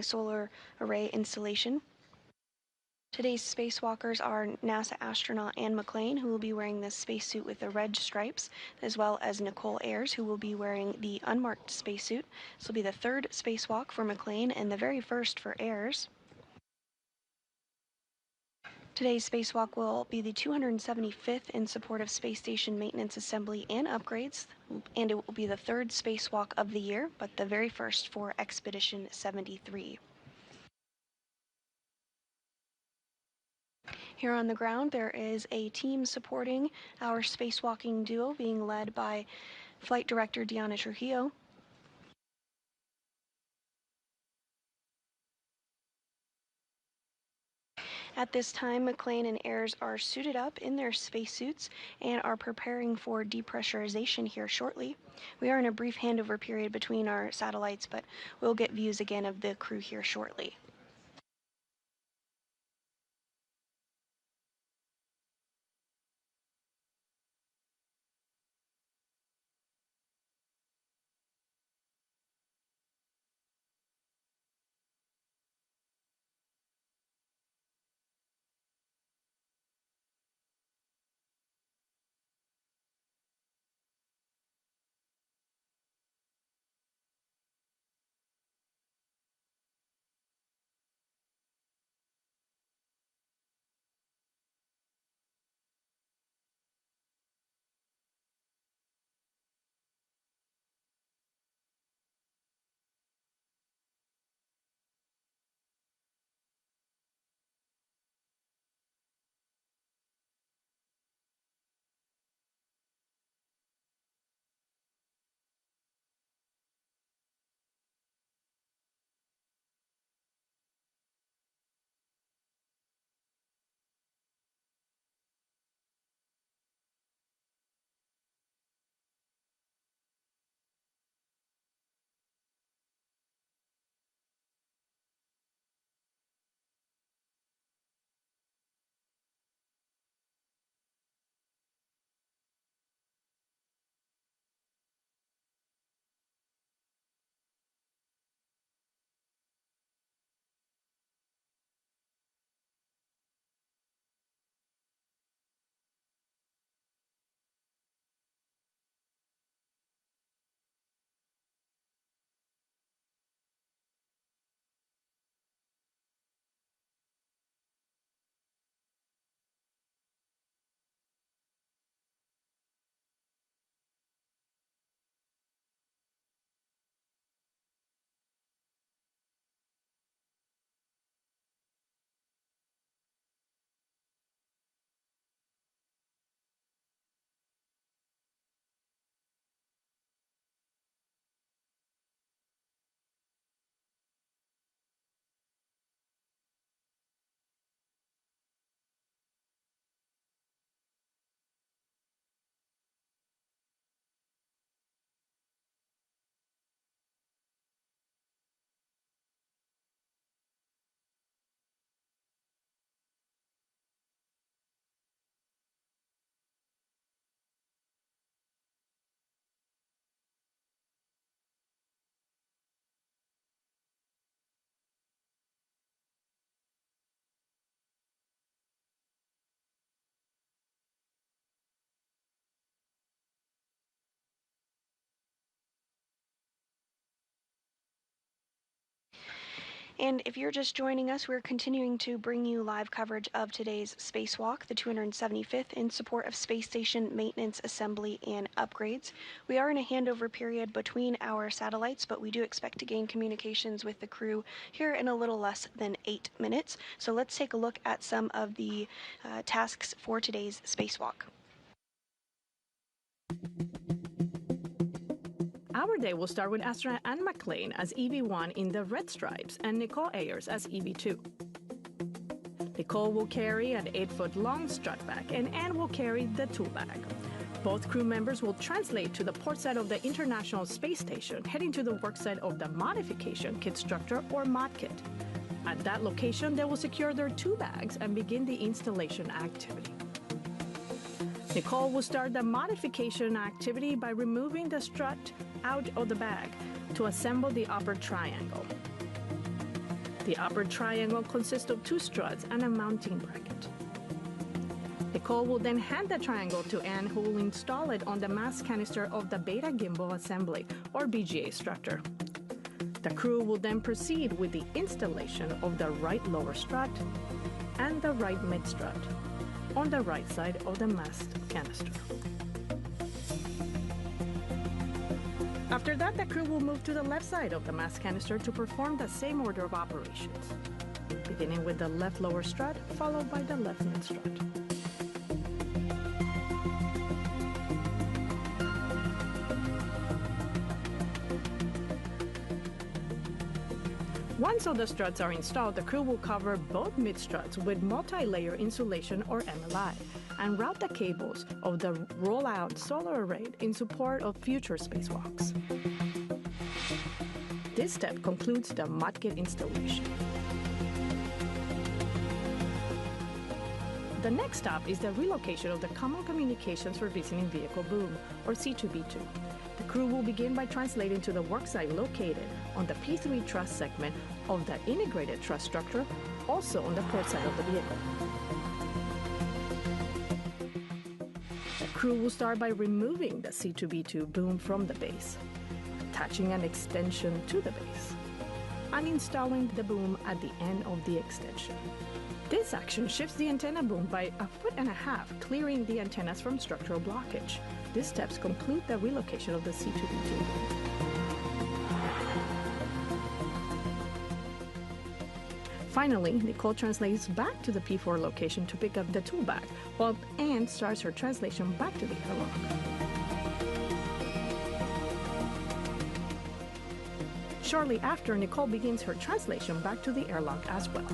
solar array installation. Today's spacewalkers are NASA astronaut Anne McClain, who will be wearing the spacesuit with the red stripes, as well as Nicole Ayers, who will be wearing the unmarked spacesuit. This will be the third spacewalk for McClain and the very first for Ayers. Today's spacewalk will be the 275th in support of space station maintenance, assembly, and upgrades, and it will be the third spacewalk of the year, but the very first for Expedition 73. Here on the ground, there is a team supporting our spacewalking duo being led by Flight Director Diana Trujillo. At this time, McClain and Ayers are suited up in their spacesuits and are preparing for depressurization here shortly. We are in a brief handover period between our satellites, but we'll get views again of the crew here shortly. And if you're just joining us, we're continuing to bring you live coverage of today's spacewalk, the 275th, in support of space station maintenance, assembly, and upgrades. We are in a handover period between our satellites, but we do expect to gain communications with the crew here in a little less than 8 minutes. So let's take a look at some of the tasks for today's spacewalk. Our day will start with astronaut Anne McClain as EV1 in the red stripes and Nicole Ayers as EV2. Nicole will carry an 8-foot-long strut bag and Anne will carry the tool bag. Both crew members will translate to the port side of the International Space Station, heading to the work site of the Modification Kit Structure or Mod Kit. At that location, they will secure their tool bags and begin the installation activity. Nicole will start the modification activity by removing the strut out of the bag to assemble the upper triangle. The upper triangle consists of 2 struts and a mounting bracket. Nicole will then hand the triangle to Anne, who will install it on the mast canister of the beta gimbal assembly, or BGA structure. The crew will then proceed with the installation of the right lower strut and the right mid strut on the right side of the mast canister. After that, the crew will move to the left side of the mast canister to perform the same order of operations, beginning with the left lower strut, followed by the left mid strut. Once all the struts are installed, the crew will cover both mid-struts with multi-layer insulation or MLI and route the cables of the roll-out solar array in support of future spacewalks. This step concludes the modkit installation. The next stop is the relocation of the Common Communications for Visiting Vehicle Boom, or C2B2. The crew will begin by translating to the worksite located on the P3 truss segment of the integrated truss structure, also on the port side of the vehicle. The crew will start by removing the C2B2 boom from the base, attaching an extension to the base, and installing the boom at the end of the extension. This action shifts the antenna boom by 1.5 feet, clearing the antennas from structural blockage. These steps conclude the relocation of the C2B2 boom. Finally, Nicole translates back to the P4 location to pick up the tool bag, while Anne starts her translation back to the airlock. Shortly after, Nicole begins her translation back to the airlock as well.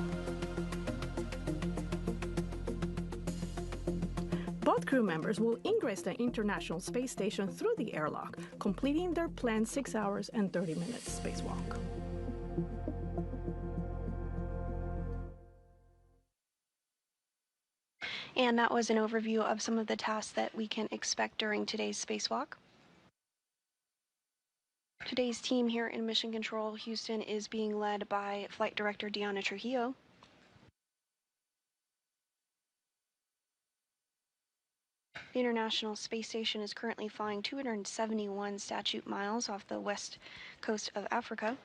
Both crew members will ingress the International Space Station through the airlock, completing their planned 6 hours and 30 minutes spacewalk. And that was an overview of some of the tasks that we can expect during today's spacewalk. Today's team here in Mission Control Houston is being led by Flight Director Deanna Trujillo. The International Space Station is currently flying 271 statute miles off the west coast of Africa.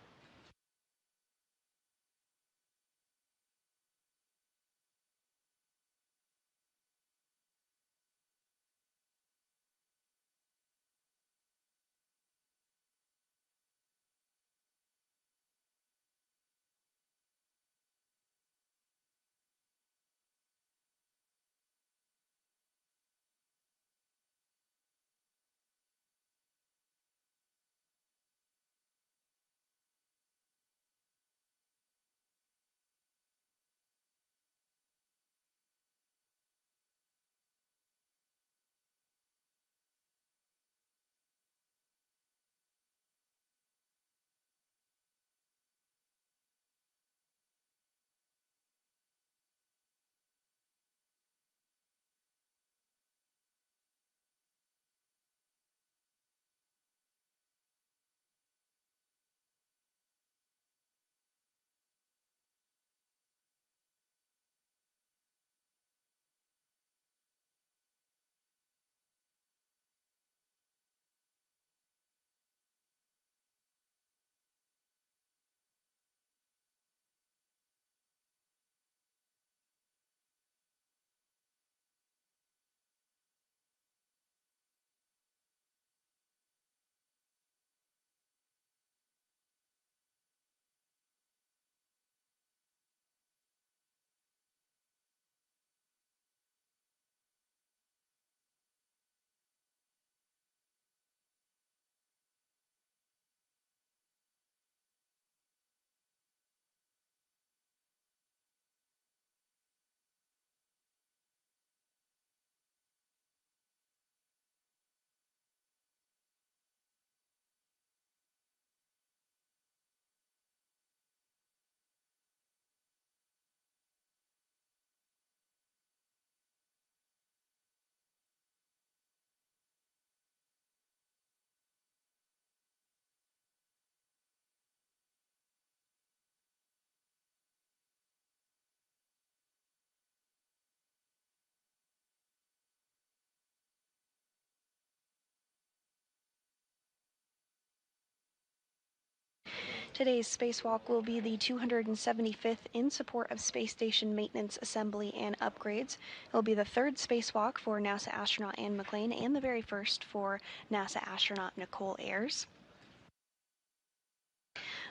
Today's spacewalk will be the 275th in support of space station maintenance, assembly, and upgrades. It will be the third spacewalk for NASA astronaut Anne McClain and the very first for NASA astronaut Nicole Ayers.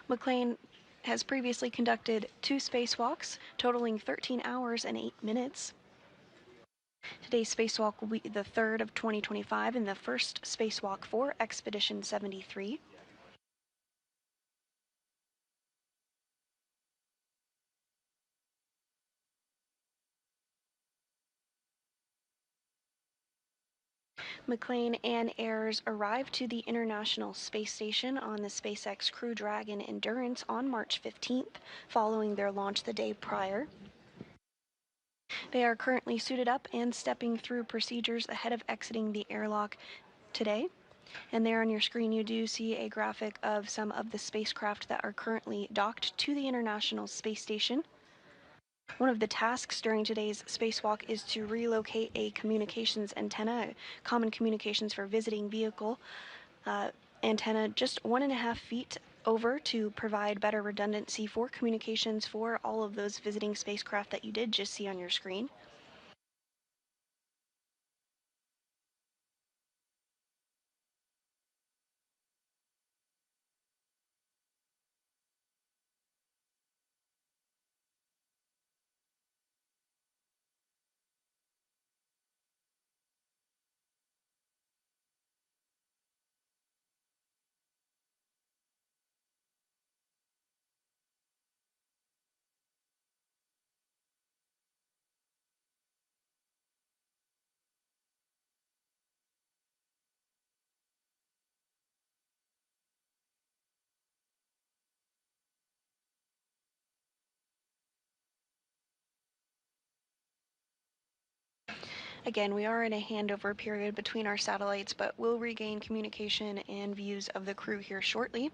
McClain has previously conducted 2 spacewalks, totaling 13 hours and 8 minutes. Today's spacewalk will be the third of 2025 and the first spacewalk for Expedition 73. McClain and Ayers arrived to the International Space Station on the SpaceX Crew Dragon Endurance on March 15th, following their launch the day prior. They are currently suited up and stepping through procedures ahead of exiting the airlock today. And there on your screen you do see a graphic of some of the spacecraft that are currently docked to the International Space Station. One of the tasks during today's spacewalk is to relocate a communications antenna, common communications for visiting vehicle antenna, just 1.5 feet over to provide better redundancy for communications for all of those visiting spacecraft that you did just see on your screen. Again, we are in a handover period between our satellites, but we'll regain communication and views of the crew here shortly.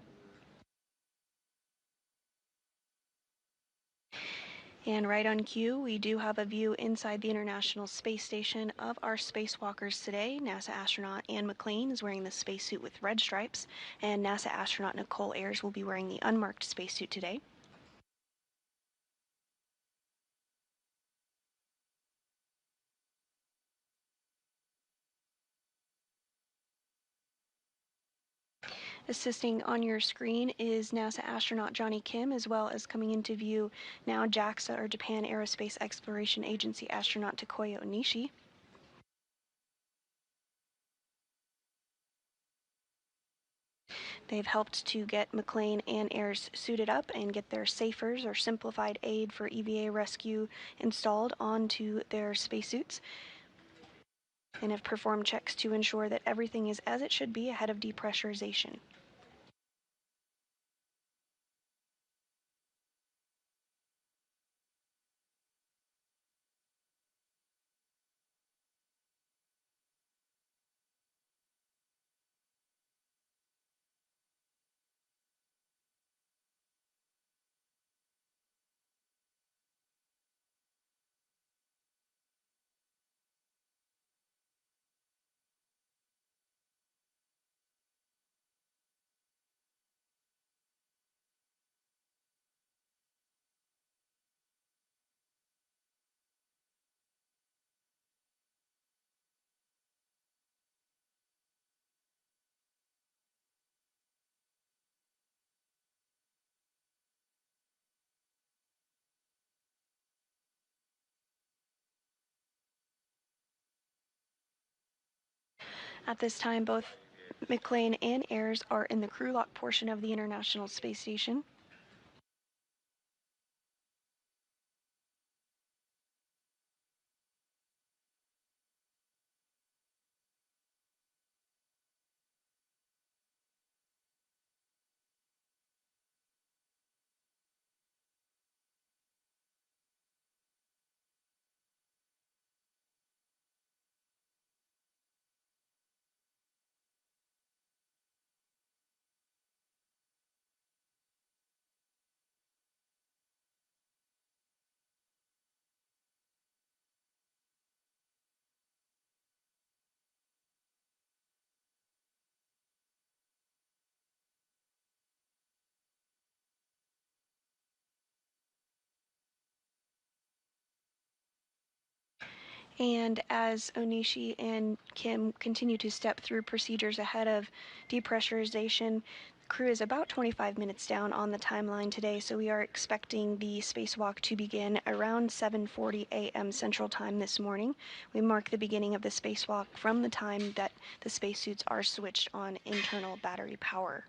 And right on cue, we do have a view inside the International Space Station of our spacewalkers today. NASA astronaut Anne McClain is wearing the spacesuit with red stripes, and NASA astronaut Nicole Ayers will be wearing the unmarked spacesuit today. Assisting on your screen is NASA astronaut Johnny Kim, as well as coming into view now JAXA, or Japan Aerospace Exploration Agency astronaut Takuya Onishi. They've helped to get McClain and Ayers suited up and get their SAFERs, or Simplified Aid for EVA Rescue, installed onto their spacesuits, and have performed checks to ensure that everything is as it should be ahead of depressurization. At this time, both McClain and Ayers are in the crew lock portion of the International Space Station. And as Onishi and Kim continue to step through procedures ahead of depressurization, the crew is about 25 minutes down on the timeline today, so we are expecting the spacewalk to begin around 7:40 a.m. Central Time this morning. We mark the beginning of the spacewalk from the time that the spacesuits are switched on internal battery power.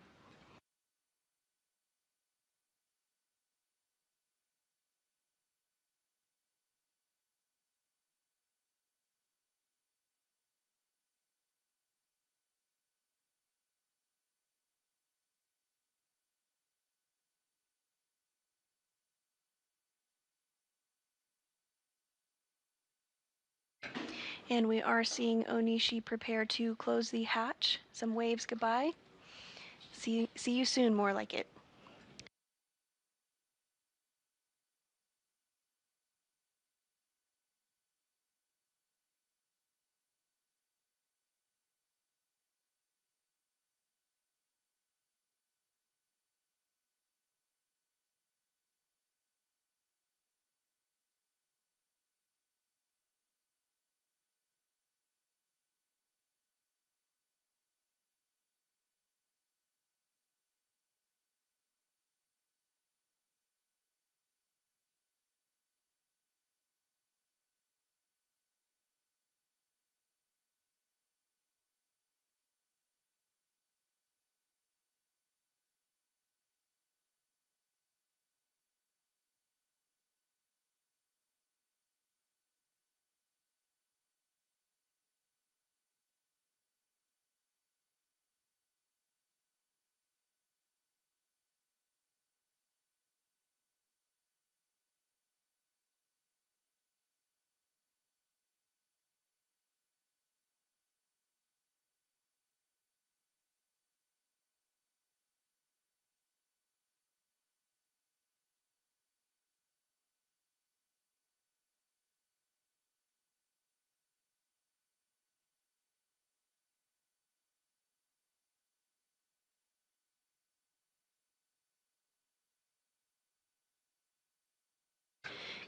And we are seeing Onishi prepare to close the hatch. Some waves goodbye. See you soon, more like it.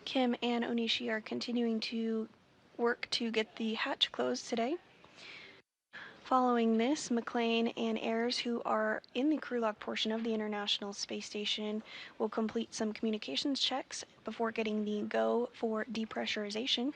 Kim and Onishi are continuing to work to get the hatch closed today. Following this, McLean and Ayers, who are in the crew lock portion of the International Space Station, will complete some communications checks before getting the go for depressurization.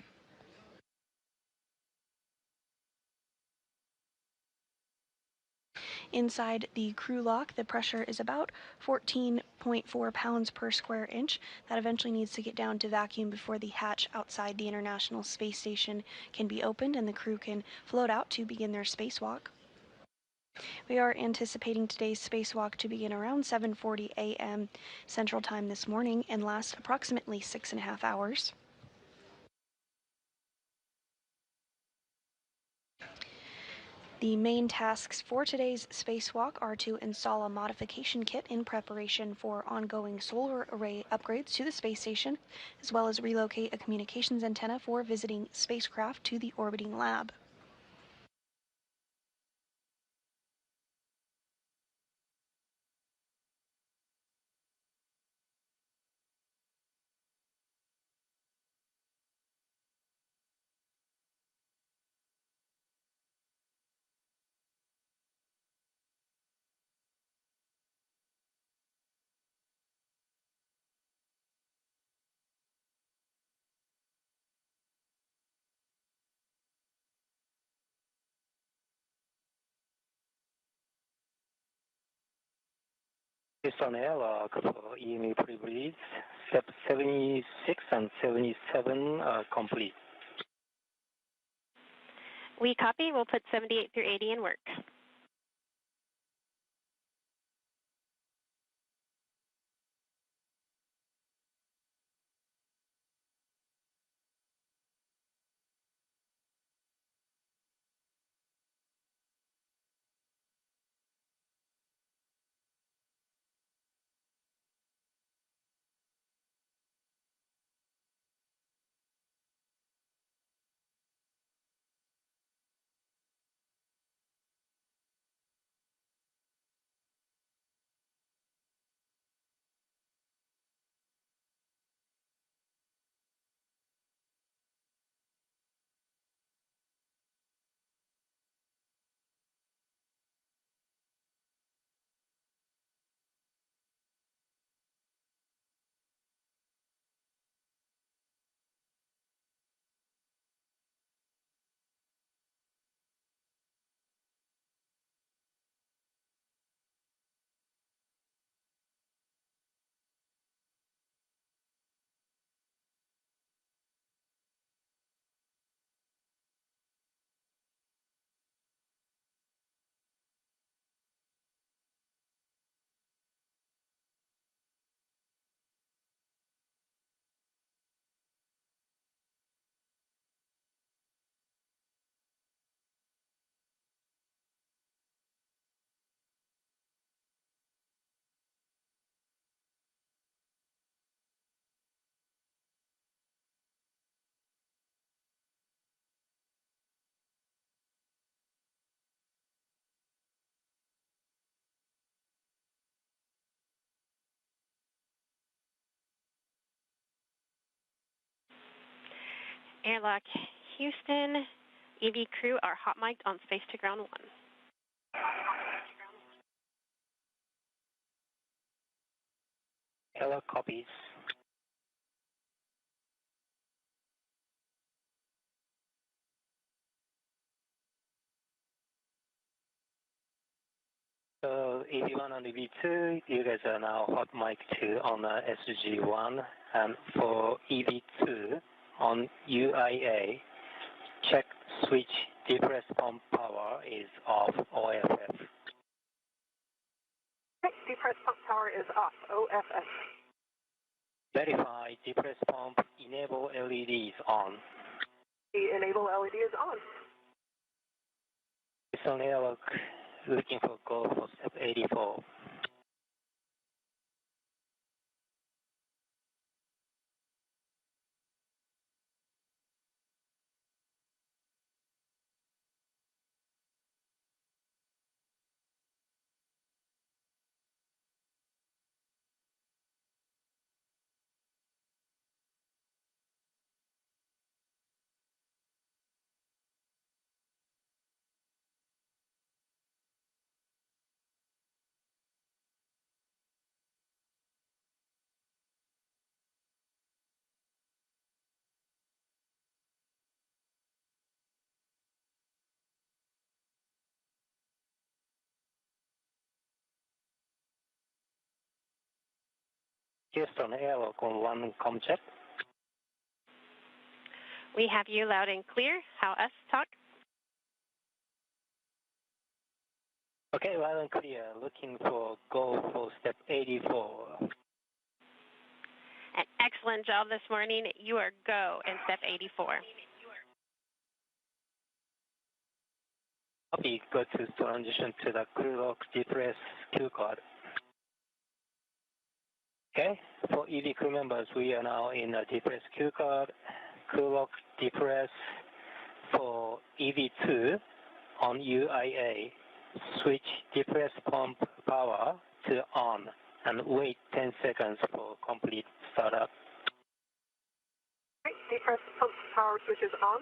Inside the crew lock, the pressure is about 14.4 pounds per square inch. That eventually needs to get down to vacuum before the hatch outside the International Space Station can be opened and the crew can float out to begin their spacewalk. We are anticipating today's spacewalk to begin around 7:40 a.m. Central Time this morning and last approximately 6.5 hours. The main tasks for today's spacewalk are to install a modification kit in preparation for ongoing solar array upgrades to the space station, as well as relocate a communications antenna for visiting spacecraft to the orbiting lab. Houston Airlock for EMA privilege, step 76 and 77 complete. We copy. We'll put 78 through 80 in work. Airlock Houston, EV crew are hot mic'd on space to ground 1. Airlock copies. So EV1 and EV2, you guys are now hot mic 2 on SG1, and for EV2 on UIA, check switch depress pump power is off, OFF. Depress pump power is off, OFF. Verify depress pump enable LEDs on. The enable LED is on. It's on Airlock, looking for go for step 84. Houston Airlock on 1 com check. We have you loud and clear. How us talk? Okay, loud and clear. Looking for go for step 84. An excellent job this morning. You are go in step 84. Copy, go to transition to the crew lock depress Q card. Okay, for EV crew members, we are now in a depress Q card, crew lock depress. For EV2 on UIA, switch depress pump power to on and wait 10 seconds for complete startup. Depress pump power switch is on.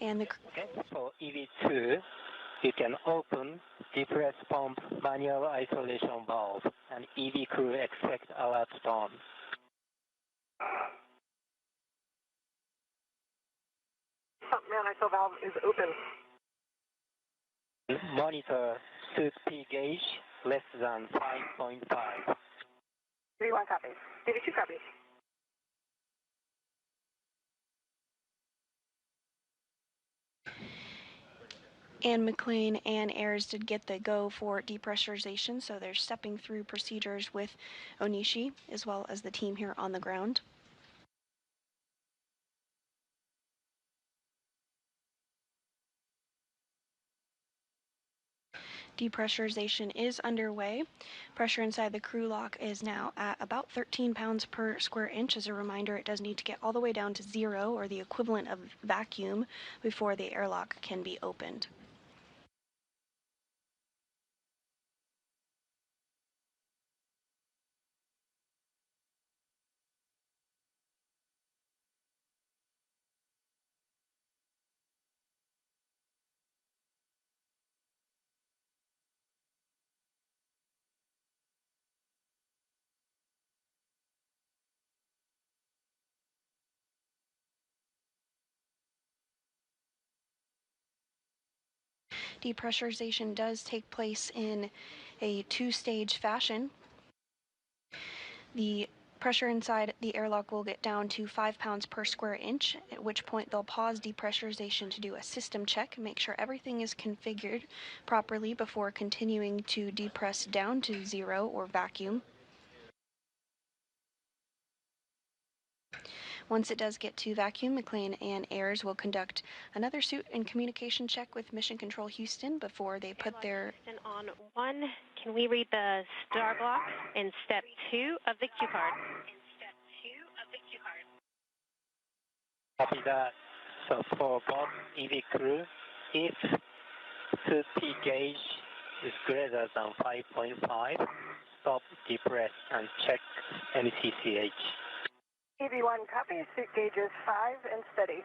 And Okay, for EV2, you can open depress pump manual isolation valve and EV crew expect alert tone. Pump man ISO valve is open. Monitor suit P gauge less than 5.5. DV1 copy. DV2 copy. Ann McLean and Ayers did get the go for depressurization, so they're stepping through procedures with Onishi as well as the team here on the ground. Depressurization is underway. Pressure inside the crew lock is now at about 13 pounds per square inch. As a reminder, it does need to get all the way down to 0, or the equivalent of vacuum, before the airlock can be opened. Depressurization does take place in a two-stage fashion. The pressure inside the airlock will get down to 5 pounds per square inch, at which point they'll pause depressurization to do a system check, make sure everything is configured properly before continuing to depress down to 0 or vacuum. Once it does get to vacuum, McLean and Ayers will conduct another suit and communication check with Mission Control Houston before they put their... Houston on 1, can we read the star block in step 2 of the Q card? Copy that. So for both EV crew, if suit P gauge is greater than 5.5, stop, depress, and check NCCH. EV1 copy, suit gauges 5 and steady.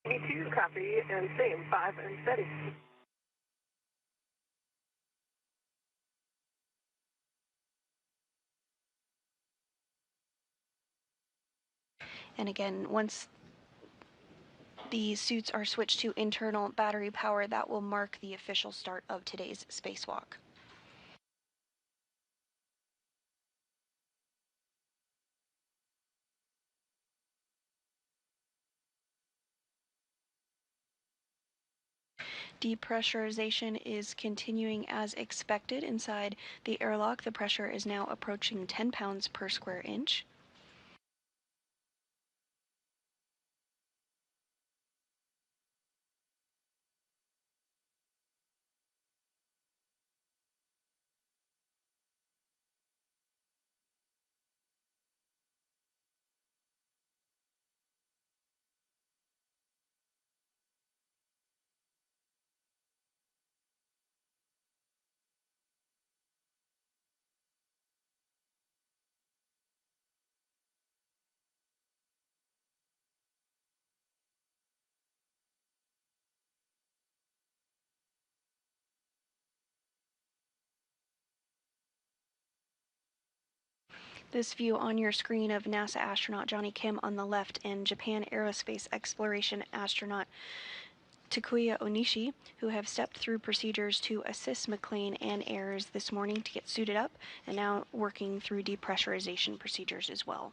EV2 copy and same, 5 and steady. And again, once the suits are switched to internal battery power, that will mark the official start of today's spacewalk. Depressurization is continuing as expected inside the airlock. The pressure is now approaching 10 pounds per square inch. This view on your screen of NASA astronaut Johnny Kim on the left and Japan Aerospace Exploration astronaut Takuya Onishi, who have stepped through procedures to assist McLean and Ayres this morning to get suited up, and now working through depressurization procedures as well.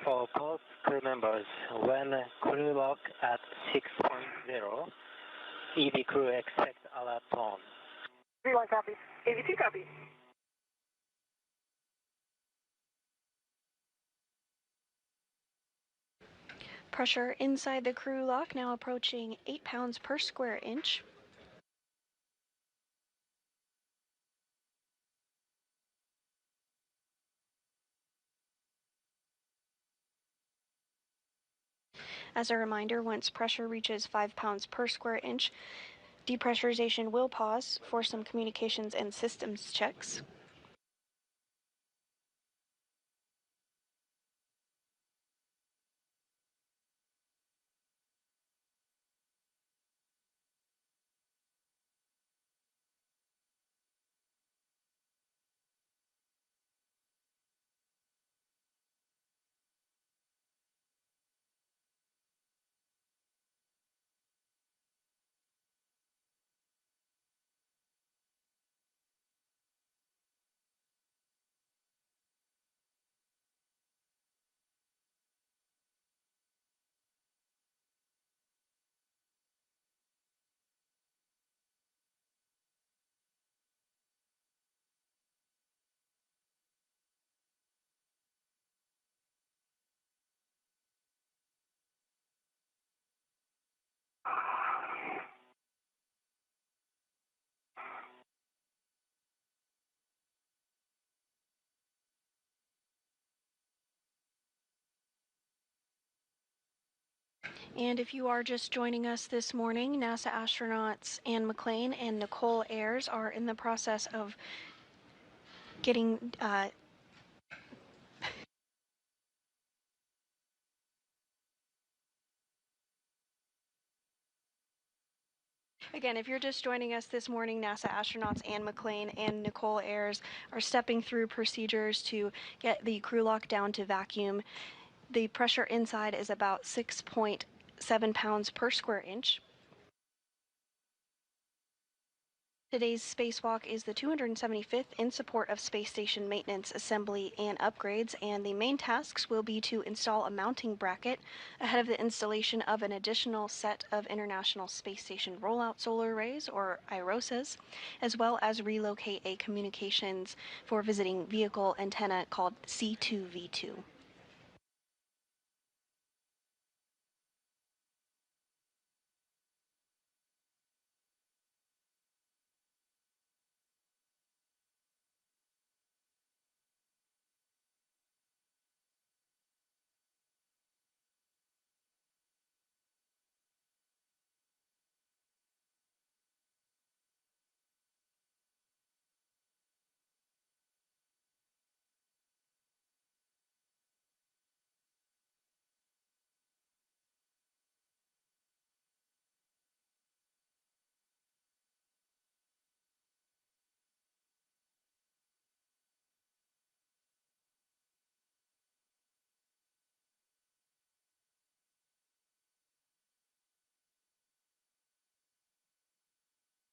For both crew members, when crew lock at 6.0, EV crew expect alert tone. EV1 copy, EV2 copy. Pressure inside the crew lock now approaching 8 pounds per square inch. As a reminder, once pressure reaches 5 pounds per square inch, depressurization will pause for some communications and systems checks. And if you are just joining us this morning, NASA astronauts Anne McLean and Nicole Ayres are in the process of getting Again, if you're just joining us this morning, NASA astronauts Anne McLean and Nicole Ayres are stepping through procedures to get the crew lock down to vacuum. The pressure inside is about 6.0 7 pounds per square inch. Today's spacewalk is the 275th in support of space station maintenance, assembly, and upgrades, and the main tasks will be to install a mounting bracket ahead of the installation of an additional set of International Space Station Rollout Solar Arrays, or IROSAs, as well as relocate a communications for visiting vehicle antenna called C2V2.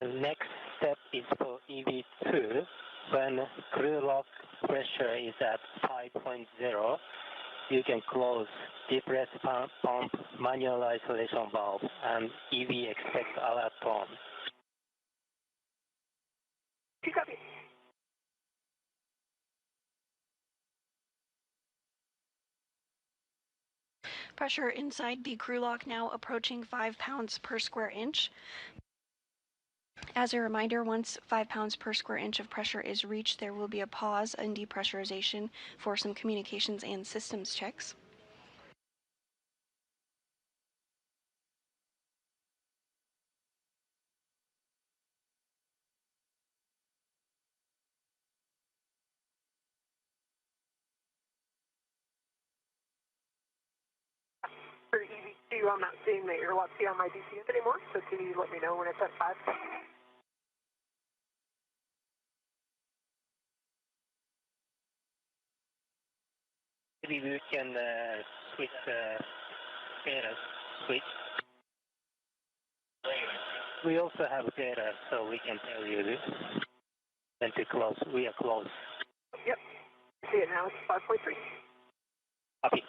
The next step is for EV2. When crew lock pressure is at 5.0, you can close depress pump manual isolation valve and EV expect alert tone. Copy. Pressure inside the crew lock now approaching 5 pounds per square inch. As a reminder, once 5 pounds per square inch of pressure is reached, there will be a pause in depressurization for some communications and systems checks. For EV2, I'm not seeing the airlock key on my DCS anymore, so can you let me know when it's at 5? Maybe we can switch data switch. We also have data, so we can tell you this. When to close, we are close. Yep. See it now, it's 5.3. Copy.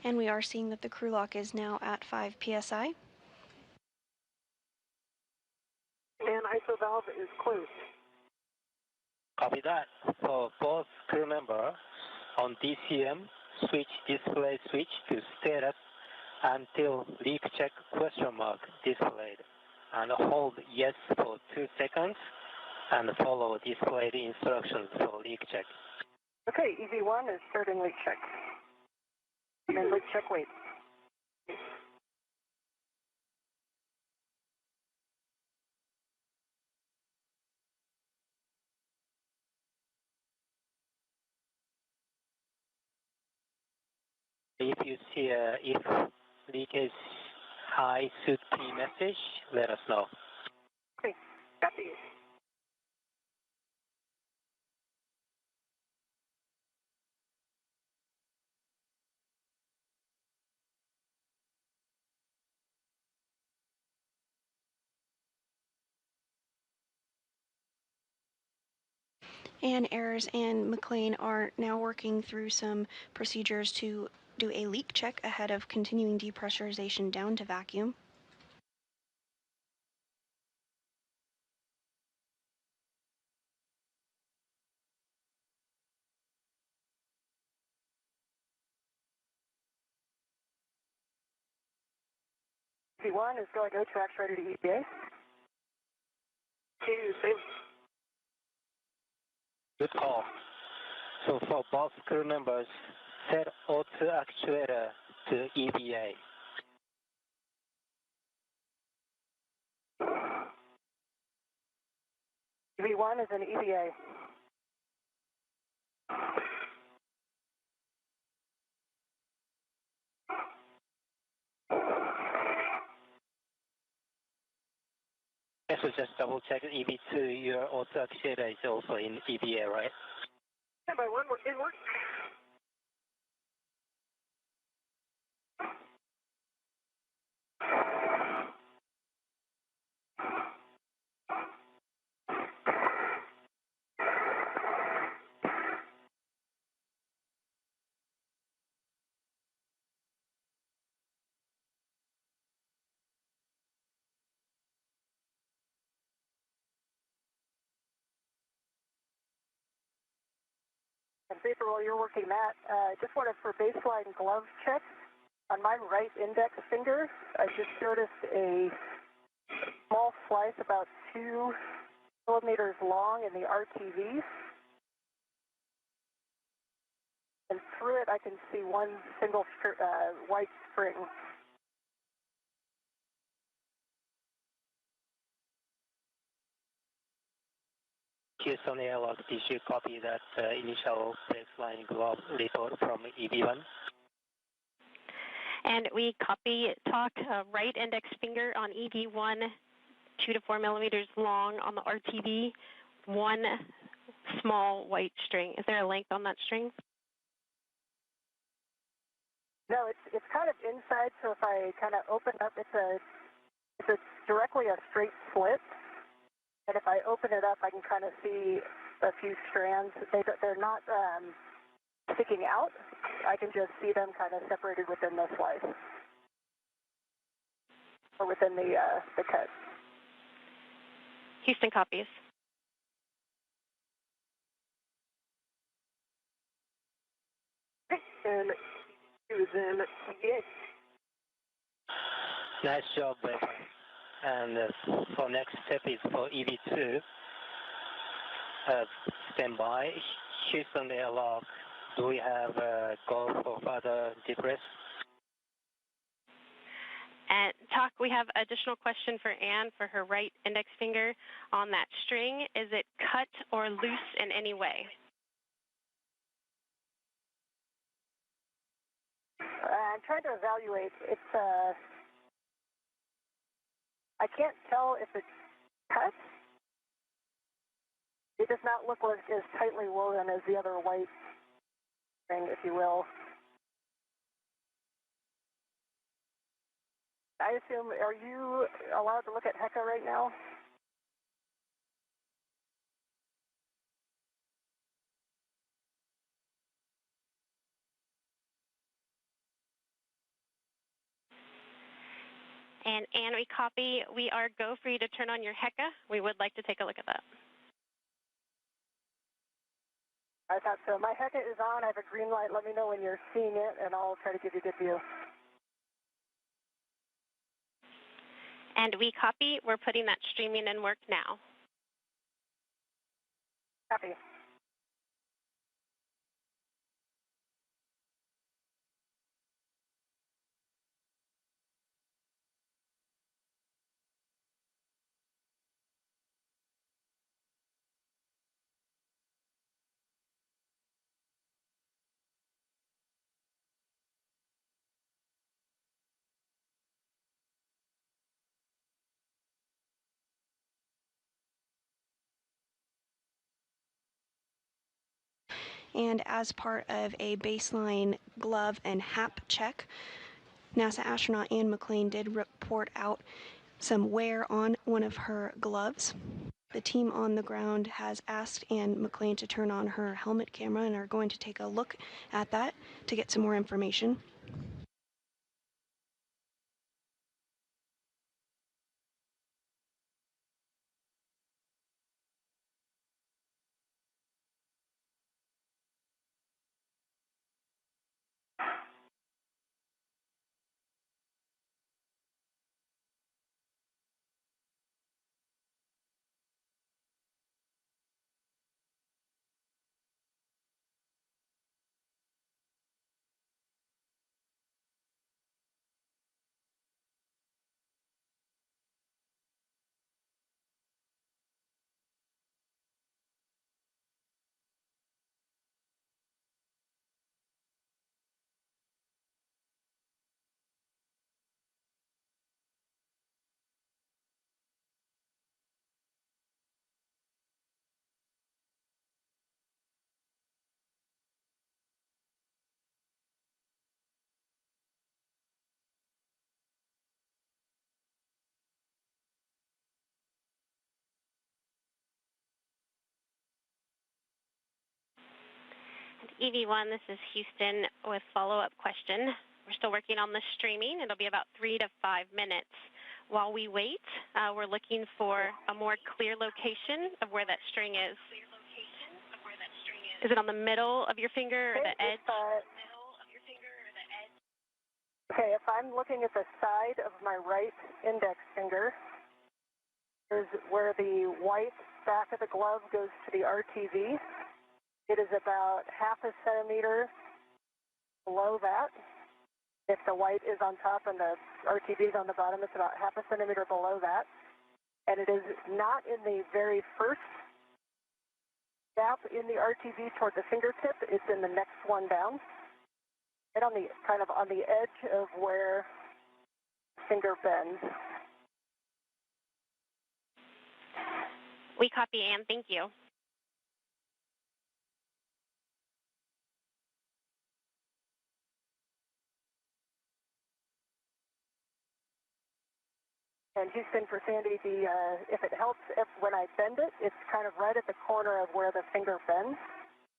And we are seeing that the crew lock is now at 5 psi. And ISO valve is closed. Copy that. For both crew members on DCM, switch display switch to status until leak check question mark displayed, and hold yes for 2 seconds and follow displayed instructions for leak check. Okay, EV1 is starting leak check. And leak check wait. If you see if leakage high should be message, let us know. Okay, copy. And Ayers and McLean are now working through some procedures to do a leak check ahead of continuing depressurization down to vacuum. EV1 is going to tracks ready to EPA. 2, same. Good call. So for both crew members, set O2 actuator to EVA. EV1 is an EVA. Yes, so just double check EV2, your auto actuator is also in EVA, right? Standby 1, we're in work. And Vapor, while you're working that, just wanted for baseline glove check. On my right index finger, I just noticed a small slice about 2 millimeters long in the RTV. And through it, I can see one single white string. Houston Airlock, did you copy that initial baseline glove report from EV1? And we copy talk right index finger on EV1, 2 to 4 millimeters long on the RTV, one small white string. Is there a length on that string? No, it's kind of inside, so if I kind of open up, it's directly a straight slit. And if I open it up, I can kind of see a few strands. They're not sticking out. I can just see them kind of separated within the slice or within the cut. Houston copies. And it was in EVA. Nice job, Beck. And for next step is for EV2. Stand by. Houston Airlock. Do we have go for further depress? And talk, we have additional question for Anne for her right index finger on that string. Is it cut or loose in any way? I'm trying to evaluate. I can't tell if it's cut. It does not look like as tightly woven as the other white string, if you will. I assume, are you allowed to look at HECA right now? And Anne, we copy. We are go for you to turn on your HECA. We would like to take a look at that. I thought so. My HECA is on. I have a green light. Let me know when you're seeing it, and I'll try to give you a good view. And we copy. We're putting that streaming in work now. Copy. And as part of a baseline glove and HAP check, NASA astronaut Anne McClain did report out some wear on one of her gloves. The team on the ground has asked Anne McClain to turn on her helmet camera and are going to take a look at that to get some more information. EV1, this is Houston with follow-up question. We're still working on the streaming. It'll be about 3 to 5 minutes. While we wait, we're looking for a more clear location of where that string is. Is it on the middle of your finger or the edge? Okay, if I'm looking at the side of my right index finger, is where the white back of the glove goes to the RTV. It is about half a centimeter below that. If the white is on top and the RTV is on the bottom, it's about half a centimeter below that. And it is not in the very first gap in the RTV toward the fingertip. It's in the next one down. Right on the, kind of on the edge of where the finger bends. We copy, Ann. Thank you. And Houston for Sandy, if it helps, when I bend it, it's kind of right at the corner of where the finger bends.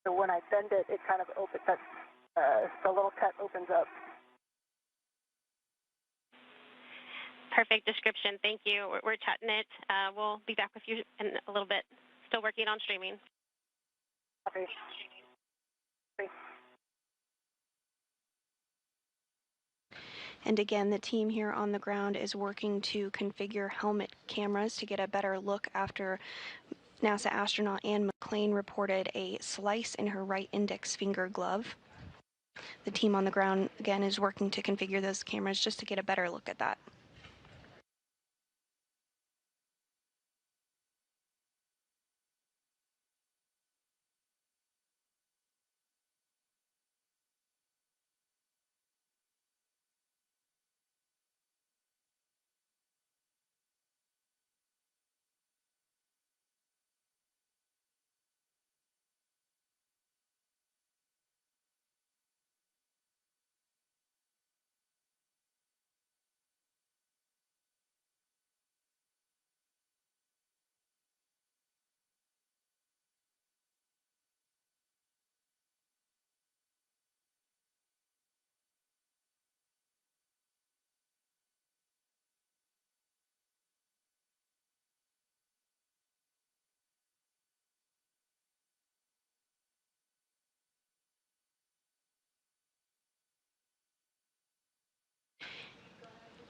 So when I bend it, it kind of opens, the little cut opens up. Perfect description. Thank you. We're chatting it. We'll be back with you in a little bit. Still working on streaming. Okay. And again, the team here on the ground is working to configure helmet cameras to get a better look after NASA astronaut Ann McClain reported a slice in her right index finger glove. The team on the ground, again, is working to configure those cameras just to get a better look at that.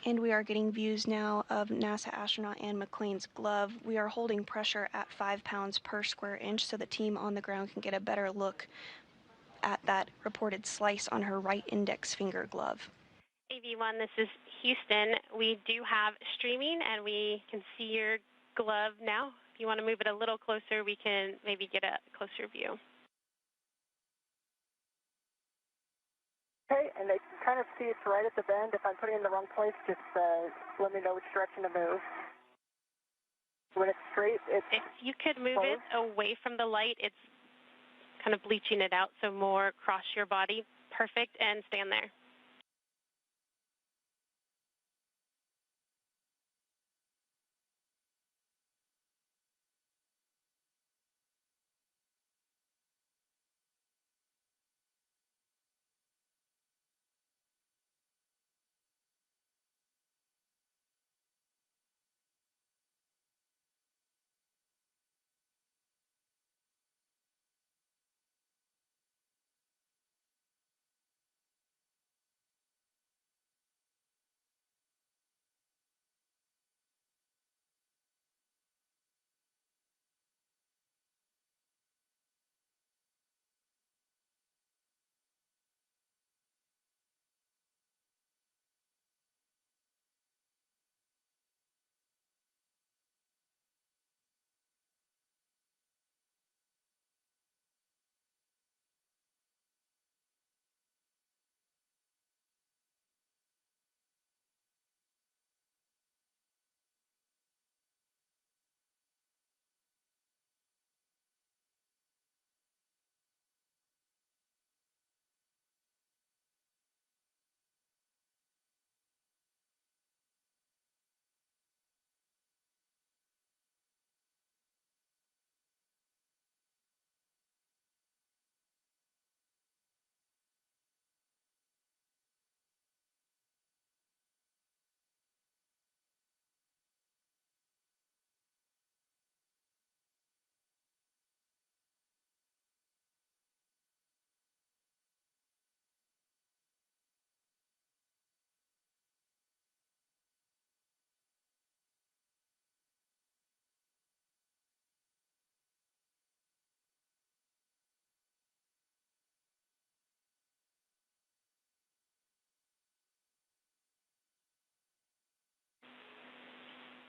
And we are getting views now of NASA astronaut Ann McClain's glove. We are holding pressure at 5 pounds per square inch so the team on the ground can get a better look at that reported slice on her right index finger glove. AV1, this is Houston. We do have streaming and we can see your glove now. If you want to move it a little closer, we can maybe get a closer view. Okay, and they can kind of see it's right at the bend. If I'm putting it in the wrong place, just let me know which direction to move. When it's straight, it's if you could move closed. it away from the light, it's kind of bleaching it out, so more across your body. Perfect, and stand there.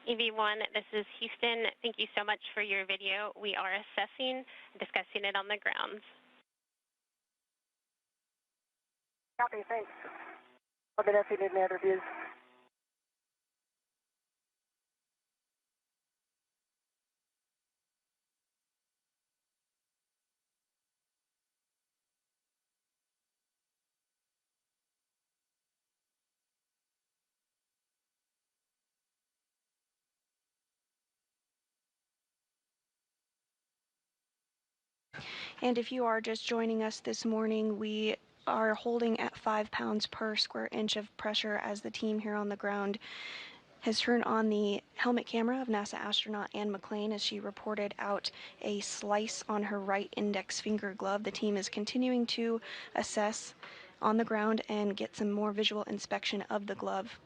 EV1, this is Houston. Thank you so much for your video. We are assessing and discussing it on the grounds. Copy, thanks. Let me know if you need any other views. And if you are just joining us this morning, we are holding at 5 pounds per square inch of pressure as the team here on the ground has turned on the helmet camera of NASA astronaut Anne McClain as she reported out a slice on her right index finger glove. The team is continuing to assess on the ground and get some more visual inspection of the glove.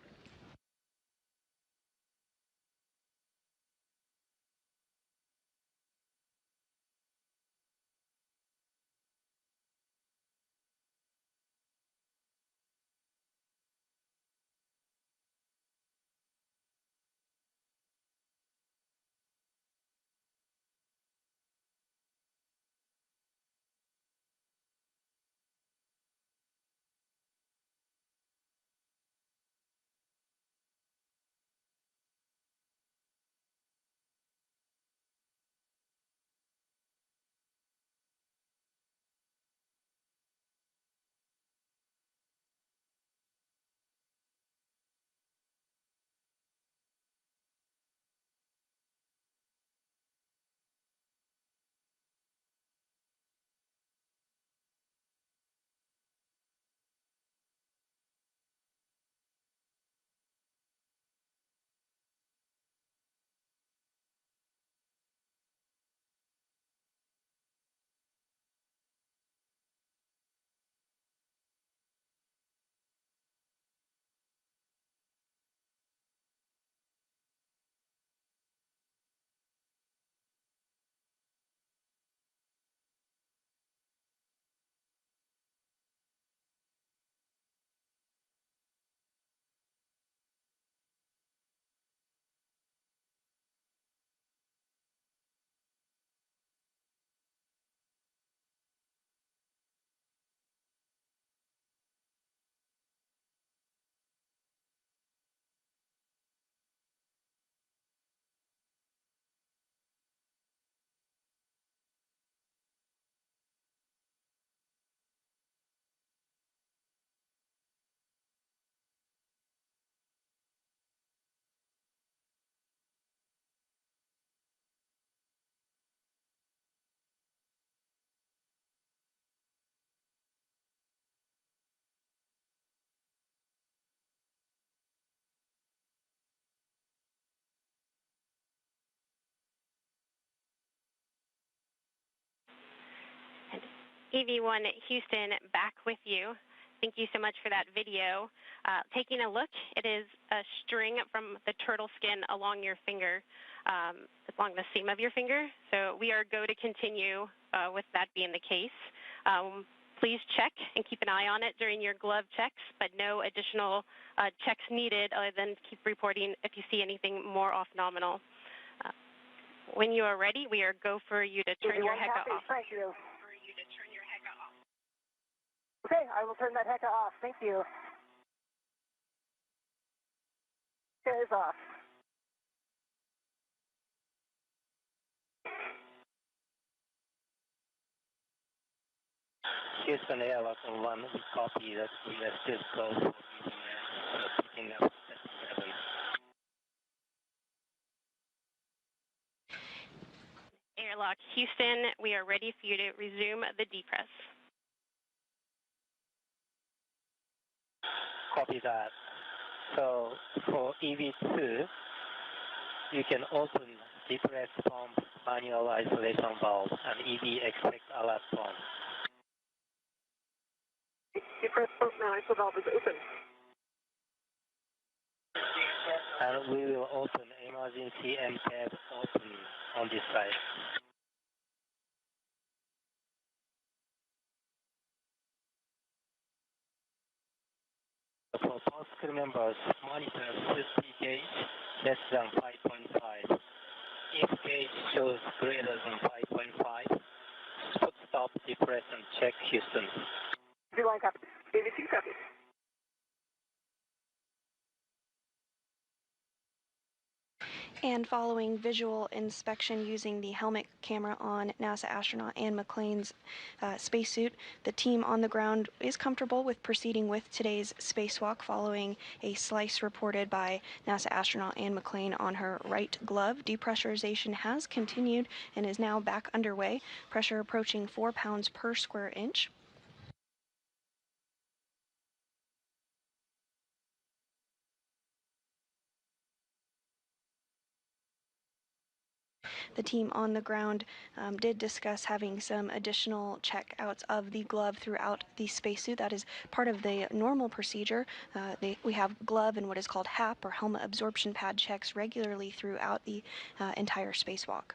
EV1 Houston, back with you. Thank you so much for that video. Taking a look, it is a string from the turtle skin along your finger, along the seam of your finger. So we are go to continue with that being the case. Please check and keep an eye on it during your glove checks, but no additional checks needed other than keep reporting if you see anything more off nominal. When you are ready, we are go for you to turn your HECA off. Thank you. Okay, I will turn that HECA off. Thank you. It is off. Houston Airlock on 1, we copy that we are still close for picking up at 7. Airlock Houston, we are ready for you to resume the depress. Copy that. So for EV2, you can open depress pump manual isolation valve and EV expect alert pump. Depress pump manual valve is open. And we will open emergency MCAB open on this side. For post crew members monitor safety gauge less than 5.5. If gauge shows greater than 5.5, stop, depress, and check Houston. Line copy. ABC copy. And following visual inspection using the helmet camera on NASA astronaut Anne McClain's spacesuit, the team on the ground is comfortable with proceeding with today's spacewalk following a slice reported by NASA astronaut Anne McClain on her right glove. Depressurization has continued and is now back underway, pressure approaching 4 pounds per square inch. The team on the ground did discuss having some additional checkouts of the glove throughout the spacesuit. That is part of the normal procedure. We have glove and what is called HAP, or helmet absorption pad checks, regularly throughout the entire spacewalk.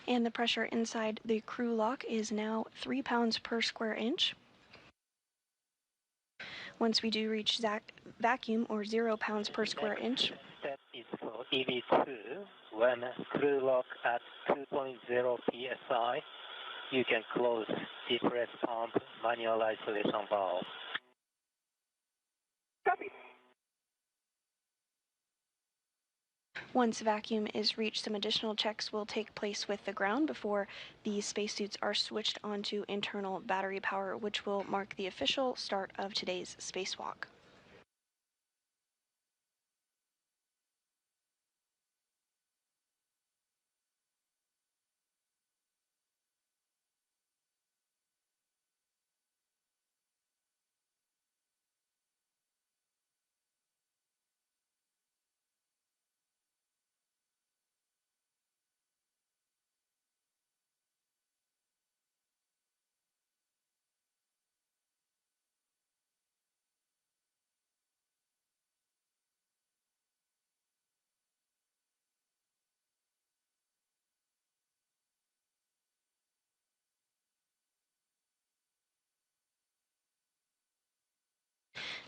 And the pressure inside the crew lock is now 3 pounds per square inch. Once we do reach vacuum, or 0 pounds per square inch. Step is for EV2. When crew lock at 2.0 psi, you can close depress pump manual isolation valve. Copy. Once vacuum is reached, some additional checks will take place with the ground before the spacesuits are switched onto internal battery power, which will mark the official start of today's spacewalk.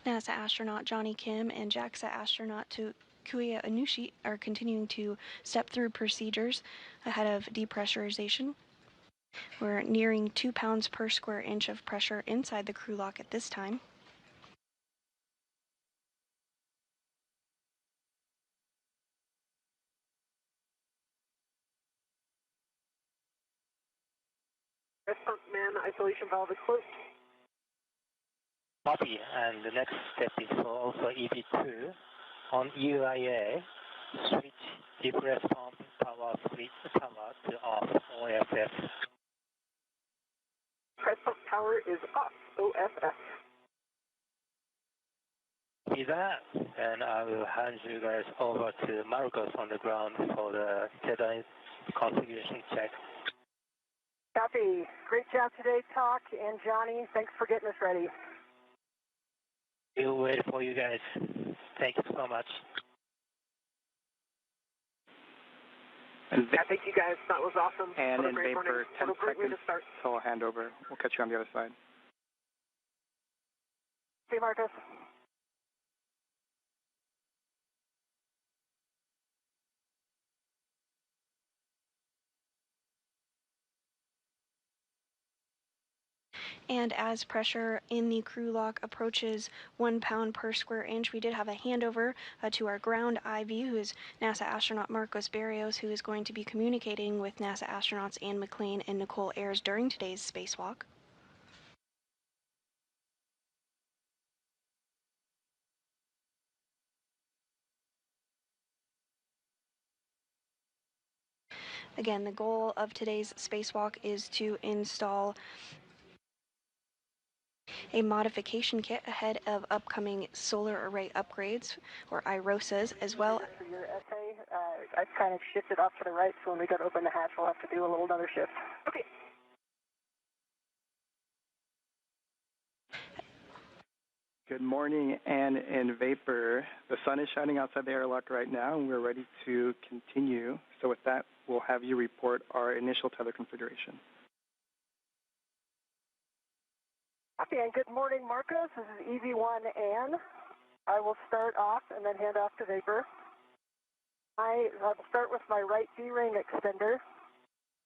NASA astronaut Johnny Kim and JAXA astronaut Kuya Anushi are continuing to step through procedures ahead of depressurization. We're nearing 2 pounds per square inch of pressure inside the crew lock at this time. Pump man isolation valve is closed. Copy, and the next step is for also EV2. On UIA, switch depress pump power switch power to off, OFF. Press pump power is off, OFF. With that, and I will hand you guys over to Marcos on the ground for the Tether configuration check. Copy. Great job today, Talk and Johnny. Thanks for getting us ready. We'll wait for you guys. Thank you so much. Yeah, thank you guys. That was awesome. And in vain for 10 seconds, start. so I'll hand over. We'll catch you on the other side. See you, Marcus. And as pressure in the crew lock approaches 1 pound per square inch, we did have a handover to our ground IV, who is NASA astronaut Marcos Barrios, who is going to be communicating with NASA astronauts Anne McClain and Nicole Ayers during today's spacewalk. Again, the goal of today's spacewalk is to install a modification kit ahead of upcoming solar array upgrades, or IROSAs, as well. For your essay, I've kind of shifted off to the right, so when we go to open the hatch, we'll have to do a little another shift. Okay. Good morning, Anne and Vapor. The sun is shining outside the airlock right now, and we're ready to continue. So with that, we'll have you report our initial tether configuration. Okay, and good morning, Marcos. This is EV1 Anne. I will start off and then hand off to Vapor. I will start with my right D-ring extender.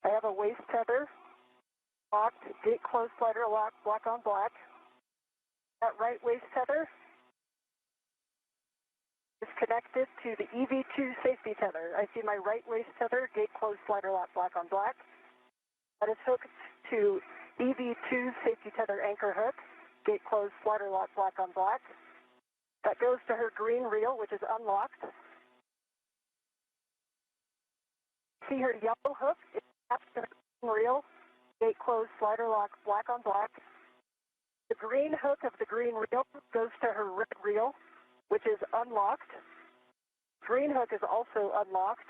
I have a waist tether, locked, gate closed, slider lock, black on black. That right waist tether is connected to the EV2 safety tether. I see my right waist tether, gate closed, slider lock, black on black. That is hooked to EV2 safety tether anchor hook, gate closed, slider lock, black on black. That goes to her green reel, which is unlocked. See her yellow hook, it's attached to her green reel, gate closed, slider lock, black on black. The green hook of the green reel goes to her red reel, which is unlocked. Green hook is also unlocked.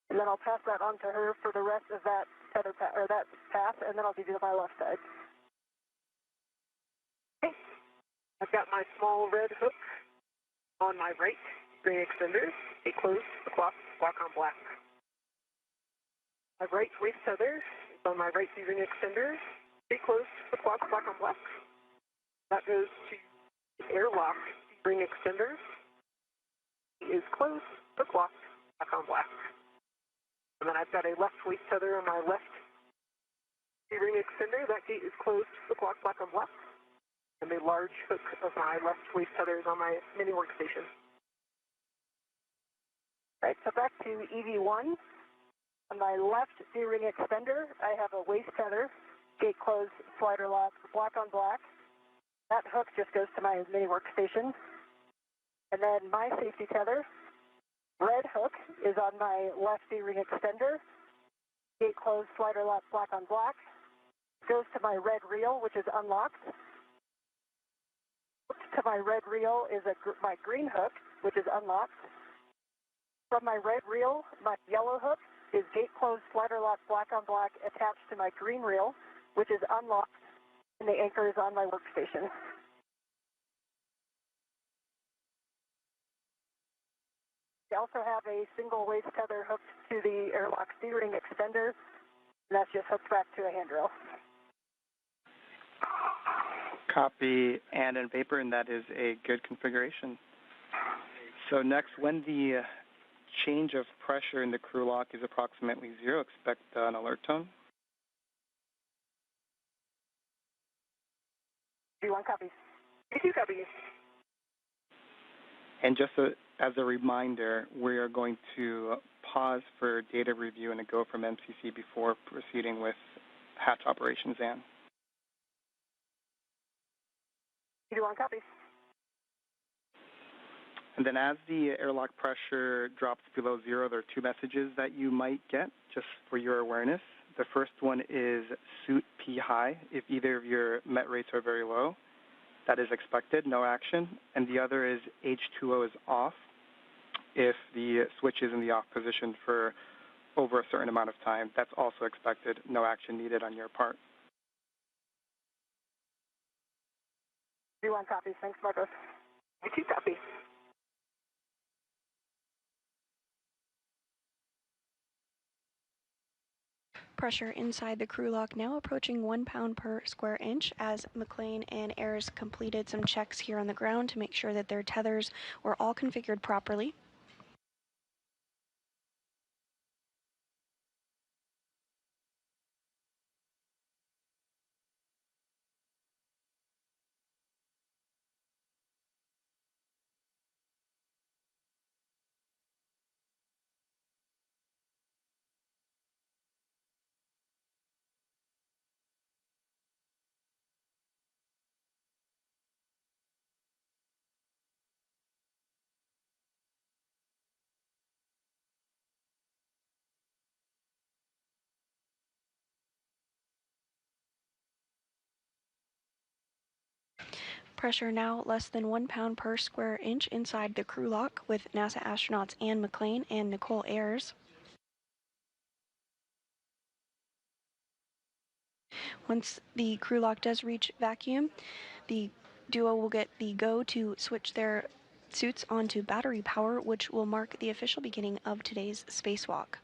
And then I'll pass that on to her for the rest of that tether that path, and then I'll give you my left side. Okay. I've got my small red hook on my right ring extender. It closed the clock, black on black. My right waist tether is on my right D-ring extender. It closed the clock, black on black. That goes to the airlock D-ring extender. It is closed the clock, black on black. And then I've got a left waist tether on my left D-ring extender. That gate is closed the clock, black on black. And the large hook of my left waist tether is on my mini workstation. All right, so back to EV1. On my left D-ring extender, I have a waist tether, gate closed, slider lock, black on black. That hook just goes to my mini workstation. And then my safety tether, red hook, is on my left D-ring extender. Gate closed, slider lock, black on black. Goes to my red reel, which is unlocked. To my red reel is my green hook, which is unlocked. From my red reel, my yellow hook is gate closed, slider lock, black on black, attached to my green reel, which is unlocked, and the anchor is on my workstation. I also have a single waist tether hooked to the airlock D-ring extender, and that's just hooked back to a handrail. Copy, Anne and Vapor, and that is a good configuration. So next, when the change of pressure in the crew lock is approximately 0, expect an alert tone. D1 copies. D2 copies. And just as a reminder, we are going to pause for data review and a go from MCC before proceeding with hatch operations, Anne. D1 copies. And then as the airlock pressure drops below 0, there are 2 messages that you might get, just for your awareness. The first one is suit P high. If either of your met rates are very low, that is expected, no action. And the other is H2O is off. If the switch is in the off position for over a certain amount of time, that's also expected, no action needed on your part. D1 copies. Thanks, Marcos. D2 copies. Pressure inside the crew lock now approaching 1 pound per square inch as McClain and Ayers completed some checks here on the ground to make sure that their tethers were all configured properly. Pressure now less than 1 pound per square inch inside the crew lock with NASA astronauts Anne McClain and Nicole Ayers. Once the crew lock does reach vacuum, the duo will get the go to switch their suits onto battery power, which will mark the official beginning of today's spacewalk.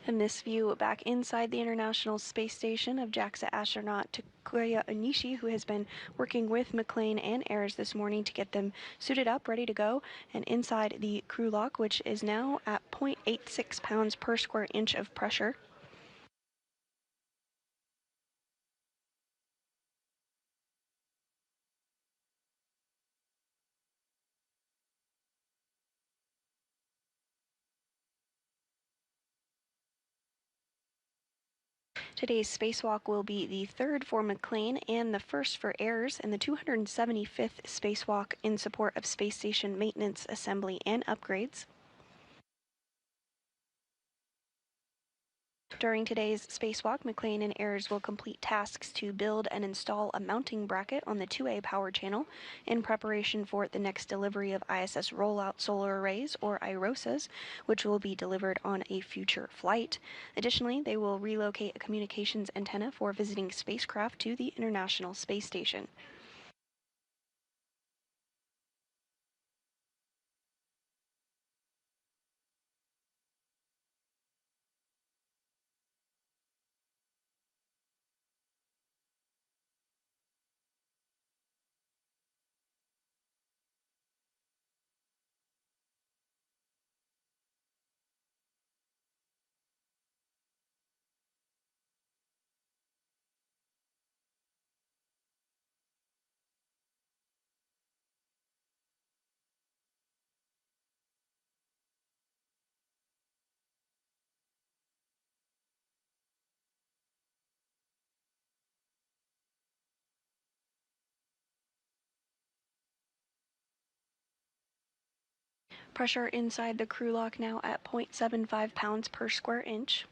In this view back inside the International Space Station of JAXA astronaut Takuya Onishi, who has been working with McClain and Ayers this morning to get them suited up, ready to go, and inside the crew lock, which is now at 0.86 pounds per square inch of pressure. Today's spacewalk will be the third for McClain and the first for Ayers, and the 275th spacewalk in support of space station maintenance, assembly, and upgrades. During today's spacewalk, McClain and Ayers will complete tasks to build and install a mounting bracket on the 2A power channel in preparation for the next delivery of ISS rollout solar arrays, or IROSAs, which will be delivered on a future flight. Additionally, they will relocate a communications antenna for visiting spacecraft to the International Space Station. Pressure inside the crew lock now at 0.75 pounds per square inch.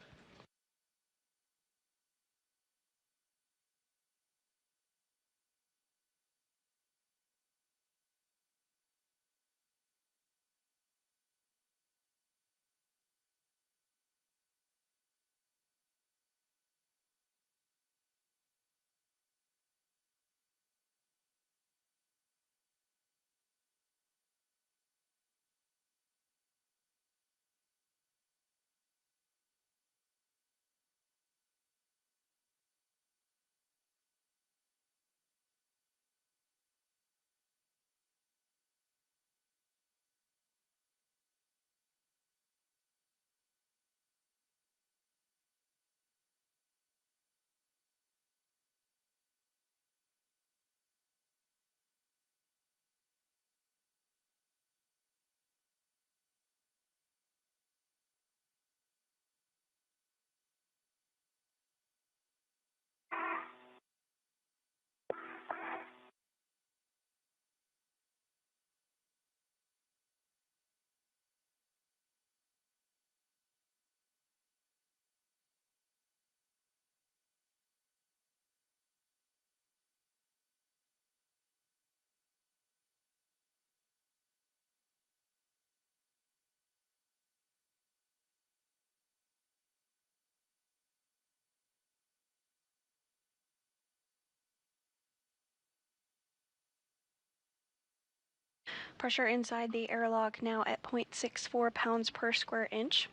Pressure inside the airlock now at 0.64 pounds per square inch.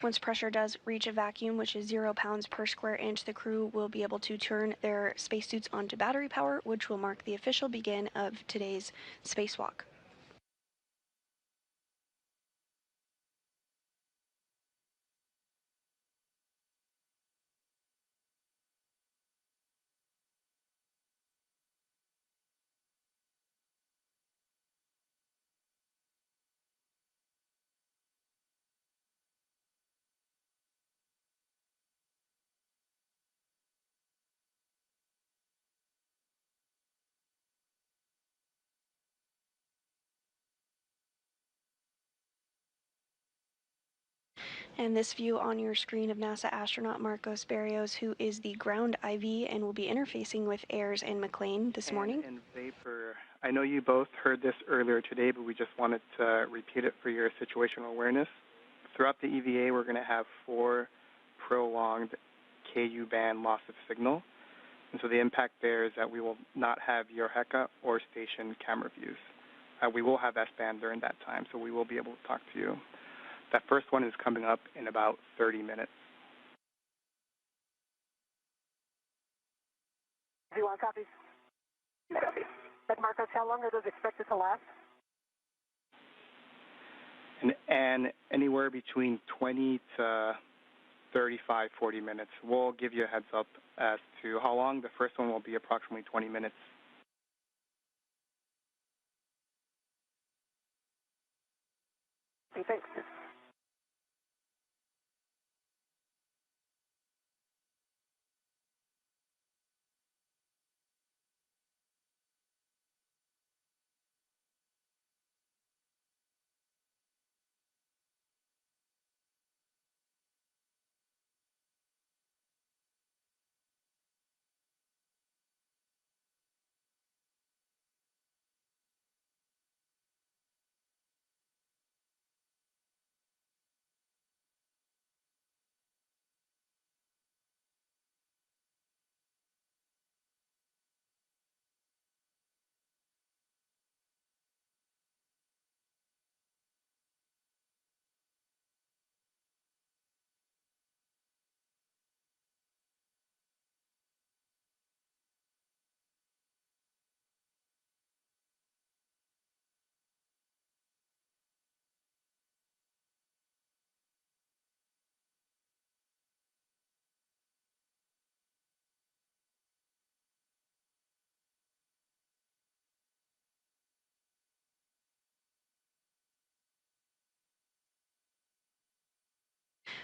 Once pressure does reach a vacuum, which is 0 pounds per square inch, the crew will be able to turn their spacesuits onto battery power, which will mark the official begin of today's spacewalk. And this view on your screen of NASA astronaut Marcos Berrios, who is the ground IV and will be interfacing with Ayres and McLean this morning. And Vapor, I know you both heard this earlier today, but we just wanted to repeat it for your situational awareness. Throughout the EVA, we're going to have 4 prolonged KU band loss of signal. And so the impact there is that we will not have your HECA or station camera views. We will have S-band during that time, so we will be able to talk to you. That first one is coming up in about 30 minutes. Do you want copies? Copy. But Marcos, how long are those expected to last? And anywhere between 20 to 35, 40 minutes. We'll give you a heads up as to how long. The first one will be approximately 20 minutes. Okay, thanks.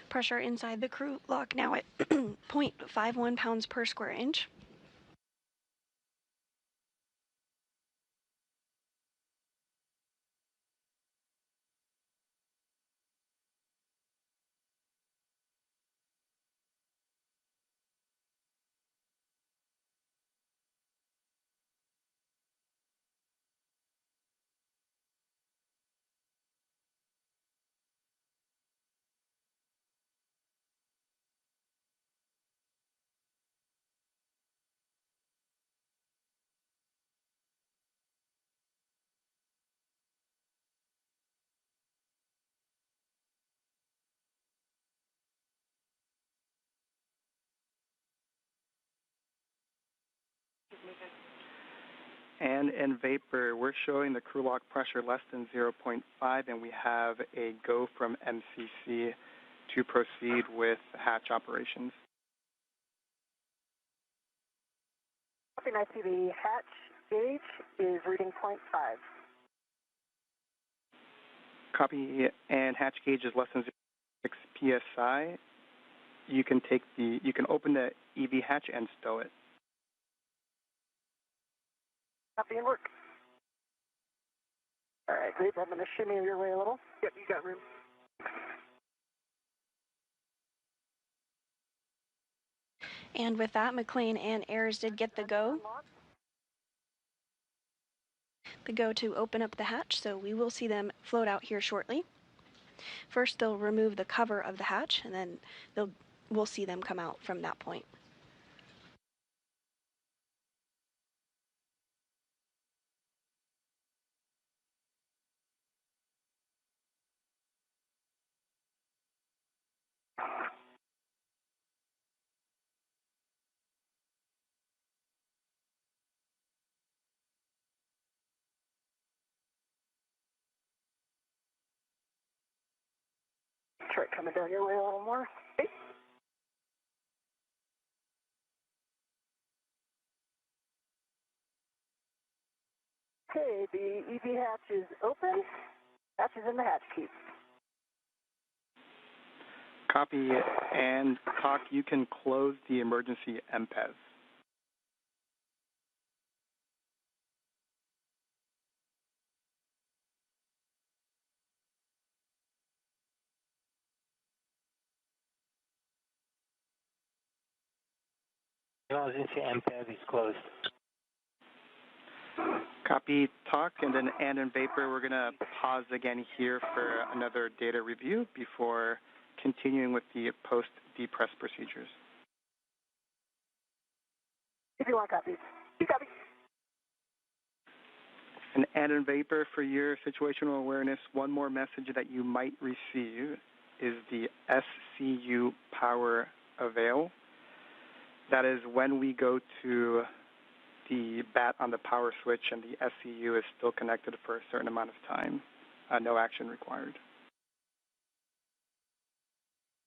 Pressure inside the crew lock now at 0.51 pounds per square inch. And in Vapor, we're showing the crew lock pressure less than 0.5, and we have a go from MCC to proceed with hatch operations. Copy, I see the hatch gauge is reading 0.5. Copy, and hatch gauge is less than 6 psi. You can open the EV hatch and stow it. Copy and work. All right, Grape, I'm going to shimmy your way a little. Yep, you got room. And with that, McLean and Ayres did get the go. The go to open up the hatch, so we will see them float out here shortly. First, they'll remove the cover of the hatch, and then we'll see them come out from that point. coming down your way a little more. Okay. Okay, the EV hatch is open. Hatch is in the hatch key. Copy, and TOC, you can close the emergency MPEV. Emergency MPEV is closed. Copy, TOC, and then and Vapor, we're going to pause again here for another data review before continuing with the post-depress procedures. If you want copies. You copy. And Vapor, for your situational awareness, one more message that you might receive is the SCU power avail. That is when we go to the bat on the power switch and the SCU is still connected for a certain amount of time. No action required.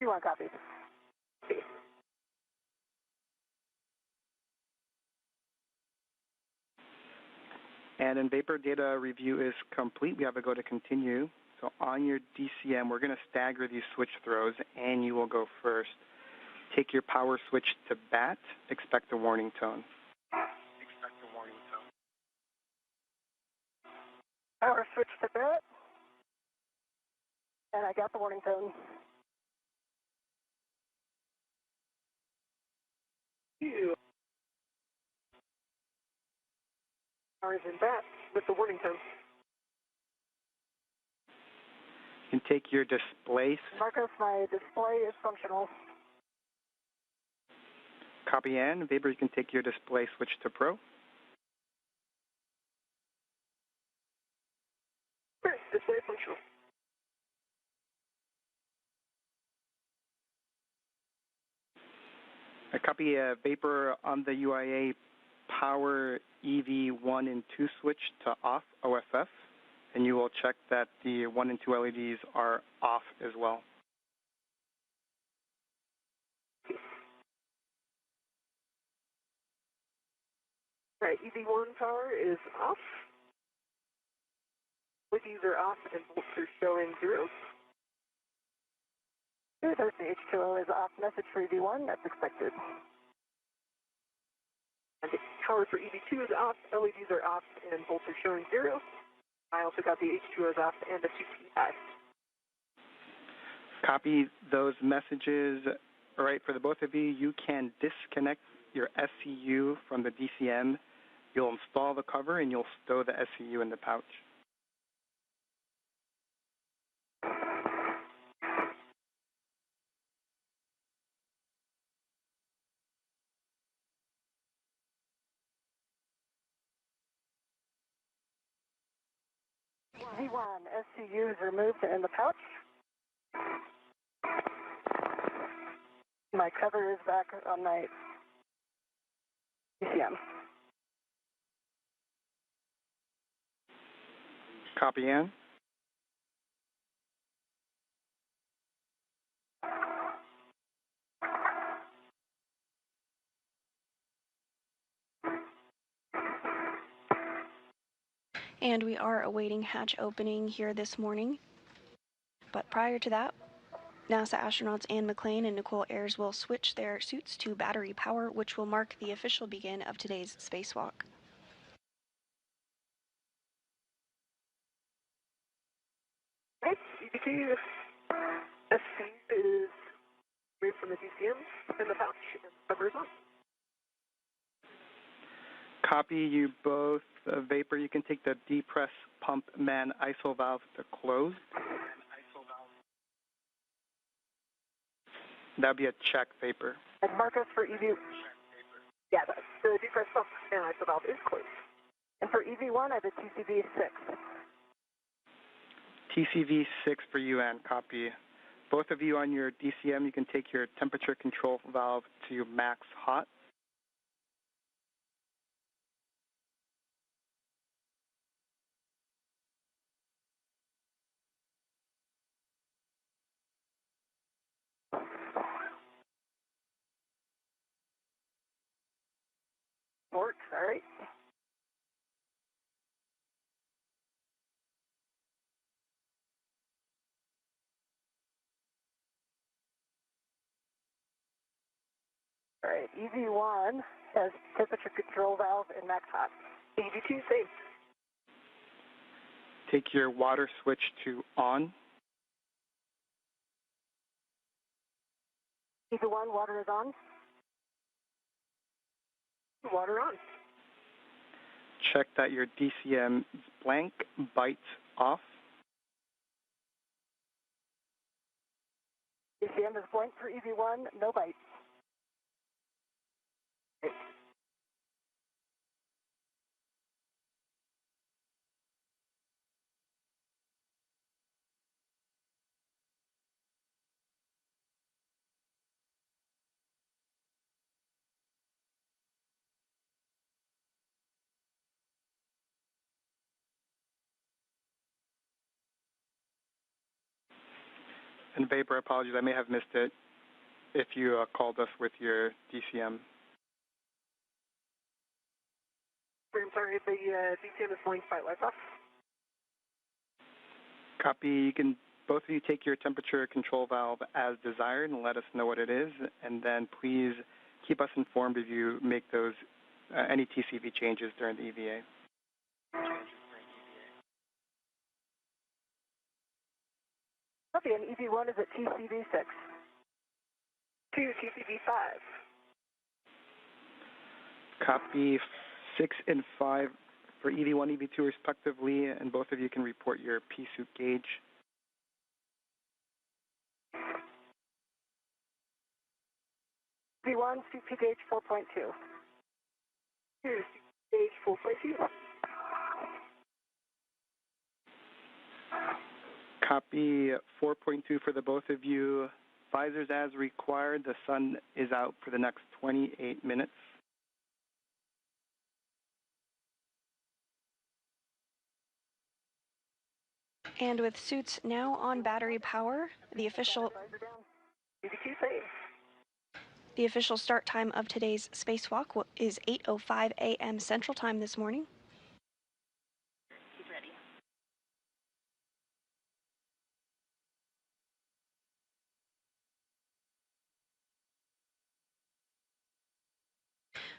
You want copies? And in Vapor, data review is complete. We have to go to continue. So on your DCM, we're going to stagger these switch throws, and you will go first. Take your power switch to bat. Expect a warning tone. Power switch to bat. And I got the warning tone. Power is in bat with the warning tone. You can take your display. Marcos, my display is functional. Copy, and Vapor, you can take your display switch to Pro. Display functional. A copy Vapor on the UIA power EV 1 and 2 switch to off OFF, and you will check that the 1 and 2 LEDs are off as well. Right, EV1 power is off. LEDs are off and volts are showing 0. There's the H2O is off message for EV1, that's expected. And the power for EV2 is off, LEDs are off, and volts are showing 0. I also got the H2O is off and the 2P high. Copy those messages. All right, for the both of you, you can disconnect your SCU from the DCM. You'll install the cover, and you'll stow the SCU in the pouch. V1, SCU is removed in the pouch. My cover is back on my DCM. Copy, Ann. And we are awaiting hatch opening here this morning. But prior to that, NASA astronauts Anne McClain and Nicole Ayers will switch their suits to battery power, which will mark the official begin of today's spacewalk. Right, EVT SC is removed from the DCM in the pouch and cover is on. Copy, you both. Vapor, you can take the depress pump man ISO valve to close. That would be a check, Vapor. And Marcos for EV. Yeah, the depress pump and ISO valve is closed. And for EV1, I have a TCV 6. TCV 6 for UN, copy. Both of you on your DCM, you can take your temperature control valve to max hot. right, EV1 has temperature control valve and max hot. EV2 same. Take your water switch to on. EV1, water is on. Water on. Check that your DCM is blank, bites off. DCM is blank for EV1, no bites. And Vapor, apologies, I may have missed it if you called us with your DCM. I'm sorry, the DCM is blank, by lights off. Copy. You can, both of you, take your temperature control valve as desired and let us know what it is, and then please keep us informed if you make those any TCV changes during the EVA. Copy, and EV1 is at TCV 6. To TCV 5. Copy. 6 and 5 for EV1, EV2 respectively, and both of you can report your P-suit gauge. EV1, CP gauge 4.2. Here's gauge 4.2. Copy. 4.2 for the both of you. Visors as required. The sun is out for the next 28 minutes. And with suits now on battery power, the official start time of today's spacewalk is 8:05 a.m. Central Time this morning. He's ready.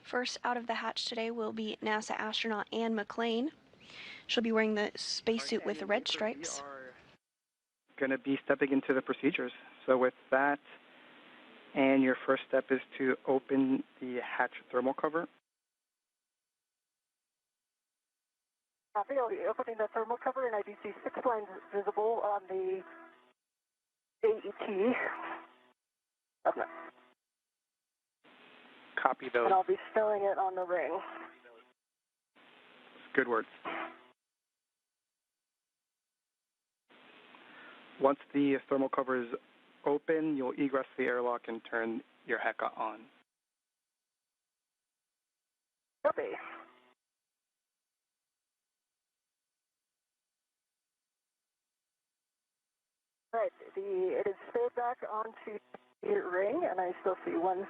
First out of the hatch today will be NASA astronaut Anne McClain. She'll be wearing the spacesuit with the red stripes. We are going to be stepping into the procedures. So with that, and your first step is to open the hatch thermal cover. Copy, I'll be opening the thermal cover, and I do see 6 lines visible on the AET. Okay. Copy those. And I'll be spilling it on the ring. Good words. Once the thermal cover is open, you'll egress the airlock and turn your HECA on. Copy. Right, it is spilled back onto the ring, and I still see 1,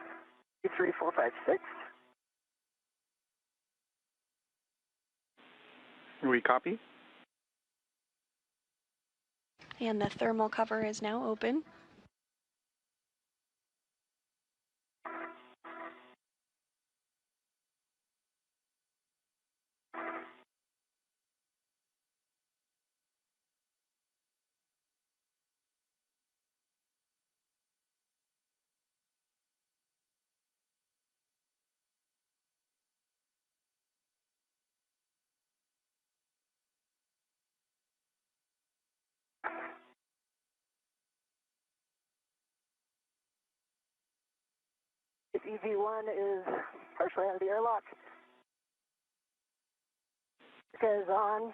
2, 3, 4, 5, 6. We copy? And the thermal cover is now open. EV1 is partially out of the airlock. HECA is on.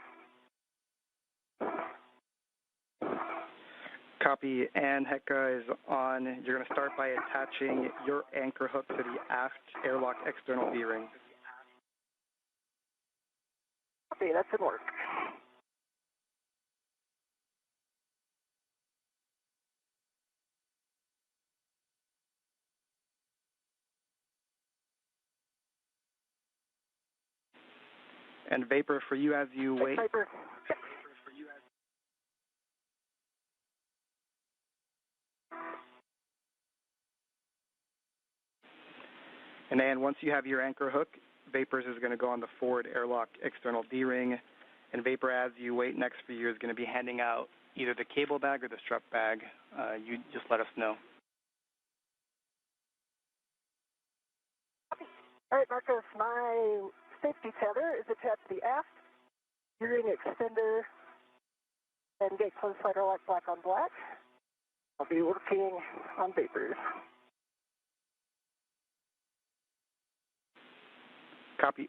Copy, and HECA is on. You're going to start by attaching your anchor hook to the aft airlock external V-ring. Copy, that should work. And Vapor, for you as you wait. Vapor. And then once you have your anchor hook, Vapors is going to go on the forward airlock external D-ring, and Vapor, as you wait next for you, is going to be handing out either the cable bag or the strut bag. You just let us know. All right, Marcos, my safety tether is attached to the aft, D-ring extender, and gate close slider lock black on black. I'll be working on Vapors. Copy.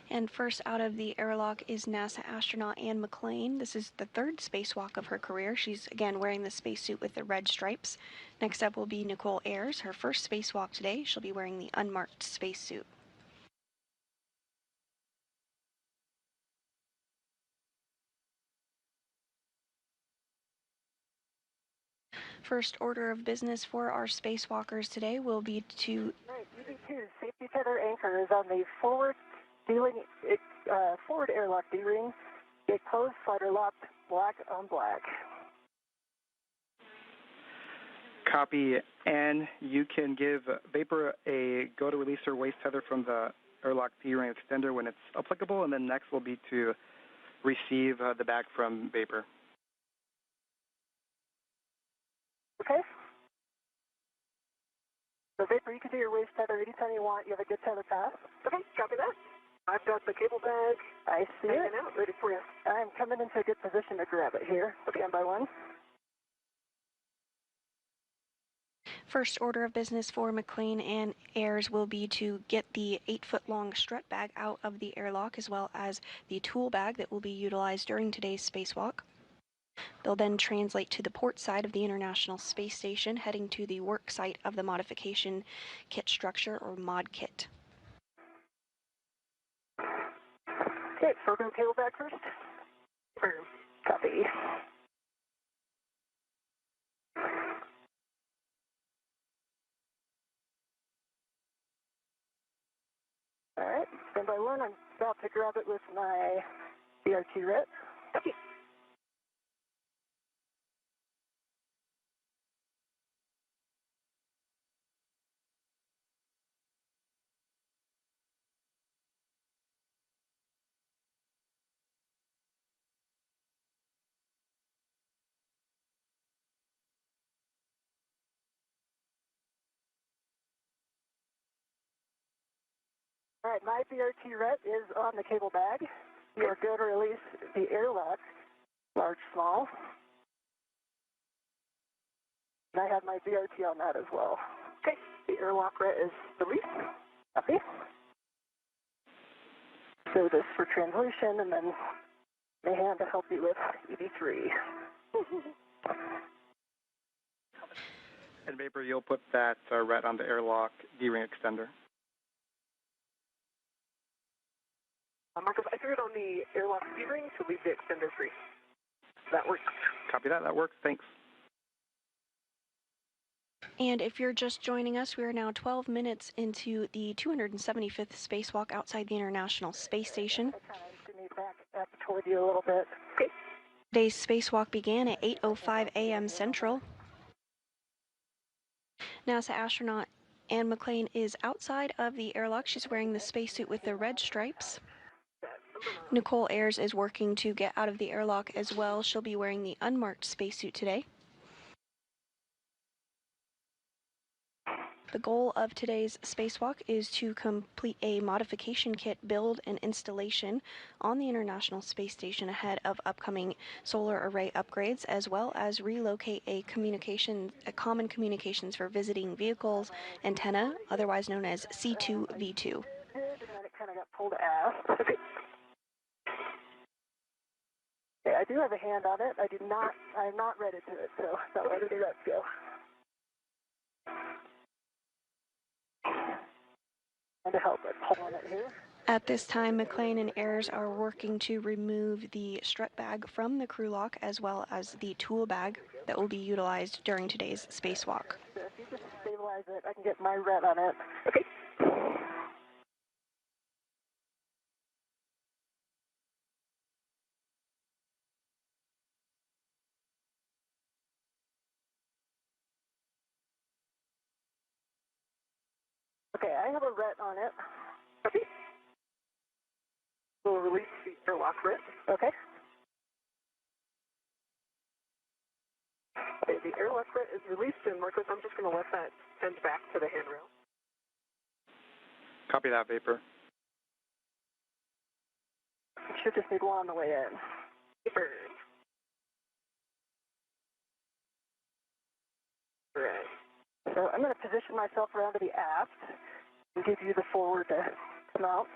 And first out of the airlock is NASA astronaut Anne McClain. This is the third spacewalk of her career. She's again wearing the spacesuit with the red stripes. Next up will be Nicole Ayers, her first spacewalk today. She'll be wearing the unmarked spacesuit. First order of business for our spacewalkers today will be to... Right, UV2, safety tether anchor is on the forward forward airlock D-ring. Gate closed, slider locked, black on black. Copy. And you can give Vapor a go to release her waist tether from the airlock D-ring extender when it's applicable, and then next will be to receive the bag from Vapor. Okay. So Vapor, you can do your waist tether anytime you want. You have a good tether path. Okay, copy that. I've got the cable bag. I see it. Out, ready for you. I'm coming into a good position to grab it here. Okay, 1 by 1. First order of business for McClain and Ayers will be to get the 8-foot-long strut bag out of the airlock, as well as the tool bag that will be utilized during today's spacewalk. They'll then translate to the port side of the International Space Station, heading to the work site of the Modification Kit Structure, or Mod Kit. Okay, so we're going to cable back first. Copy. All right, 1 by 1. I'm about to grab it with my BRT rep. Copy. All right, my BRT ret is on the cable bag. You are going to release the airlock, large, small. And I have my BRT on that as well. Okay, the airlock ret is released. Copy. So this for translation, and then my hand to help you with EV3. And Vapor, you'll put that ret on the airlock D-ring extender. Marcus, I threw it on the airlock D-ring to leave the extender free. That works. Copy that. That works. Thanks. And if you're just joining us, we are now 12 minutes into the 275th spacewalk outside the International Space Station. I kind of need back up toward you a little bit. Okay. Today's spacewalk began at 8:05 a.m. Central. NASA astronaut Anne McClain is outside of the airlock. She's wearing the spacesuit with the red stripes. Nicole Ayers is working to get out of the airlock as well. She'll be wearing the unmarked spacesuit today. The goal of today's spacewalk is to complete a modification kit build and installation on the International Space Station ahead of upcoming solar array upgrades, as well as relocate a common communications for visiting vehicles antenna, otherwise known as C2V2. And then it kind of got pulled aft. Okay, I do have a hand on it. I'm not ready to it, so not ready to let go. And to help it, pull on it here. At this time, McClain and Ayers are working to remove the strut bag from the crew lock, as well as the tool bag that will be utilized during today's spacewalk. So if you just stabilize it, I can get my red on it. Okay. Okay, I have a ret on it. Copy. We'll release the airlock ret. Okay. Okay, the airlock ret is released, and Marcos, I'm just going to let that send back to the handrail. Copy that, Vapor. You should just need one on the way in. Vapor. Right. So I'm going to position myself around to the aft and give you the forward to mount.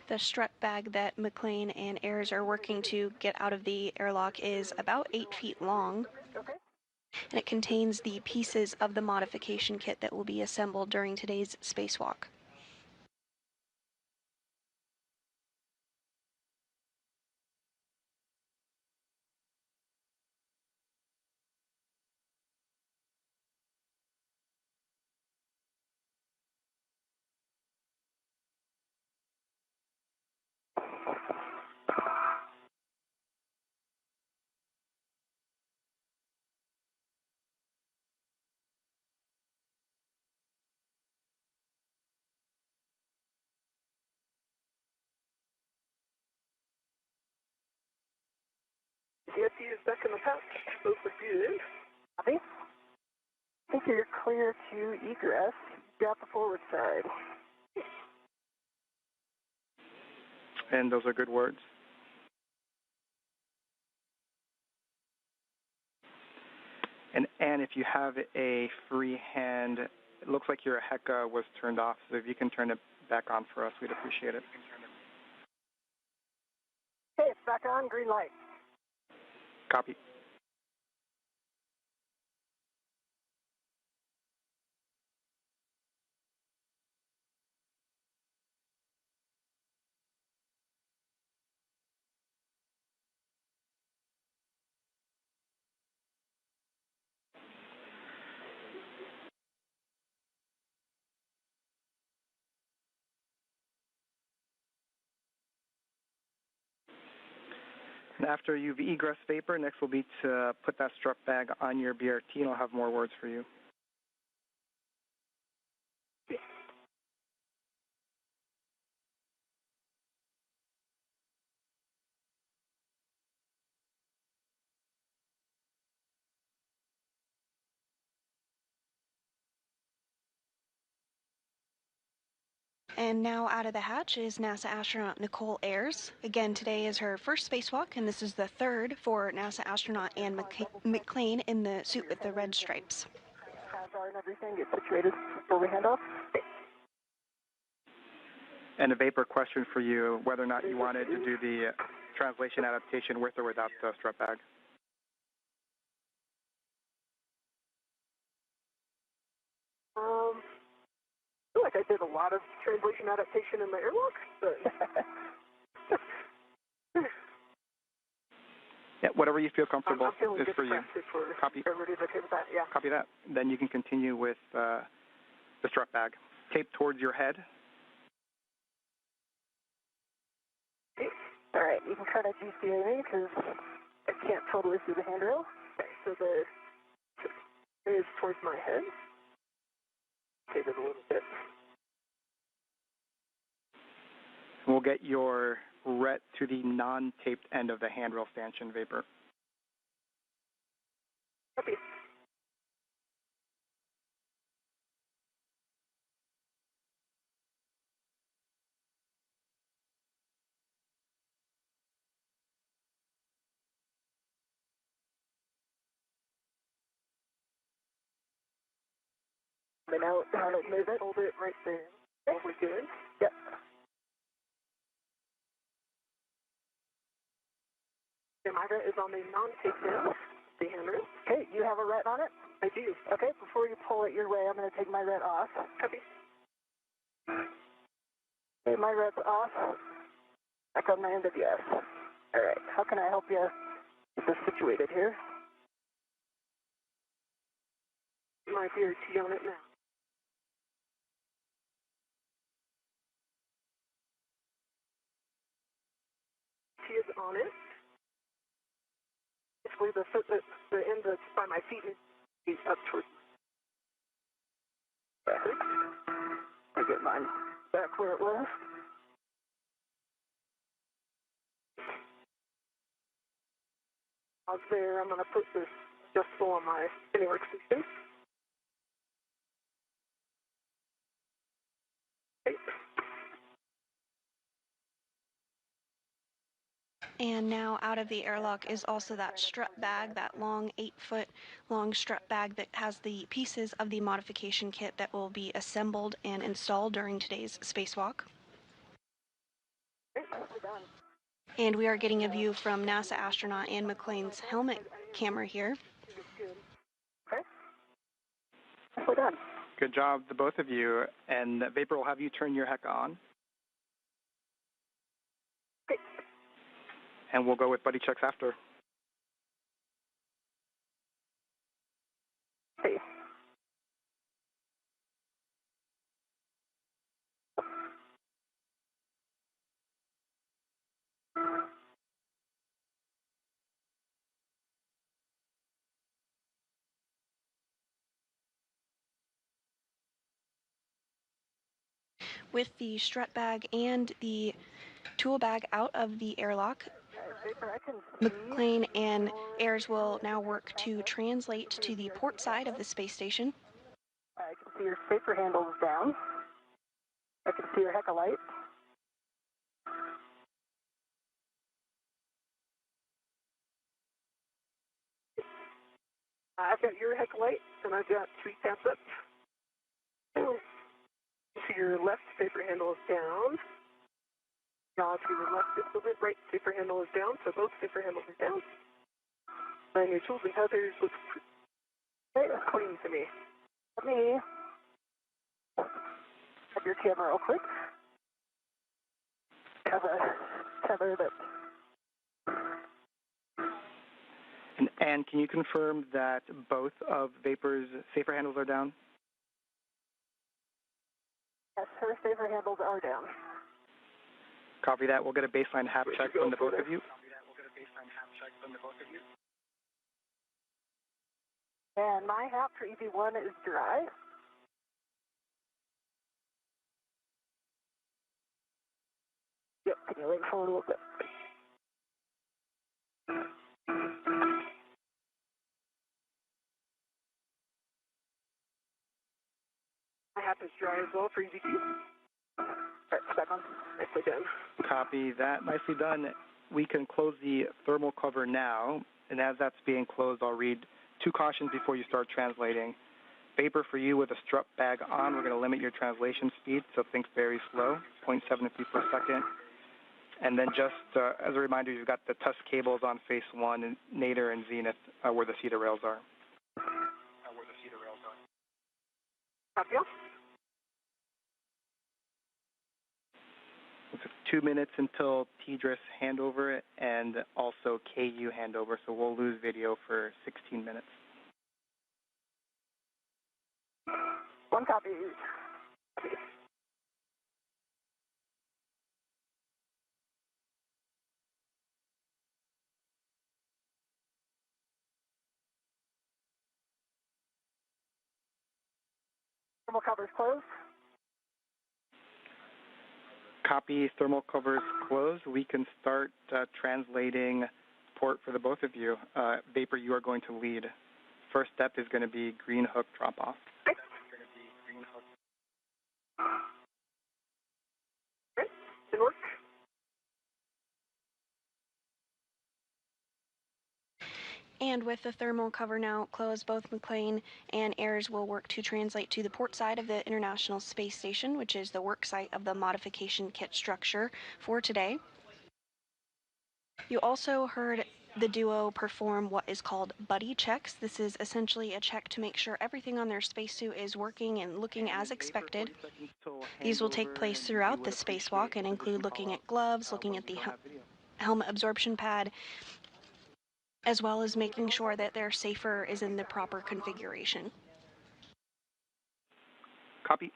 The strut bag that McLean and Ayers are working to get out of the airlock is about 8 feet long, Okay. and it contains the pieces of the modification kit that will be assembled during today's spacewalk. CST is back in the pouch. Both are good. Copy. I think you're clear to egress. Got the forward side. And those are good words. And Anne, if you have a free hand, it looks like your HECA was turned off, so if you can turn it back on for us, we'd appreciate it. Okay, it's back on. Green light. Copy. And after you've egress Vapor, next will be to put that strut bag on your BRT, and I'll have more words for you. And now out of the hatch is NASA astronaut Nicole Ayers. Again, today is her first spacewalk, and this is the third for NASA astronaut Anne McLean in the suit with the red stripes. And everything gets situated before we hand off. And a Vapor question for you, whether or not you wanted to do the translation adaptation with or without the strut bag. I feel like I did a lot of translation adaptation in the airlock, but yeah, whatever you feel comfortable is for you. Copy. Everybody's okay with that, yeah. Copy that. Then you can continue with the strut bag. Tape towards your head. Okay. All right, you can kind of GCA me because I can't totally see the handrail. Okay, so the is towards my head. Tape it a little bit. We'll get your ret to the non-taped end of the handrail stanchion, Vapor. Copy. And now move it, hold it right there. Okay, we're good. Yep. Okay, my ret is on the non-taped end, the handrail. Okay, you have a ret on it? I do. Okay, before you pull it your way, I'm going to take my ret off. Copy. Okay, my ret's off. Back on my end of yes. All right, how can I help you get this situated here? my DRT on it now. T is on it. Basically, the end that's by my feet is up towards. Perfect. I get mine back where it was. Out there, I'm going to put this adjustable on my spinning workstation. Okay. And now out of the airlock is also that strut bag, that long 8-foot long strut bag that has the pieces of the modification kit that will be assembled and installed during today's spacewalk. And we are getting a view from NASA astronaut Ann McClain's helmet camera here. Okay. We're done. Good job, the both of you. And Vapor will have you turn your HEC on. Okay. And we'll go with buddy checks after. Okay. With the strut bag and the tool bag out of the airlock, McClain and Ayers will now work to translate to the port side of the space station. I can see your spacer handles down. I can see your HEC light. I've got your HEC light, and I've got 3 tabs up. So your left spacer handle is down. Now to your left just a little bit, right spacer handle is down, so both spacer handles are down. And your tools and tethers look clean to me. Let me have your camera real quick. Have a tether that. And can you confirm that both of Vapor's safer handles are down? Yes, her safer handles are down. Copy that. We'll get a baseline HAP check from the both of you. And my HAP for EV1 is dry. Yep, can you wait for a little bit? My HAP is dry as well for EV2. All right, back on. Nicely done. Copy that. Nicely done. We can close the thermal cover now, and as that's being closed, I'll read 2 cautions before you start translating. Vapor, for you with a strut bag on, we're going to limit your translation speed, so think very slow, 0.7 feet per second. And then just as a reminder, you've got the tusk cables on phase 1, and nadir and zenith where the cedar rails are. Copy. It's 2 minutes until TDRS handover and also KU handover, so we'll lose video for 16 minutes. 1 copy. Thermal covers closed. Copy, thermal covers closed. We can start translating port for the both of you. Vapor, you are going to lead. First step is going to be green hook drop off. Okay, good work. And with the thermal cover now closed, both McClain and Ayers will work to translate to the port side of the International Space Station, which is the work site of the modification kit structure for today. You also heard the duo perform what is called buddy checks. This is essentially a check to make sure everything on their spacesuit is working and looking as expected. These will take place throughout the spacewalk and include looking at gloves, looking at the helmet absorption pad, as well as making sure that their safer is in the proper configuration. Copy.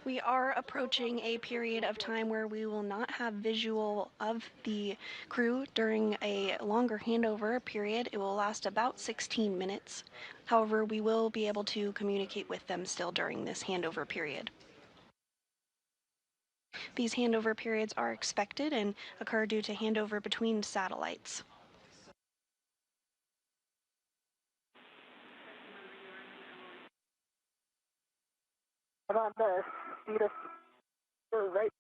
We are approaching a period of time where we will not have visual of the crew during a longer handover period. It will last about 16 minutes. However, we will be able to communicate with them still during this handover period. These handover periods are expected and occur due to handover between satellites. On the speed of right.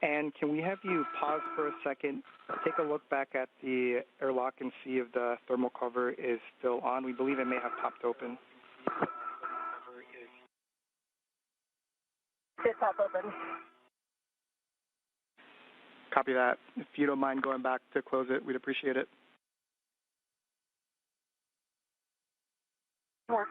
And can we have you pause for a second, take a look back at the airlock and see if the thermal cover is still on? We believe it may have popped open. It popped open. Copy that. If you don't mind going back to close it, we'd appreciate it. More.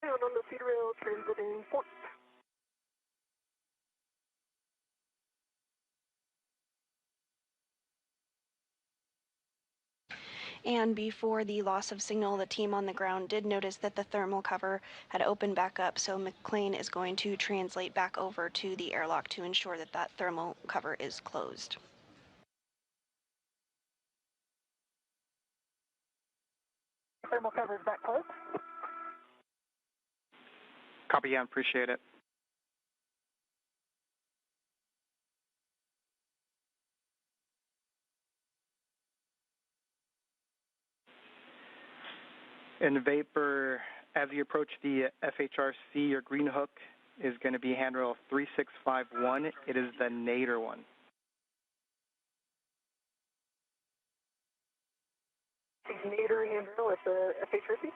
Down on the feed rail, transiting port. And before the loss of signal, the team on the ground did notice that the thermal cover had opened back up, so McLean is going to translate back over to the airlock to ensure that that thermal cover is closed. Thermal cover is back closed. Copy, yeah, appreciate it. In Vapor, as you approach the FHRC, your green hook is going to be handrail 3651. It is the nadir one. Nadir handrail at the FHRC.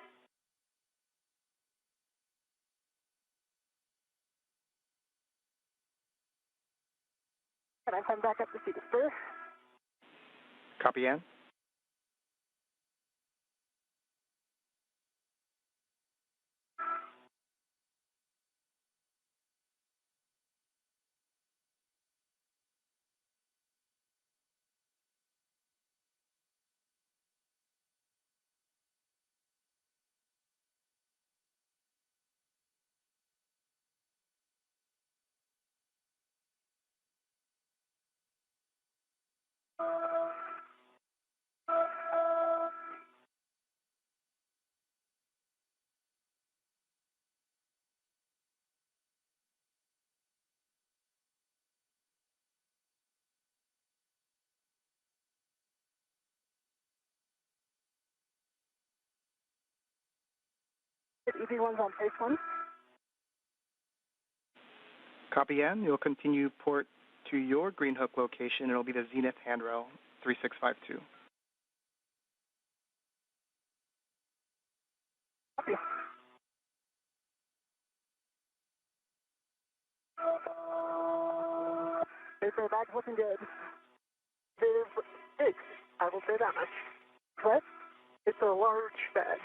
Can I come back up to see the spur? Copy, Ann. EV1's on phase 1. Copy, Ann. You'll continue port to your green hook location. It'll be the Zenith handrail 3652. Copy. Vapor bag's looking good. Very big. I will say that much. What? It's a large bag.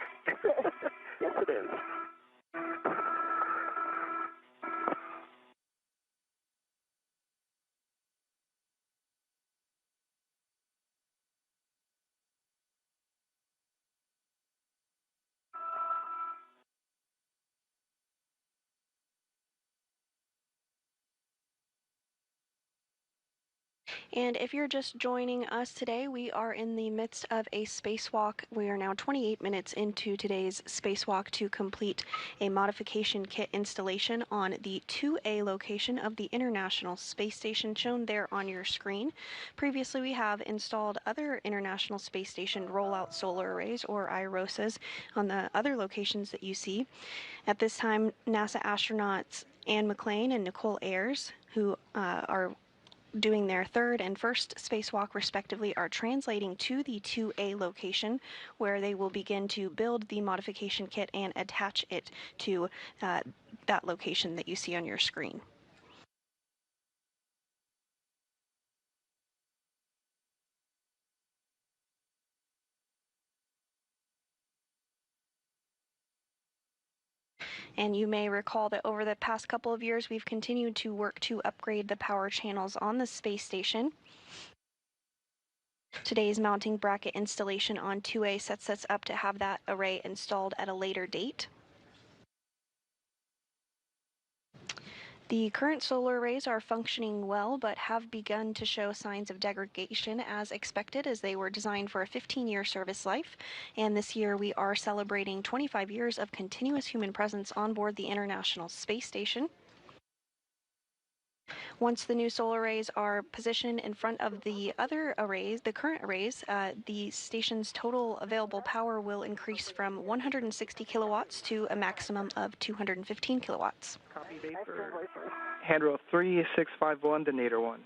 Yes, it is. And if you're just joining us today, we are in the midst of a spacewalk. We are now 28 minutes into today's spacewalk to complete a modification kit installation on the 2A location of the International Space Station shown there on your screen. Previously, we have installed other International Space Station rollout solar arrays, or IROSAs, on the other locations that you see. At this time, NASA astronauts Anne McLean and Nicole Ayers, who are doing their third and first spacewalk respectively are translating to the 2A location, where they will begin to build the modification kit and attach it to that location that you see on your screen. And you may recall that over the past couple of years, we've continued to work to upgrade the power channels on the space station. Today's mounting bracket installation on 2A sets us up to have that array installed at a later date. The current solar arrays are functioning well, but have begun to show signs of degradation as expected, as they were designed for a 15-year service life. And this year we are celebrating 25 years of continuous human presence on board the International Space Station. Once the new solar arrays are positioned in front of the other arrays, the current arrays, the station's total available power will increase from 160 kilowatts to a maximum of 215 kilowatts. Copy vapor. Handrail 3651 to Nader 1.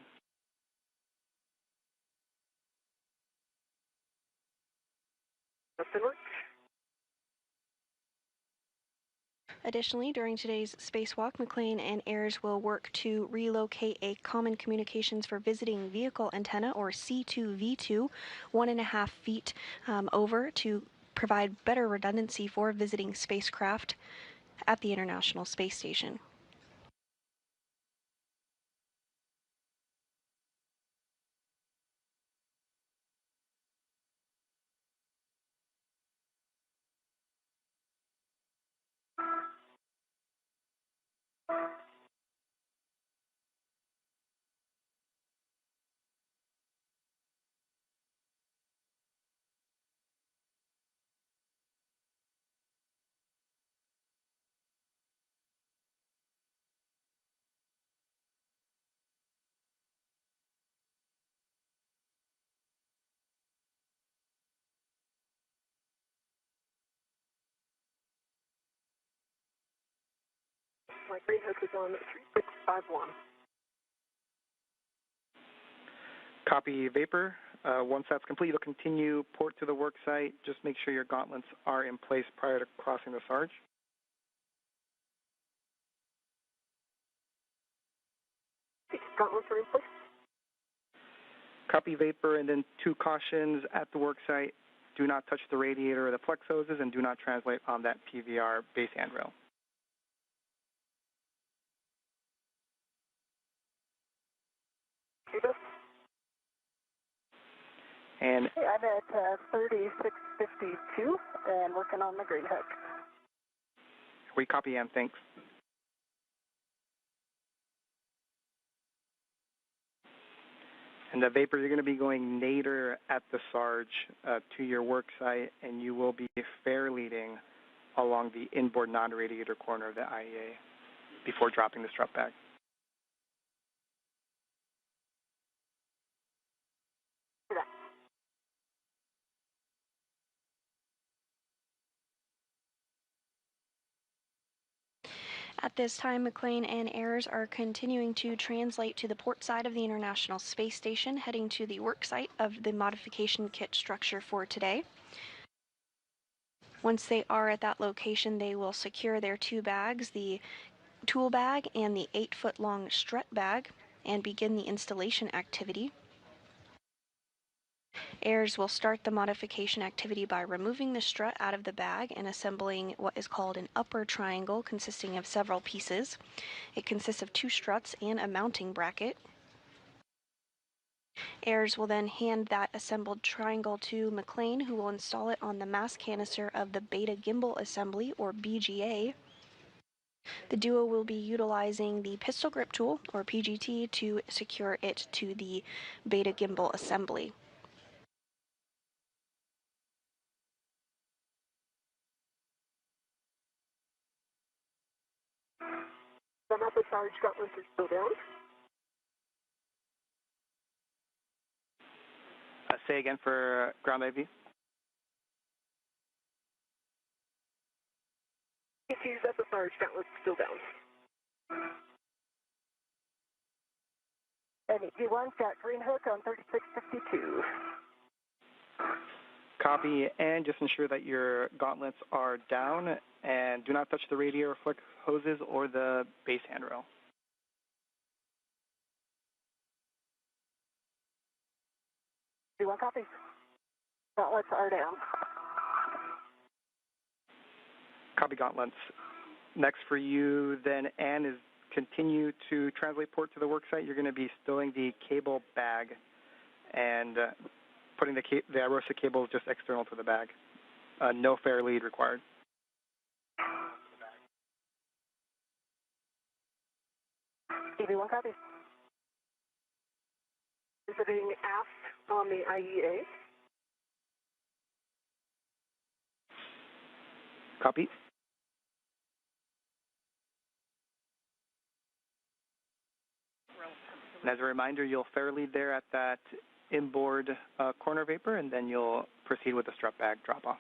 Additionally, during today's spacewalk, McLean and Ayers will work to relocate a common communications for visiting vehicle antenna, or C2V2, 1.5 feet over, to provide better redundancy for visiting spacecraft at the International Space Station. My green hook is on 3651. Copy vapor. Once that's complete, you'll continue port to the work site. Just make sure your gauntlets are in place prior to crossing the Sarge. Gauntlets are in place. Copy vapor, and then 2 cautions at the work site. Do not touch the radiator or the flex hoses, and do not translate on that PVR base handrail. And I'm at 3652 and working on the green hook. we copy and thanks. And the vapor, you're going to be going nadir at the Sarge to your work site, and you will be fair leading along the inboard non-radiator corner of the IEA before dropping the strut bag. At this time, McLean and Ayers are continuing to translate to the port side of the International Space Station, heading to the work site of the modification kit structure for today. Once they are at that location, they will secure their 2 bags, the tool bag and the 8-foot-long strut bag, and begin the installation activity. Ayers will start the modification activity by removing the strut out of the bag and assembling what is called an upper triangle, consisting of several pieces. It consists of 2 struts and a mounting bracket. Ayers will then hand that assembled triangle to McLean, who will install it on the mass canister of the Beta Gimbal Assembly, or BGA. The duo will be utilizing the pistol grip tool, or PGT, to secure it to the Beta Gimbal Assembly. The upper Sarge gauntlets are still down. Say again for ground IV. PT's upper Sarge gauntlets still down. And G1's got green hook on 3652. Copy, and just ensure that your gauntlets are down and do not touch the radiator or flick hoses or the base handrail. G1 copy. Gauntlets are down. Copy gauntlets. Next for you then, Ann, is continue to translate port to the worksite. You're going to be stowing the cable bag and putting the AROSA cable just external to the bag. No fair lead required. TV1 copy. Visiting aft on the IEA. Copy. And as a reminder, you'll fair lead there at that inboard corner vapor, and then you'll proceed with the strut bag drop-off.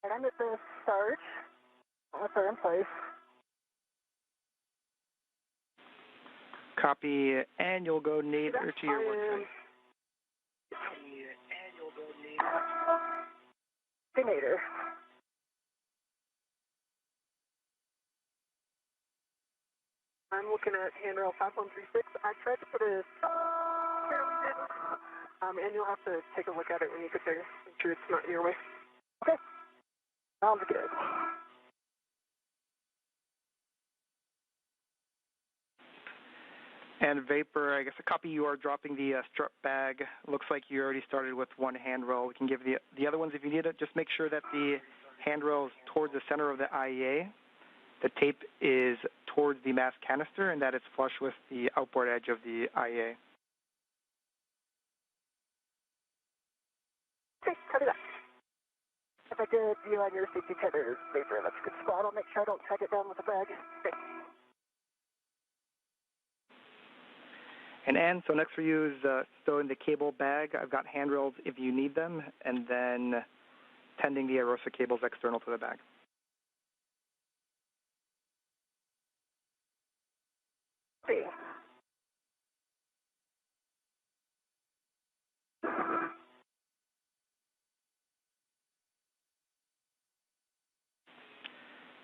And I'm at the start. Gauntlets are in place. Copy, and you'll go nadir to your worksite. Nadir. I'm looking at handrail 5136. I tried to put a and you'll have to take a look at it when you get there. Make sure it's not in your way. Okay. Sounds good. And vapor, I guess a copy, you are dropping the strut bag. Looks like you already started with one handrail. We can give the other ones if you need it. Just make sure that the handrail is towards the center of the IEA. The tape is towards the mass canister and that it's flush with the outboard edge of the IEA. Okay, copy that. If I did view on your safety tether vapor, that's a good spot. I'll make sure I don't tag it down with a bag. Okay. And Ann, so next for you is stowing the cable bag. I've got handrails if you need them, and then tending the AROSA cables external to the bag. See.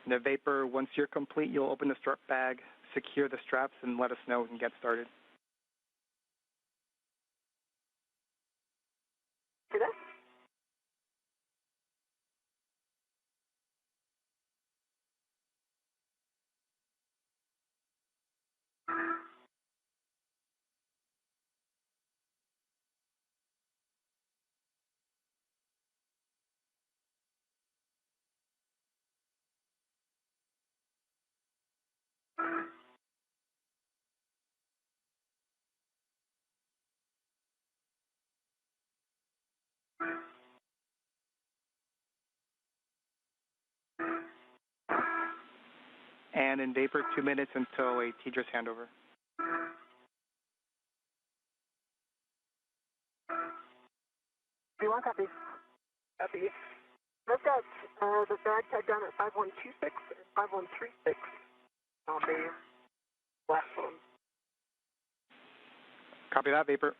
And the vapor, once you're complete, you'll open the strut bag, secure the straps, and let us know we can get started. See that? And in vapor, 2 minutes until a TDRS handover. B1, copy. Copy. I've got the bag tied down at 5126 and 5136 on the platform. Copy that, Vapor.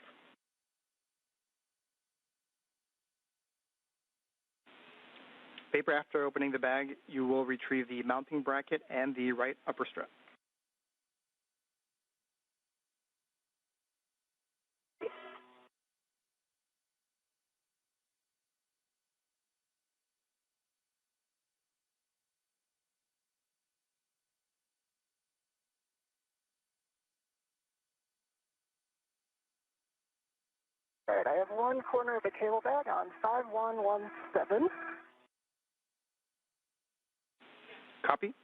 Vapor, after opening the bag, you will retrieve the mounting bracket and the right upper strut. All right, I have one corner of the cable bag on 5117. Copy.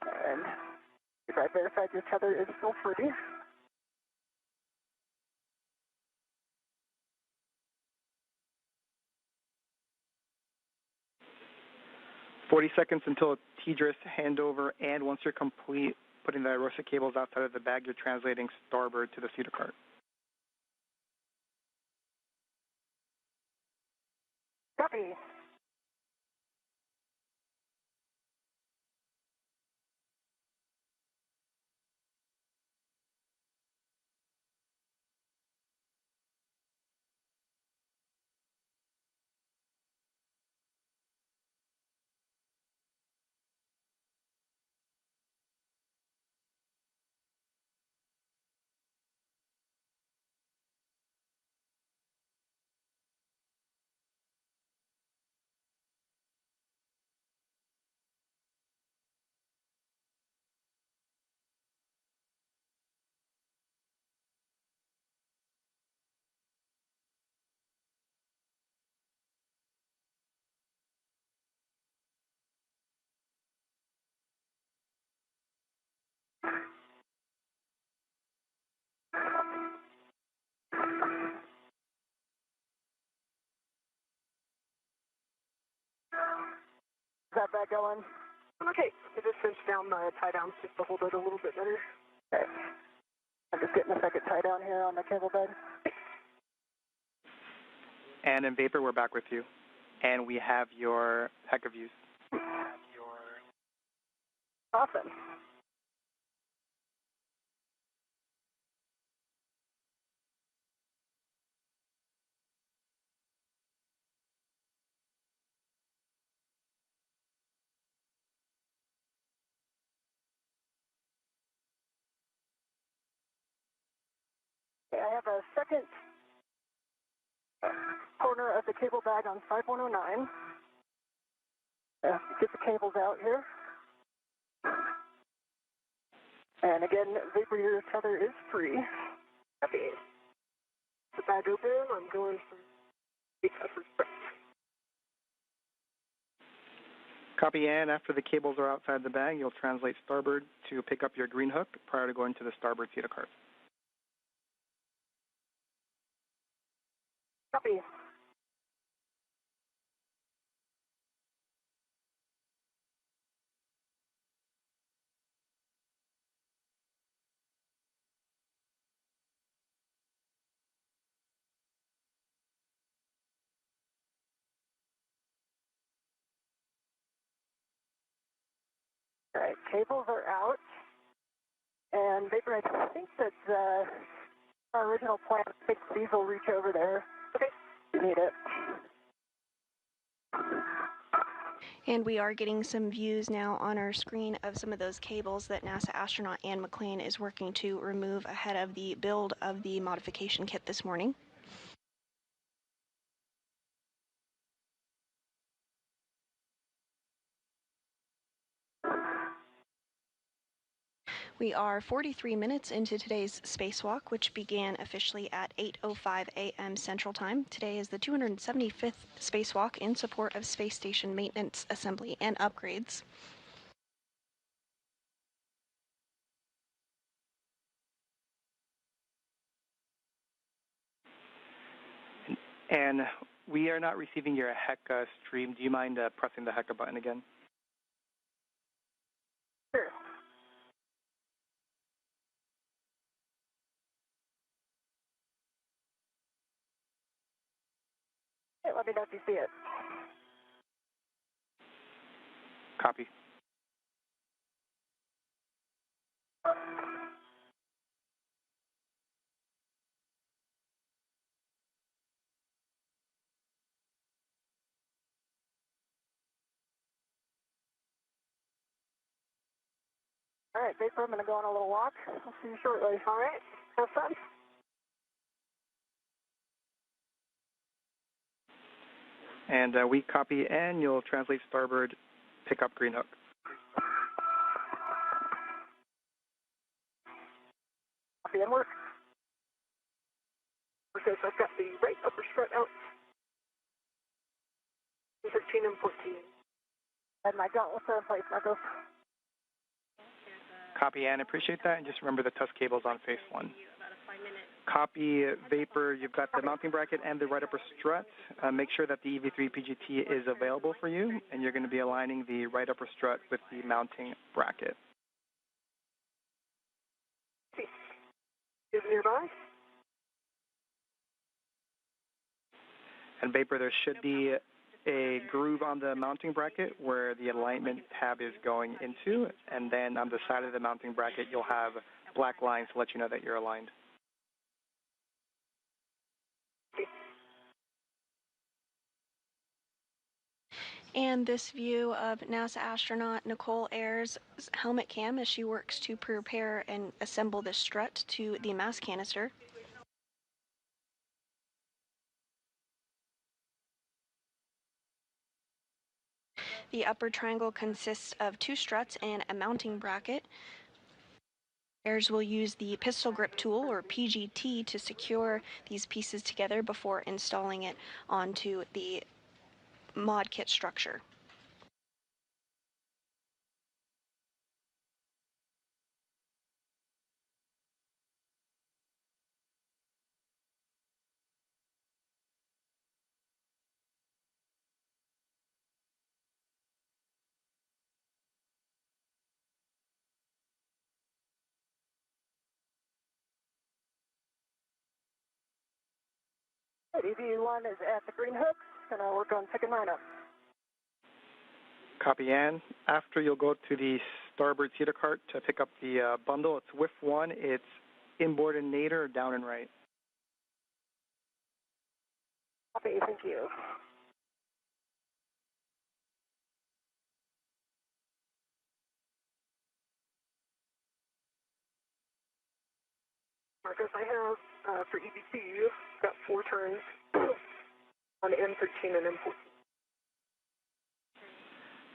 And if I verified your tether is still free. Seconds until Egress handover, and once you're complete putting the ROSA cables outside of the bag, you're translating starboard to the feeder cart. Copy. Is that back going? Okay, I just cinched down the tie downs just to hold it a little bit better. Okay. I'm just getting a second tie down here on the cable bed. And in Vapor, we're back with you. And we have your heck of views. Awesome. Okay, I have a second corner of the cable bag on 5109. Get the cables out here. And again, Vapor, your tether is free. Okay. The bag open, I'm going for the upper strut. Copy, and after the cables are outside the bag, you'll translate starboard to pick up your green hook prior to going to the starboard feeder cart. Copy. All right, cables are out. And Vapor, I think that our original plan, I think these will reach over there. Okay, you need it. And we are getting some views now on our screen of some of those cables that NASA astronaut Ann McClain is working to remove ahead of the build of the modification kit this morning. We are 43 minutes into today's spacewalk, which began officially at 8:05 a.m. Central Time. Today is the 275th spacewalk in support of space station maintenance, assembly, and upgrades. And we are not receiving your HECA stream. Do you mind pressing the HECA button again? Sure. Hey, let me know if you see it. Copy. All right, Vapor, I'm going to go on a little walk. I'll see you shortly. All right, have fun. And we copy, and you'll translate starboard, pick up green hook. Copy and work. Okay, so I've got the right upper strut out. 13 and 14. And my gauntlets are in place, Marco. Copy, and appreciate that. And just remember the tusk cable's on phase 1. Copy, Vapor. You've got the mounting bracket and the right upper strut. Make sure that the EV3 PGT is available for you, and you're going to be aligning the right upper strut with the mounting bracket. Is nearby. And Vapor, there should be a groove on the mounting bracket where the alignment tab is going into, and then on the side of the mounting bracket, you'll have black lines to let you know that you're aligned. And this view of NASA astronaut Nicole Ayers' helmet cam as she works to prepare and assemble the strut to the mass canister. The upper triangle consists of 2 struts and a mounting bracket. Ayers will use the pistol grip tool, or PGT, to secure these pieces together before installing it onto the mod kit structure. EV1 is at the green hook, and I'll work on picking mine up. Copy, Ann. After you'll go to the starboard cedar cart to pick up the bundle. It's WIF 1. It's inboard and nadir, down and right. Copy, thank you. Marcus, I have, for EBC, got 4 turns on M13 and M14.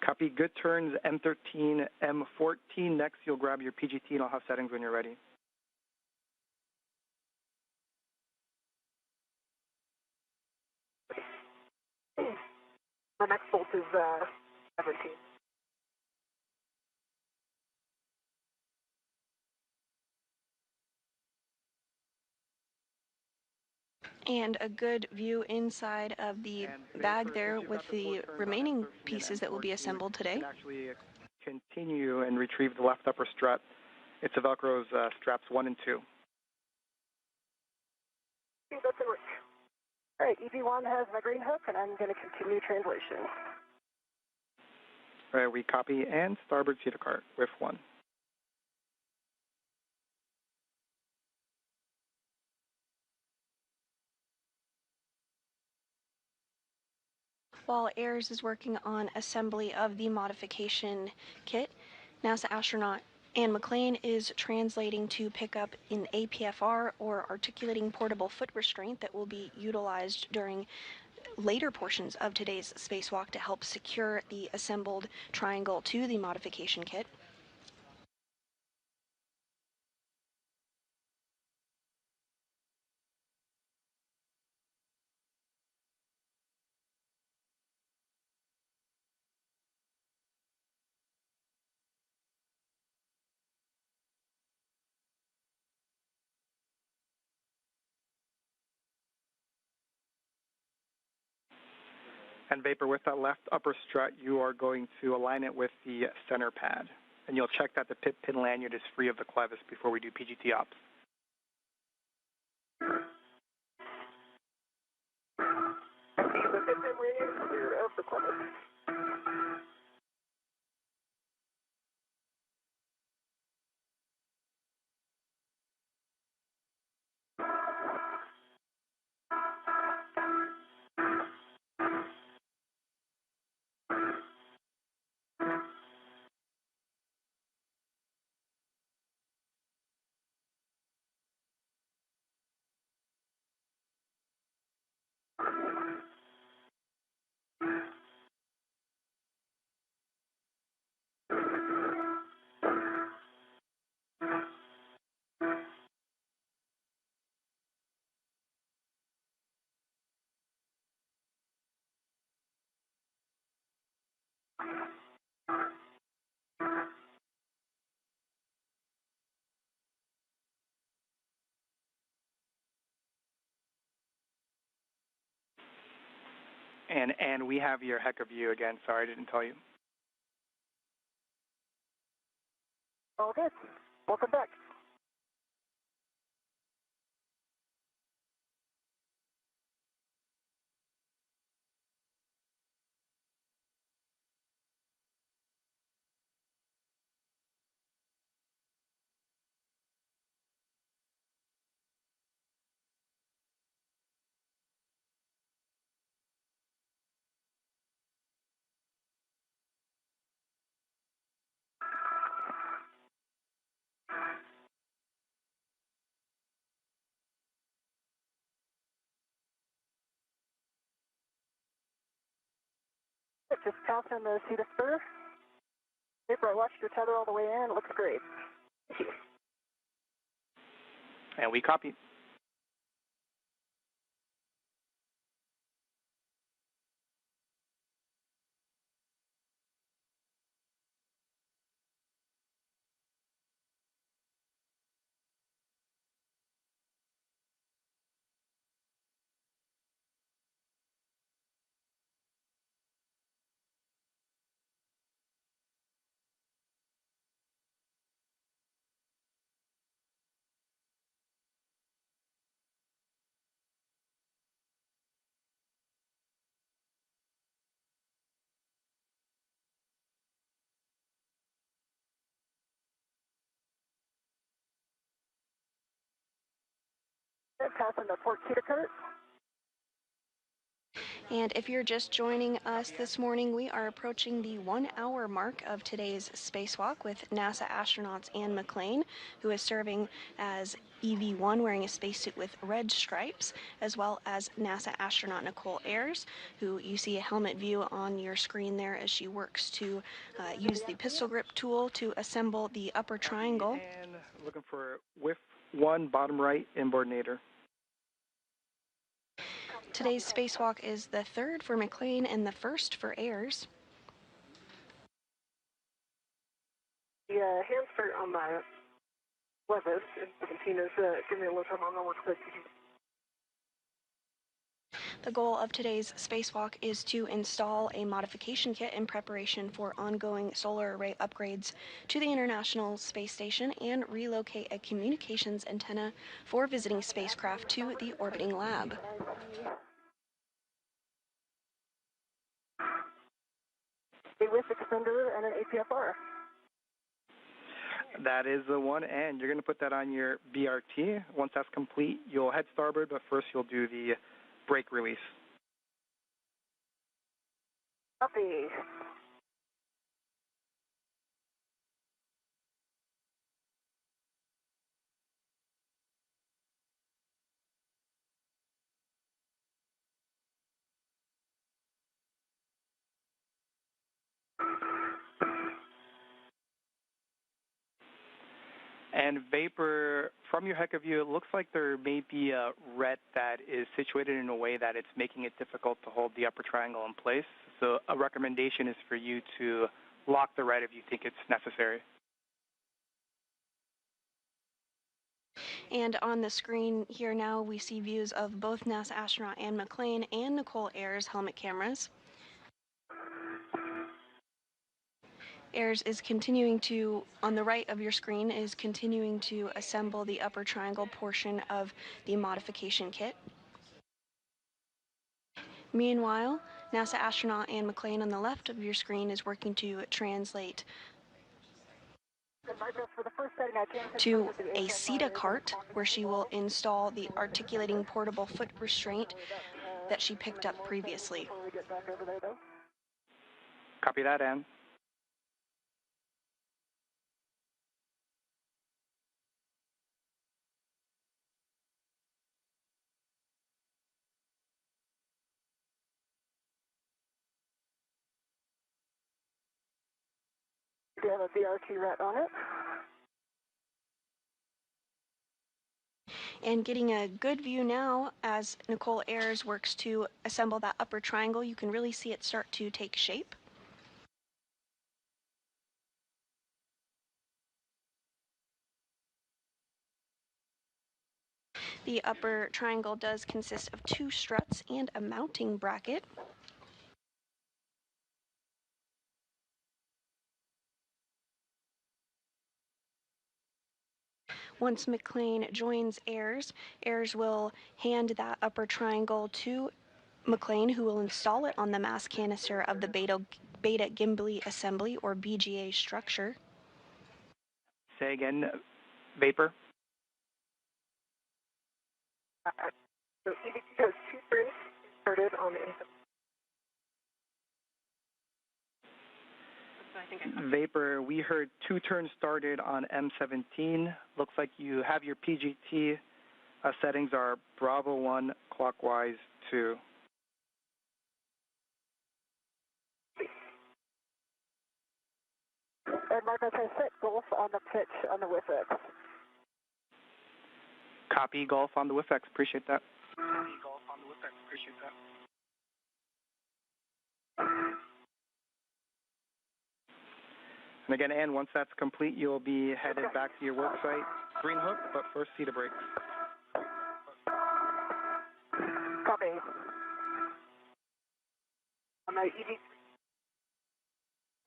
Copy, good turns, M13, M14. Next, you'll grab your PGT, and I'll have settings when you're ready. My next bolt is 17. And a good view inside of the bag there with the remaining pieces that will be assembled today. You can actually continue and retrieve the left upper strut. It's a Velcro's straps 1 and 2. That's it. All right, EV1 has my green hook, and I'm going to continue translation. All right, we copy and starboard cedar cart, WIF 1. While Ayers is working on assembly of the modification kit, NASA astronaut Anne McLean is translating to pick up an APFR, or articulating portable foot restraint, that will be utilized during later portions of today's spacewalk to help secure the assembled triangle to the modification kit. And Vapor, with that left upper strut, you are going to align it with the center pad. And you'll check that the pit pin lanyard is free of the clevis before we do PGT ops. The pit pin lanyard is clear of the clevis. And we have your heck of you again. Sorry, I didn't tell you. All good. Welcome back. Just passing the seat of spur. Vapor, I watched your tether all the way in. It looks great. Thank you. And we copy. Passing the port seater cart. And if you're just joining us this morning, we are approaching the 1 hour mark of today's spacewalk with NASA astronauts Anne McClain, who is serving as EV1 wearing a spacesuit with red stripes, as well as NASA astronaut Nicole Ayers, who you see a helmet view on your screen there as she works to use the pistol grip tool to assemble the upper triangle. And looking for whiff 1, bottom right, inboardinator. Today's spacewalk is the third for McClain and the first for Ayers. The hand start on my clevis, and Valentina's giving me a little time on the work quick. The goal of today's spacewalk is to install a modification kit in preparation for ongoing solar array upgrades to the International Space Station and relocate a communications antenna for visiting spacecraft to the orbiting lab. A whiff extender and an APFR. That is the one, and you're going to put that on your BRT. Once that's complete, you'll head starboard, but first you'll do the brake release. Copy. And Vapor, from your heck of view, it looks like there may be a ret that is situated in a way that it's making it difficult to hold the upper triangle in place. So a recommendation is for you to lock the ret if you think it's necessary. And on the screen here now, we see views of both NASA astronaut Anne McClain and Nicole Ayers' helmet cameras. Airs is continuing to, on the right of your screen, is continuing to assemble the upper triangle portion of the modification kit. Meanwhile, NASA astronaut Anne McClain on the left of your screen is working to translate to a CETA cart, where she will install the articulating portable foot restraint that she picked up previously. Copy that, Anne. Do you have a VRT ret on it? And getting a good view now as Nicole Ayers works to assemble that upper triangle, you can really see it start to take shape. The upper triangle does consist of 2 struts and a mounting bracket. Once McClain joins Ayers, Ayers will hand that upper triangle to McClain, who will install it on the mass canister of the beta gimbal assembly, or BGA structure. Say again, Vapor. So EVT has 2 turns started on the Vapor, we heard 2 turns started on M17. Looks like you have your PGT settings are Bravo 1 clockwise 2. And Marcos has set Golf on the pitch on the WIFX. Copy Golf on the WIFX. Appreciate that. Copy Golf on the WIFX. Appreciate that. And again, Ann, once that's complete, you'll be headed back to your work site. Green hook, but first CETA brakes. Copy. On my EV,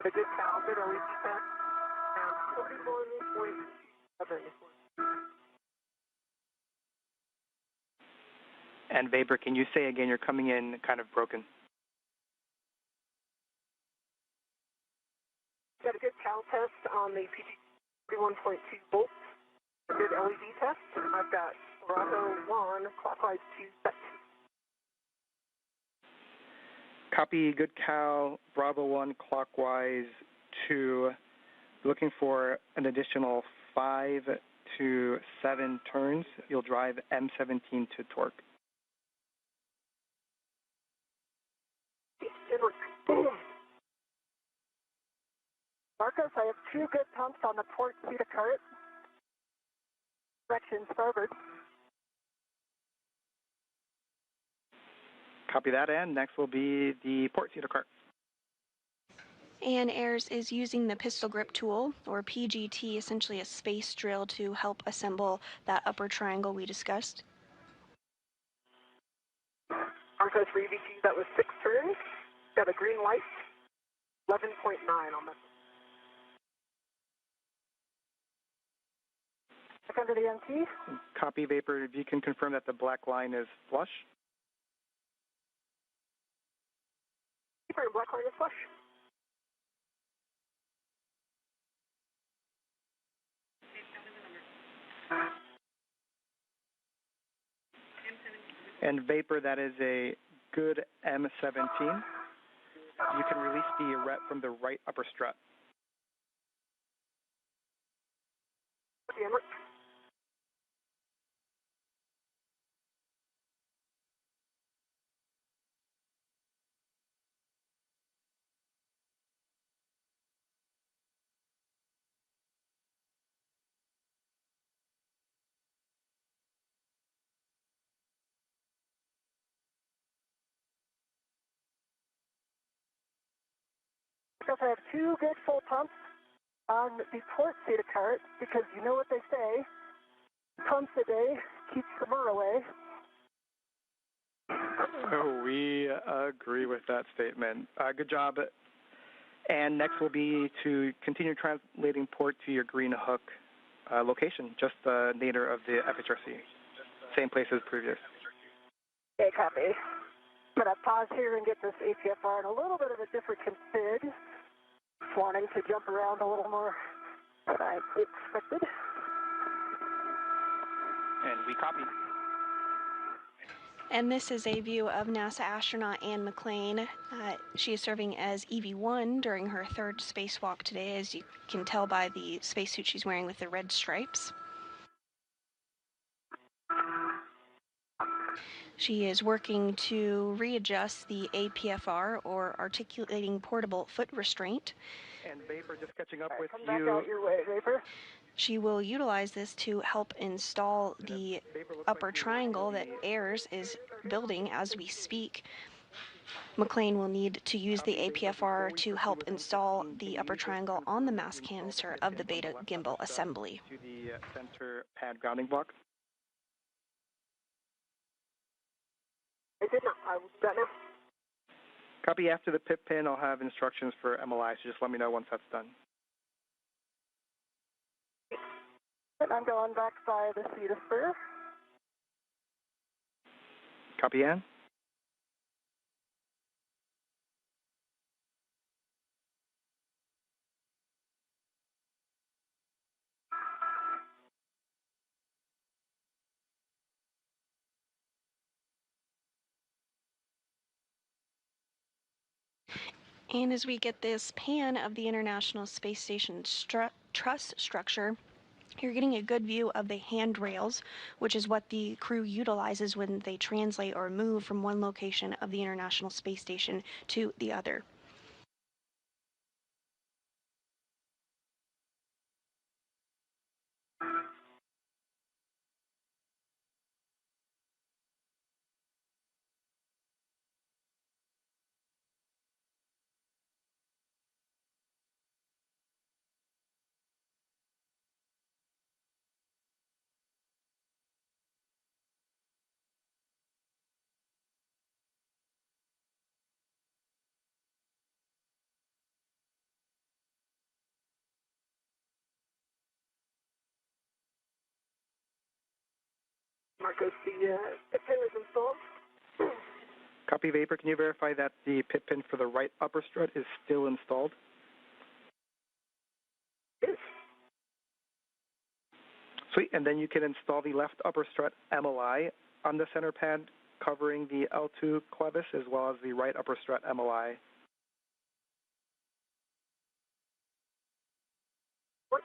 the good calendar, are we set? And 41.7. And Vapor, can you say again, you're coming in kind of broken? Got a good cal test on the PG 41.2 volts. A good LED test. I've got Bravo 1 clockwise 2 set. Copy good cal, Bravo 1 clockwise 2. Looking for an additional 5 to 7 turns. You'll drive M17 to torque. Marcos, I have 2 good pumps on the port CETA cart. Direction starboard. Copy that, and next will be the port CETA cart. And Ayers is using the pistol grip tool, or PGT, essentially a space drill, to help assemble that upper triangle we discussed. Marcos for EVT, that was 6 turns. Got a green light. 11.9 on the. Back under the MT. Copy, Vapor. If you can confirm that the black line is flush. Vapor, black line is flush. And Vapor, that is a good M17. You can release the ret from the right upper strut. Because I have 2 good full pumps on the port CETA cart, because you know what they say, pumps a day keeps the mur away. Oh, we agree with that statement. Good job And next will be to continue translating port to your green hook location, just the nadir of the FHRC. Same place as previous. Okay, copy. I'm going to pause here and get this APFR in a little bit of a different config. Just wanting to jump around a little more than I expected. And we copy. And this is a view of NASA astronaut Anne McClain. She is serving as EV1 during her third spacewalk today, as you can tell by the spacesuit she's wearing with the red stripes. She is working to readjust the APFR, or articulating portable foot restraint. And Vapor, just catching up with you. Come back out your way, Vapor. She will utilize this to help install the upper triangle that Airs is building as we speak. McClain will need to use the APFR to help install the upper triangle on the mass canister of the Beta gimbal assembly. To the center pad grounding block. I did not. I got it. Copy. After the pip pin, I'll have instructions for MLI, so just let me know once that's done. I'm going back by the seat of spur. Copy, Ann. And as we get this pan of the International Space Station truss structure, you're getting a good view of the handrails, which is what the crew utilizes when they translate or move from one location of the International Space Station to the other. Marcos, the pin is installed. Copy, Vapor. Can you verify that the pip pin for the right upper strut is still installed? Yes. Sweet. And then you can install the left upper strut MLI on the center pad, covering the L2 clevis, as well as the right upper strut MLI. What?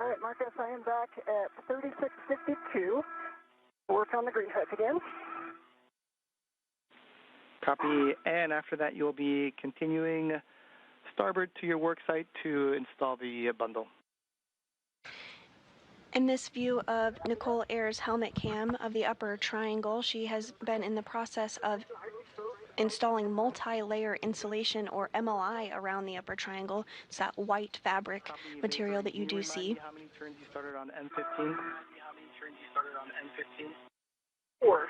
All right, Marcus, I am back at 3652. Work on the green hook again. Copy. And after that, you'll be continuing starboard to your work site to install the bundle. In this view of Nicole Ayers' helmet cam of the upper triangle, she has been in the process of installing multi-layer insulation, or MLI, around the upper triangle. It's that white fabric material that you do see. How many turns you started on M15? 4.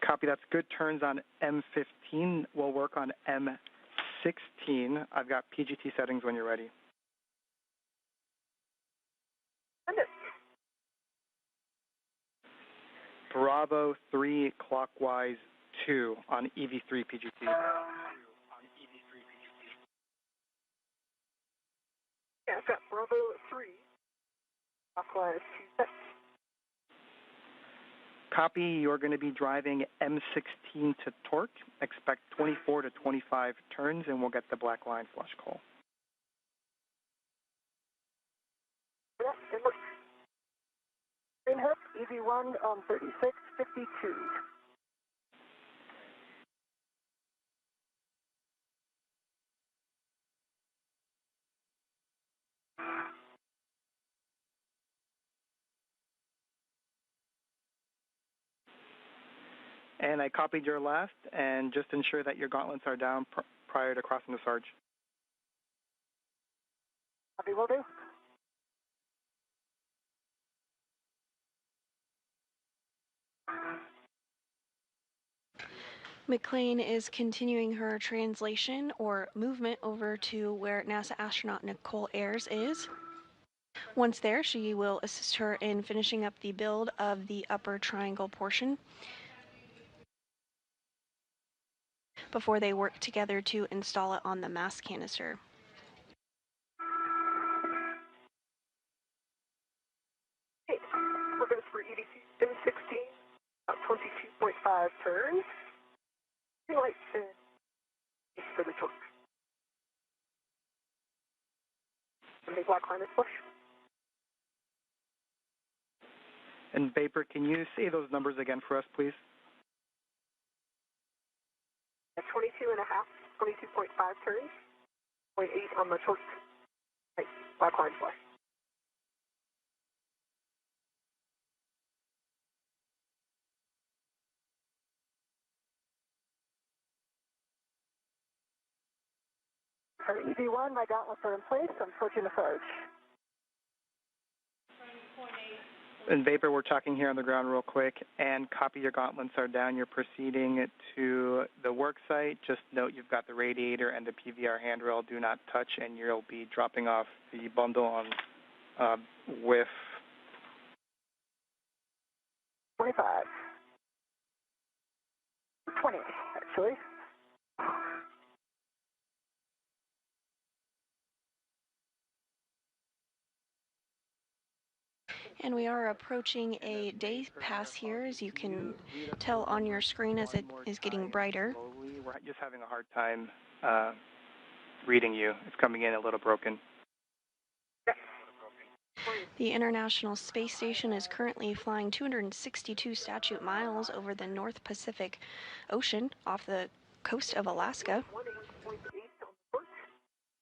Copy. That's good turns on M15. We'll work on M16. I've got PGT settings when you're ready. Bravo 3 clockwise 2 on EV3 PGT. Yeah, I've got Bravo 3. Clockwise 2. Copy. You're going to be driving M16 to torque. Expect 24 to 25 turns, and we'll get the black line flush call. Yeah, it looks. Green hook, EV1 on 3652. And I copied your last, and just ensure that your gauntlets are down prior to crossing the Sarge. Copy, will do. McLean is continuing her translation or movement over to where NASA astronaut Nicole Ayers is. Once there, she will assist her in finishing up the build of the upper triangle portion before they work together to install it on the mass canister. Hey, we're good for EDC M16, about 22.5 turns. Green light and for the torque. And the black line is push. And Vapor, can you say those numbers again for us, please? At 22.5, 22.5 turns, 0.8 on the torque. Right, black line flush. For EV1, my gauntlets are in place. I'm switching to Sarge. And Vapor, we're talking here on the ground real quick, and copy your gauntlets are down. You're proceeding to the work site. Just note you've got the radiator and the PVR handrail. Do not touch, and you'll be dropping off the bundle on with 25. 20, actually. And we are approaching a day pass here, as you can tell on your screen as it is getting brighter. Slowly. We're just having a hard time reading you. It's coming in a little broken. The International Space Station is currently flying 262 statute miles over the North Pacific Ocean off the coast of Alaska.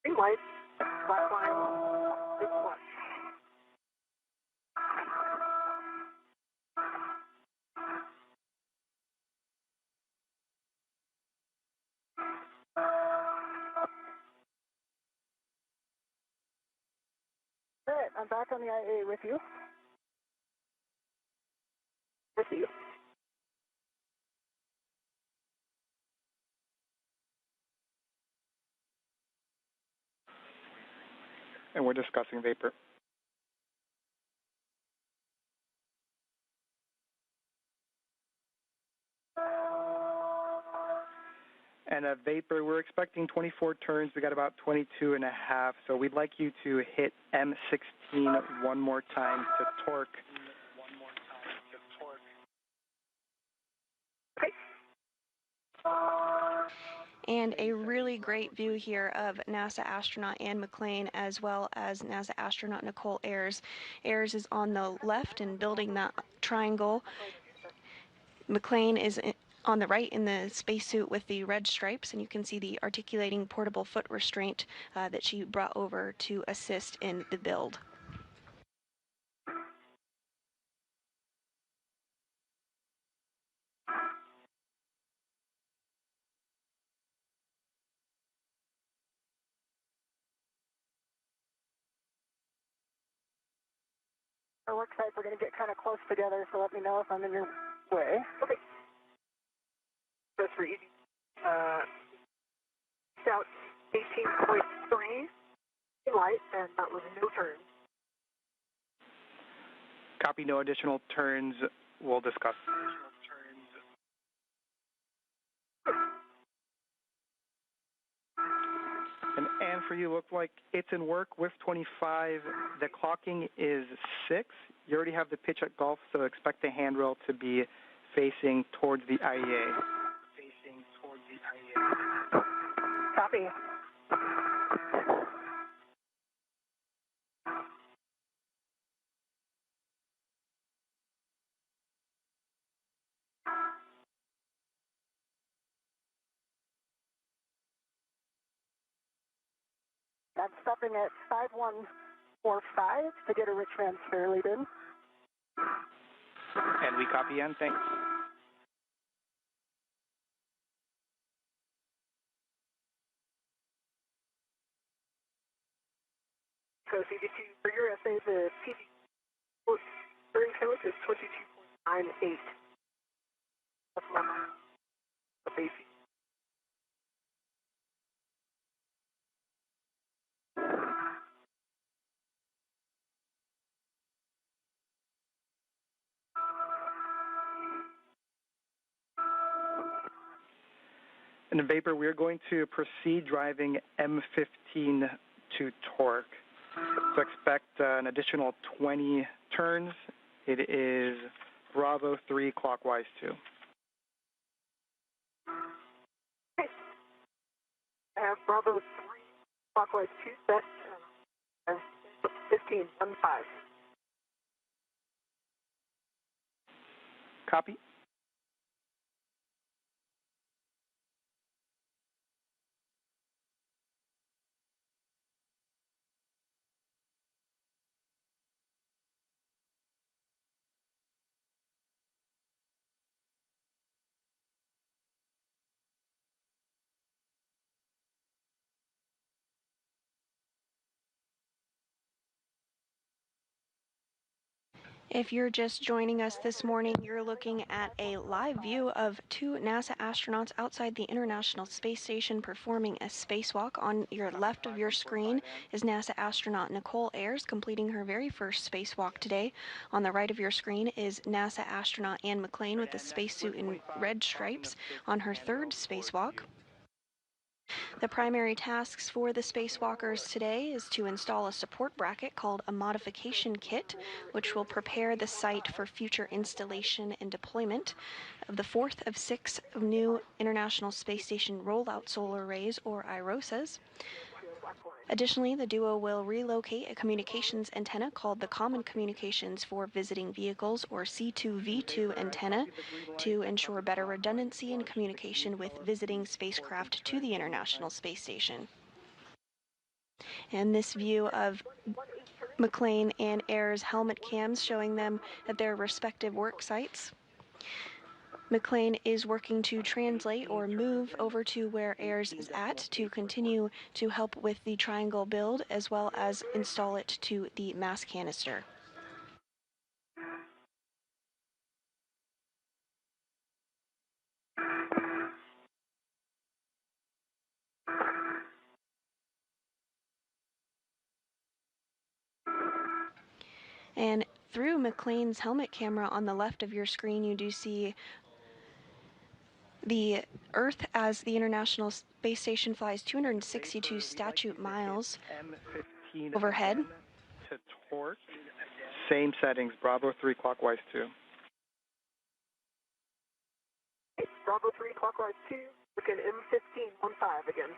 Green light, black line, big flush. All right, I'm back on the IA with you. With you. And we're discussing Vapor. And Vapor, we're expecting 24 turns. We got about 22 and a half. So we'd like you to hit M16 one more time to torque. Okay. And a really great view here of NASA astronaut Anne McLean as well as NASA astronaut Nicole Ayers. Ayers is on the left and building that triangle. McLean is on the right in the spacesuit with the red stripes, and you can see the articulating portable foot restraint that she brought over to assist in the build. Our work site, we're going to get kind of close together, so let me know if I'm in your way. Okay. That's for easy. Scout 18.3, light, and that was no turn. Copy, no additional turns. We'll discuss. And for you, look like it's in work with 25. The clocking is 6. You already have the pitch at golf, so expect the handrail to be facing towards the IEA. Copy. I'm stopping at 5145 to get a rich man's fairly in. And we copy in. Thanks. So CD2 for your essay, the PD during count is 22.98. That's my basic. In the Vapor, we're going to proceed driving M15 to torque. So expect an additional 20 turns. It is Bravo 3 clockwise 2. Okay. I have Bravo 3 clockwise 2 set and 15 on 5. Copy. If you're just joining us this morning, you're looking at a live view of two NASA astronauts outside the International Space Station performing a spacewalk. On your left of your screen is NASA astronaut Nicole Ayers completing her very first spacewalk today. On the right of your screen is NASA astronaut Anne McClain with a spacesuit in red stripes on her third spacewalk. The primary tasks for the spacewalkers today is to install a support bracket called a modification kit, which will prepare the site for future installation and deployment of the fourth of 6 new International Space Station rollout solar arrays, or IROSAs. Additionally, the duo will relocate a communications antenna called the Common Communications for Visiting Vehicles, or C2V2 antenna, to ensure better redundancy in communication with visiting spacecraft to the International Space Station. And this view of McClain and Ayers' helmet cams showing them at their respective work sites. McClain is working to translate or move over to where Ayers is at to continue to help with the triangle build as well as install it to the mass canister. And through McClain's helmet camera on the left of your screen, you do see the Earth as the International Space Station flies 262 statute miles overhead. To torque. Same settings, Bravo 3 clockwise 2. Bravo 3 clockwise 2, looking M15 on 5 again.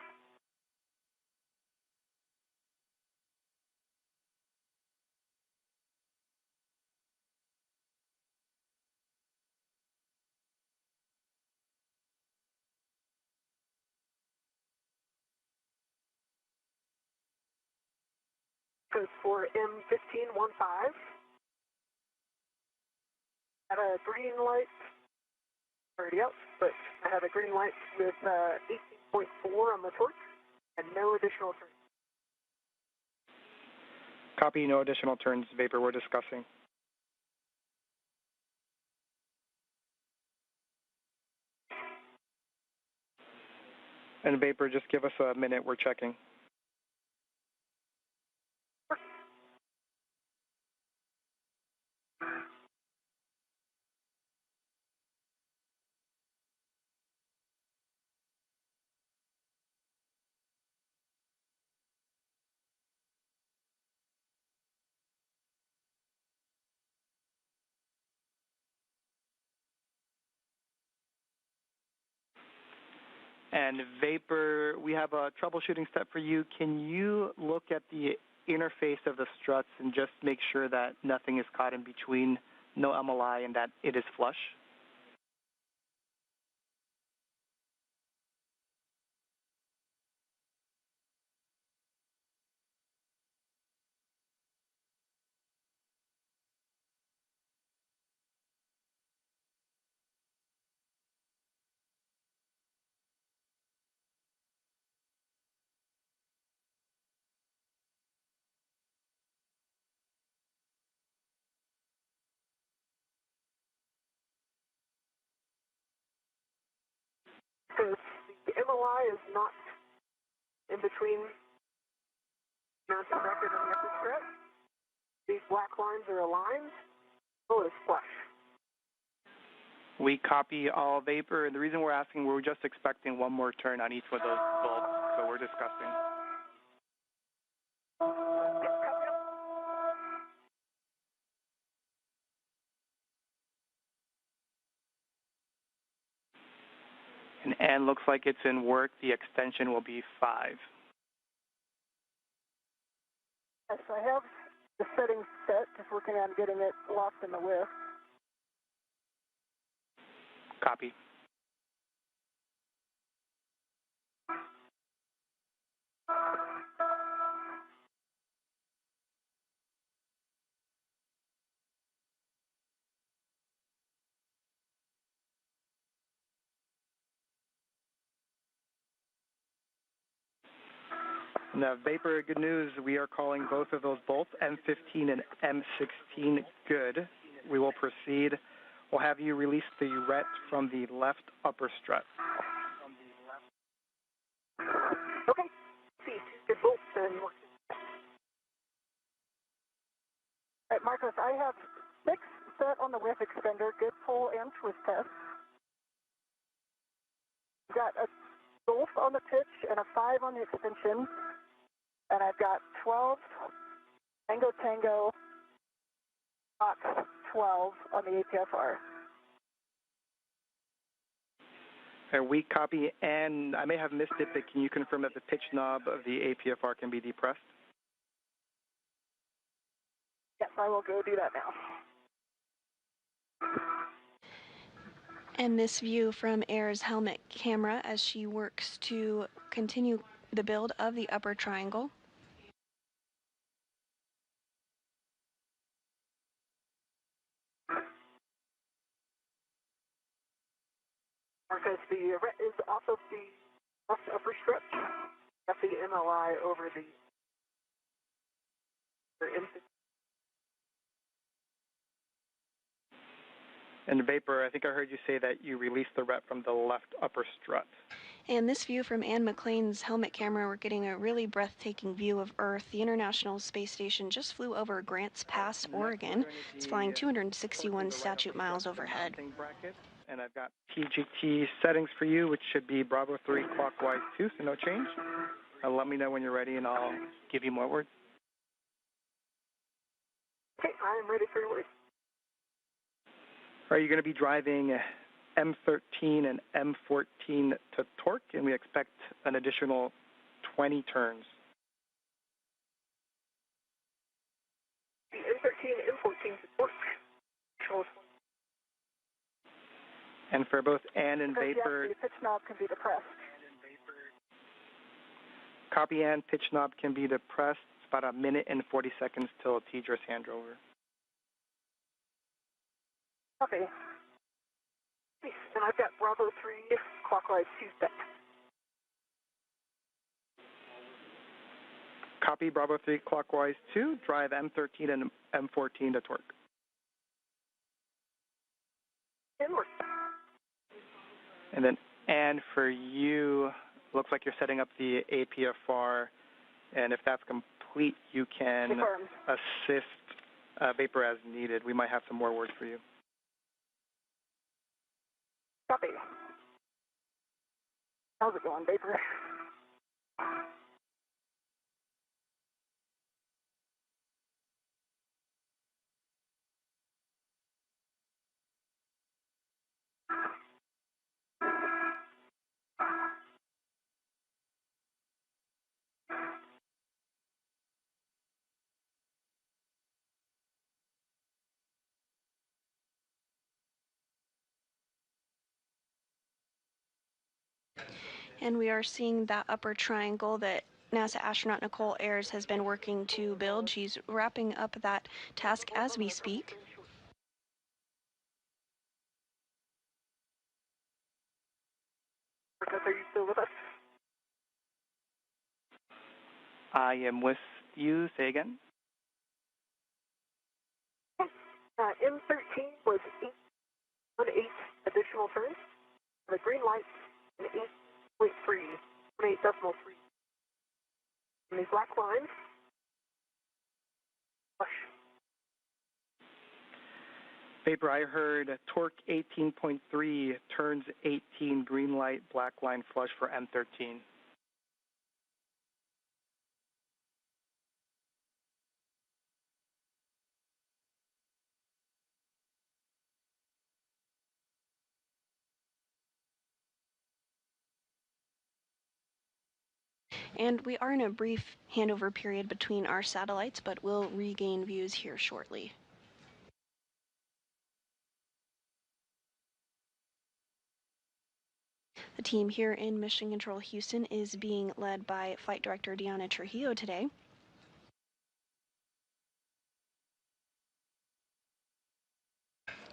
Goes for M15 15. I have a green light already up, but I have a green light with 18.4 on the torque and no additional turns. Copy, no additional turns, Vapor, we're discussing. And Vapor, just give us a minute, we're checking. And Vapor, we have a troubleshooting step for you. Can you look at the interface of the struts and just make sure that nothing is caught in between, no MLI, and that it is flush? Marcus, the MOI is not in between mountain record and the upper strut. These black lines are aligned. Oh, it's flush. We copy all vapor, and the reason we're asking, we're just expecting one more turn on each of those bulbs, so we're discussing. And looks like it's in work. The extension will be 5. Yes, I have the settings set, just working on getting it locked in the whiff. Copy. Now, vapor, good news. We are calling both of those bolts, M15 and M16, good. We will proceed. We'll have you release the ret from the left upper strut. Okay. See, good bolts and all right, Marcus, I have 6 set on the whiff extender, good pull and twist test. Got a golf on the pitch and a 5 on the extension. And I've got 12 Tango Tango, box 12 on the APFR. We copy, and I may have missed it, but can you confirm that the pitch knob of the APFR can be depressed? Yes, I will go do that now. And this view from Air's helmet camera as she works to continue the build of the upper triangle. Because the ret is off of the left upper strut. Got the MLI over the And vapor, I think I heard you say that you released the ret from the left upper strut. And this view from Ann McLean's helmet camera, we're getting a really breathtaking view of Earth. The International Space Station just flew over Grants Pass, Oregon. It's flying 261 statute miles overhead. And I've got PGT settings for you, which should be Bravo 3 clockwise 2, so no change. Let me know when you're ready, and I'll give you more words. Okay, I'm ready for your words. Are you going to be driving M13 and M14 to torque, and we expect an additional 20 turns? M13 and M14 to torque. And for both Ann and vapor, the pitch knob can be depressed. Copy and pitch knob can be depressed. It's about 1 minute and 40 seconds till Tedra's handover. Copy. And I've got Bravo 3 clockwise 2 set. Copy Bravo 3 clockwise 2. Drive M13 and M14 to torque. And work. And then, and for you, looks like you're setting up the APFR, and if that's complete, you can assist vapor as needed. We might have some more words for you. Copy. How's it going, vapor? And we are seeing that upper triangle that NASA astronaut Nicole Ayers has been working to build. She's wrapping up that task as we speak. Are you still with us? I am with you. Say again. M13 was 8 additional turns. The green light 8.3, 28.3. And these black lines, flush. Vapor, I heard torque 18.3, turns 18, green light, black line flush for M13. And we are in a brief handover period between our satellites, but we'll regain views here shortly. The team here in Mission Control Houston is being led by Flight Director Diana Trujillo today.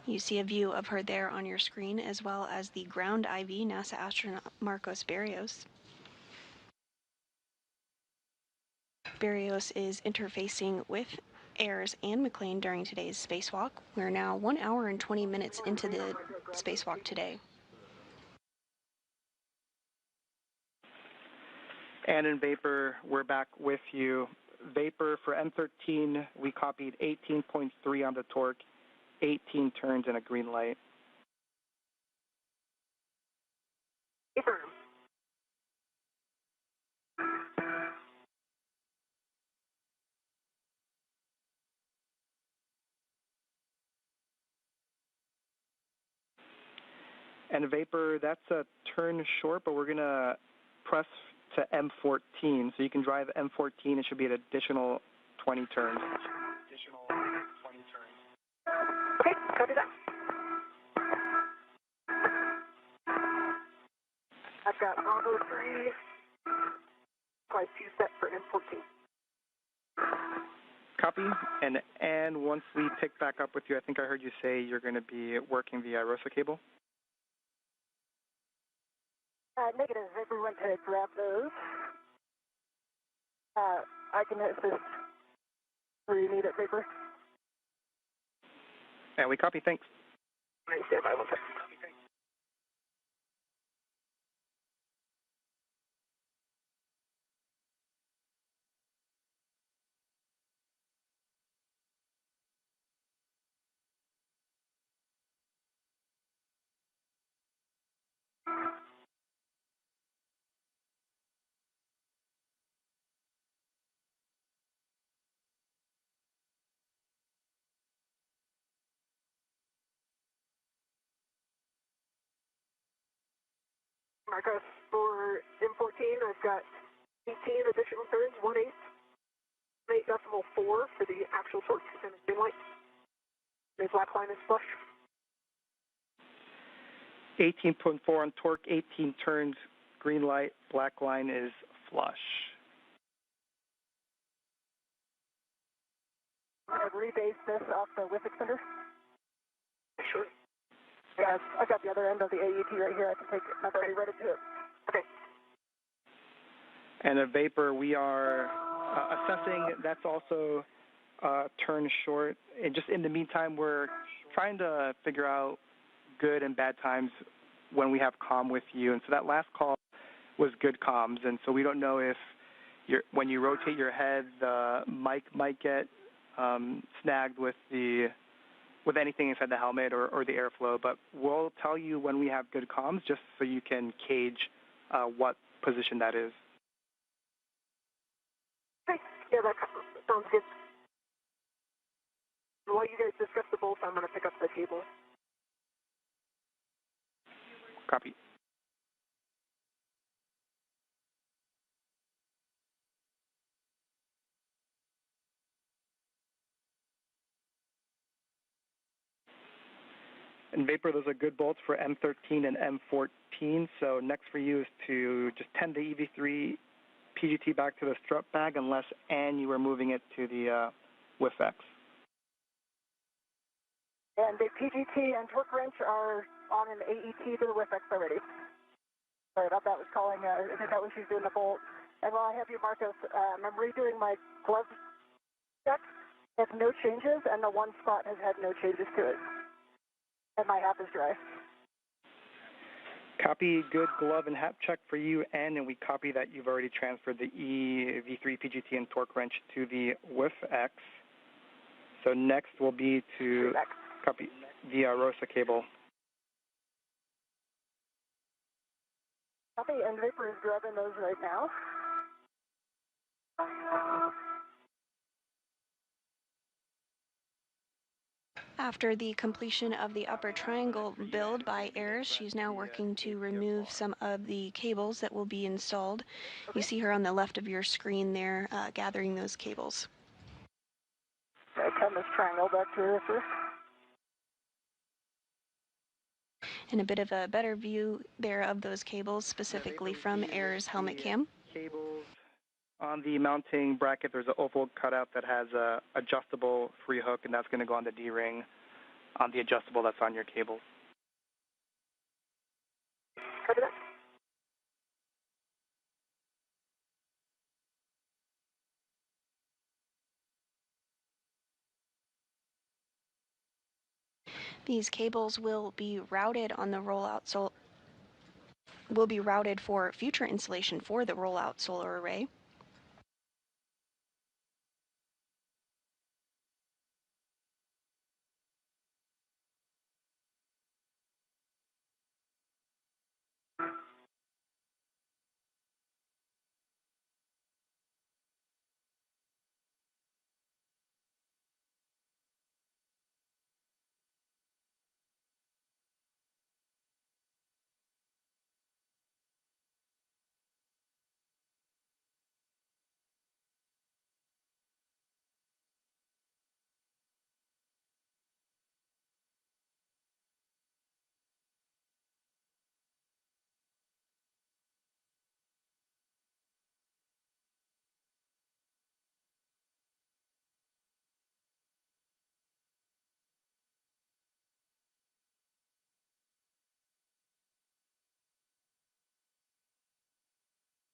You see a view of her there on your screen, as well as the ground IV, NASA astronaut Marcos Berrios. Berrios is interfacing with Ayers and McLean during today's spacewalk. We're now 1 hour and 20 minutes into the spacewalk today. And in Vapor, we're back with you. Vapor for M13, we copied 18.3 on the torque, 18 turns and a green light. Vapor. And Vapor, that's a turn short, but we're going to press to M14. So you can drive M14. It should be an additional 20 turns. Okay, copy that. I've got Bravo 3, probably 2 set for M14. Copy. And once we pick back up with you, I think I heard you say you're going to be working the ROSA cable? Negative. Vapor went to grab those. I can assist where you need it, Vapor. And we copy. Thanks. Stand by 1 second. Marcos, for M14, I've got 18 additional turns, 1/8, 8.4 for the actual torque and the green light. The black line is flush. 18.4 on torque, 18 turns, green light, black line is flush. I've rebased this off the whiff extender. Sure. Yeah, I've got the other end of the AET right here. I can take it. I've already read it to it. Okay. And a Vapor, we are assessing. That's also turn short. And just in the meantime, we're trying to figure out good and bad times when we have comm with you. And so that last call was good comms. And so we don't know if when you rotate your head, the mic might get snagged with anything inside the helmet or the airflow. But we'll tell you when we have good comms, just so you can gauge what position that is. Okay. Yeah, that sounds good. While you guys discuss the bolts, I'm going to pick up the cable. Copy. And Vapor, those are good bolts for M13 and M14. So next for you is to just tend the EV3 PGT back to the strut bag, unless you are moving it to the WIFX. And the PGT and torque wrench are on an AET to the WIFX already. Sorry about that. Was calling. I think that was she's doing the bolt. And while I have you, Marcos, I'm redoing my glove check. It has no changes, and the one spot has had no changes to it. And my app is dry. Copy, good glove and hat check for you, and we copy that you've already transferred the EV3 PGT and torque wrench to the WIF-X. So next will be to copy the ROSA cable. Copy, and Vapor is grabbing those right now. After the completion of the upper triangle build by Egress, she's now working to remove some of the cables that will be installed. You see her on the left of your screen there, gathering those cables. Okay, come this triangle back to her first. And a bit of a better view there of those cables, specifically from Egress helmet cam. Cables on the mounting bracket, there's an oval cutout that has a adjustable free hook, and that's going to go on the D-ring on the adjustable that's on your cable. Copy that. These cables will be routed on the rollout, so will be routed for future installation for the rollout solar array.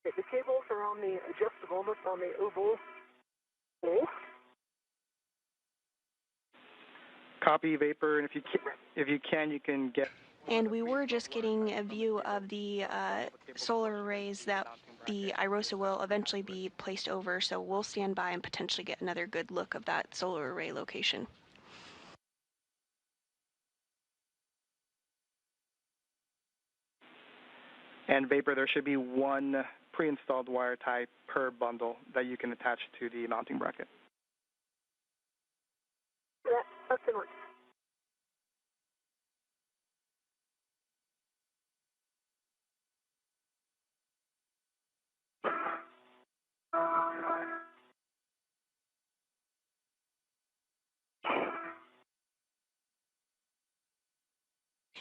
Okay, the cables are on the adjustable, that's on the oval hole. Copy, Vapor, and if you can, you can get... And we were just getting a view of the solar arrays that the IROSA will eventually be placed over, so we'll stand by and potentially get another good look of that solar array location. And Vapor, there should be one pre-installed wire tie per bundle that you can attach to the mounting bracket. Yeah, that's in order.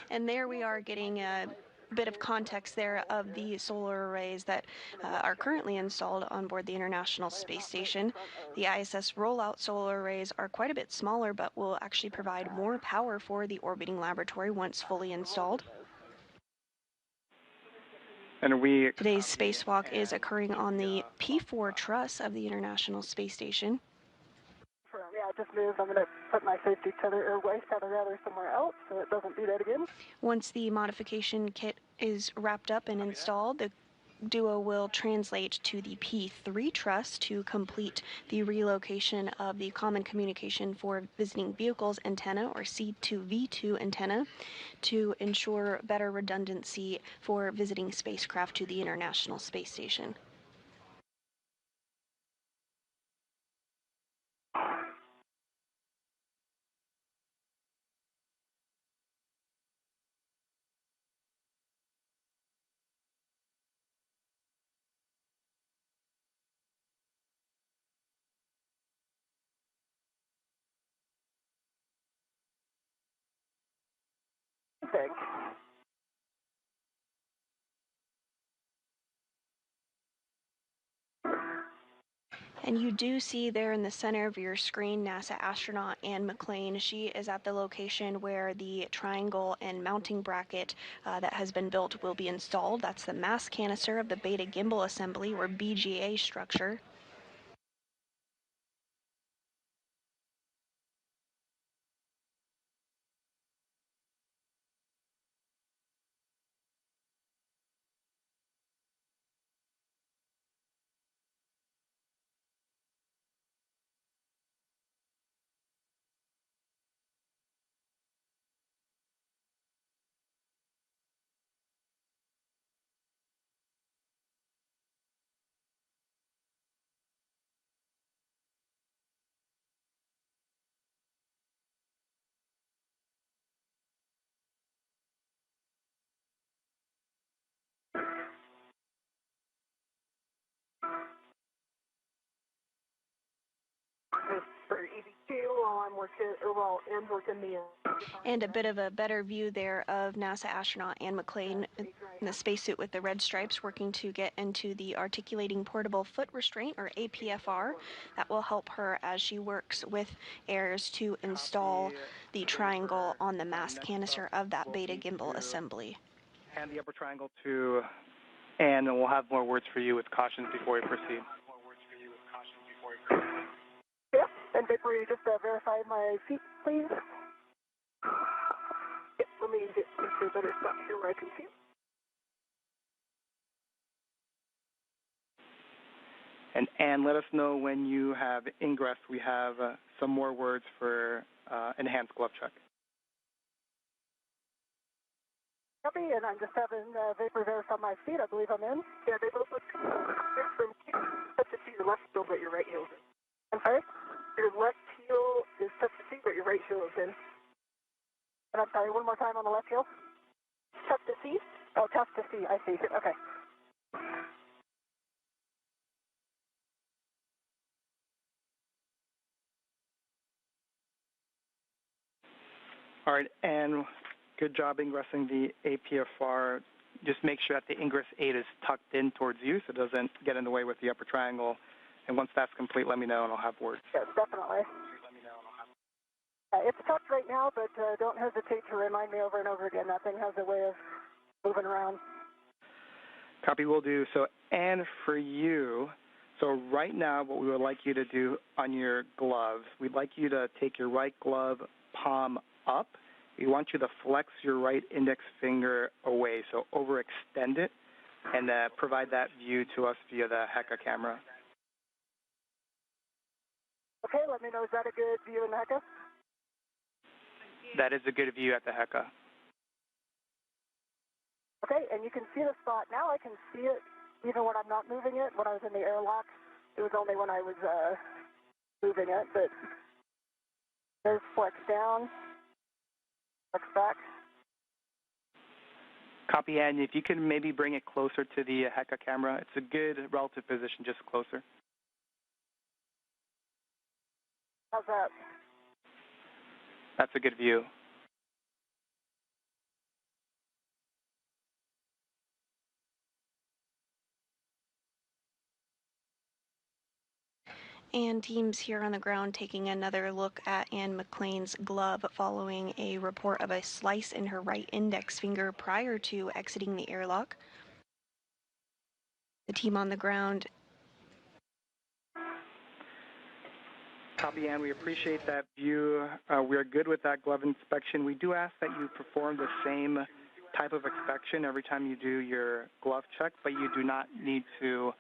And there we are getting a bit of context there of the solar arrays that are currently installed on board the International Space Station. The ISS rollout solar arrays are quite a bit smaller, but will actually provide more power for the orbiting laboratory once fully installed. And Today's spacewalk is occurring on the P4 truss of the International Space Station. Yeah, I just moved. I'm going to put my safety tether, or waist tether rather, somewhere else so it doesn't do that again. Once the modification kit is wrapped up and installed, the duo will translate to the P3 truss to complete the relocation of the Common Communication for Visiting Vehicles antenna, or C2V2 antenna, to ensure better redundancy for visiting spacecraft to the International Space Station. Big. And you do see there in the center of your screen NASA astronaut Anne McLean. She is at the location where the triangle and mounting bracket that has been built will be installed. That's the mass canister of the Beta Gimbal Assembly, or BGA structure. while I'm working, or while Ann's working the. And a bit of a better view there of NASA astronaut Ann McClain in the spacesuit with the red stripes working to get into the articulating portable foot restraint, or APFR. That will help her as she works with Airs to install the triangle on the mass canister of that beta gimbal assembly. Hand the upper triangle to Ann, and we'll have more words for you with cautions before we proceed. Yeah, and Vapor, you just verify my feet, please. Yeah, let me get into a better spot here where I can see. And Ann, let us know when you have Ingress. We have some more words for enhanced glove check. Copy, and I'm just having Vapor verify my feet. I believe I'm in. Yeah, they both look good from touch to see your left heel, but your right heel is in. I'm sorry? Your left heel is touch to see, but your right heel is in. And I'm sorry, one more time on the left heel. Tough to see? Oh, tough to see. I see. Okay. All right, and good job ingressing the APFR. Just make sure that the Ingress 8 is tucked in towards you so it doesn't get in the way with the upper triangle. And once that's complete, let me know and I'll have words. Yes, definitely. It's tucked right now, but don't hesitate to remind me over and over again. That thing has a way of moving around. Copy, will do. So, Ann, for you, so right now what we would like you to do on your glove, we'd like you to take your right glove palm up. We want you to flex your right index finger away, so overextend it, and provide that view to us via the HECA camera. Okay, let me know, is that a good view in the HECA? That is a good view at the HECA. Okay, and you can see the spot. Now I can see it even when I'm not moving it. When I was in the airlock, it was only when I was moving it, but there's flex down, flex back. Copy, Ann. If you can maybe bring it closer to the HECA camera. It's a good relative position, just closer. How's that? That's a good view. And teams here on the ground taking another look at Ann McClain's glove following a report of a slice in her right index finger prior to exiting the airlock. The team on the ground. Copy, Ann. We appreciate that view. We're good with that glove inspection. We do ask that you perform the same type of inspection every time you do your glove check, but you do not need to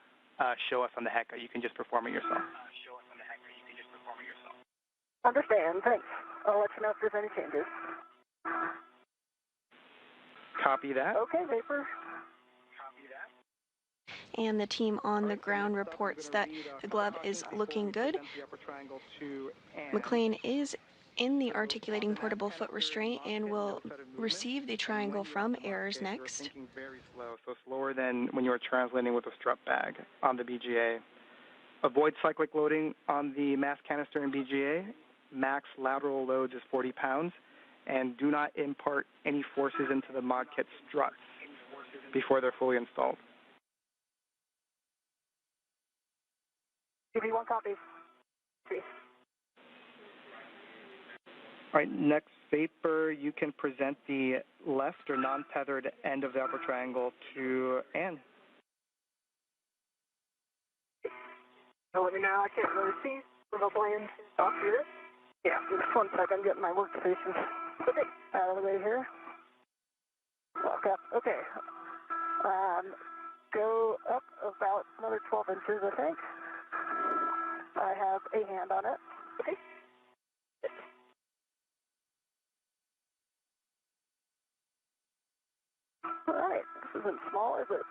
show us on the HECA. You can just perform it yourself. Understand, thanks. I'll let you know if there's any changes. Copy that. Okay, Vapor. And the team on the ground reports that the glove is looking good. McClain is in the articulating portable foot restraint and will receive the triangle from Airs next. Thinking very slow, so slower than when you were translating with a strut bag on the BGA. Avoid cyclic loading on the mass canister in BGA. Max lateral loads is 40 pounds. And do not impart any forces into the mod kit struts before they're fully installed. Give me one copy. Please. All right, next, Vapor, you can present the left or non-tethered end of the upper triangle to Ann. So let me know, I can't really see. We'll go in off here. Yeah, just 1 second, I'm getting my workstation. Okay, out of the way here. Walk up, okay. Go up about another 12 inches, I think. I have a hand on it. Okay. All right, this isn't small, is it?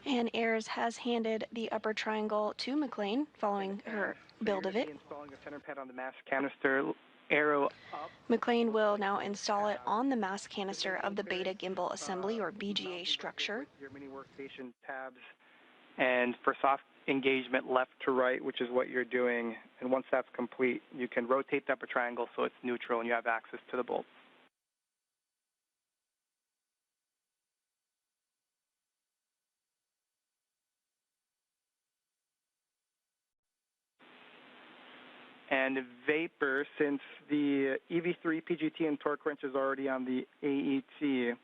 And Airs has handed the upper triangle to McClain following her build of it. Installing a center pad on the mass canister, arrow up. McClain will now install it on the mass canister of the beta gimbal assembly, or BGA structure. Your mini workstation tabs And for soft engagement left to right, which is what you're doing, and once that's complete, you can rotate the upper triangle so it's neutral and you have access to the bolts. And vapor, since the EV3 PGT and torque wrench is already on the AET,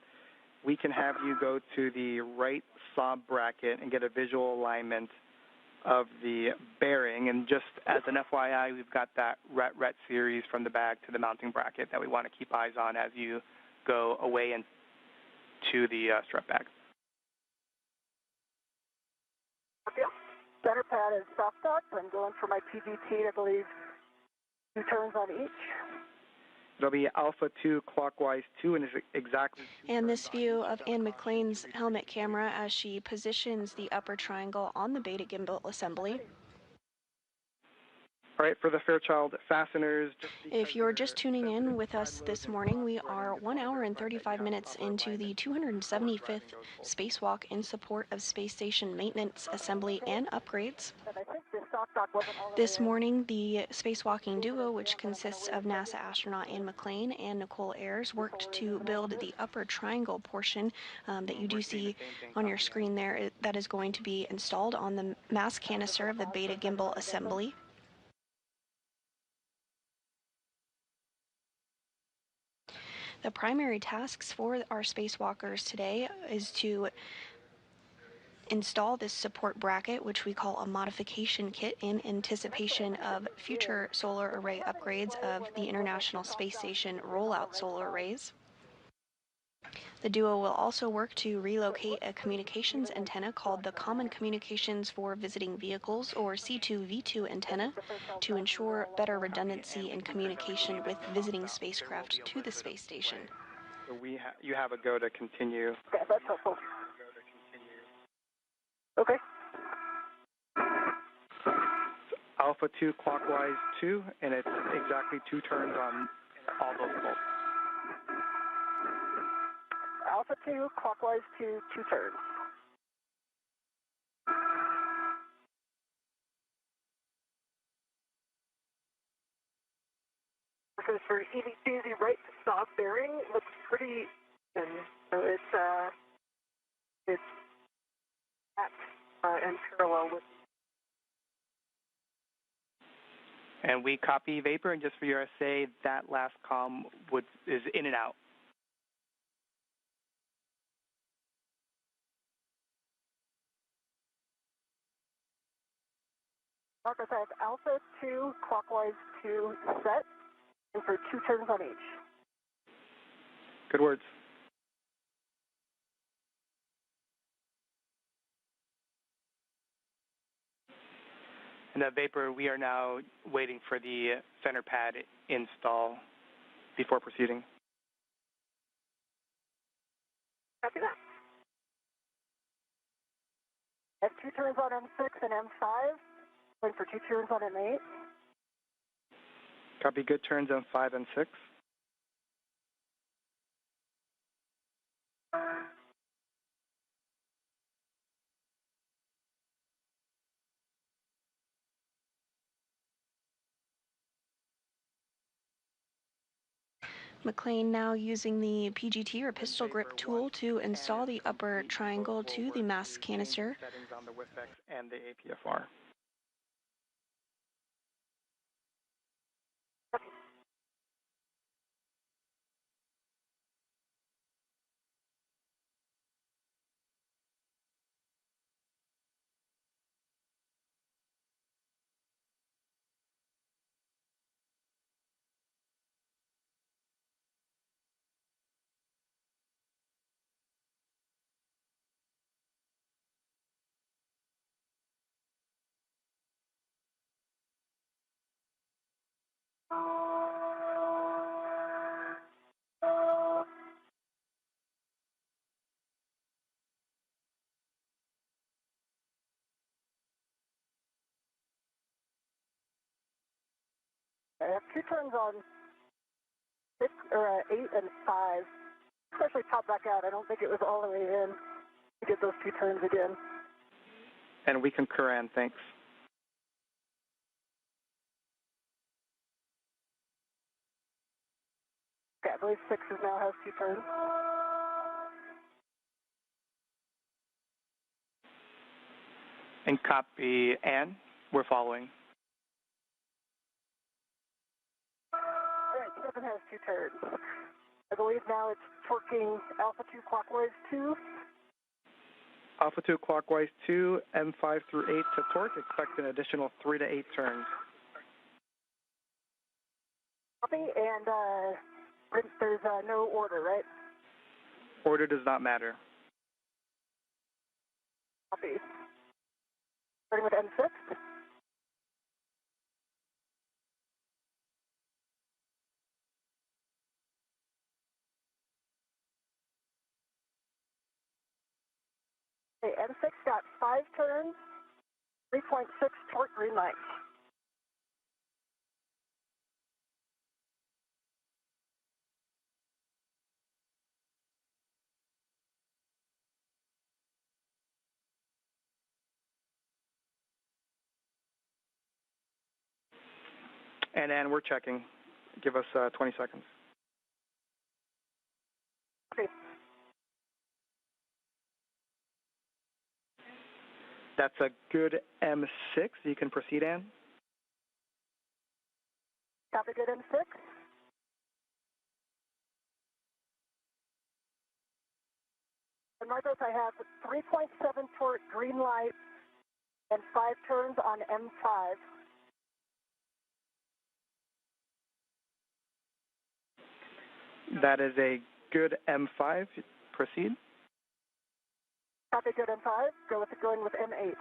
we can have you go to the right saw bracket and get a visual alignment of the bearing. And just as an FYI, we've got that RET series from the bag to the mounting bracket that we want to keep eyes on as you go away and to the strut bag. Center pad is soft dock. I'm going for my PGT, I believe 2 turns on each. It'll be alpha 2 clockwise 2 and is exactly. And this view of Ann McLean's helmet camera as she positions the upper triangle on the beta gimbal assembly. All right, for the Fairchild fasteners. If you're just tuning in with us this morning, we are 1 hour and 35 minutes into the 275th Spacewalk in support of space station maintenance, assembly, and upgrades. This morning, the spacewalking duo, which consists of NASA astronaut Ann McLean and Nicole Ayers, worked to build the upper triangle portion that you do see on your screen there that is going to be installed on the mass canister of the beta gimbal assembly. The primary tasks for our spacewalkers today is to install this support bracket, which we call a modification kit, in anticipation of future solar array upgrades of the International Space Station rollout solar arrays. The duo will also work to relocate a communications antenna called the Common Communications for Visiting Vehicles, or C2V2 antenna, to ensure better redundancy in communication with visiting spacecraft to the space station. So you have a go to continue. Okay, that's helpful. Okay. Alpha 2 clockwise 2, and it's exactly 2 turns on all those bolts. Alpha 2 clockwise 2, 2 turns. This is for EV2, the right stop bearing looks pretty thin. So it's at and parallel with. And we copy vapor, and just for your SA, that last comm is in and out. Marcus, I have Alpha 2 clockwise 2 set, and for 2 turns on each. Good words. And that vapor, we are now waiting for the center pad install before proceeding. Copy that. I have 2 turns on M6 and M5, going for 2 turns on M8. Copy, good turns on 5 and 6. McLean now using the PGT or pistol grip tool to install the upper triangle to the mass canister. Settings on the WIFX and the APFR. I have 2 turns on 8 and 5, especially top back out. I don't think it was all the way in to get those 2 turns again. And we concur, Ann. Thanks. Okay, I believe 6 now has 2 turns. And copy, Ann. We're following. All right, 7 has 2 turns. I believe now it's torquing alpha 2 clockwise 2. Alpha 2 clockwise 2, M5 through 8 to torque. Expect an additional 3 to 8 turns. Copy, and there's no order, right? Order does not matter. Copy. Starting with M6. Okay, M6 got 5 turns, 3.6 torque green light. And Ann, we're checking. Give us 20 seconds. Okay. That's a good M6. You can proceed, Ann. Copy, good M6. And Marcos, I have 3.7 torque green light and 5 turns on M5. That is a good M5. Proceed. Copy, good M5. Going with M8.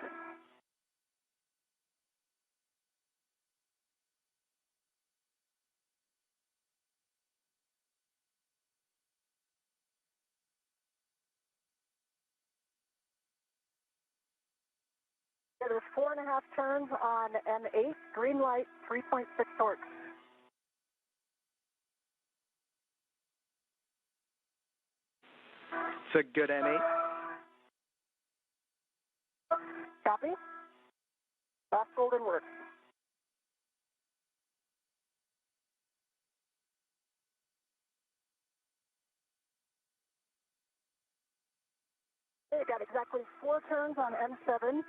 There's 4.5 turns on M8. Green light, 3.6 torque. It's a good M8. Copy. Last golden work. Okay, got exactly 4 turns on M7.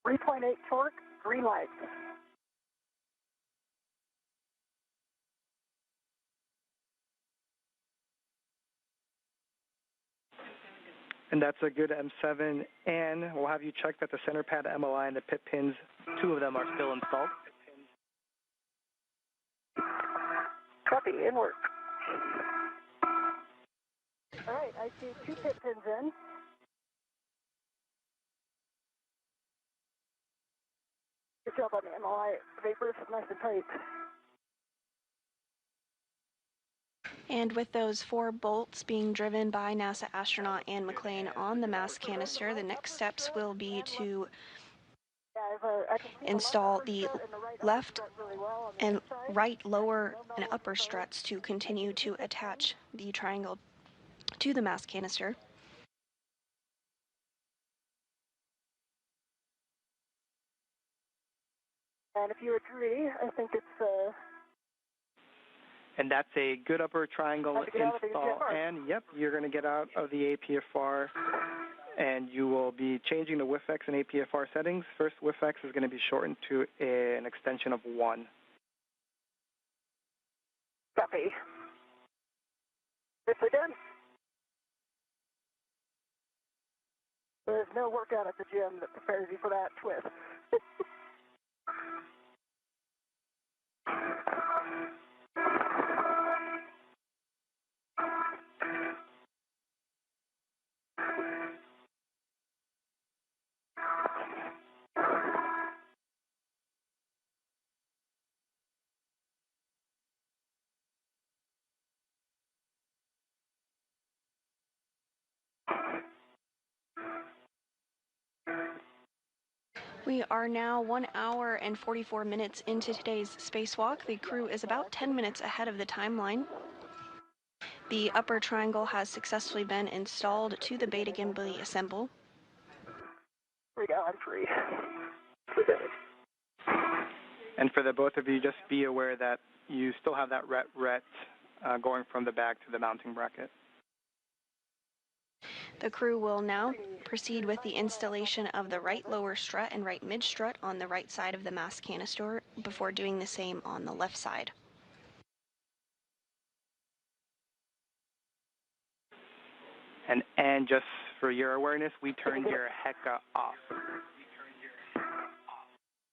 3.8 torque, green light. And that's a good M7. And we'll have you check that the center pad MLI and the pit pins, 2 of them are still installed. Copy, in work. All right, I see 2 pit pins in. Good job on the MLI. Vapors nice and tight. And with those 4 bolts being driven by NASA astronaut Ann McClain on the mass canister, the next steps will be to install the left and right lower and upper struts to continue to attach the triangle to the mass canister. And if you agree, I think it's And that's a good upper triangle install. And yep, you're going to get out of the APFR, and you will be changing the WIFX and APFR settings. First, WIFX is going to be shortened to an extension of 1. Copy. This again. There's no workout at the gym that prepares you for that twist. We are now 1 hour and 44 minutes into today's spacewalk. The crew is about 10 minutes ahead of the timeline. The upper triangle has successfully been installed to the beta gimbal assemble. we go, I'm free. And for the both of you, just be aware that you still have that ret going from the bag to the mounting bracket. The crew will now proceed with the installation of the right lower strut and right mid strut on the right side of the mass canister before doing the same on the left side. And just for your awareness, we turned your HECA off.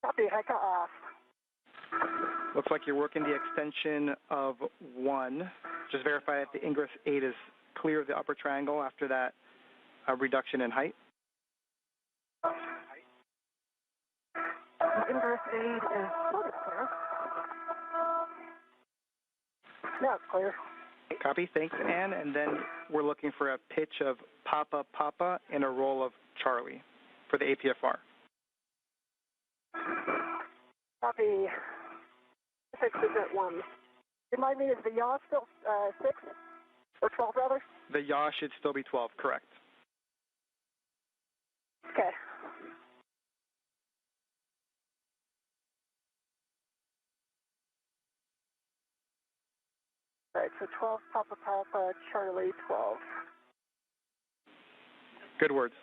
Copy, HECA off. Looks like you're working the extension of 1. Just verify that the Ingress 8 is clear of the upper triangle after that reduction in height. Ingress 8 is clear. Now it's clear. Copy, thanks, Ann. And then we're looking for a pitch of Papa Papa and a roll of Charlie for the APFR. Copy. 6 is at 1. Remind me, is the yaw still 6 or 12 rather? The yaw should still be 12, correct. Okay. All right, so 12 Papa Papa, Charlie 12. Good words.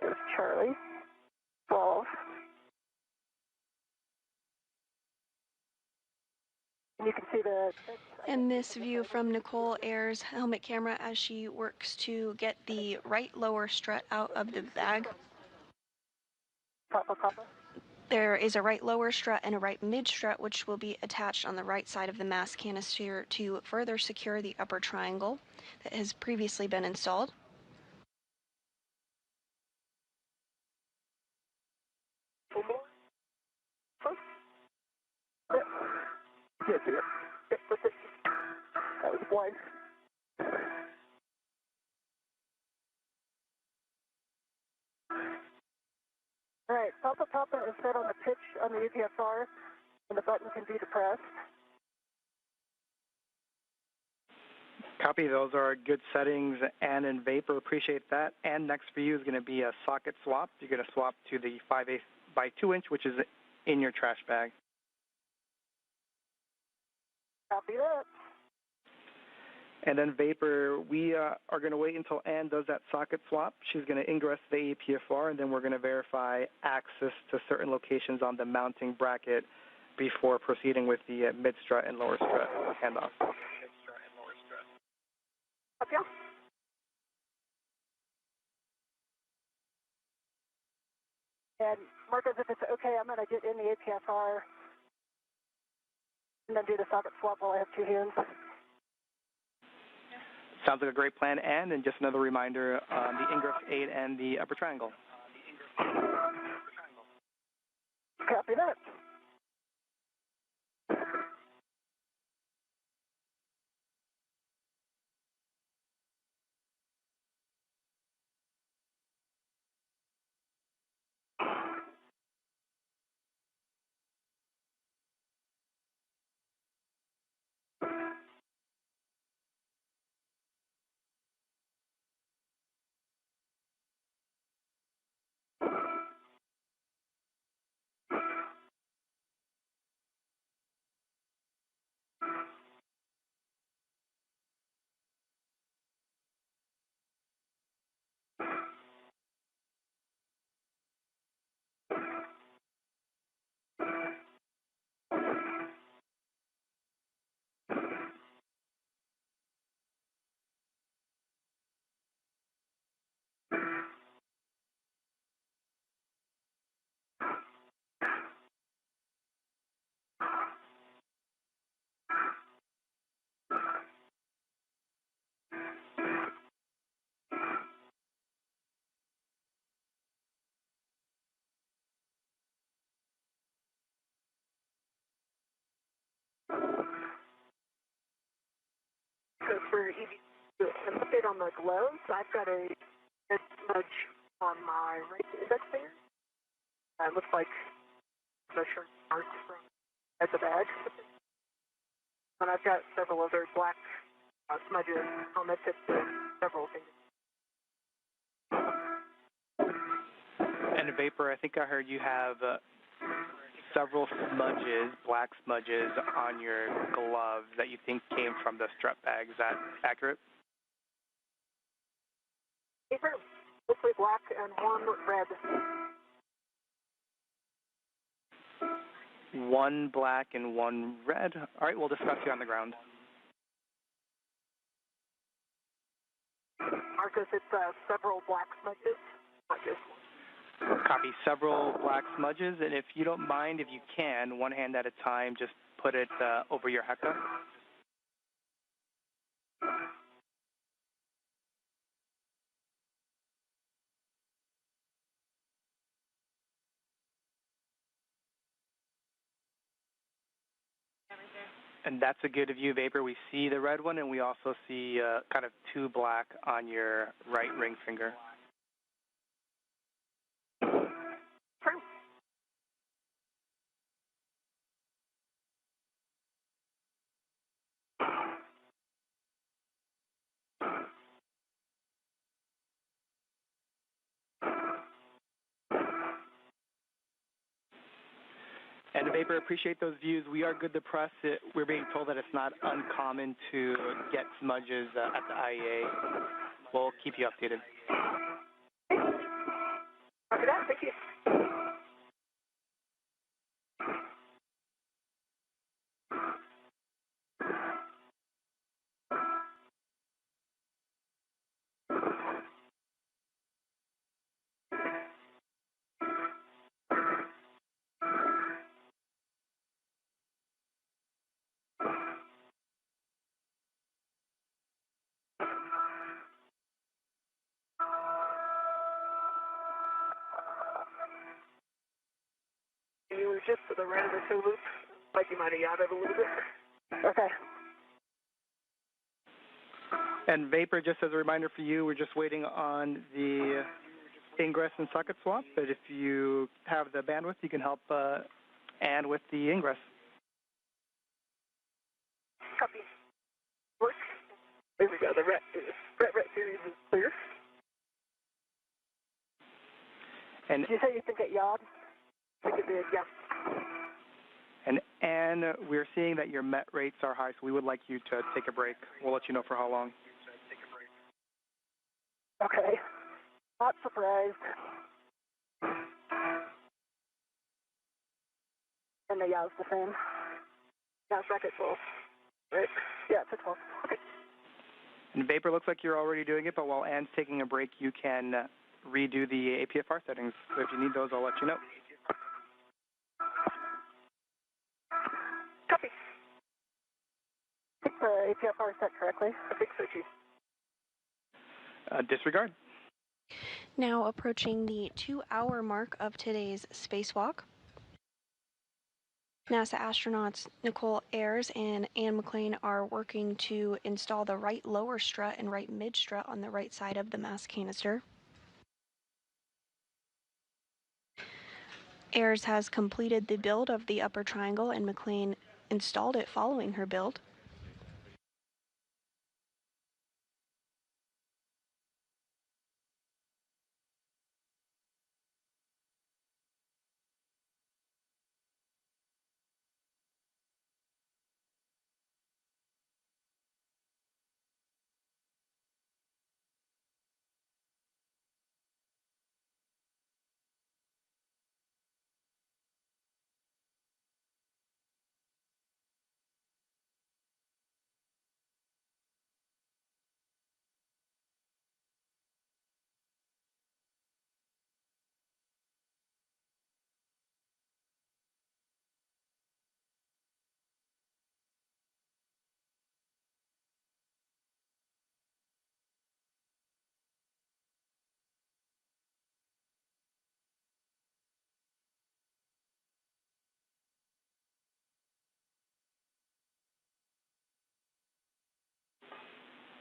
There's Charlie 12. And you can see the... And this view from Nicole Ayer's helmet camera as she works to get the right lower strut out of the bag. Papa Papa. There is a right lower strut and a right mid strut which will be attached on the right side of the mass canister to further secure the upper triangle that has previously been installed. That was blind. All right, Papa Papa is set on the pitch on the UPSR, and the button can be depressed. Copy, those are good settings. And in Vapor, appreciate that. And next for you is going to be a socket swap. You're going to swap to the 5/8 by 2 inch, which is in your trash bag. Copy that. And then Vapor, we are going to wait until Ann does that socket swap. She's going to ingress the APFR, and then we're going to verify access to certain locations on the mounting bracket before proceeding with the mid-strut and lower strut handoff. Okay. And Marcos, if it's okay, I'm going to get in the APFR and then do the socket swap while I have 2 hands. Sounds like a great plan, Ann. And just another reminder on the Ingress 8 and the upper triangle. Copy that. So for EV, an update on the gloves, I've got a smudge on my right index finger. It looks like the shirt marks at the bag. And I've got several other black smudges on the tips of several fingers. And Vapor, I think I heard you have several smudges, black smudges, on your gloves that you think came from the strut bag. Is that accurate? Paper, mostly black and one red. One black and one red. All right, we'll discuss you on the ground. Marcus, it's several black smudges. Copy. Several black smudges, and if you don't mind, if you can, one hand at a time, just put it over your heka. And that's a good view, Vapor. We see the red one, and we also see kind of two black on your right ring finger. And Vapor, appreciate those views. We are good to press. We're being told that it's not uncommon to get smudges at the IEA. We'll keep you updated. After that, thank you. You were just to the right of the two loop, like you might have yachted a little bit. Okay. And Vapor, just as a reminder for you, we're just waiting on the Ingress and socket swap, but if you have the bandwidth, you can help Ann with the Ingress. Copy. Work. There we go. The ret series is clear. And did you say you think it yawed? I think it did, yeah. And Ann, we're seeing that your met rates are high, so we would like you to take a break. We'll let you know for how long. Okay. Not surprised. And the yaw's the same. Now it's back at 12. Right? Yeah, it's at 12. Okay. And Vapor looks like you're already doing it, but while Ann's taking a break, you can redo the APFR settings. So if you need those, I'll let you know. Copy. I think the APFR is set correctly. I think so, Chief. Disregard. Now approaching the 2-hour mark of today's spacewalk. NASA astronauts Nicole Ayers and Ann McLean are working to install the right lower strut and right mid strut on the right side of the mass canister. Ayers has completed the build of the upper triangle and McLean installed it following her build.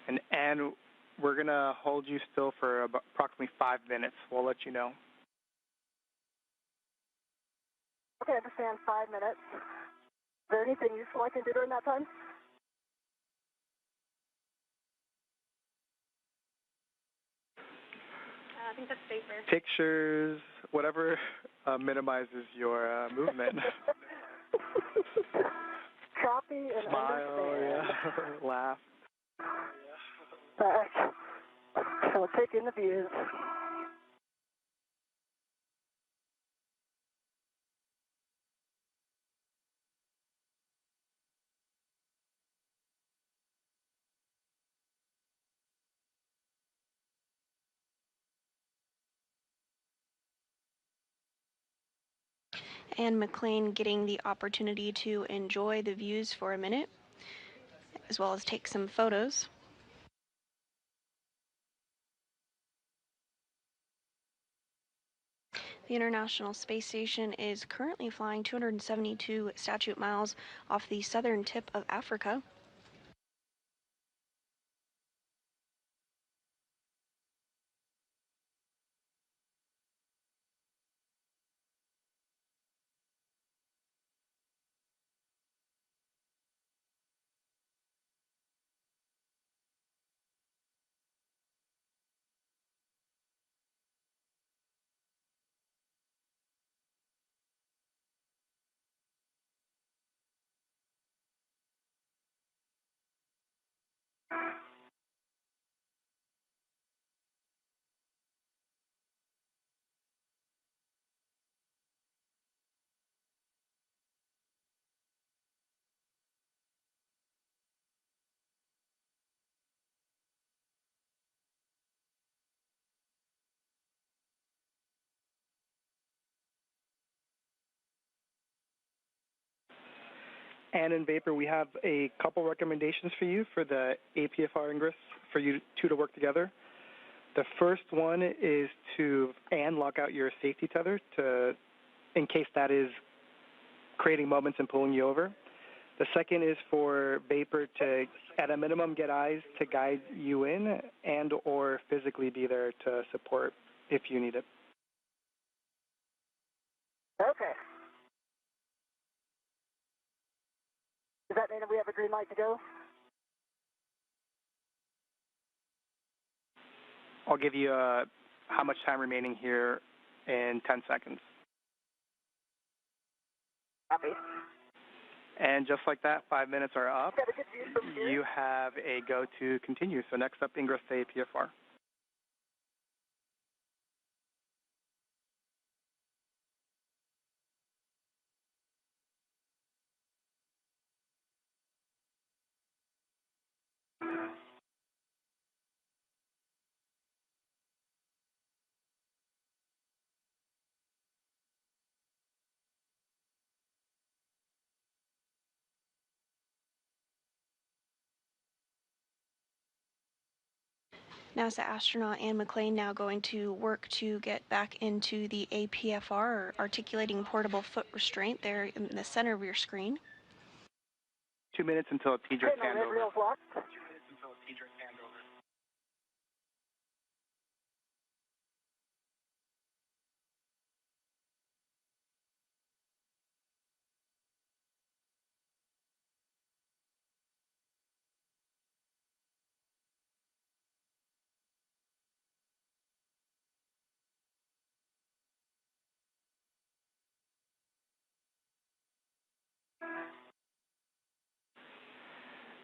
And Ann, we're going to hold you still for approximately 5 minutes. We'll let you know. Okay, I understand. 5 minutes. Is there anything useful I can do during that time? I think that's safer. Pictures, whatever minimizes your movement. Copy and Smile, understand. yeah, laugh. So we'll take in the views. And McLean getting the opportunity to enjoy the views for a minute, as well as take some photos. The International Space Station is currently flying 272 statute miles off the southern tip of Africa. And in Vapor, we have a couple recommendations for you for the APFR Ingress for you two to work together. The first one is to lock out your safety tether in case that is creating moments and pulling you over. The second is for Vapor to, at a minimum, get eyes to guide you in and or physically be there to support if you need it. Okay. Does that mean that we have a green light to go? I'll give you how much time remaining here in 10 seconds. Copy. And just like that, 5 minutes are up. Got a good view from here. You have a go to continue. So next up, Ingress to APFR. NASA astronaut Anne McLean now going to work to get back into the APFR, or articulating portable foot restraint, there in the center of your screen. 2 minutes until a T-dress handover. Reel's locked.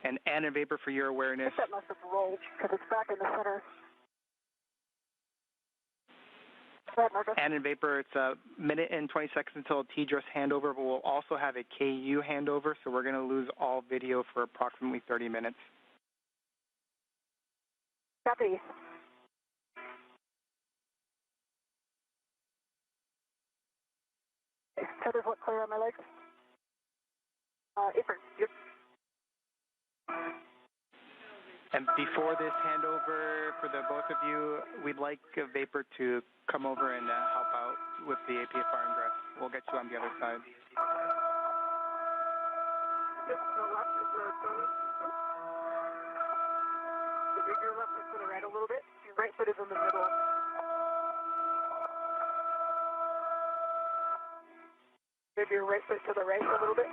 And Anne and Vapor, for your awareness. That must have rolled because it's back in the center. And in Vapor, it's a minute and 20 seconds until a T-dress handover, but we'll also have a KU handover, so we're going to lose all video for approximately 30 minutes. Copy. Tethers look clear on my legs. Apron. Yep. And before this handover for the both of you, we'd like Vapor to come over and help out with the APFR Ingress. We'll get you on the other side. Your left foot to the right a little bit. Your right foot is in the middle. Move your right foot to the right a little bit.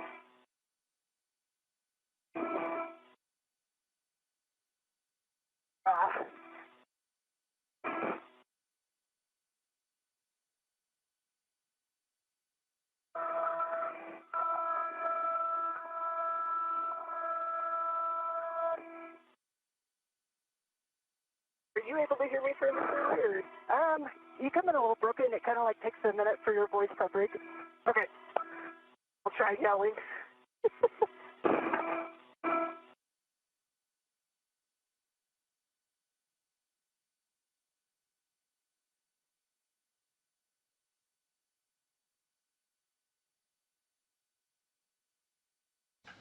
Are you able to hear me fairly clearly? You come in a little broken. It kind of like takes a minute for your voice to break. Okay. I'll try yelling.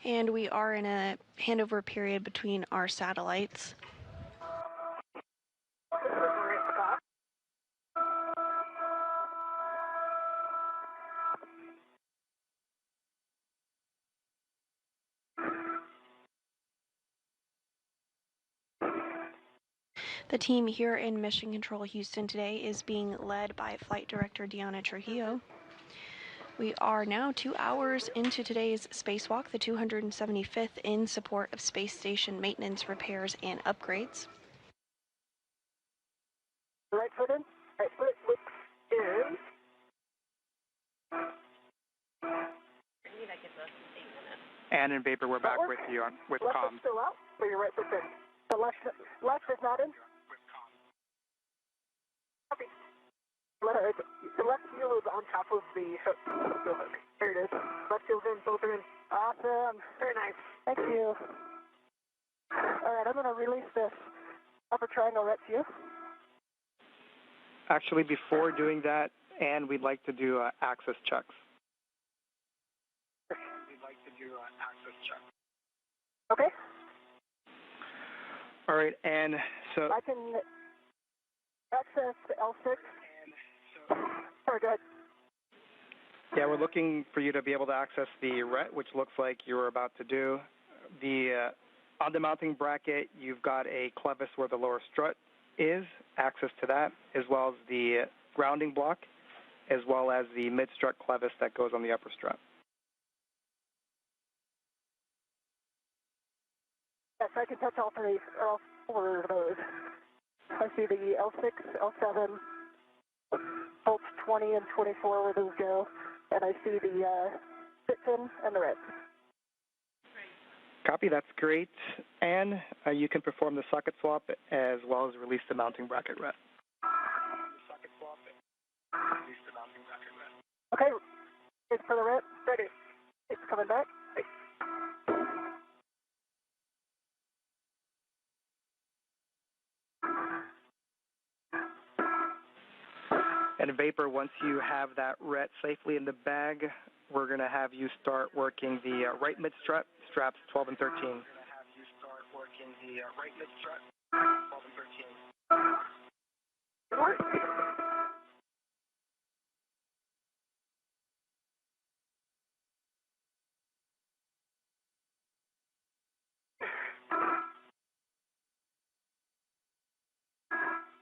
And we are in a handover period between our satellites. The team here in Mission Control Houston today is being led by Flight Director Deanna Trujillo. We are now 2 hours into today's spacewalk, the 275th in support of space station maintenance, repairs, and upgrades. Right foot in. Right foot in. And in Vapor, we're back with you with left comms. Still out, or your right foot in? The left is not in? Copy. The left heel is on top of the hook. There it is. Left heel's in, both are in. Awesome. Very nice. Thank you. All right, I'm going to release this upper triangle right to you. Actually, before doing that, and we'd like to do access checks. Okay. All right, and so I can access L6. Sorry, go ahead. yeah, we're looking for you to be able to access the RET, which looks like you were about to do. The on the mounting bracket, you've got a clevis where the lower strut is, access to that, as well as the grounding block, as well as the mid-strut clevis that goes on the upper strut. Yes, I can touch all four of those. I see the L6, L7, bolts 20 and 24 where those go, and I see the fit-in and the red. Copy, that's great. And you can perform the socket swap as well as release the mounting bracket red. Okay, it's for the red. Ready. It's coming back. And Vapor, once you have that RET safely in the bag, we're going to have you start working the right mid-strut, straps 12 and 13. We're going to have you start working the right mid-strut, 12 and 13.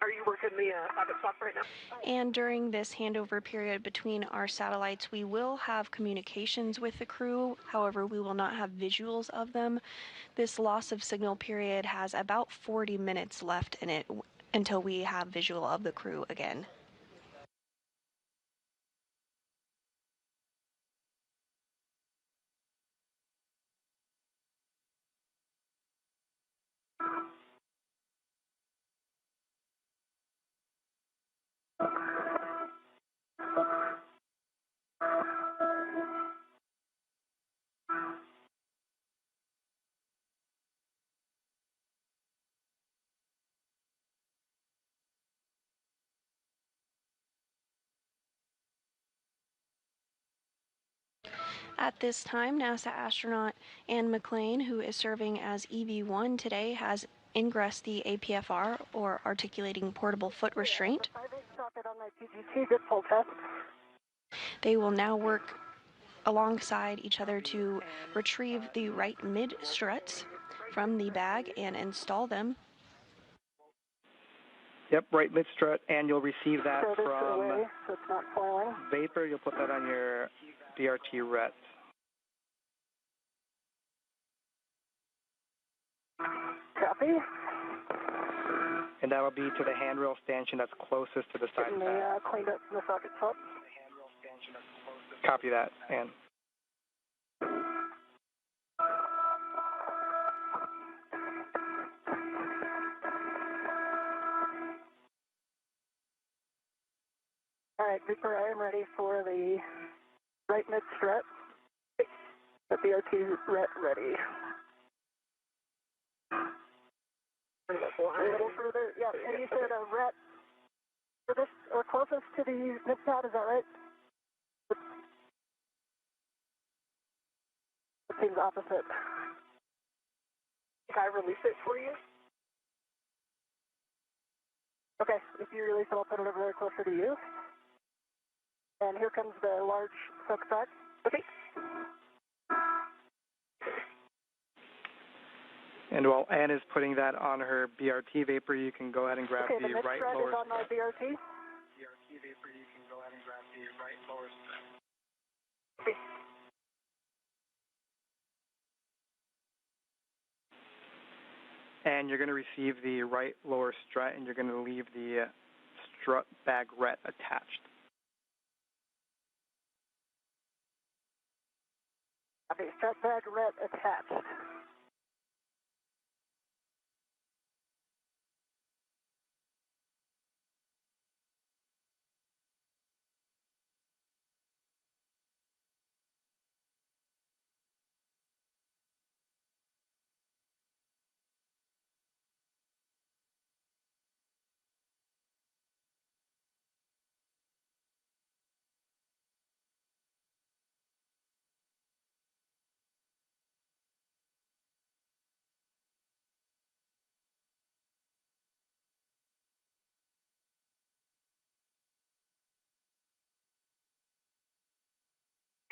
Are you working the socket swap right now? And during this handover period between our satellites, we will have communications with the crew. However, we will not have visuals of them. This loss of signal period has about 40 minutes left in it until we have visual of the crew again. At this time, NASA astronaut Anne McLean, who is serving as EV1 today, has ingressed the APFR, or Articulating Portable Foot Restraint. They will now work alongside each other to retrieve the right mid struts from the bag and install them. Yep, right mid strut, and you'll receive that from so it's not Vapor. You'll put that on your BRT ret. Copy. And that will be to the handrail stanchion that's closest to the side of the pad. Cleaned up in the socket top. Copy that, Ann. All right, Reaper, I am ready for the right mid strut. The BRT ret ready. A little further, yeah, and you said a ret for this, or closest to the mid pad, is that right? It seems opposite. Can I release it for you? Okay, if you release it, I'll put it over there closer to you. And here comes the large soak sack. Okay. And while Ann is putting that on her BRT vapor, you can go ahead and grab the right lower strut. Okay, the mid strut is on my BRT. BRT vapor, you can go ahead and grab the right lower strut. Okay. And you're going to receive the right lower strut, and you're going to leave the strut bag ret attached. Okay, strut bag ret attached.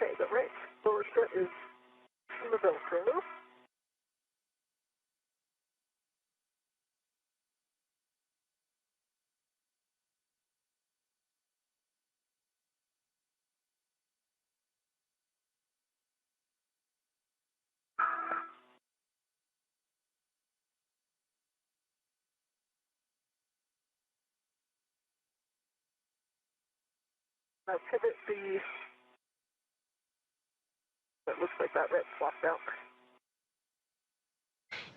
Okay, the right lower strut is in the Velcro. Now pivot the, that looks like that ret swapped out.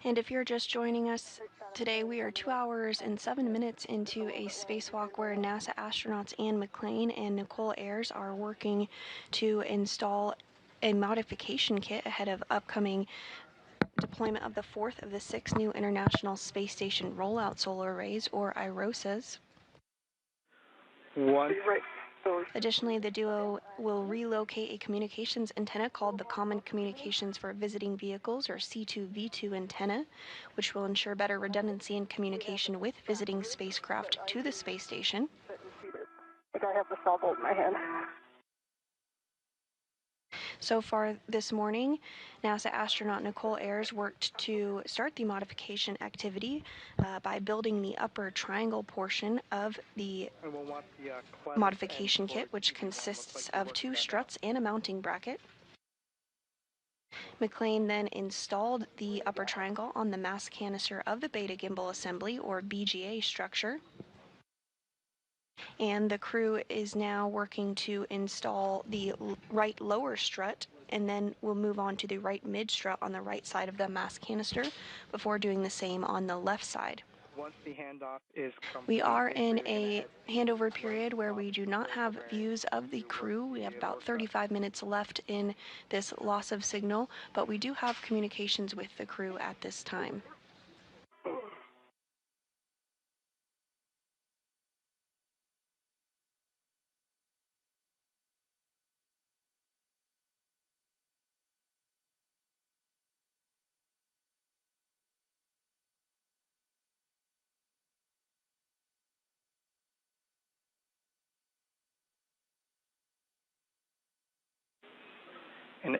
And if you're just joining us today, we are 2 hours and 7 minutes into a spacewalk where NASA astronauts Ann McClain and Nicole Ayers are working to install a modification kit ahead of upcoming deployment of the fourth of the 6 new International Space Station rollout solar arrays, or IROSAs. Additionally, the duo will relocate a communications antenna called the Common Communications for Visiting Vehicles, or C2V2 antenna, which will ensure better redundancy in communication with visiting spacecraft to the space station. I think I have the cell bolt in my hand. So far this morning, NASA astronaut Nicole Ayers worked to start the modification activity by building the upper triangle portion of the modification kit, which consists of 2 struts and a mounting bracket. McClain then installed the upper triangle on the mass canister of the beta gimbal assembly, or BGA structure. And the crew is now working to install the right lower strut, and then we'll move on to the right mid strut on the right side of the mass canister before doing the same on the left side. Once the handoff is complete, we are in a handover period where we do not have views of the crew. We have about 35 minutes left in this loss of signal, but we do have communications with the crew at this time.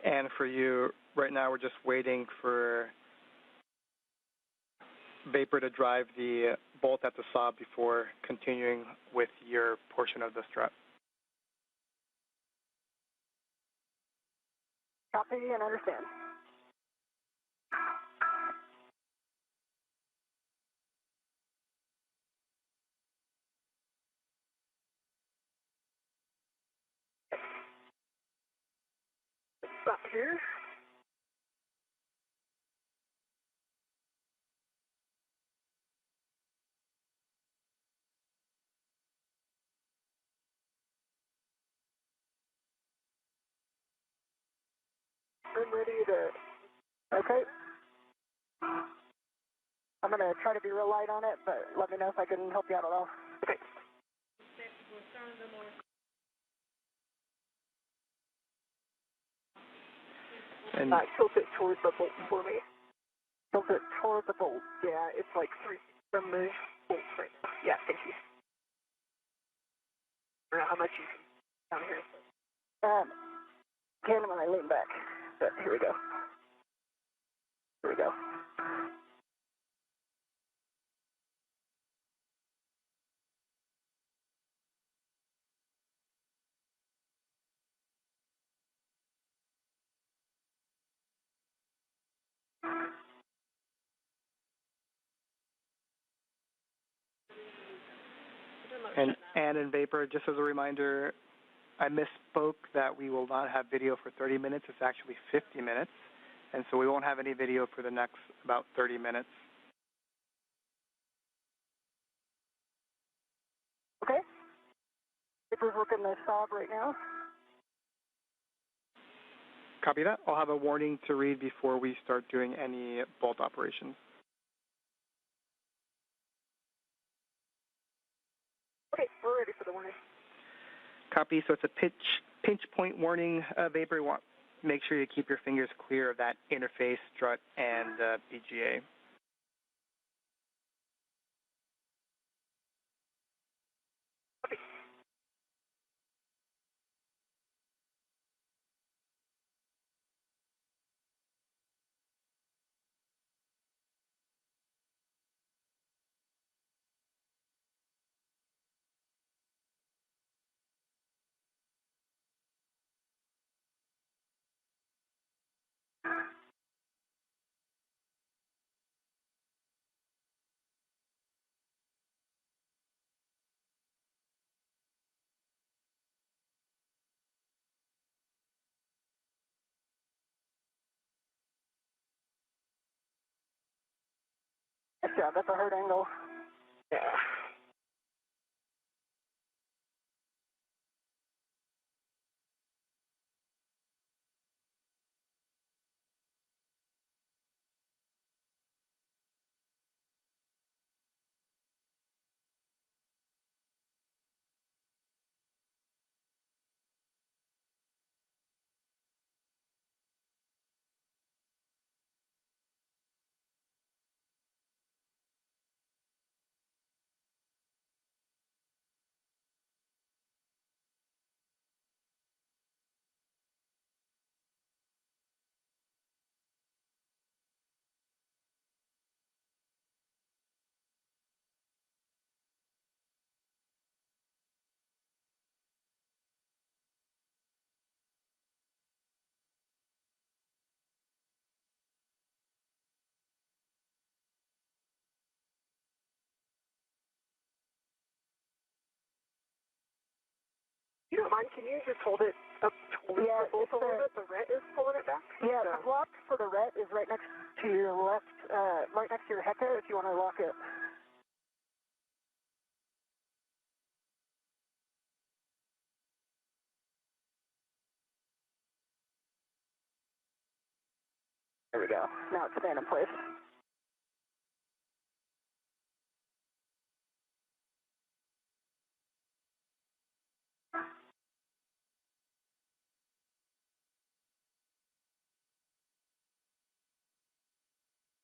And for you, right now we're just waiting for vapor to drive the bolt at the saw before continuing with your portion of the strut. Copy and understand. Stop here. I'm ready to, okay. I'm going to try to be real light on it, but let me know if I can help you out at all. Okay. And Tilt it towards the bolt for me. Tilt it toward the bolt. Yeah, it's like 3 from the bolt right now. Yeah, thank you. I don't know how much you can down here. Can when I lean back. But here we go. Here we go. And in Vapor, just as a reminder, I misspoke that we will not have video for 30 minutes. It's actually 50 minutes. And so we won't have any video for the next about 30 minutes. Okay. Vapor's working the sob right now. Copy that. I'll have a warning to read before we start doing any bolt operations. Okay, we're ready for the warning. Copy. So it's a pinch point warning, Vapor. You want make sure you keep your fingers clear of that interface, strut, and BGA. Good job. That's a hard angle. Yeah. You don't mind, can you just hold it up towards the bolt a little bit? The ret is pulling it back? Yeah, the lock for the ret is right next to your left, right next to your heca if you want to lock it. There we go. Now it's staying in place.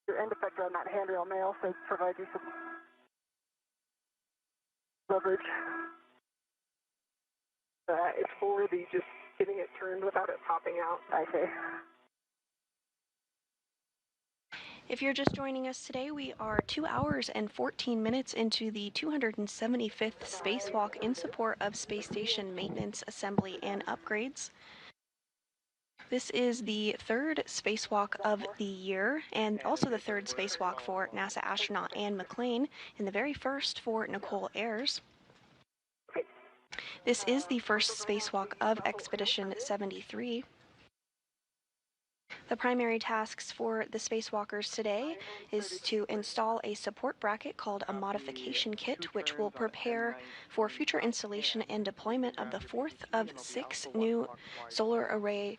Your end effector on that handrail may also provide you some leverage. It's for the just getting it turned without it popping out. I see. If you're just joining us today, we are 2 hours and 14 minutes into the 275th spacewalk in support of space station maintenance, assembly, and upgrades. This is the third spacewalk of the year, and also the third spacewalk for NASA astronaut Anne McClain, and the very first for Nicole Ayers. This is the first spacewalk of Expedition 73. The primary tasks for the spacewalkers today is to install a support bracket called a modification kit, which will prepare for future installation and deployment of the fourth of 6 new solar arrays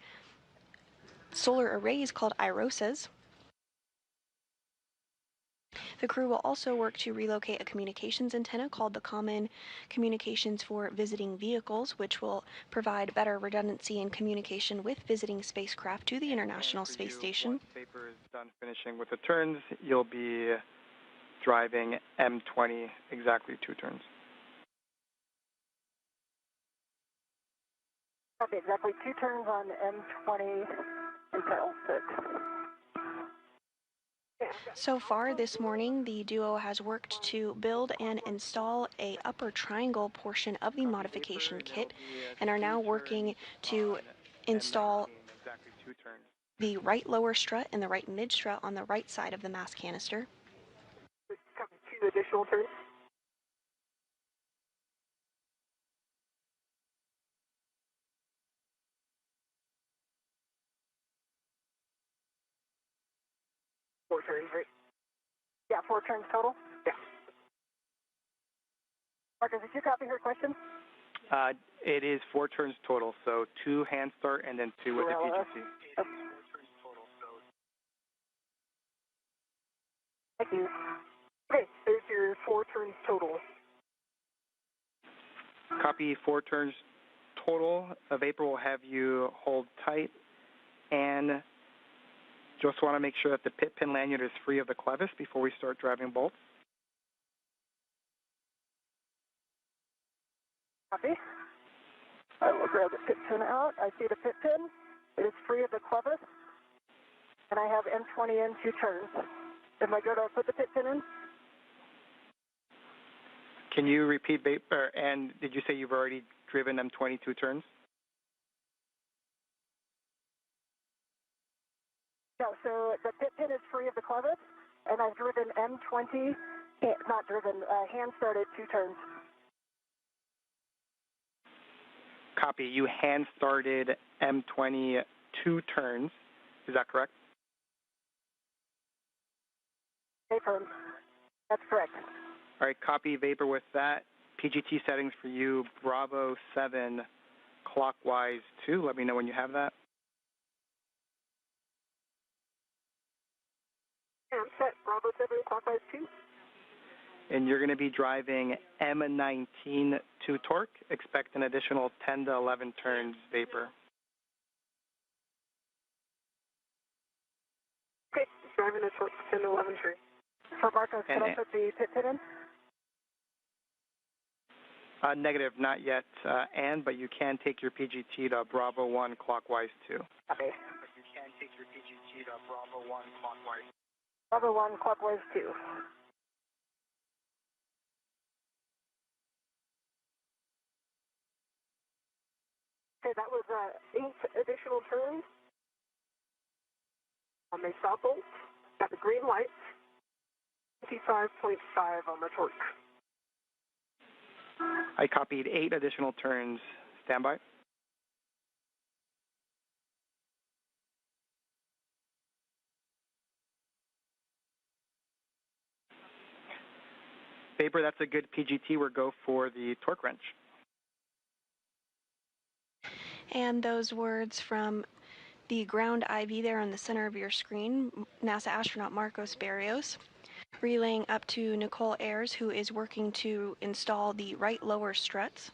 called IROSAs. The crew will also work to relocate a communications antenna called the Common Communications for Visiting Vehicles, which will provide better redundancy in communication with visiting spacecraft to the International Space Station. Once Vapor is done finishing with the turns, you'll be driving M20 exactly 2 turns. Okay, exactly 2 turns on M20 until 6. So far this morning, the duo has worked to build and install a upper triangle portion of the modification kit and are now working to install the right lower strut and the right mid strut on the right side of the mass canister. 2 additional turns. Four turns, right? Yeah, 4 turns total? Yeah. Marcus, did you copy her question? It is 4 turns total, so 2 hand start and then 2 with the PGT. Thank you. Okay, there's your 4 turns total. Copy 4 turns total. Vapor will have you hold tight and just want to make sure that the pit pin lanyard is free of the clevis before we start driving bolts. Copy. I will grab the pit pin out. I see the pit pin. It is free of the clevis. And I have M20 in 2 turns. Am I good to put the pit pin in? Can you repeat, Vapor? And did you say you've already driven M20 2 turns? No, so the pit pin is free of the clevis, and I've driven M20, not driven, hand started 2 turns. Copy. You hand started M20 2 turns. Is that correct? Vapor. That's correct. All right, copy Vapor with that. PGT settings for you, Bravo 7, clockwise 2. Let me know when you have that. I'm set. Bravo 7, clockwise 2. And you're going to be driving M19 to torque. Expect an additional 10 to 11 turns, Vapor. Okay, driving a torque 10 to 11 turns. So Marcos, can I put the pit pin in? Negative, not yet, but you can take your PGT to Bravo 1 clockwise 2. Okay. But you can take your PGT to Bravo 1 clockwise. Bravo 1 clockwise 2. Okay, that was 8 additional turns on the stop bolt. Got the green light. 55.5 on the torque. I copied 8 additional turns. Standby. Vapor, that's a good PGT. We'll go for the torque wrench. And those words from the ground IV there in the center of your screen, NASA astronaut Marcos Barrios, relaying up to Nicole Ayers, who is working to install the right lower struts.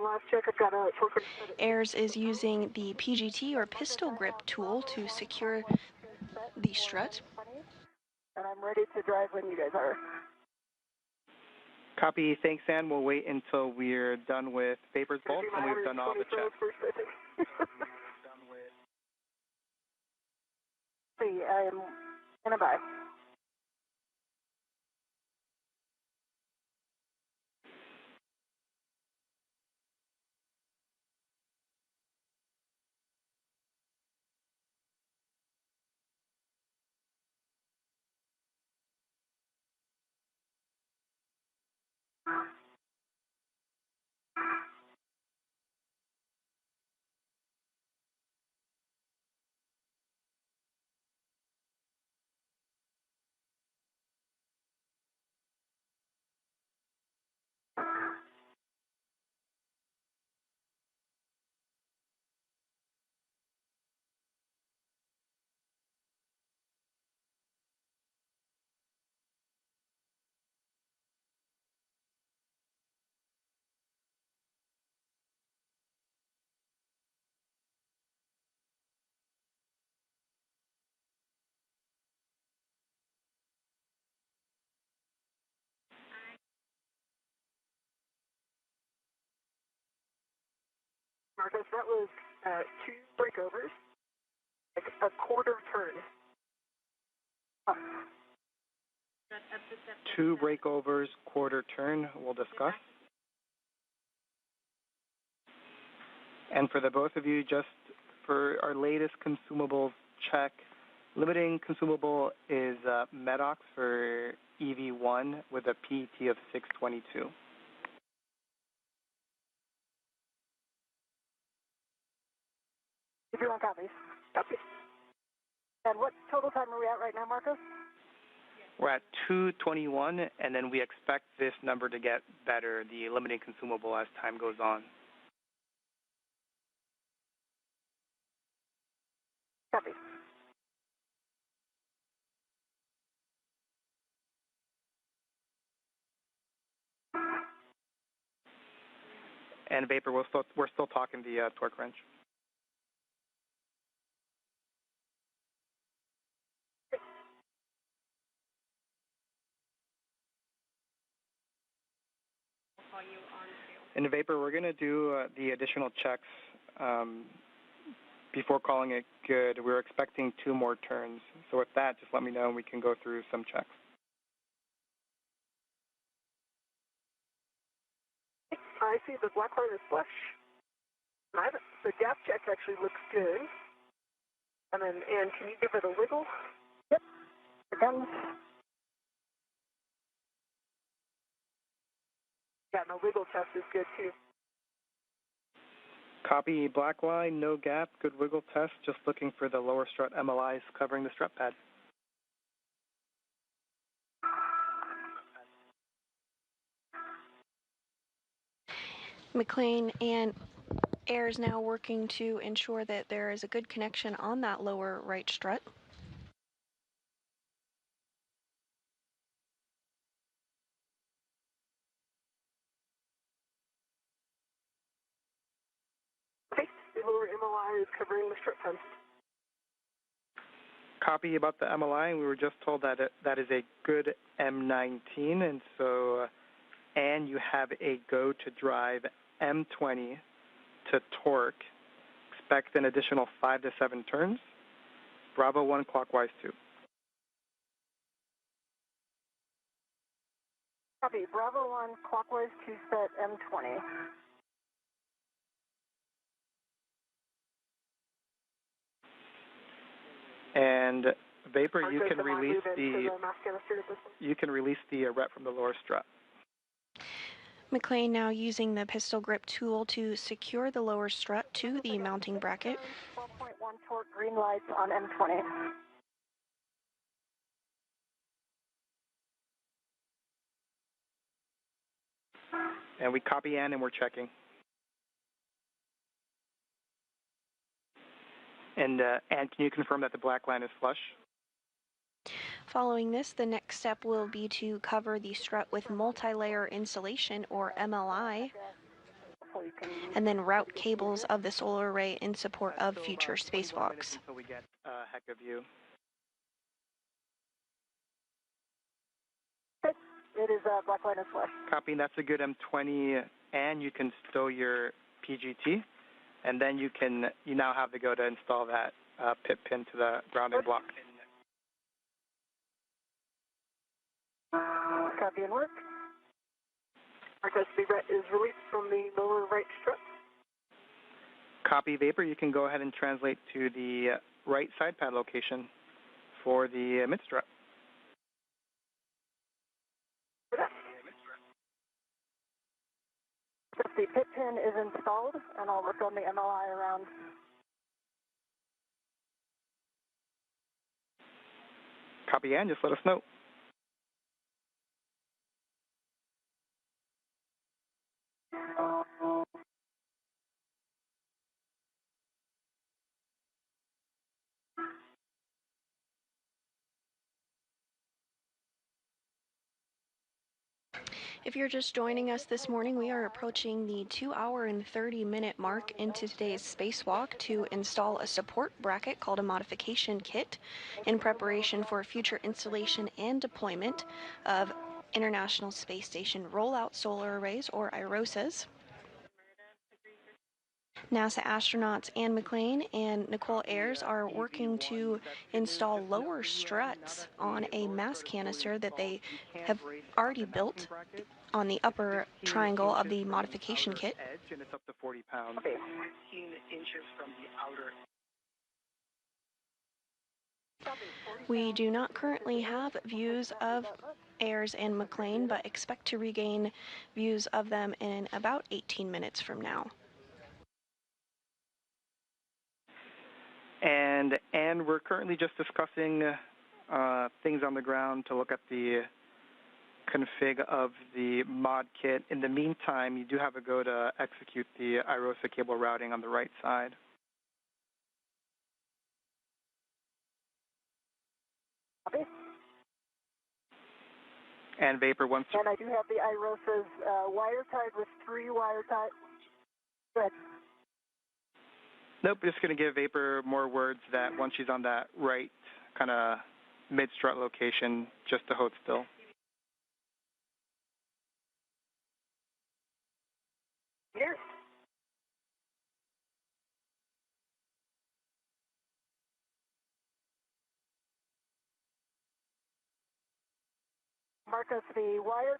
Last check, I've got a torque wrench. Ayers is using the PGT or pistol grip tool to secure the strut. And I'm ready to drive when you guys are. Copy. Thanks, Ann. We'll wait until we're done with Vapor's bolts and we've done all the checks. See, I am standing by. Marcus, that was 2 breakovers, like a quarter turn. 2 breakovers, quarter turn, we'll discuss. And for the both of you, just for our latest consumables check, limiting consumable is Medox for EV1 with a PET of 622. If you want copies. Copy. And what total time are we at right now, Marcos? We're at 221, and then we expect this number to get better, the limiting consumable, as time goes on. Copy. And Vapor, we're still talking the torque wrench. In Vapor, we're going to do the additional checks before calling it good. We're expecting 2 more turns. So with that, just let me know and we can go through some checks. I see the black line is flush. The gap check actually looks good. And can you give it a wiggle? Yep. Again. Yeah, and the wiggle test is good too. Copy black line, no gap, good wiggle test. Just looking for the lower strut MLIs covering the strut pad. McLean and Air is now working to ensure that there is a good connection on that lower right strut. Okay, the lower MLI is covering the strut pad. Copy about the MLI. We were just told that that is a good M19, and so, and you have a go to drive M20 to torque. Expect an additional 5 to 7 turns. Bravo 1 clockwise 2. Copy. Bravo 1 clockwise 2 set M20. And Vapor, you can release the rep from the lower strut. McLean now using the pistol grip tool to secure the lower strut to the mounting bracket. 12.1 torque, green lights on M20. And we copy Ann and we're checking. And Ann, can you confirm that the black line is flush? Following this, the next step will be to cover the strut with multi-layer insulation, or MLI, and then route cables of the solar array in support of future spacewalks. Until we get a heck of view. It is black line is flush. Copy, that's a good M20, and you can stow your PGT, and then you now have to go to install that pit pin to the grounding block. Copy and work. Marcus, the ret is released from the lower right strut. Copy, Vapor. You can go ahead and translate to the right side pad location for the mid strut. The pit pin is installed, and I'll work on the MLI around. Copy, and just let us know. If you're just joining us this morning, we are approaching the 2-hour and 30-minute mark into today's spacewalk to install a support bracket called a modification kit in preparation for future installation and deployment of International Space Station Rollout Solar Arrays, or IROSAs. NASA astronauts Anne McLean and Nicole Ayers are working to install lower struts on a mass canister that they have already built on the upper triangle of the modification kit. And it's up to 40 pounds. Okay. 15 inches from the outer. We do not currently have views of Ayers and McLean, but expect to regain views of them in about 18 minutes from now. And we're currently just discussing things on the ground to look at the config of the mod kit. In the meantime, you do have a go to execute the IROSA cable routing on the right side. Okay. And Vapor wants to... And I do have the IROSA's wire tied with 3 wire ties. Go ahead. Nope, just going to give Vapor more words that once she's on that right kind of mid-strut location, just to hold still. Here. Marcus, the wires,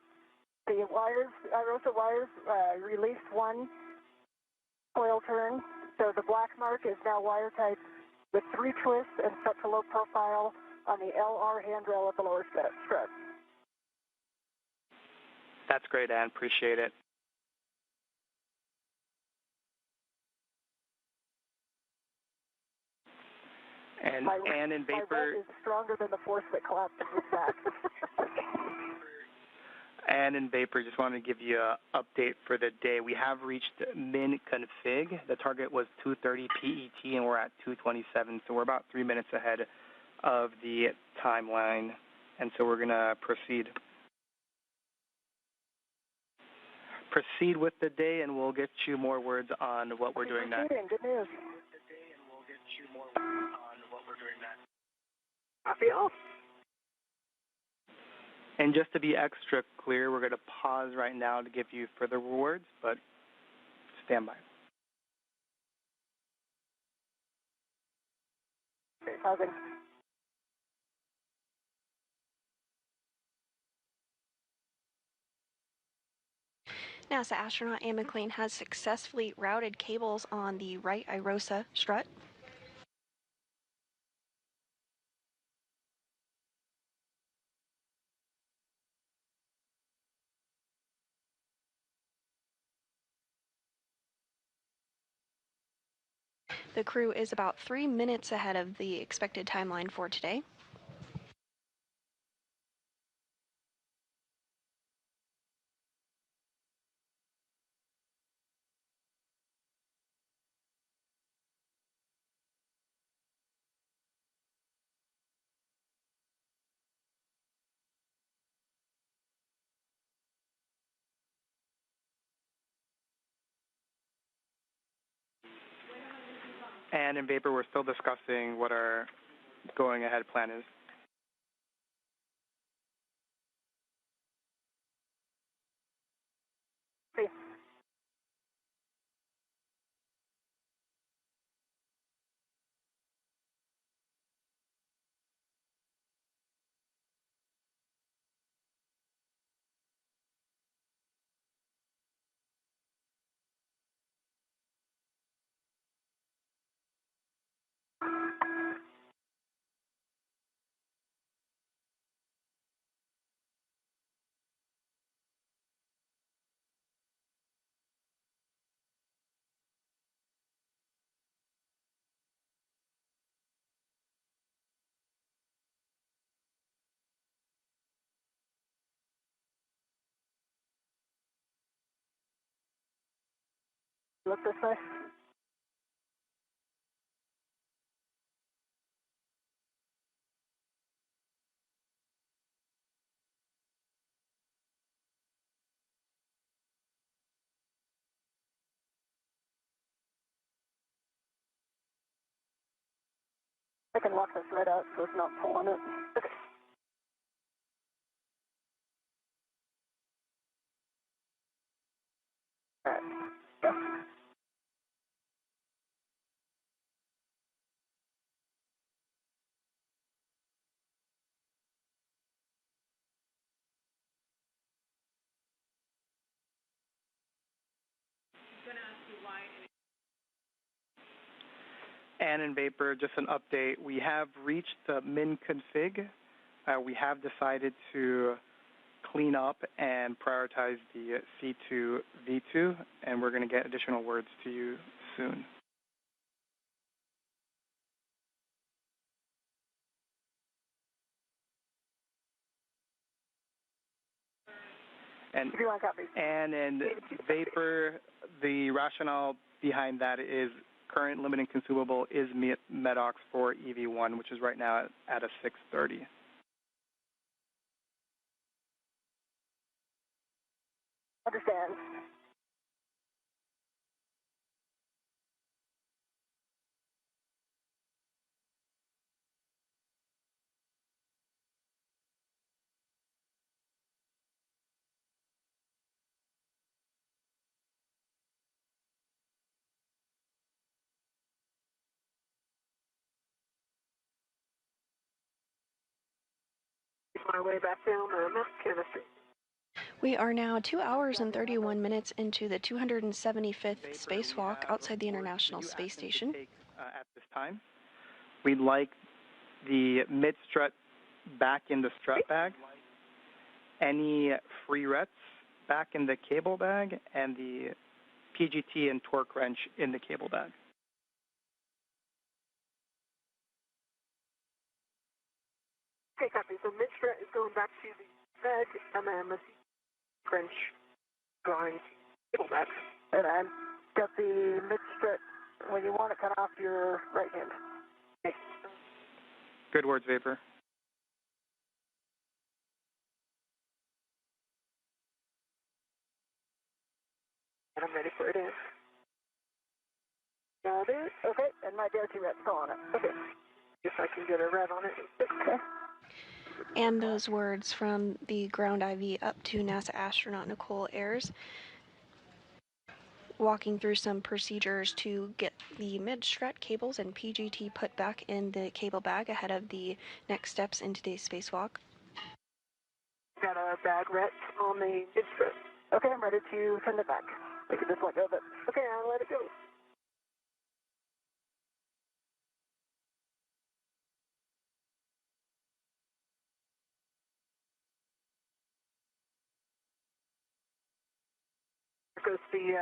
IROSA wires, released 1 coil turn. So the black mark is now wire tied with 3 twists and set to low profile on the LR handrail at the lower strut. That's great, Ann. Appreciate it. And Ann and Vapor... My red is stronger than the force that collapsed his back. Ann and Vapor, just wanted to give you an update for the day. We have reached min config. The target was 2:30 PET, and we're at 2:27, so we're about 3 minutes ahead of the timeline, and so we're going to proceed. Proceed with the day, and we'll get you more words on what we're doing next. Good news. Copy all. And just to be extra clear, we're going to pause right now to give you further words, but stand by. Okay, pausing. NASA astronaut Anne McLean has successfully routed cables on the right IROSA strut. The crew is about 3 minutes ahead of the expected timeline for today. And in Vapor, we're still discussing what our going ahead plan is. See. Look this way. I can lock this right out so it's not pulling it. Okay. All right. Go. Ann and Vapor, just an update. We have reached the min config. We have decided to clean up and prioritize the C2 V2, and we're going to get additional words to you soon. And Vapor, the rationale behind that is current limiting consumable is MEDOX for EV1, which is right now at a 630. Understand. My way back down the chemistry. We are now 2 hours and 31 minutes into the 275th spacewalk outside the International Space Station. At this time, we'd like the mid-strut back in the strut bag, any free rets back in the cable bag, and the PGT and torque wrench in the cable bag. Okay, copy. So mid-strut is going back to the bag, and then the wrench going cable back. And I've got the mid-strut when you want it cut off your right hand. Okay. Good words, Vapor. And I'm ready for it in. Got it. Okay, and my dirty ret's still on it. Okay. If I can get a red on it. Okay. And those words from the ground IV up to NASA astronaut Nicole Ayers, walking through some procedures to get the mid-strut cables and PGT put back in the cable bag ahead of the next steps in today's spacewalk. Got a bag ret on the mid-strut. Okay, I'm ready to send it back. We can just let go of it. Okay, I'll let it go. Because the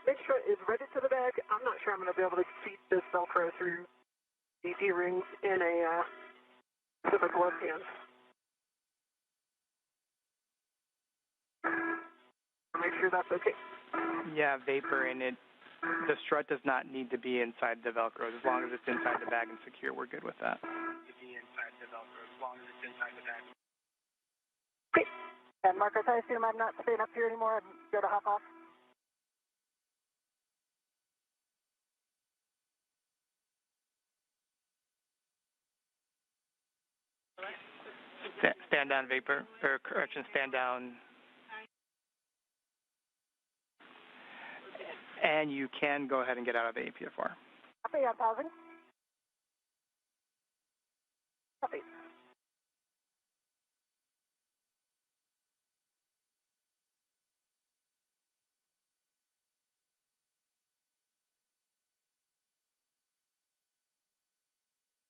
mid-strut is ready to the bag. I'm not sure I'm going to be able to feed this Velcro through the D-rings in a specific glove hand. Make sure that's okay. Yeah, Vapor in it. The strut does not need to be inside the Velcro. As long as it's inside the bag and secure, we're good with that. To be inside the Velcro, as long as it's inside the bag. Okay. And Marcus, I assume I'm not staying up here anymore. I'm going to hop off. Stand down, Vapor, or correction, stand down. And you can go ahead and get out of the APFR. Copy, I'm pausing. Copy.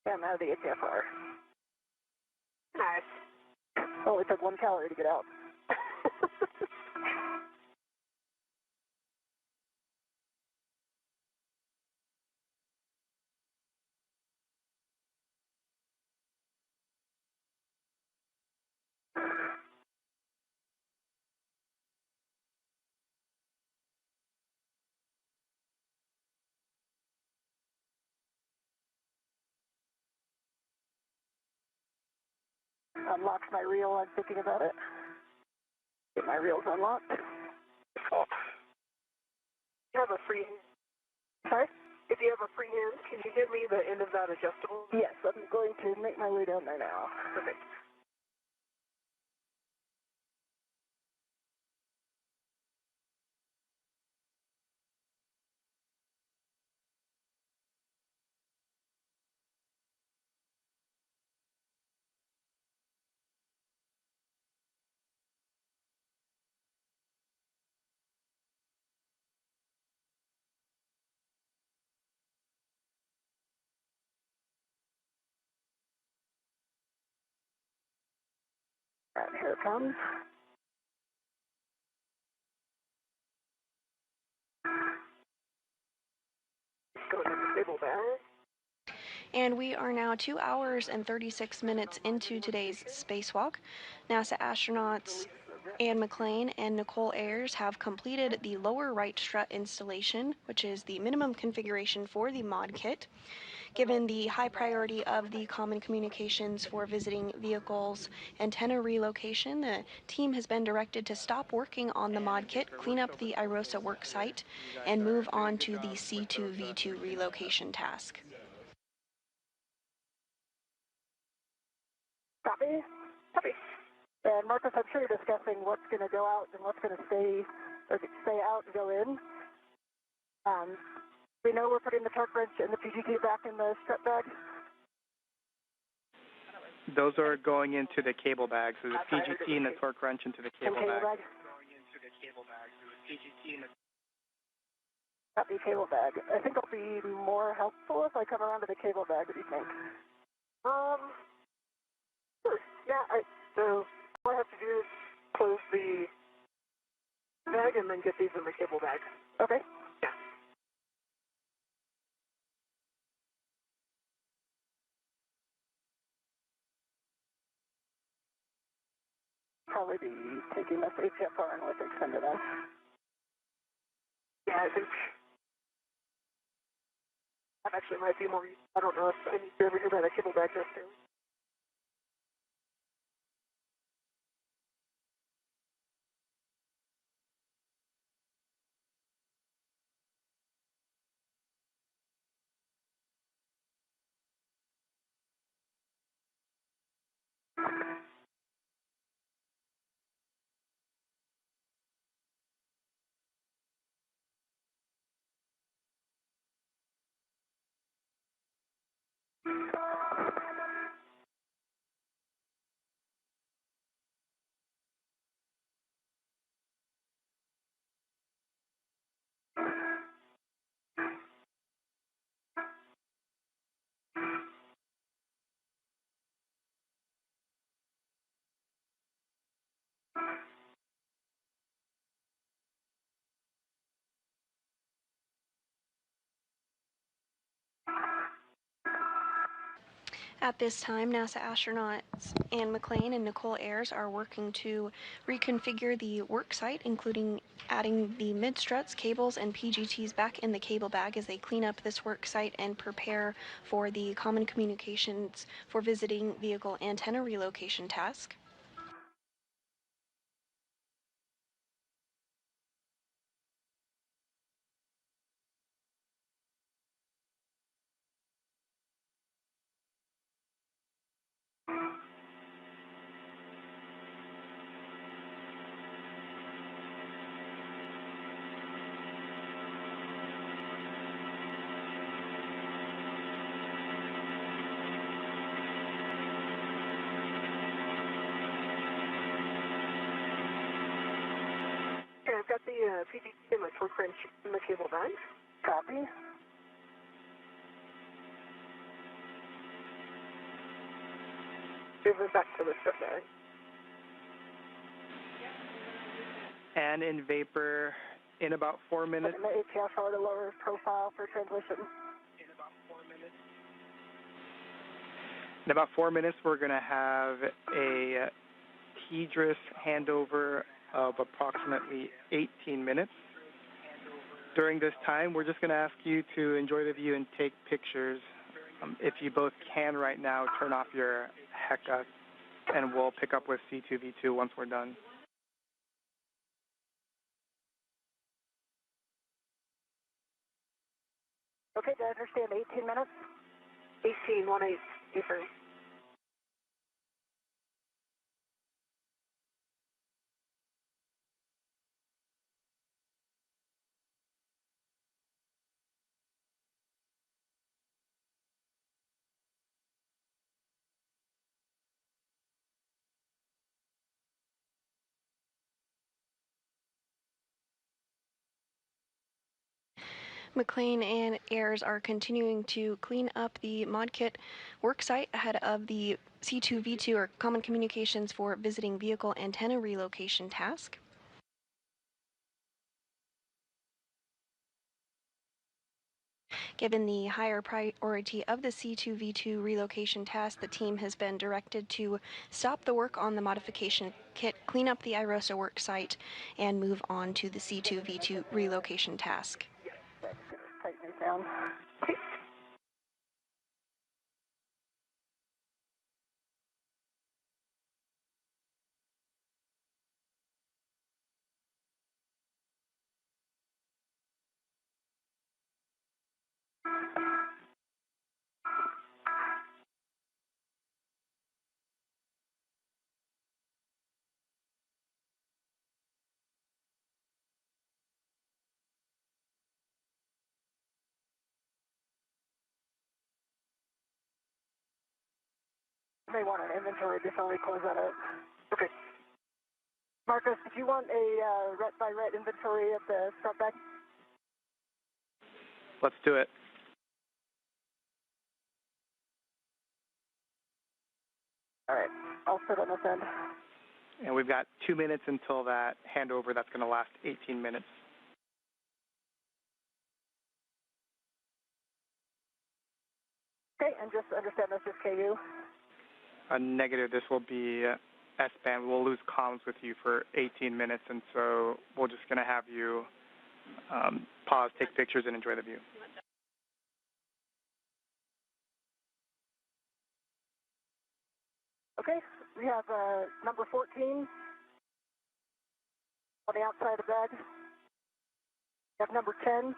Yeah, I'm out of the APFR. Nice. Only took 1 calorie to get out. Unlocks my reel, I'm thinking about it. Get my reels unlocked. Oh. You have a free hand. Sorry? If you have a free hand, can you give me the end of that adjustable? Yes, I'm going to make my way down there now. Perfect. All right, here it comes. Going in the cable bag. And we are now 2 hours and 36 minutes into today's spacewalk. NASA astronauts Anne McLean and Nicole Ayers have completed the lower right strut installation, which is the minimum configuration for the mod kit. Given the high priority of the common communications for visiting vehicles antenna relocation, the team has been directed to stop working on the mod kit, clean up the IROSA work site, and move on to the C2V2 relocation task. Copy. Copy. And Marcus, I'm sure you're discussing what's going to go out and what's going to stay out and go in. We know we're putting the torque wrench and the PGT back in the strut bag. Those are going into the cable bag. So the PGT and the torque wrench into the cable bag. Going into the cable bag. So the PGT and the copy cable bag. I think it'll be more helpful if I come around to the cable bag. What do you think? Sure. Yeah. So all I have to do is close the bag and then get these in the cable bag. Okay. Yeah. Probably be taking this HFR and with extended S. Yeah, I think that actually might be more. I don't know if I need to ever hear about a cable bag just too. At this time, NASA astronauts Anne McLean and Nicole Ayers are working to reconfigure the work site, including adding the mid-struts, cables, and PGTs back in the cable bag as they clean up this work site and prepare for the common communications for visiting vehicle antenna relocation task. Okay, I've got the PGT and my torque wrench in the cable bag. Copy. Move it back to the strut bag. And in vapor, in about 4 minutes. And the HFR to lower profile for transmission. In about 4 minutes, we're going to have a Egress handover of approximately 18 minutes. During this time, we're just going to ask you to enjoy the view and take pictures. If you both can right now, turn off your HECA, and we'll pick up with C2V2 once we're done. Okay, do I understand 18 minutes? 18, 1-8, different. McLean and Ayers are continuing to clean up the ModKit worksite ahead of the C2V2 or Common Communications for Visiting Vehicle Antenna Relocation task. Given the higher priority of the C2V2 relocation task, the team has been directed to stop the work on the modification kit, clean up the IROSA worksite, and move on to the C2V2 relocation task. Tighten it down. They want an inventory before we close that out. Okay. Marcus, did you want a ret by ret inventory of the strut bag? Let's do it. All right. I'll sit on this end. And we've got 2 minutes until that handover. That's going to last 18 minutes. Okay, and just understand that's just KU. A negative. This will be S-band. We'll lose comms with you for 18 minutes, and so we're just going to have you pause, take pictures, and enjoy the view. Okay, we have number 14 on the outside of the bag. We have number 10.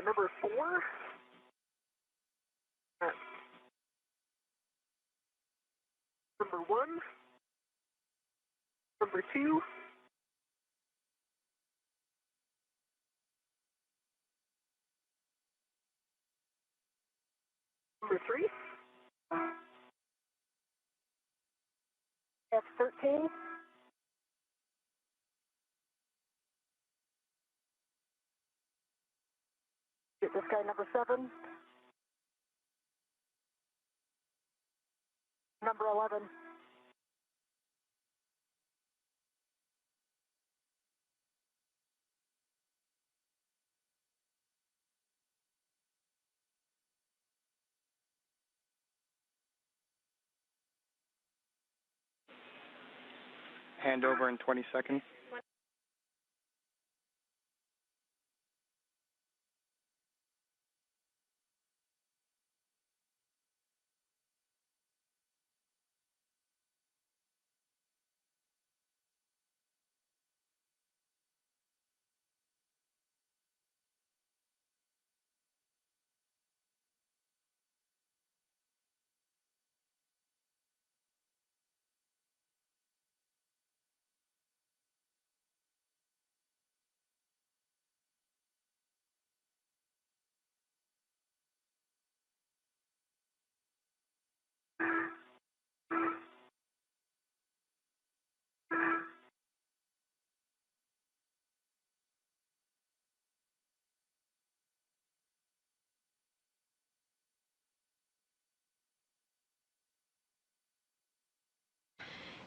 Number 4. Number 1. Number 2. Number 3. That's 13. Get this guy number 7. Number 11. Handover in 20 seconds.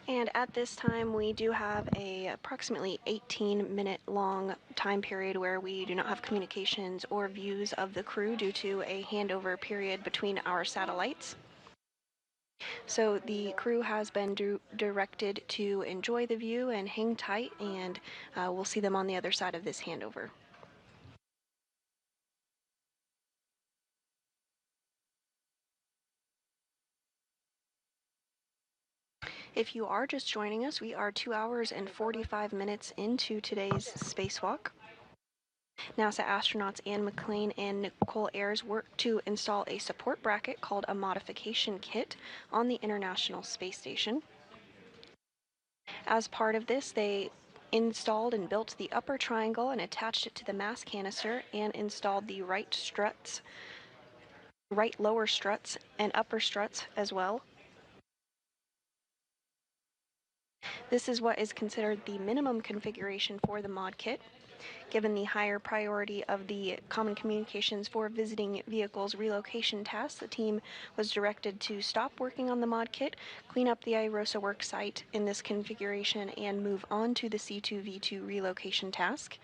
And at this time, we do have a approximately 18-minute long time period where we do not have communications or views of the crew due to a handover period between our satellites. So the crew has been directed to enjoy the view and hang tight, and we'll see them on the other side of this handover. If you are just joining us, we are 2 hours and 45 minutes into today's spacewalk. NASA astronauts Anne McLean and Nicole Ayers worked to install a support bracket called a modification kit on the International Space Station. As part of this, they installed and built the upper triangle and attached it to the mass canister and installed the right lower struts and upper struts as well. This is what is considered the minimum configuration for the mod kit. Given the higher priority of the Common Communications for Visiting Vehicles relocation task, the team was directed to stop working on the mod kit, clean up the IROSA work site in this configuration, and move on to the C2V2 relocation task.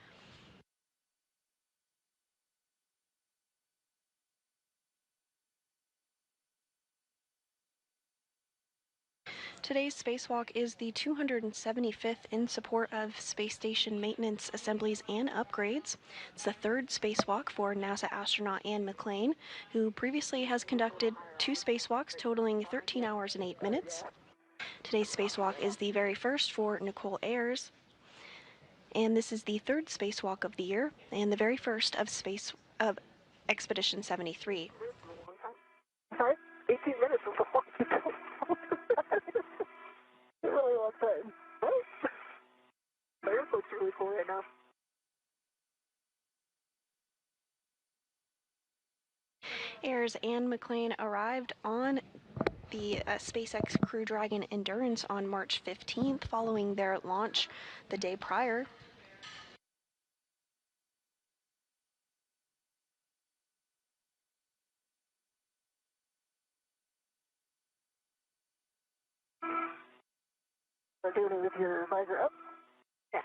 Today's spacewalk is the 275th in support of space station maintenance, assemblies, and upgrades. It's the third spacewalk for NASA astronaut Anne McClain, who previously has conducted 2 spacewalks totaling 13 hours and 8 minutes. Today's spacewalk is the very first for Nicole Ayers, and this is the third spacewalk of the year and the very first of Expedition 73. Sorry? 18 minutes is a long time. It's a really long time. Right? The airport's really cool right now. Ayers and McClain arrived on the SpaceX Crew Dragon Endurance on March 15th following their launch the day prior. Are doing it with your visor up? Yeah.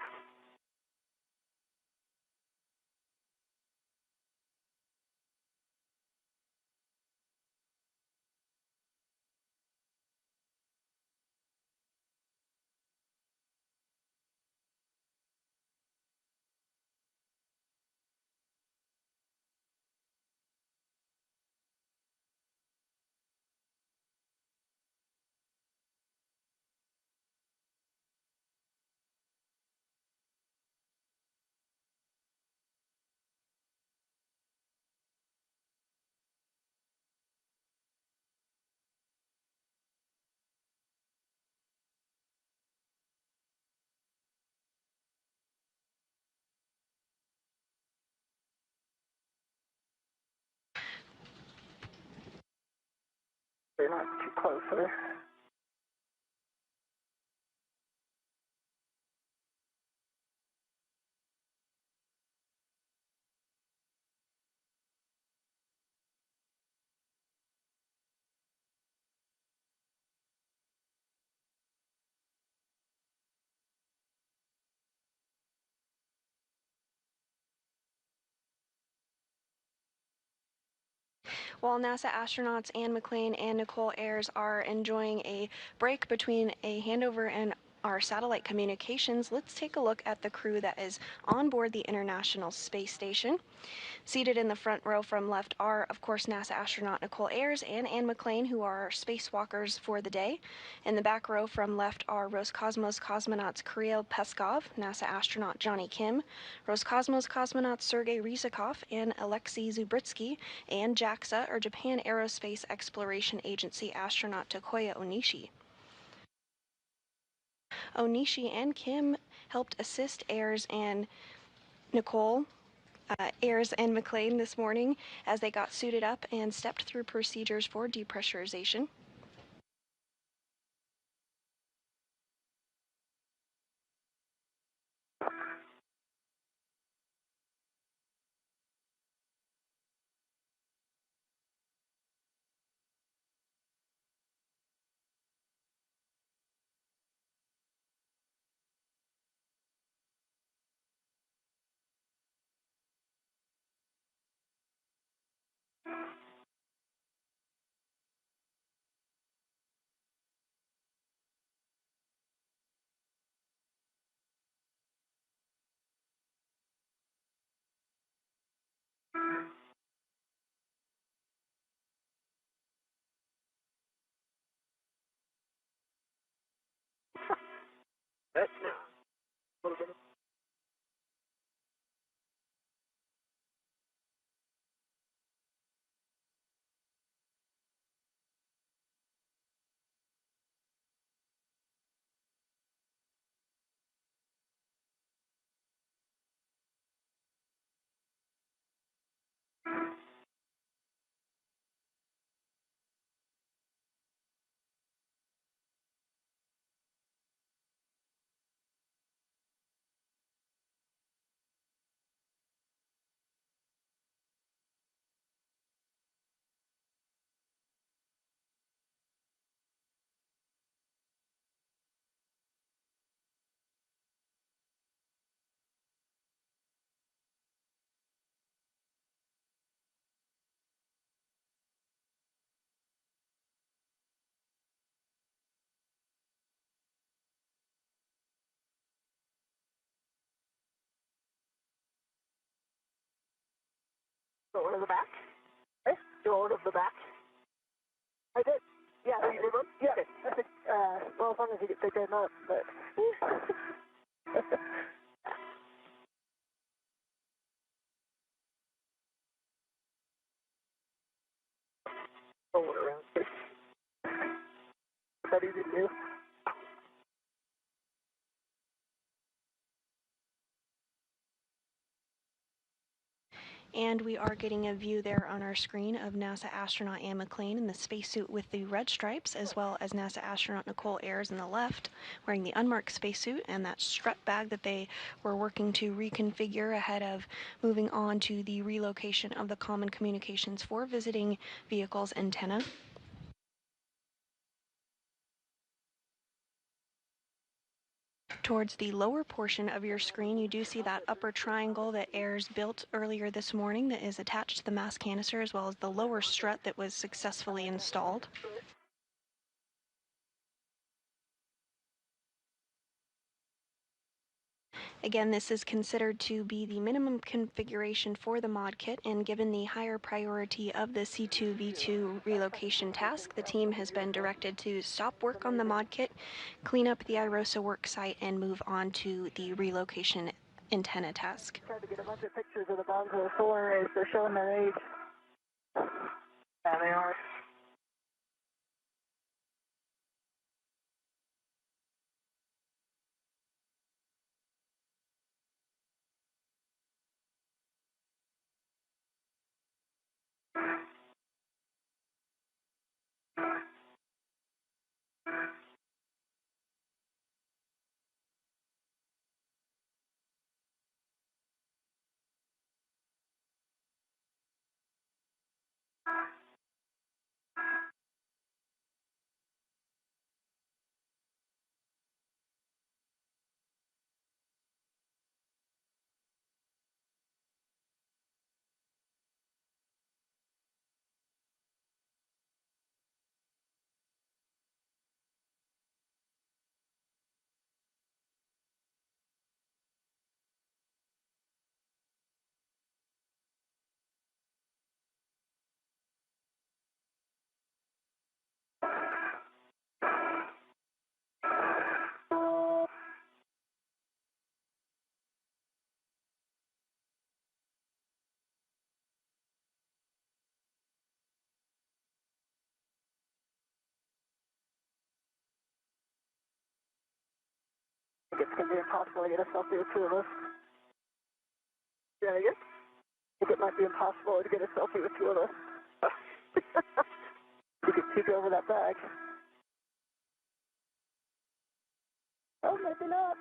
They're not too close, are they? While NASA astronauts Anne McClain and Nicole Ayers are enjoying a break between a handover and our satellite communications, let's take a look at the crew that is on board the International Space Station. Seated in the front row from left are, of course, NASA astronaut Nicole Ayers and Anne McClain, who are our spacewalkers for the day. In the back row from left are Roscosmos cosmonauts Kirill Peskov, NASA astronaut Johnny Kim, Roscosmos cosmonauts Sergei Ryzhikov and Alexei Zubritsky, and JAXA, or Japan Aerospace Exploration Agency astronaut Takoya Onishi. Onishi and Kim helped assist Ayers and Nicole Ayers and McClain this morning as they got suited up and stepped through procedures for depressurization. That's one of the back? Okay. Do one of the back? I did. Yeah. Oh, you did one? Yeah. Okay. I think, well, as long as you get picked them up, but. Roll it around. Is that easy to do? And we are getting a view there on our screen of NASA astronaut Anne McClain in the spacesuit with the red stripes, as well as NASA astronaut Nicole Ayers on the left, wearing the unmarked spacesuit and that strut bag that they were working to reconfigure ahead of moving on to the relocation of the Common Communications for Visiting Vehicles antenna. Towards the lower portion of your screen, you do see that upper triangle that Ayers built earlier this morning that is attached to the mass canister, as well as the lower strut that was successfully installed. Again, this is considered to be the minimum configuration for the mod kit, and given the higher priority of the C2V2 relocation task, the team has been directed to stop work on the mod kit, clean up the IROSA work site, and move on to the relocation antenna task. Tried to get a bunch of pictures of the bombs of the solar arrays. They're showing their age. Yeah, they are. I think it's going to be impossible to get a selfie with two of us. Yeah, I guess. I think it might be impossible to get a selfie with two of us. You could peek over that bag. Oh, maybe not.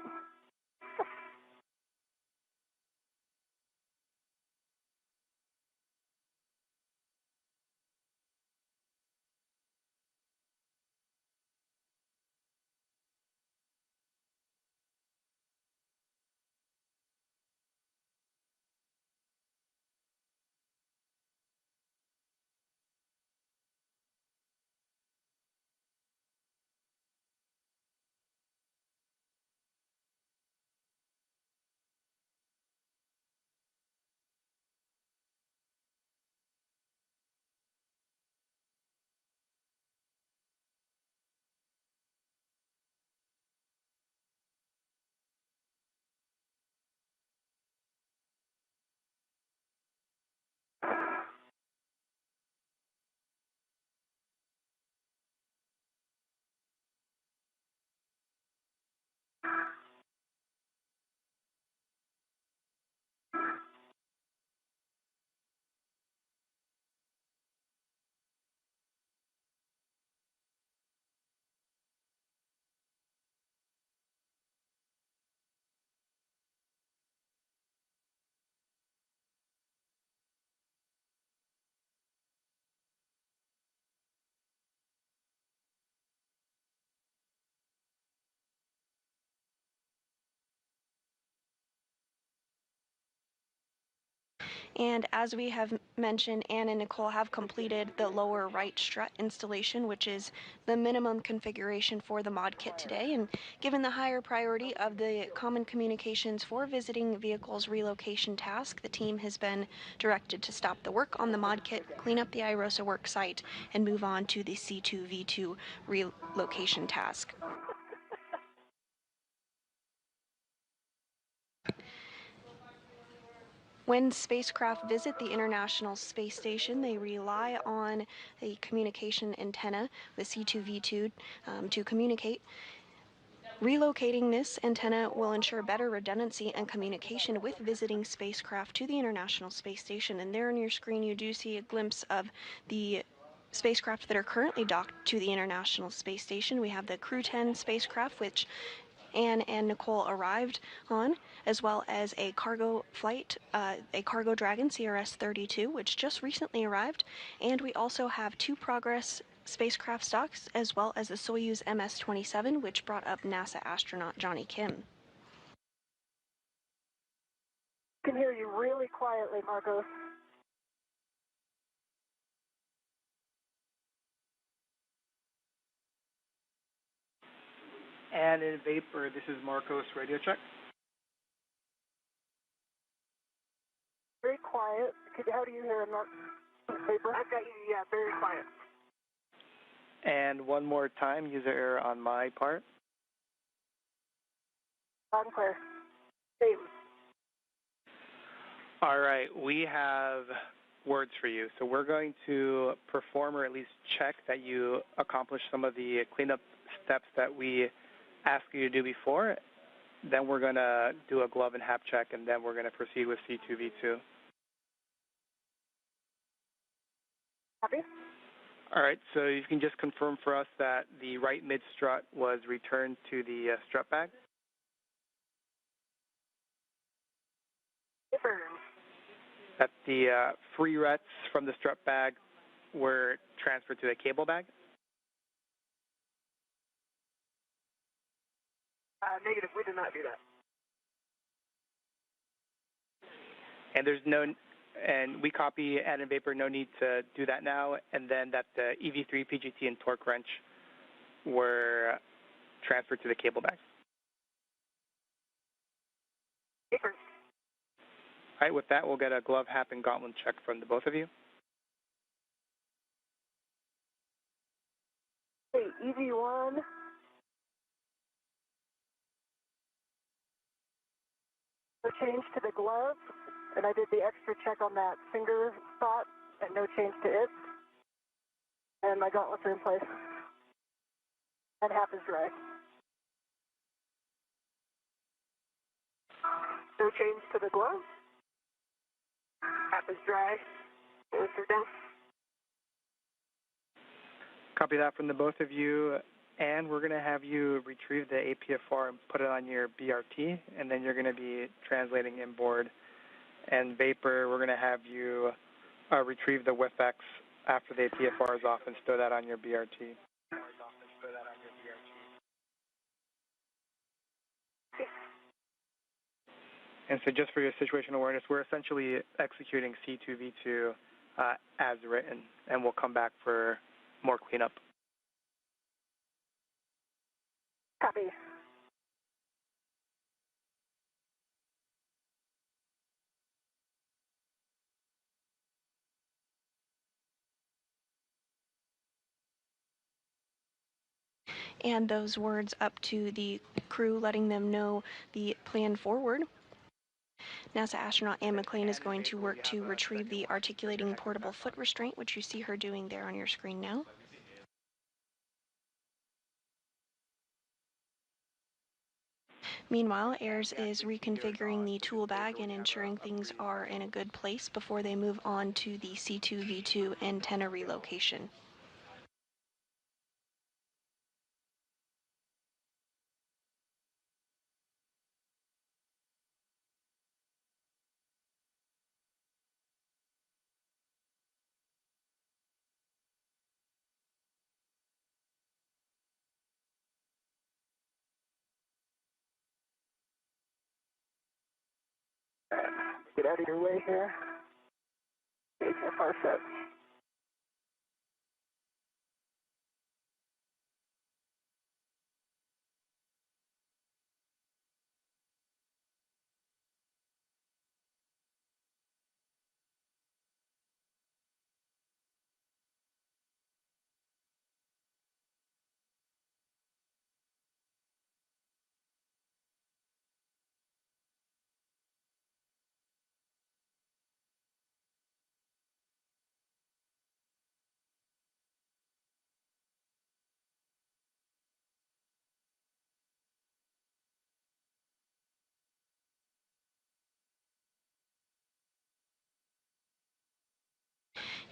And as we have mentioned, Anne and Nicole have completed the lower right strut installation, which is the minimum configuration for the mod kit today. And given the higher priority of the common communications for visiting vehicles relocation task, the team has been directed to stop the work on the mod kit, clean up the IROSA work site, and move on to the C2V2 relocation task. When spacecraft visit the International Space Station, they rely on a communication antenna, the C2V2, to communicate. Relocating this antenna will ensure better redundancy and communication with visiting spacecraft to the International Space Station. And there on your screen, you do see a glimpse of the spacecraft that are currently docked to the International Space Station. We have the Crew 10 spacecraft, which Anne and Nicole arrived on, as well as a cargo flight, a Cargo Dragon CRS-32, which just recently arrived, and we also have 2 Progress spacecraft stocks, as well as the Soyuz MS-27, which brought up NASA astronaut Johnny Kim. I can hear you really quietly, Marcos. And in Vapor, this is Marcos, radio check. Very quiet. How do you hear him, Vapor? I've got you, yeah, very quiet. And one more time, user error on my part. Loud and clear. Same. All right, we have words for you. So we're going to perform or at least check that you accomplished some of the cleanup steps that we asked you to do before. Then we're going to do a glove and hap check, and then we're going to proceed with C2V2. Copy. All right, so you can just confirm for us that the right mid strut was returned to the strut bag. Confirm. That the free rets from the strut bag were transferred to the cable bag. Negative, we did not do that. And there's no, and we copy Add and Vapor, no need to do that now, and then that the EV3, PGT, and torque wrench were transferred to the cable bag. Vapor. All right, with that, we'll get a glove, hap, and gauntlet check from the both of you. Hey, EV1. No change to the glove, and I did the extra check on that finger spot, and no change to it. And my gauntlets are in place. And half is dry. No change to the glove. Half is dry. Gauntlets are down. Copy that from the both of you, and we're going to have you retrieve the APFR and put it on your BRT, and then you're going to be translating inboard. And Vapor, we're going to have you retrieve the WIFX after the APFR is off and stow that on your BRT. And so just for your situational awareness, we're essentially executing C2V2 as written, and we'll come back for more cleanup. Copy. And those words up to the crew, letting them know the plan forward. NASA astronaut Anne McLean is going to work to retrieve the articulating portable foot restraint, which you see her doing there on your screen now. Meanwhile, Ayers is reconfiguring the tool bag and ensuring things are in a good place before they move on to the C2V2 antenna relocation. Get out of your way here. HFR set.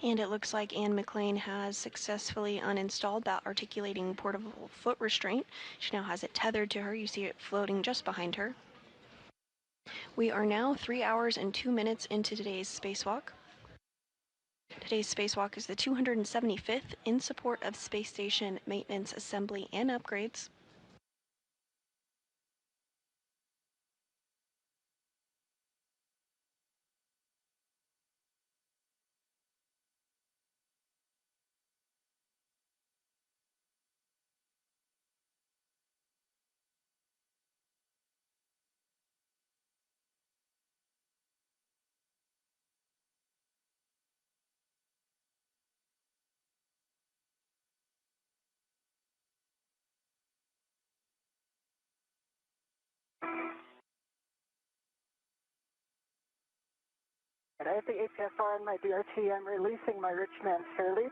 And it looks like Anne McLean has successfully uninstalled that articulating portable foot restraint. She now has it tethered to her. You see it floating just behind her. We are now 3 hours and 2 minutes into today's spacewalk. Today's spacewalk is the 275th in support of space station maintenance, assembly, and upgrades. And I have the HFR on my DRT. I'm releasing my rich man's fair lead.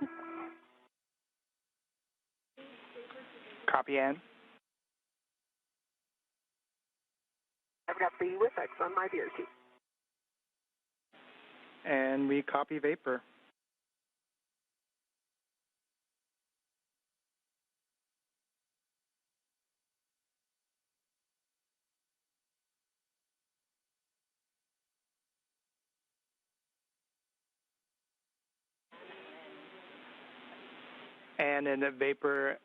Copy, Ann. I've got the WIFX on my DRT. And we copy Vapor. And then the Vapor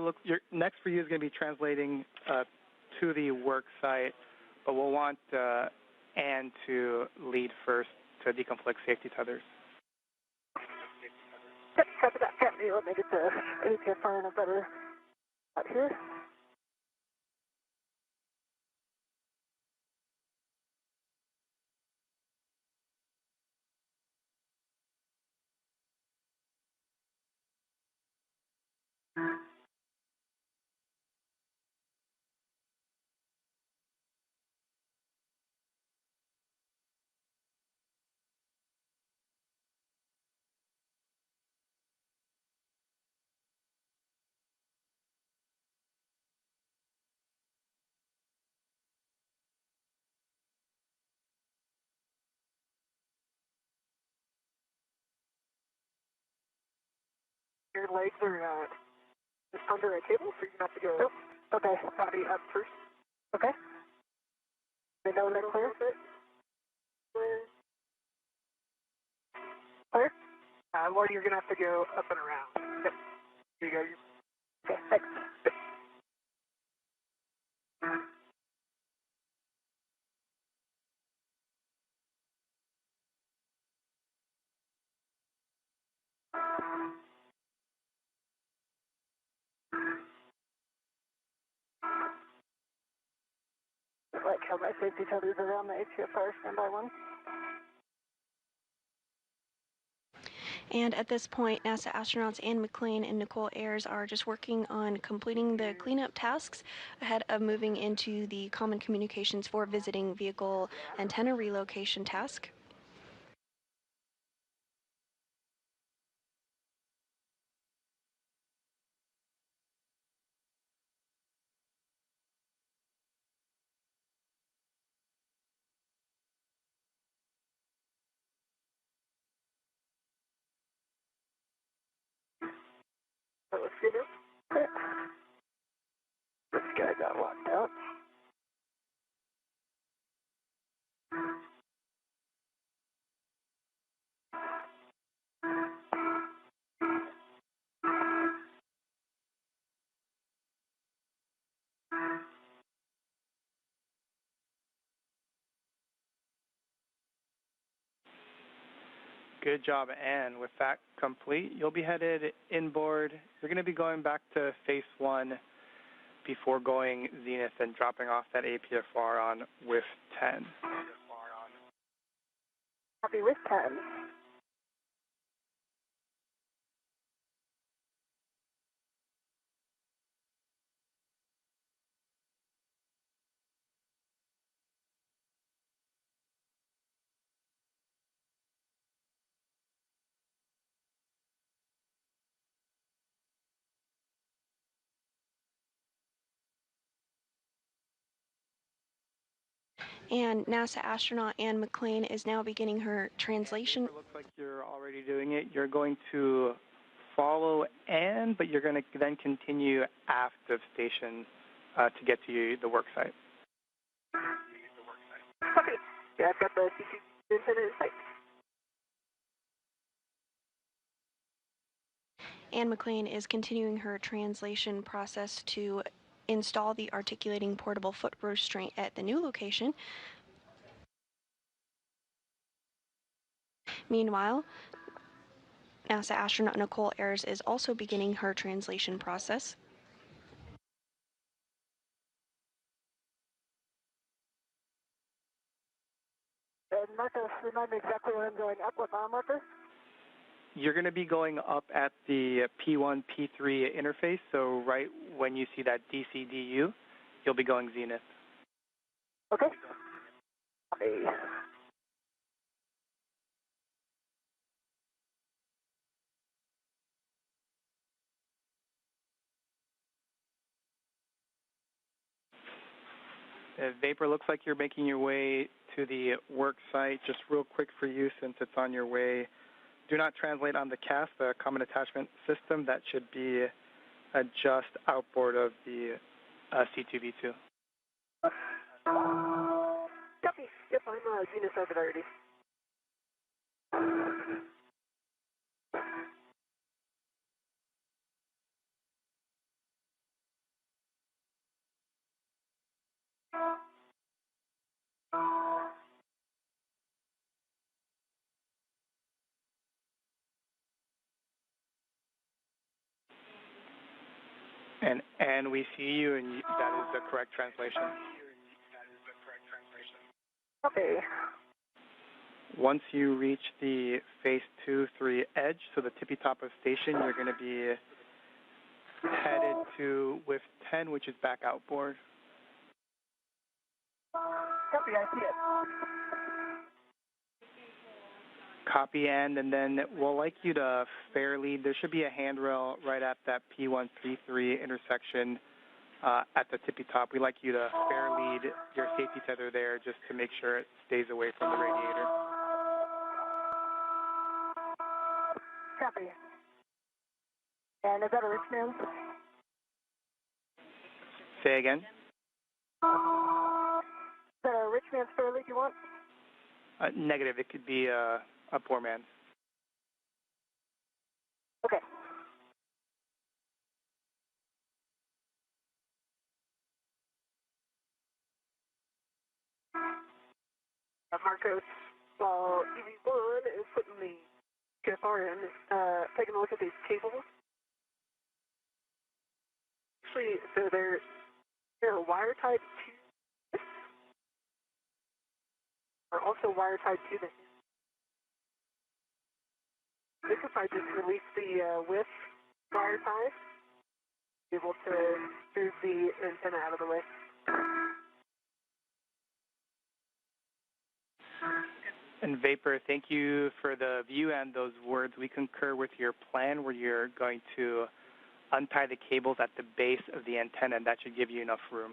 looks, next for you is going to be translating to the work site, but we'll want Ann to lead first to deconflict safety tethers. Yep, copy that. Family. Let me get the HFR in a better spot here. Your legs are just under a table, so you have to go. Oh, okay. Body up first. Okay. They know they're clear. Clear. Or you're gonna have to go up and around. Yep. Here you go. Okay. Thanks. I like how my safety tethers are on the HFR standby one. And at this point, NASA astronauts Anne McLean and Nicole Ayers are just working on completing the cleanup tasks ahead of moving into the Common Communications for Visiting Vehicle Antenna Relocation task. So let's get it. Okay. This guy got locked out. Good job, Anne. With that complete, you'll be headed inboard. You're going to be going back to phase 1 before going zenith and dropping off that APFR on with 10. Copy with 10. And NASA astronaut Anne McLean is now beginning her translation. It looks like you're already doing it. You're going to follow Anne, but you're going to then continue aft of station to get to the work site. Copy. Yeah, I've got the CC antenna in sight. Anne McLean is continuing her translation process to install the articulating portable foot restraint at the new location. Meanwhile, NASA astronaut Nicole Ayers is also beginning her translation process. Marcos, remind me exactly where I'm going up with mile marker. You're going to be going up at the P1, P3 interface, so right when you see that DCDU, you'll be going zenith. Okay. Copy. Vapor, looks like you're making your way to the work site. Just real quick for you, since it's on your way, do not translate on the CAS, the Common Attachment System. That should be just outboard of the C2V2. Copy. Yep, I'm zenith orbit already. And we see you, and that is the correct translation. Okay. Once you reach the phase 2-3 edge, so the tippy top of station, you're going to be headed to with 10, which is back outboard. Copy, I see it. Copy, and then we'll like you to fair lead. There should be a handrail right at that P133 intersection at the tippy top. We like you to fair lead your safety tether there just to make sure it stays away from the radiator. Copy. And is that a Richmond? Say again? Is that a Richmond fair lead you want? Negative. It could be a poor man. Okay. Marcos, while EV1 is putting the QFR in, taking a look at these cables. Actually, so they're wire tied to this, or also wire tied to this. This if I just release the width wire tie, be able to move the antenna out of the way. And Vapor, thank you for the view and those words. We concur with your plan where you're going to untie the cables at the base of the antenna, and that should give you enough room.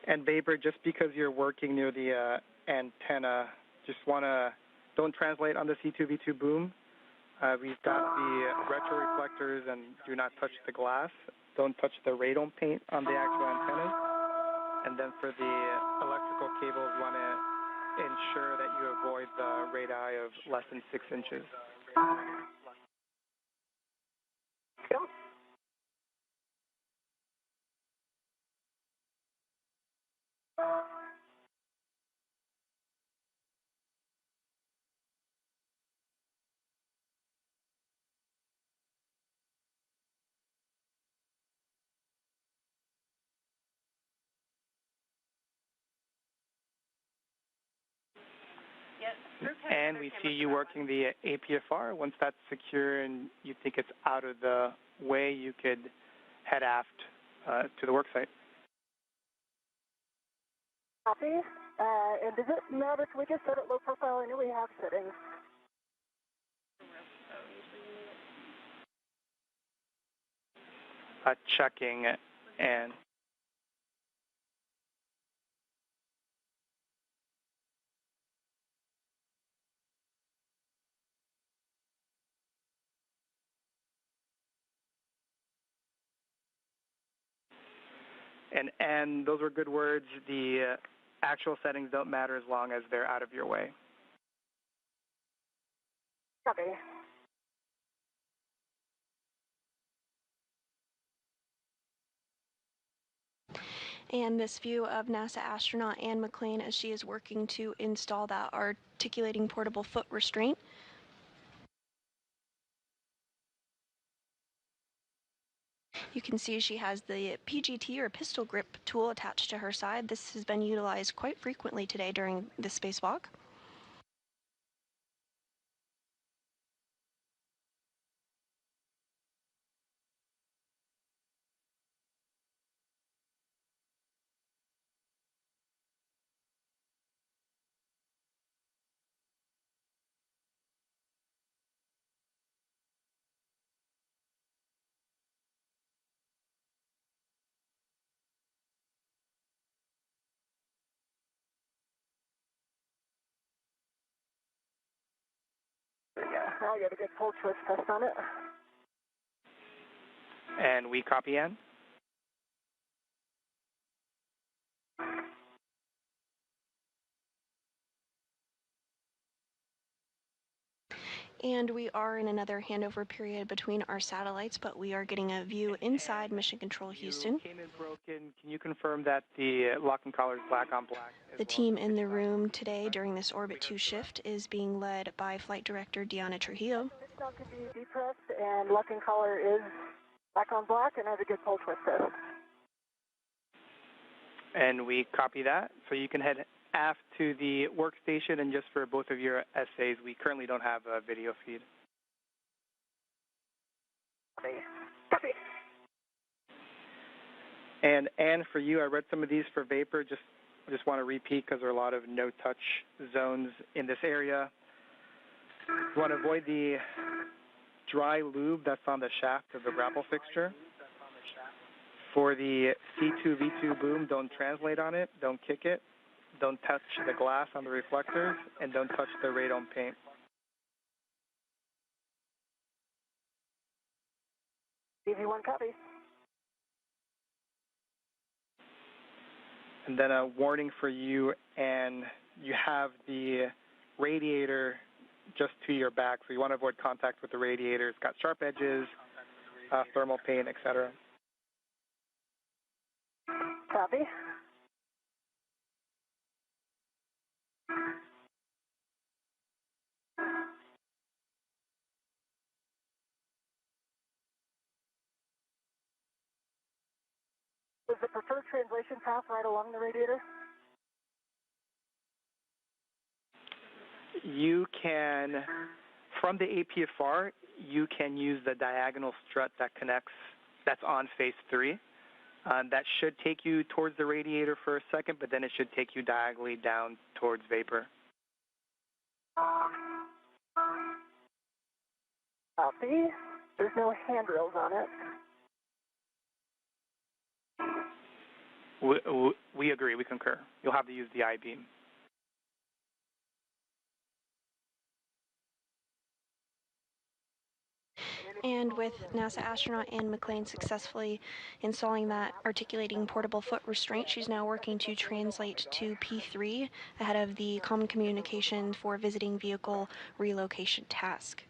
And Vapor, just because you're working near the antenna, don't translate on the C2V2 boom. We've got the retro reflectors and do not touch the glass. Don't touch the radome paint on the actual antennas. And then for the electrical cables, you want to ensure that you avoid the radii of less than 6 inches. And we see you working the APFR. Once that's secure and you think it's out of the way, you could head aft to the worksite. Copy. And does it matter if we just set it low profile? I know we have settings. Checking and And those were good words. The actual settings don't matter as long as they're out of your way. Copy. And this view of NASA astronaut Anne McClain as she is working to install that articulating portable foot restraint. You can see she has the PGT or pistol grip tool attached to her side. This has been utilized quite frequently today during the spacewalk. Yeah, I got a good pull twist test on it. And we copy Ann. And we are in another handover period between our satellites, but we are getting a view inside Mission Control Houston. You came in broken. Can you confirm that the lock and collar is black on black? The team in the room today during this Orbit 2 shift is being led by Flight Director Deanna Trujillo. Mission can be depressed, and lock and collar is black on black and has a good pull twist test. And we copy that. So you can head aft to the workstation, and just for both of your essays, we currently don't have a video feed. Copy. And Anne, for you, I read some of these for vapor. Just want to repeat because there are a lot of no-touch zones in this area. You want to avoid the dry lube that's on the shaft of the grapple fixture. For the C2V2 boom, don't translate on it, don't kick it, don't touch the glass on the reflectors, and don't touch the radome paint. DV1 copy. And then a warning for you, and you have the radiator just to your back, so you want to avoid contact with the radiator. It's got sharp edges, thermal paint, etc. Copy. Is the preferred translation path right along the radiator? You can, from the APFR, you can use the diagonal strut that connects, that's on phase 3. That should take you towards the radiator for a second, but then it should take you diagonally down towards vapor. Copy. There's no handrails on it. We agree, we concur. You'll have to use the I-beam. And with NASA astronaut Anne McClain successfully installing that articulating portable foot restraint, she's now working to translate to P3 ahead of the common communication for visiting vehicle relocation task.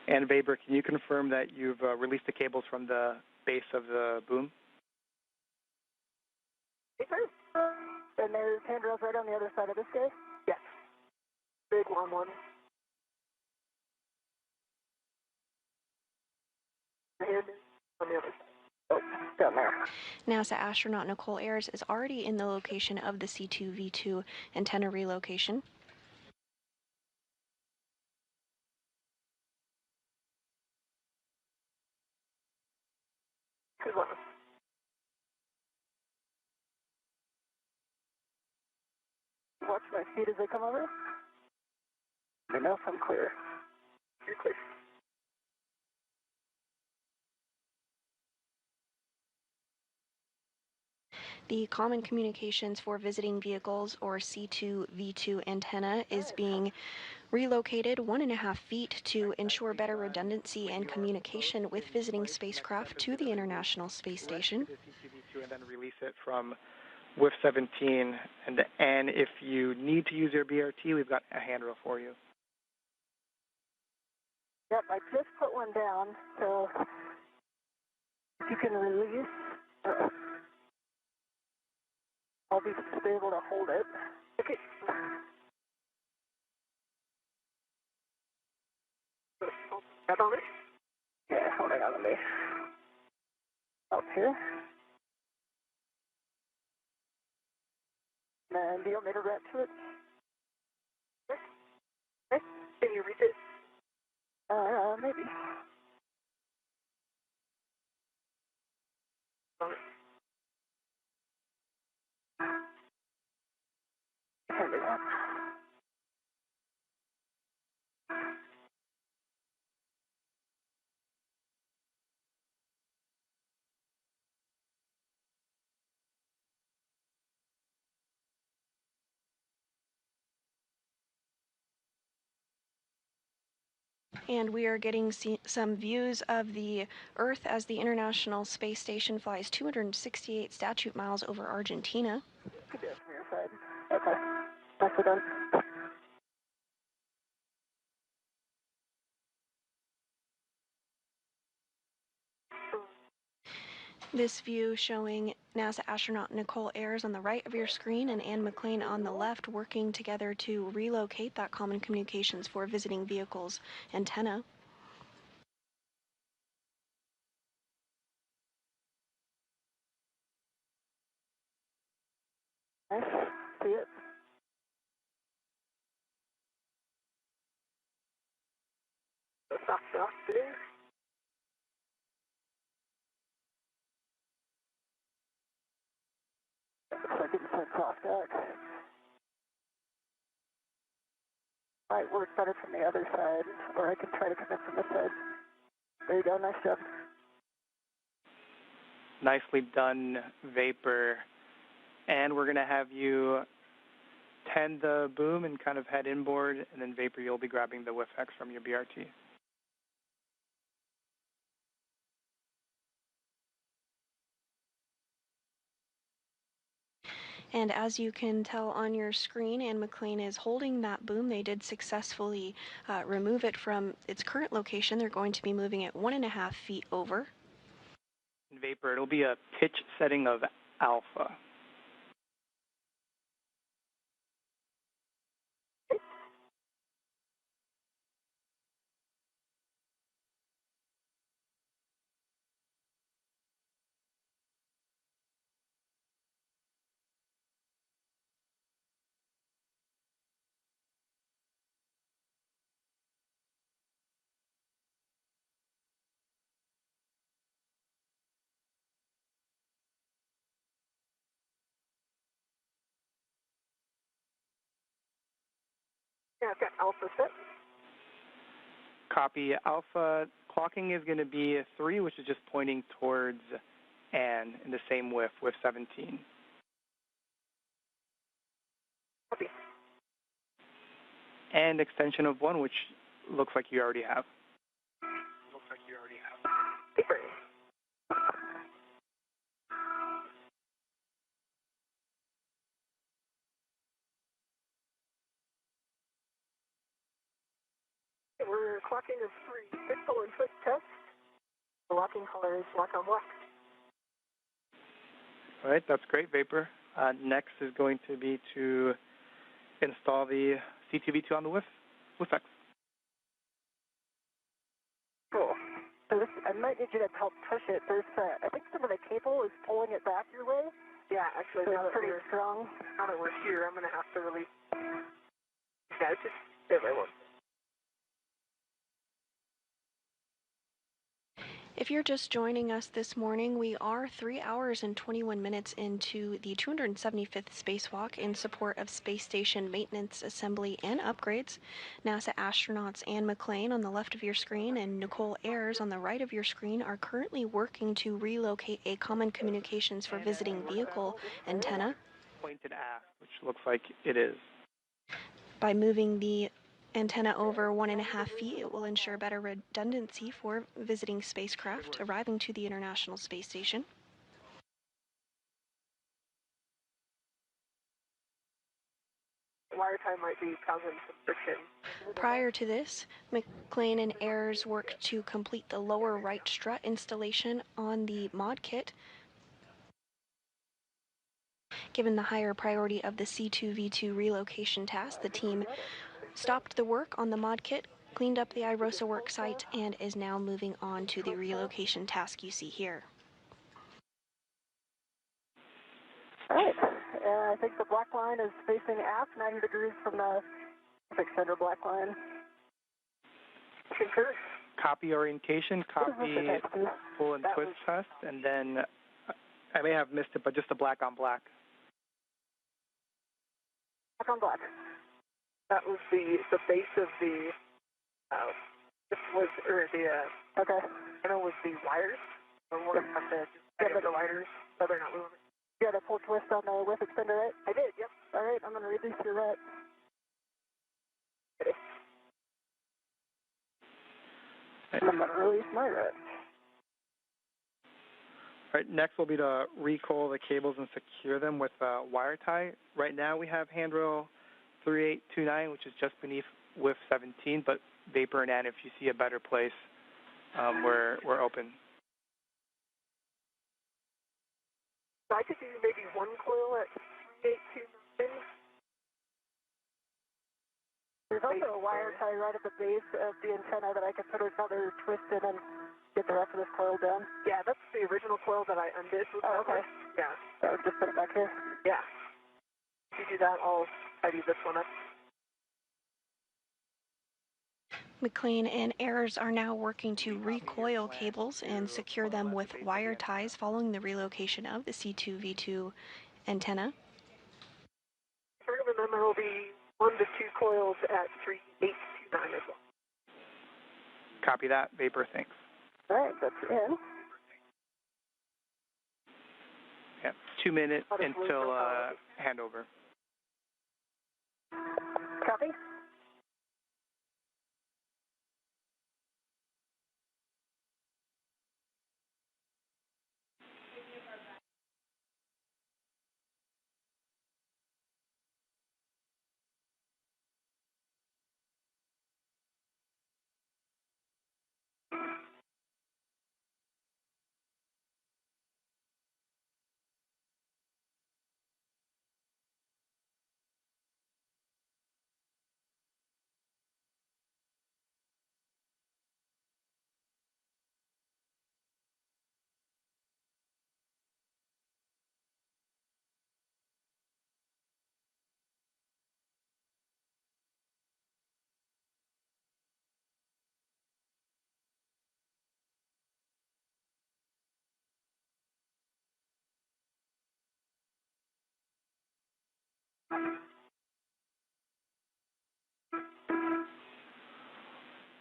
And Weber, can you confirm that you've released the cables from the base of the boom? And there's handrails right on the other side of this guy? Yes. Big long one. And on the other side. Oh, down there? NASA astronaut Nicole Ayers is already in the location of the C2V2 antenna relocation. Watch my feet as they come over. I know if I'm clear. You're clear. The Common Communications for Visiting Vehicles, or C2V2 antenna, is being relocated 1.5 feet to ensure better redundancy and communication with visiting spacecraft to the International Space Station. And then release it from WIF 17. And if you need to use your BRT, we've got a handrail for you. Yep, I just put one down, so if you can release, I'll be able to hold it. Okay. Got on it? Yeah, hold it on me. Up here. And do you want me to wrap to it? Okay. Can you reach it? Maybe. Hand it up. And we are getting some views of the Earth as the International Space Station flies 268 statute miles over Argentina. Keep it from your side. Okay. That's it done. This view showing NASA astronaut Nicole Ayers on the right of your screen and Ann McLean on the left working together to relocate that Common Communications for Visiting Vehicles antenna. Nice. See it? Stop, there. Looks like it's a cross back. Might work better from the other side, or I can try to come in from this side. There you go, nice job. Nicely done, Vapor. And we're going to have you tend the boom and kind of head inboard, and then Vapor, you'll be grabbing the WIF-X from your BRT. And as you can tell on your screen, Ann McLean is holding that boom. They did successfully remove it from its current location. They're going to be moving it 1.5 feet over. Vapor, it'll be a pitch setting of alpha. Yeah, I've got alpha set. Copy. Alpha clocking is going to be 3, which is just pointing towards Ann in the same WIF 17. Copy. And extension of 1, which looks like you already have. Paper. We're clocking a 3 pixel and foot test. The locking color is lock on black. All right, that's great, Vapor. Next is going to be to install the C2V2 on the WIF-X. Cool. So I might need you to help push it. There's, I think some of the cable is pulling it back your way. Yeah, actually, so it's pretty strong. Now that we're here, I'm going to have to release. Yeah, it's just stay right one. If you're just joining us this morning, we are 3 hours and 21 minutes into the 275th spacewalk in support of space station maintenance, assembly, and upgrades. NASA astronauts Anne McClain on the left of your screen and Nicole Ayers on the right of your screen are currently working to relocate a common communications for visiting vehicle antenna. Pointed aft, which looks like it is. By moving the antenna over 1.5 feet, it will ensure better redundancy for visiting spacecraft arriving to the International Space Station. Wire tie might be causing some friction. Prior to this, McClain and Ayers worked to complete the lower right strut installation on the mod kit. Given the higher priority of the C2V2 relocation task, the team stopped the work on the mod kit, cleaned up the IROSA work site, and is now moving on to the relocation task you see here. All right. I think the black line is facing aft, 90 degrees from the center black line. Concur. Copy orientation, copy pull and twist test, and then I may have missed it, but just the black on black. Black on black. That was the base of the, this was, or the, okay. I know it was the wires. We're going to have to get the wires so they're not moving. You had a full twist on the width extender, right? I did, yep. All right, I'm going to release your rat. Okay. I'm going to release my rat. All right, next will be to recoil the cables and secure them with wire tie. Right now we have handrail 3829, which is just beneath width 17, but Vapor and Ann, if you see a better place, we're open. So I could do maybe one coil at 3829. There's also a wire tie right at the base of the antenna that I could put another twist in and get the rest of this coil down. Yeah, that's the original coil that I undid. Oh, okay. Yeah. So just put it back here? Yeah. If you do that, I'll tidy this one up. McClain and Ayers are now working to recoil cables and secure them with wire ties following the relocation of the C2V2 antenna. And then there will be 1 to 2 coils at 3829 as well. Copy that, Vapor, thanks. All right, that's in. Yeah, 2 minutes until handover. Copy.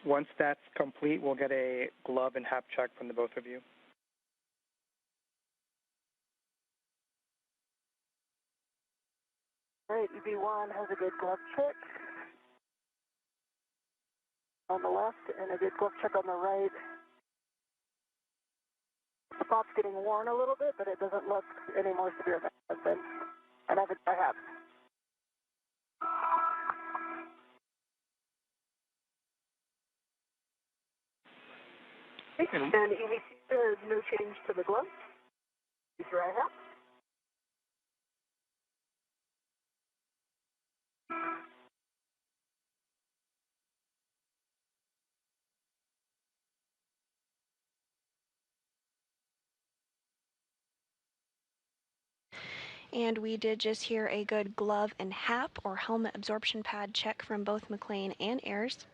Once that's complete, we'll get a glove and hap check from the both of you. All right, EB1 has a good glove check on the left and a good glove check on the right. The spot's getting worn a little bit, but it doesn't look any more severe than it has been. And I have. And EB2, there is no change to the glove. Use your eye hat. And we did just hear a good glove and HAP, or helmet absorption pad, check from both McLean and Ayers.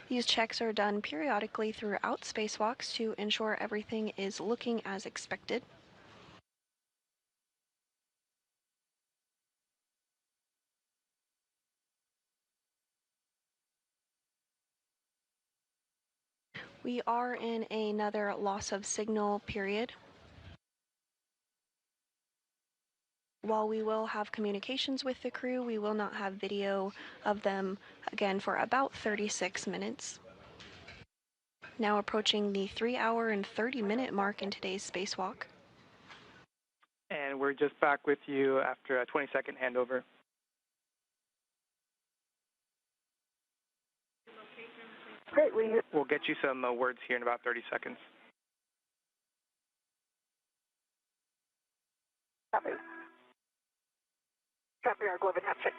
These checks are done periodically throughout spacewalks to ensure everything is looking as expected. We are in another loss of signal period. While we will have communications with the crew, we will not have video of them again for about 36 minutes. Now approaching the 3-hour and 30-minute mark in today's spacewalk. And we're just back with you after a 20-second handover. Great, we'll get you some words here in about 30 seconds. Copy. Copy our glove and HAP check.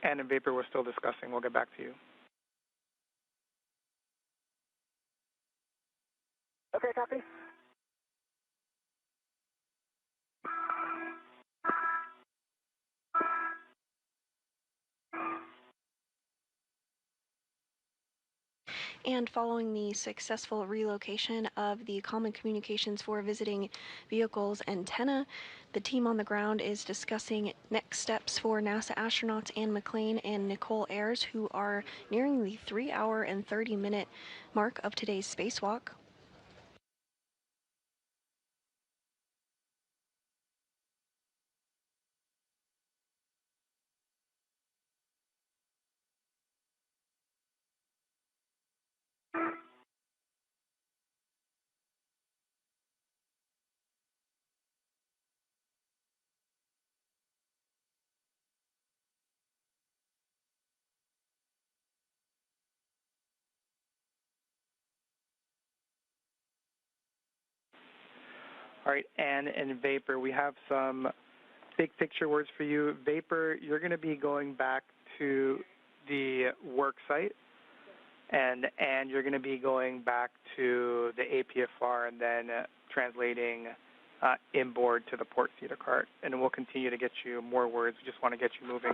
And in vapor, we're still discussing. We'll get back to you. Okay, copy. And following the successful relocation of the Common Communications for Visiting Vehicles antenna, the team on the ground is discussing next steps for NASA astronauts Anne McLean and Nicole Ayers, who are nearing the 3-hour and 30-minute mark of today's spacewalk. All right, and in vapor, we have some big picture words for you. Vapor, you're going to be going back to the work site, and you're going to be going back to the APFR and then translating inboard to the port theater cart. And we'll continue to get you more words. We just want to get you moving.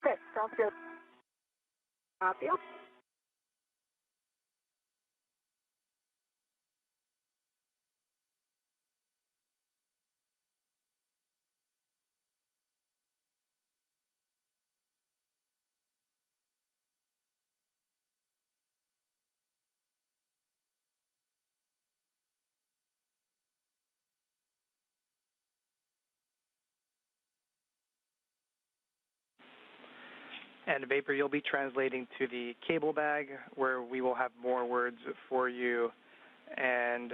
Okay, sounds good. Copy. And vapor, you'll be translating to the cable bag where we will have more words for you. And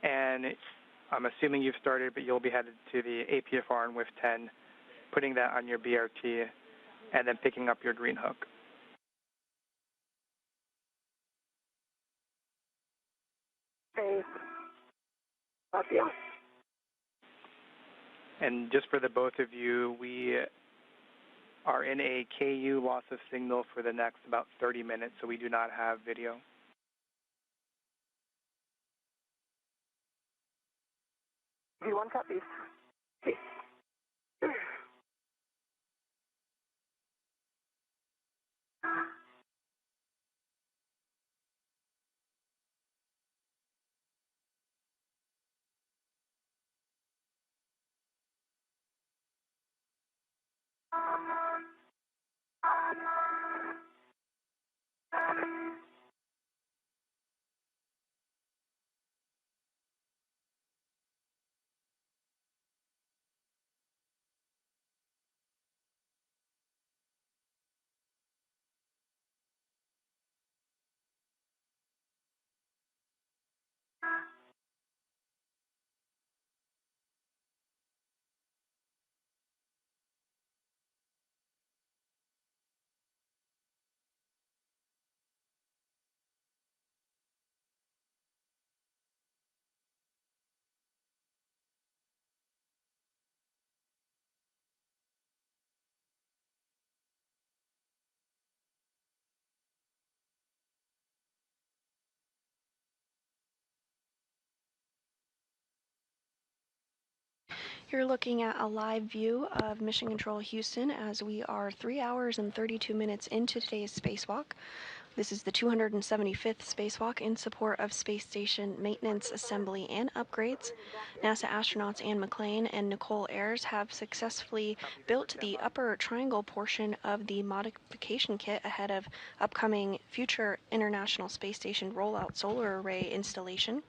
I'm assuming you've started, but you'll be headed to the APFR and WIF 10, putting that on your BRT, and then picking up your green hook. Okay. Copy. And just for the both of you, we are in a KU loss of signal for the next about 30 minutes, so we do not have video. V1 copies. Okay. You're looking at a live view of Mission Control Houston as we are 3 hours and 32 minutes into today's spacewalk. This is the 275th spacewalk in support of space station maintenance, assembly, and upgrades. NASA astronauts Anne McClain and Nicole Ayers have successfully built the upper triangle portion of the modification kit ahead of upcoming future International Space Station rollout solar array installation.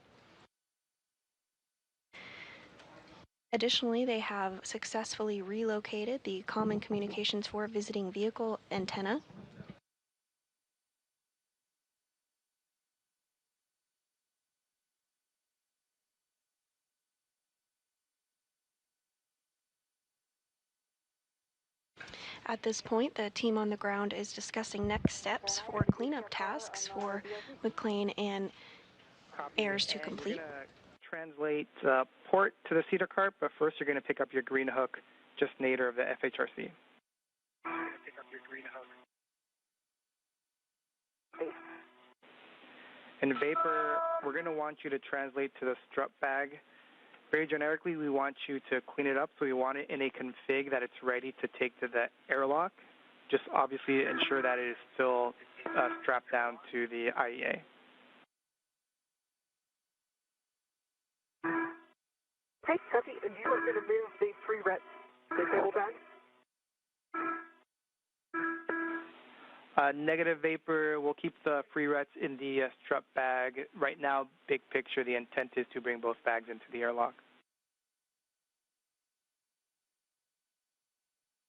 Additionally, they have successfully relocated the Common Communications for Visiting Vehicle antenna. At this point, the team on the ground is discussing next steps for cleanup tasks for McClain and Ayers to complete. You're going to translate port to the cedar cart, but first you're going to pick up your green hook, just nadir of the FHRC. Pick up your green hook. In Vapor, we're going to want you to translate to the strut bag. Very generically, we want you to clean it up, so we want it in a config that it's ready to take to the airlock. Just obviously ensure that it is still strapped down to the IEA. Hey, copy. Do you want me to move the free ret disable bag? Negative Vapor, we'll keep the free rets in the strut bag. Right now, big picture, the intent is to bring both bags into the airlock.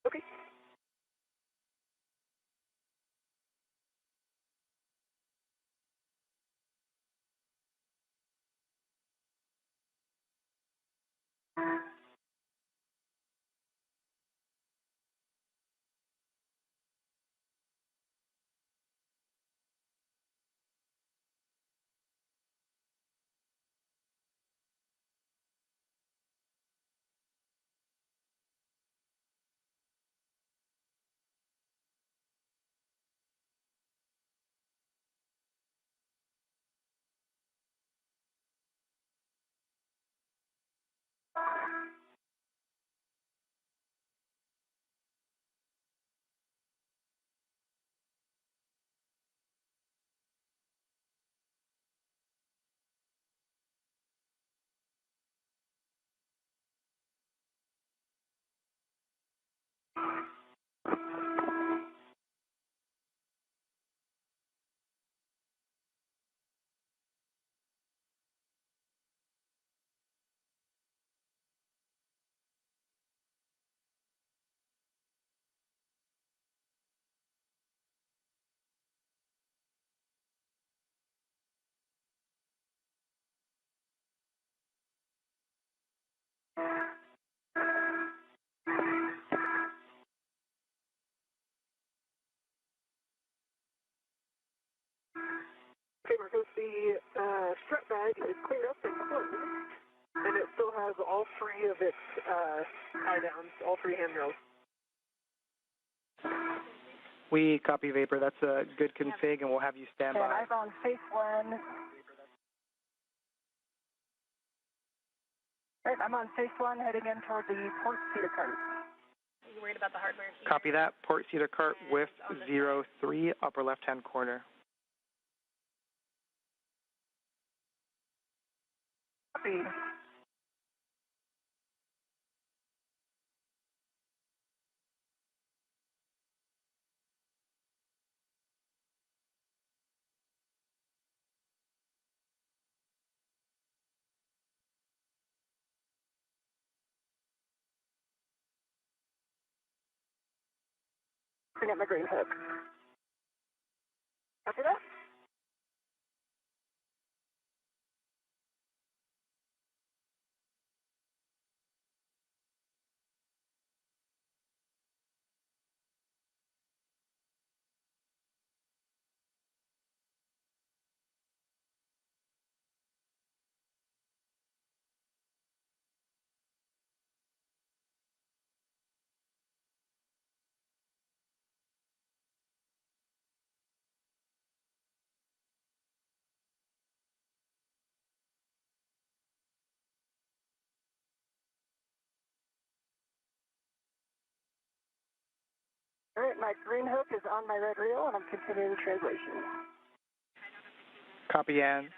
Okay. Okay, Marcos, the strut bag is cleaned up and closed, and it still has all three of its tie-downs, all three handrails. We copy Vapor. That's a good config, and we'll have you stand by. And I've on phase one. Right, I'm on phase 1, heading in toward the port seater cart. Are you worried about the hardware here? Copy that. Port seater cart with 03, upper left-hand corner. Copy. Bring up my green hook. Copy that? All right, my green hook is on my red reel, and I'm continuing translation. Copy, Ann.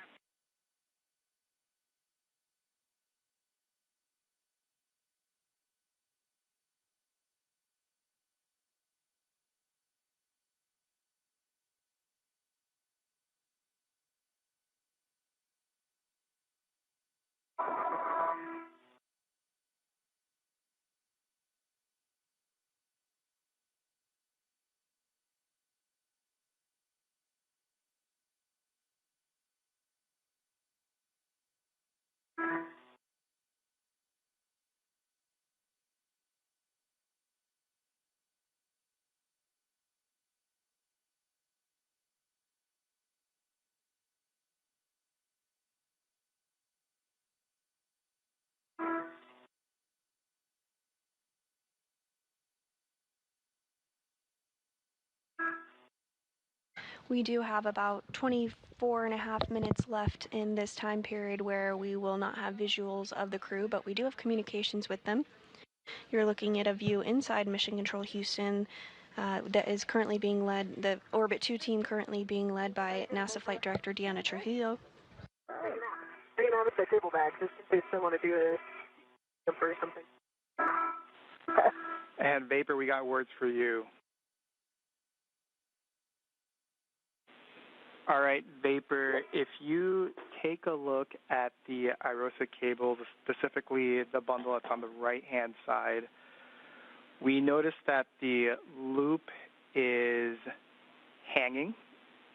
We do have about 24.5 minutes left in this time period where we will not have visuals of the crew, but we do have communications with them. You're looking at a view inside Mission Control Houston that is currently being led, the Orbit 2 team currently being led by NASA Flight Director Deanna Trujillo. Hanging out with the table bag, just in case I want to do a jumper or something. And Vapor, we got words for you. All right, Vapor, if you take a look at the IROSA cables, specifically the bundle that's on the right-hand side, we notice that the loop is hanging,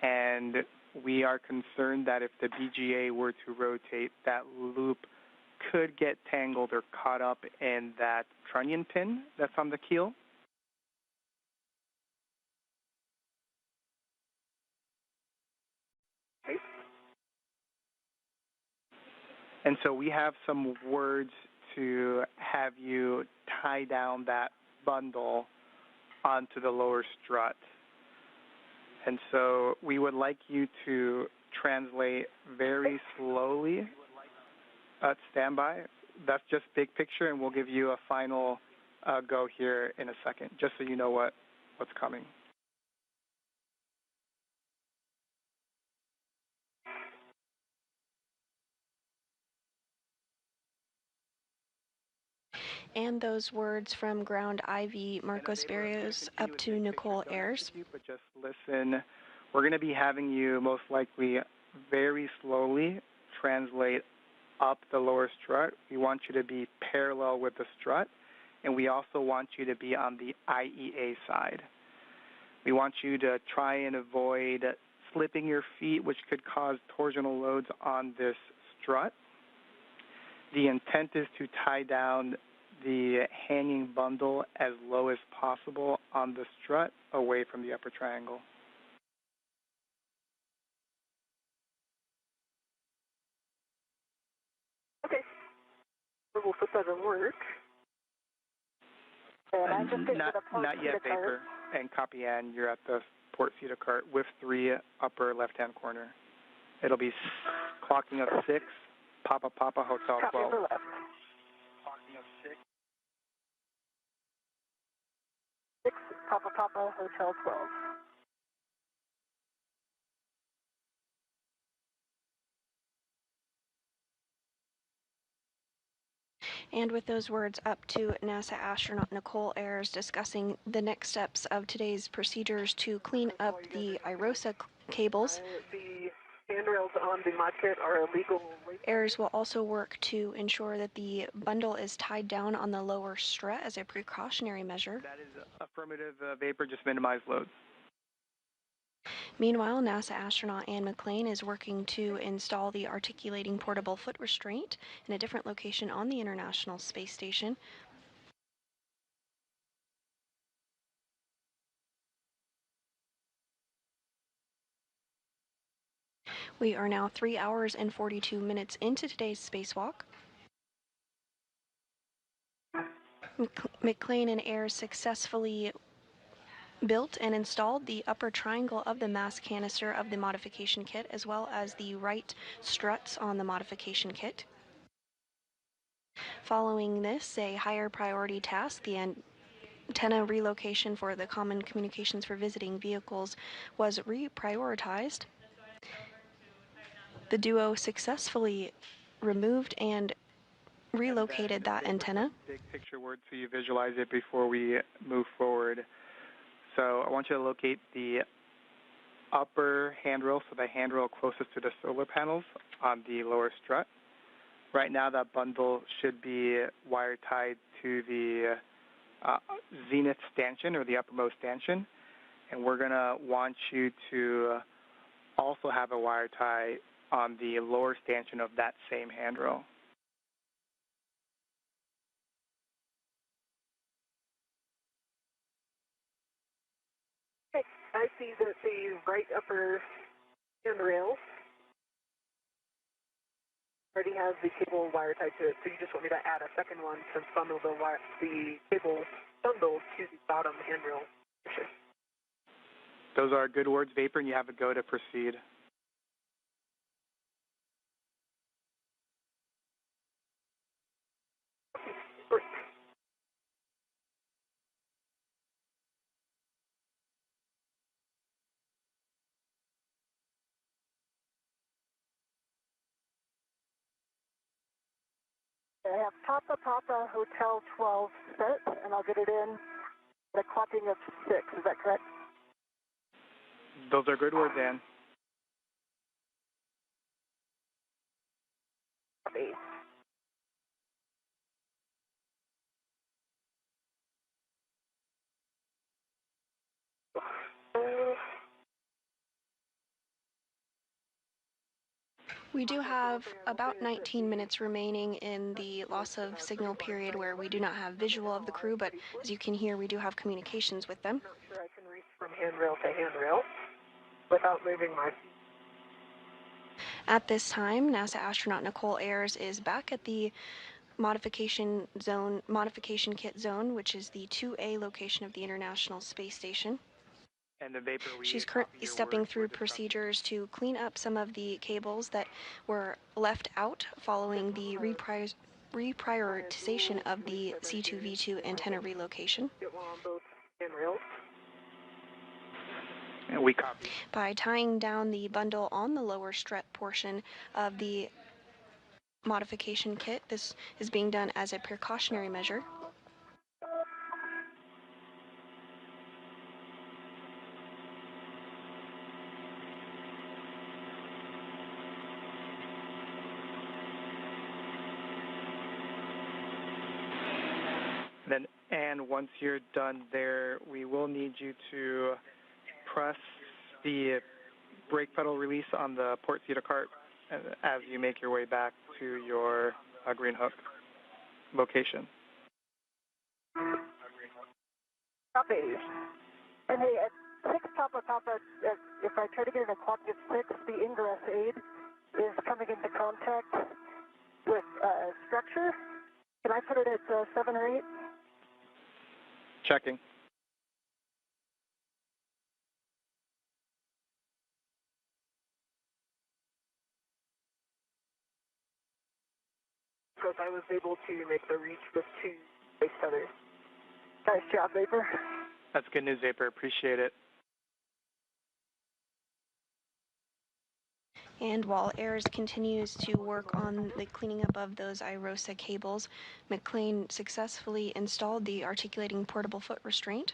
and we are concerned that if the BGA were to rotate, that loop could get tangled or caught up in that trunnion pin that's on the keel. And so we have some words to have you tie down that bundle onto the lower strut. And so we would like you to translate very slowly at standby. That's just big picture, and we'll give you a final go here in a second, just so you know what's coming. And those words from Ground Ivy Marcos Barrios up to Nicole Ayers. But just listen. We're going to be having you most likely very slowly translate up the lower strut. We want you to be parallel with the strut, and we also want you to be on the IEA side. We want you to try and avoid slipping your feet, which could cause torsional loads on this strut. The intent is to tie down the hanging bundle as low as possible on the strut away from the upper triangle. Okay. Well, if it doesn't work. And I'm just getting to the port not yet, Vapor. And copy, Ann, you're at the port seater cart with 3, upper left-hand corner. It'll be clocking of 6, Papa Papa Hotel 12. Copy for left. Papa Papa Hotel 12. And with those words up to NASA astronaut Nicole Ayers discussing the next steps of today's procedures to clean up the IROSA cables. The handrails on the mod kit are illegal. Ayers will also work to ensure that the bundle is tied down on the lower strut as a precautionary measure. That is affirmative, Vapor, just minimize load. Meanwhile, NASA astronaut Anne McClain is working to install the articulating portable foot restraint in a different location on the International Space Station. We are now 3 hours and 42 minutes into today's spacewalk. McClain and Ayers successfully built and installed the upper triangle of the mass canister of the modification kit, as well as the right struts on the modification kit. Following this, a higher priority task, the antenna relocation for the Common Communications for Visiting Vehicles, was reprioritized. The duo successfully removed and relocated that antenna. Big picture word so you visualize it before we move forward. So I want you to locate the upper handrail, so the handrail closest to the solar panels on the lower strut. Right now that bundle should be wire tied to the zenith stanchion, or the uppermost stanchion, and we're going to want you to also have a wire tie on the lower stanchion of that same handrail. Okay, I see that the right upper handrail already has the cable wire tied to it, so you just want me to add a second one to bundle the cable bundle to the bottom handrail. Those are good words, Vapor, and you have a go to proceed. I have Papa Papa Hotel 12 set, and I'll get it in at a clocking of 6. Is that correct? Those are good words, Ann. Copy. We do have about 19 minutes remaining in the loss of signal period where we do not have visual of the crew, but as you can hear, we do have communications with them. Not sure I can reach from handrail to handrail without moving my... At this time, NASA astronaut Nicole Ayers is back at the modification kit zone, which is the 2A location of the International Space Station. And the Vapor, she's currently stepping through procedures to clean up some of the cables that were left out following the reprioritization of the C2V2 antenna relocation. And we copy. By tying down the bundle on the lower strut portion of the modification kit, this is being done as a precautionary measure. And once you're done there, we will need you to press the brake pedal release on the port Cedar cart as you make your way back to your green hook location. Copy. And hey, at 6 Papa Papa, if I try to get in a clock at 6, the Ingress aid is coming into contact with structure. Can I put it at 7 or 8? Checking. Because I was able to make the reach with 2 space tethers. Nice job, Vapor. That's good news, Vapor. Appreciate it. And while AIRS continues to work on the cleaning up of those IROSA cables, McLean successfully installed the articulating portable foot restraint.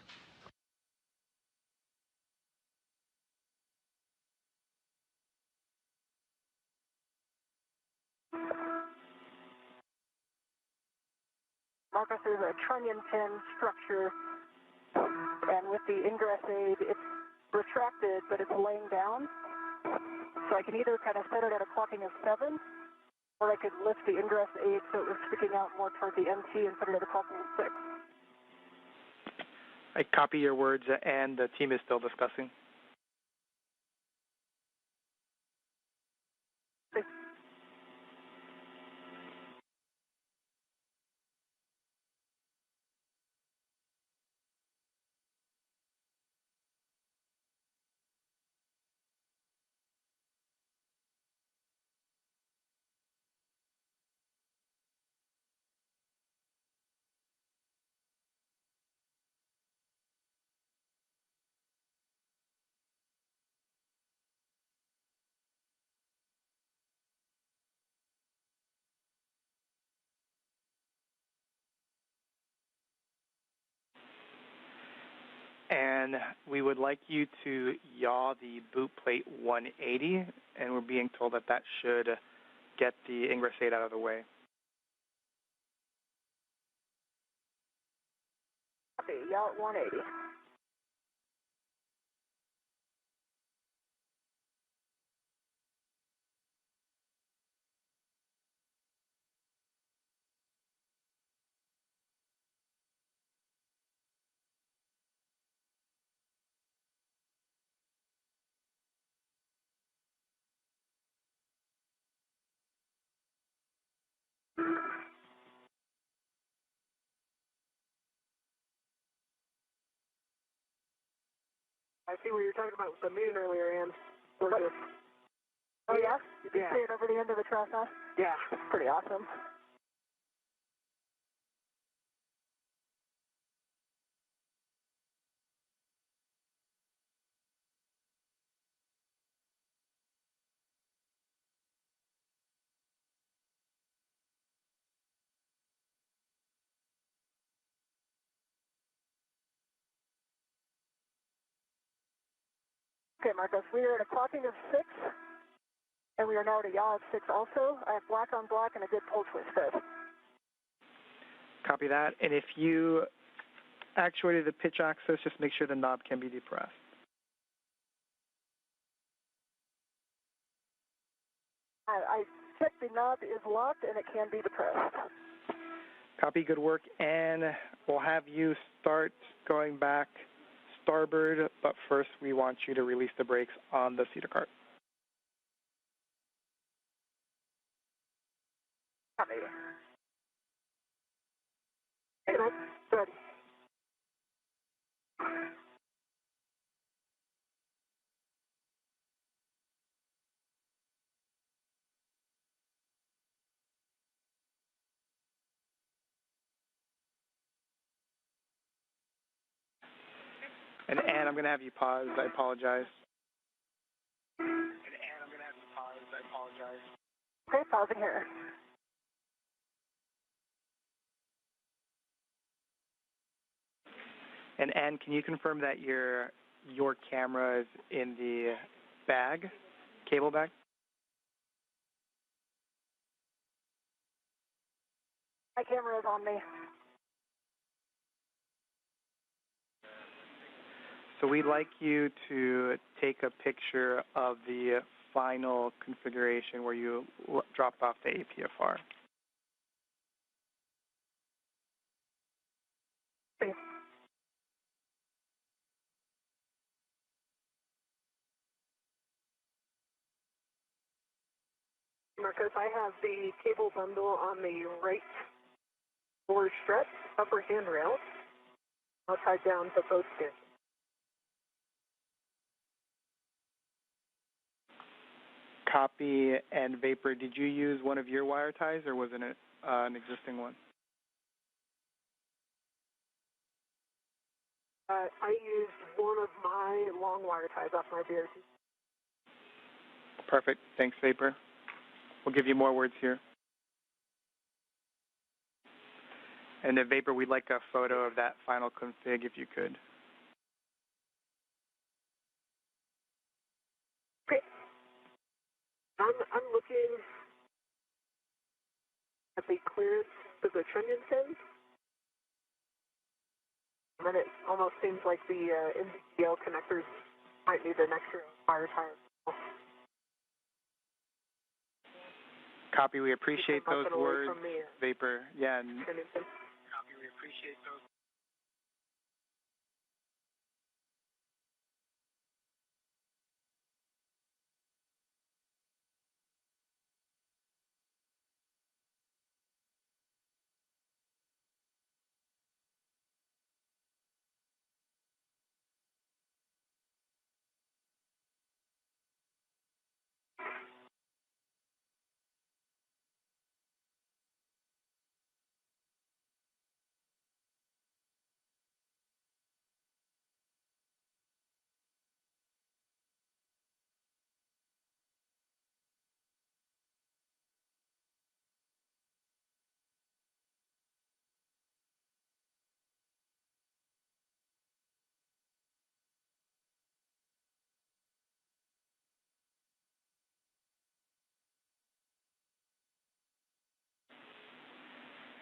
Marcus, there's a trunnion pin structure, and with the ingress aid, it's retracted, but it's laying down. So I can either kind of set it at a clocking of 7, or I could lift the ingress aid so it was sticking out more toward the MT and put it at a clocking of 6. I copy your words, and the team is still discussing. And we would like you to yaw the boot plate 180, and we're being told that that should get the ingress aid out of the way. Copy, yaw at 180. I see what you're talking about with the moon earlier, Ann. Oh, yeah? You can see it over the end of the truss, huh? Yeah. It's pretty awesome. Okay, Marcos, we are at a clocking of 6, and we are now at a yaw of 6 also. I have black on black and a good pull twist fit. Copy that. And if you actuated the pitch axis, just make sure the knob can be depressed. I checked the knob is locked and it can be depressed. Copy, good work. And we'll have you start going back starboard, but first we want you to release the brakes on the cedar cart. Copy. Good. And Ann, I'm going to have you pause. I apologize. Okay, pausing here. And Ann, can you confirm that your camera is in the bag, cable bag? My camera is on me. So we'd like you to take a picture of the final configuration where you dropped off the APFR. Okay. Marcos, I have the cable bundle on the right lower strut, upper handrail. I'll tie down to both skins. Copy. And Vapor, did you use one of your wire ties or was it an existing one? I used one of my long wire ties off my BRT. Perfect. Thanks, Vapor. We'll give you more words here. And then, Vapor, we'd like a photo of that final config if you could. Okay. I'm looking at the clearance of the trunnion pin. And then it almost seems like the NZGL connectors might need an extra wire tie. Copy. We appreciate those words, Vapor. Yeah. And copy. We appreciate those.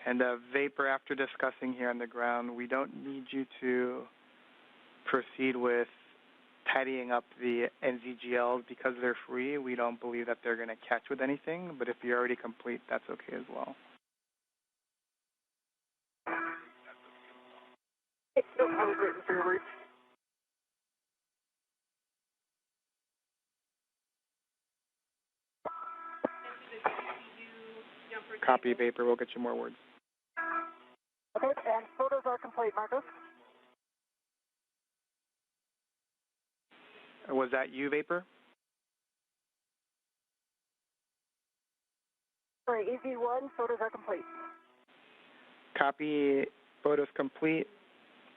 And Vapor, after discussing here on the ground, we don't need you to proceed with tidying up the NZGLs because they're free. We don't believe that they're going to catch with anything, but if you're already complete, that's okay as well. No, I was waiting for your words. Copy, Vapor. We'll get you more words. Okay, and photos are complete, Marcos. Was that you, Vapor? Sorry, EV1, photos are complete. Copy, photos complete.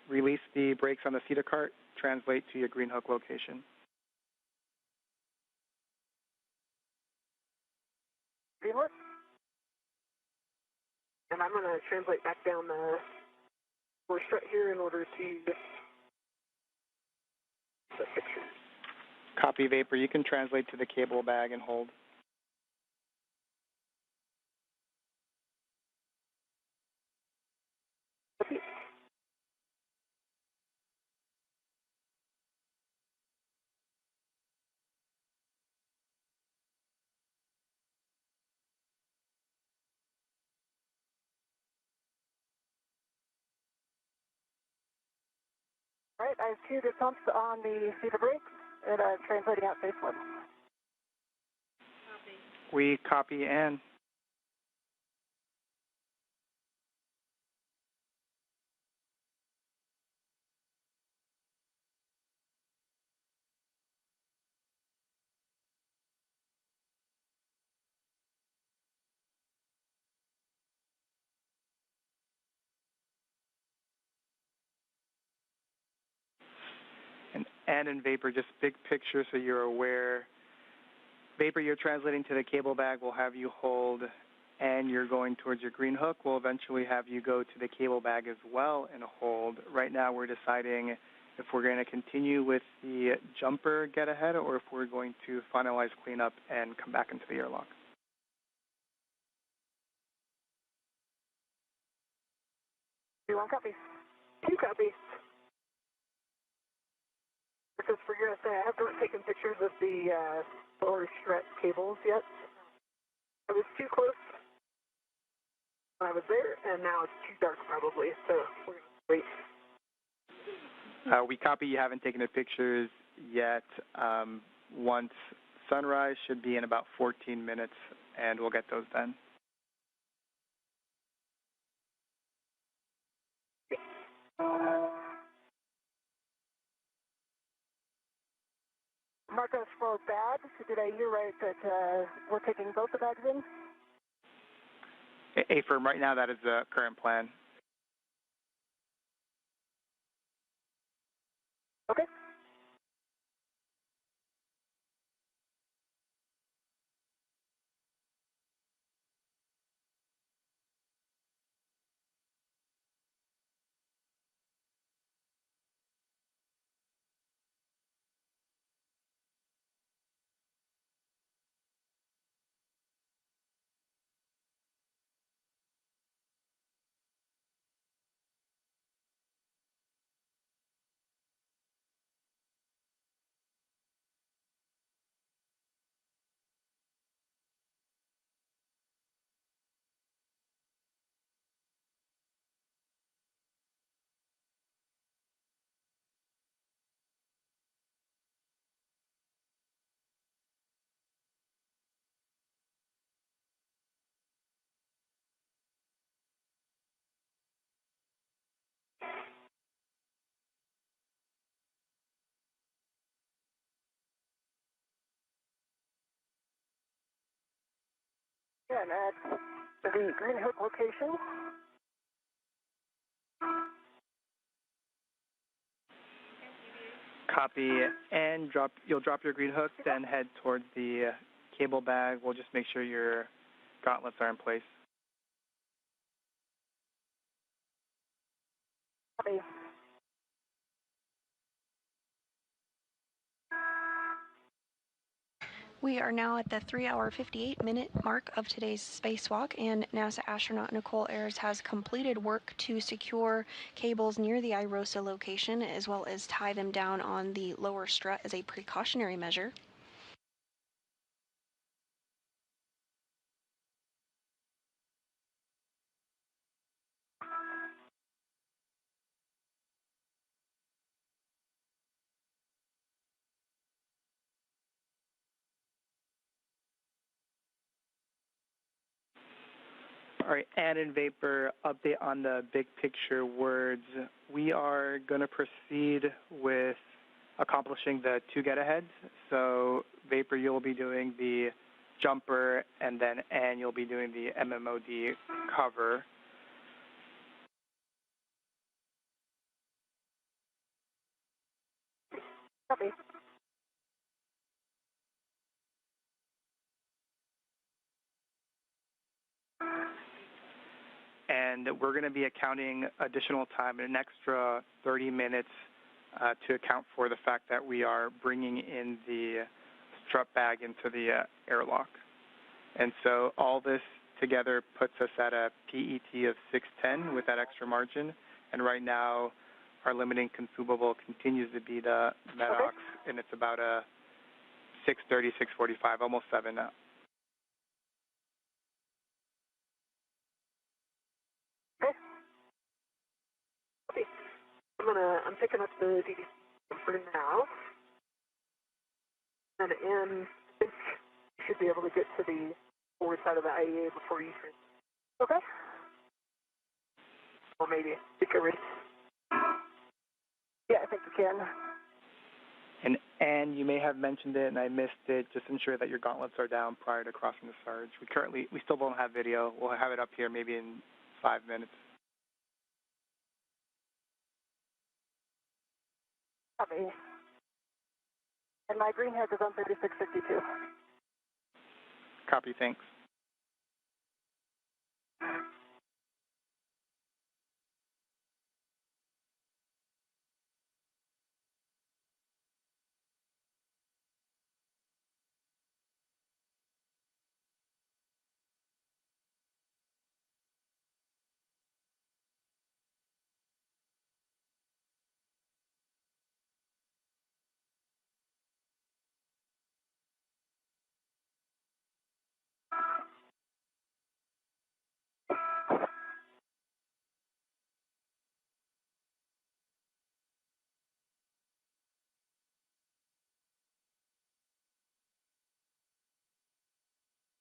Release the brakes on the cedar cart. Translate to your green hook location. Green hook? And I'm going to translate back down the Strut here in order to the picture. Copy, Vapor. You can translate to the cable bag and hold. All right, I have two the pumps on the cedar brakes and translating out phase one. We copy and. And in Vapor, just big picture so you're aware. Vapor, you're translating to the cable bag. We'll have you hold, and you're going towards your green hook. We'll eventually have you go to the cable bag as well and hold. Right now we're deciding if we're going to continue with the jumper get ahead or if we're going to finalize cleanup and come back into the airlock. One copy. Two copies. Because for USA, I haven't taken pictures of the lower strut cables yet. I was too close when I was there, and now it's too dark probably, so we're going to wait. We copy you haven't taken the pictures yet. Once sunrise should be in about 14 minutes, and we'll get those done. Marcos, for bad, did I hear right that we're taking both the bags in? Firm, right now that is the current plan. Okay. Yeah, and add the green hook location. Copy, and you'll drop your green hook, then head towards the cable bag. We'll just make sure your gauntlets are in place. Copy. We are now at the 3-hour 58-minute mark of today's spacewalk, and NASA astronaut Nicole Ayers has completed work to secure cables near the IROSA location, as well as tie them down on the lower strut as a precautionary measure. All right, and in Vapor, update on the big picture words. We are going to proceed with accomplishing the 2 get-aheads. So Vapor, you'll be doing the jumper, and then Ann, you'll be doing the MMOD cover. Copy. And we're going to be accounting additional time, an extra 30 minutes to account for the fact that we are bringing in the strut bag into the airlock. And so all this together puts us at a PET of 610 with that extra margin. And right now, our limiting consumable continues to be the Medox, and it's about a 630, 645, almost 7 now. Okay. I'm picking up the DD for now. And you should be able to get to the forward side of the IEA before you can. Okay. Or maybe Egress. Yeah, I think you can. And you may have mentioned it, and I missed it. Just ensure that your gauntlets are down prior to crossing the surge. We still don't have video. We'll have it up here maybe in 5 minutes. Copy. And my green head is on 3652. Copy, thanks.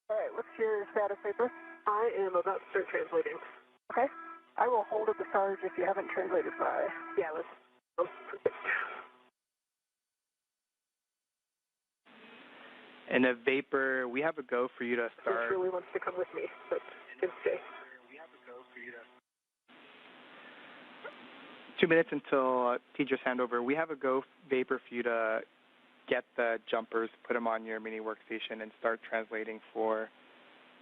All right, what's your status paper? I am about to start translating. Okay. I will hold at the charge if you haven't translated by. Yeah, let's. Oh, perfect. And a Vapor, we have a go for you to start. He really wants to come with me, but can stay. 2 minutes until teacher's handover. We have a go Vapor for you to get the jumpers, put them on your mini workstation, and start translating for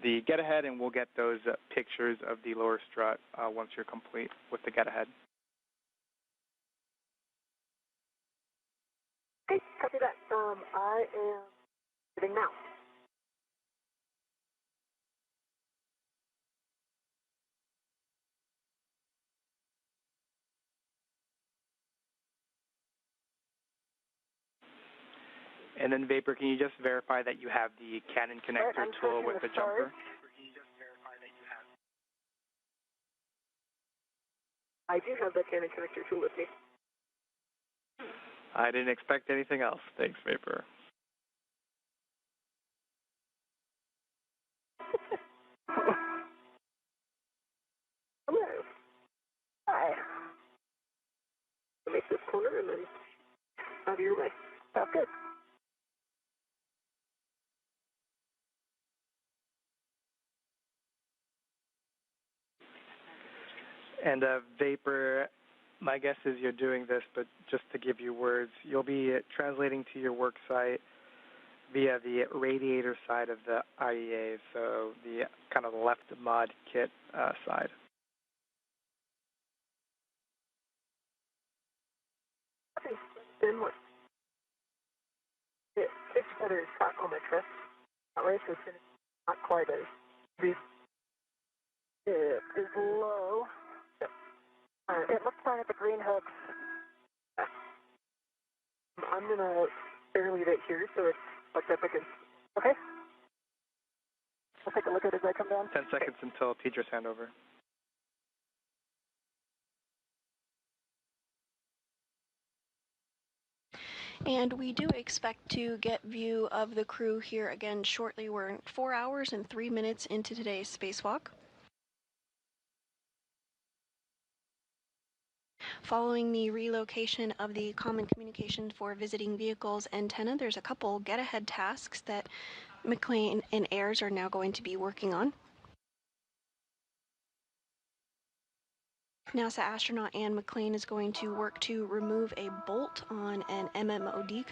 the get-ahead, and we'll get those pictures of the lower strut once you're complete with the get-ahead. Okay, copy that. I am sitting now. And then Vapor, can you just verify that you have the Canon connector tool with the jumper? I do have the Canon connector tool with me. I didn't expect anything else. Thanks, Vapor. Hello. Hi. I'll make this corner and then out of your way. Sounds good. And Vapor, my guess is you're doing this, but just to give you words, you'll be translating to your work site via the radiator side of the IEA, so the kind of left mod kit side. Then what? It's better tachometer. Alright, so it's not quite as big. It is low. It looks fine at the green hooks. I'm going to barely leave it here so it's like up against. Okay? I'll take a look at it as I come down. 10 seconds until teacher's handover. And we do expect to get view of the crew here again shortly. We're 4 hours and 3 minutes into today's spacewalk. Following the relocation of the Common Communication for Visiting Vehicles antenna, there's a couple get-ahead tasks that McLean and Ayers are now going to be working on. NASA astronaut Anne McLean is going to work to remove a bolt on an MMOD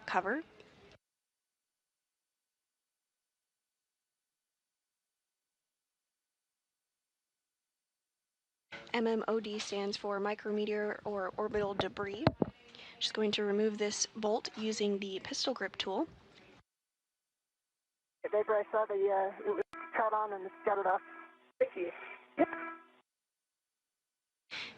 cover. MMOD stands for micrometeor or orbital debris. She's going to remove this bolt using the pistol grip tool. Vapor, I saw it was caught on and got it off. Thank you. Yep.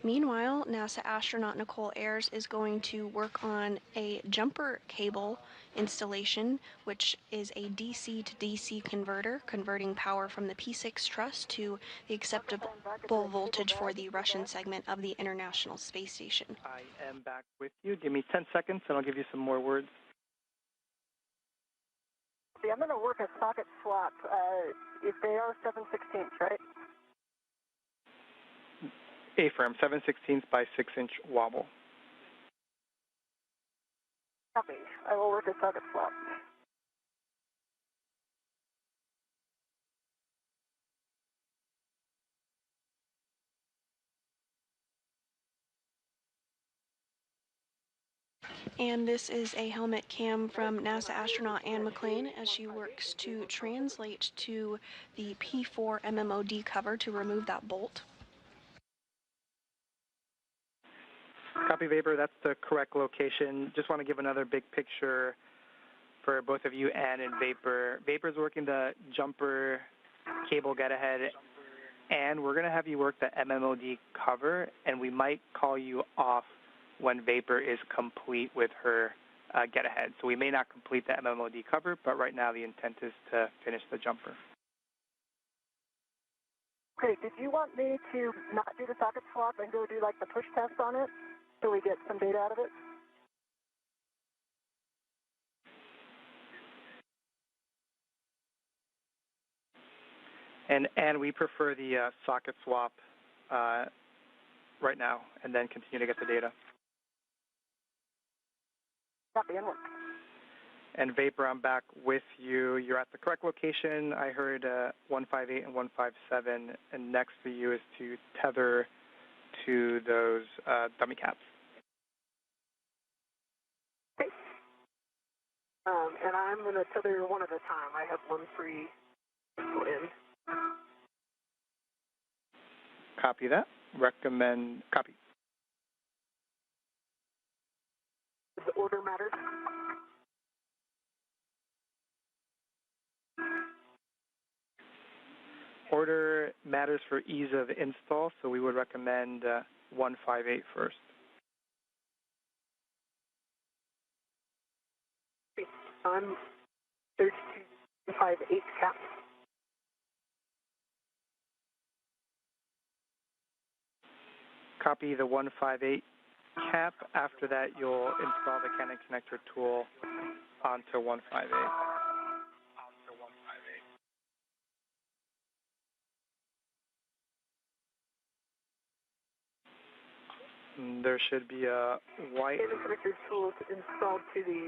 Meanwhile, NASA astronaut Nicole Ayers is going to work on a jumper cable installation, which is a DC to DC converter, converting power from the P6 truss to the acceptable voltage for the Russian segment of the International Space Station. I am back with you. Give me 10 seconds and I'll give you some more words. See, I'm going to work a socket swap. If they are 7/16, right? A-frame, 7/16 by 6-inch wobble. Copy. I will work a socket swap. And this is a helmet cam from NASA astronaut Anne McLean as she works to translate to the P4 MMOD cover to remove that bolt. Copy, Vapor. That's the correct location. Just want to give another big picture for both of you, Anne and Vapor. Vapor's working the jumper cable get-ahead, and we're going to have you work the MMOD cover, and we might call you off when Vapor is complete with her get-ahead. So we may not complete the MMOD cover, but right now the intent is to finish the jumper. Okay, did you want me to not do the socket swap and go do like the push test on it so we get some data out of it? And we prefer the socket swap right now, and then continue to get the data. Copy, and work. And Vapor, I'm back with you. You're at the correct location. I heard 158 and 157, and next for you is to tether to those dummy caps. Okay. And I'm going to tether one at a time. I have one free in. Copy that. Recommend copy. The order matters. Order matters for ease of install, so we would recommend 158 first. I'm 3258 cap. Copy the 158 cap. After that, you'll install the Canon connector tool onto 158. There should be a white... Canon connector tool installed to the...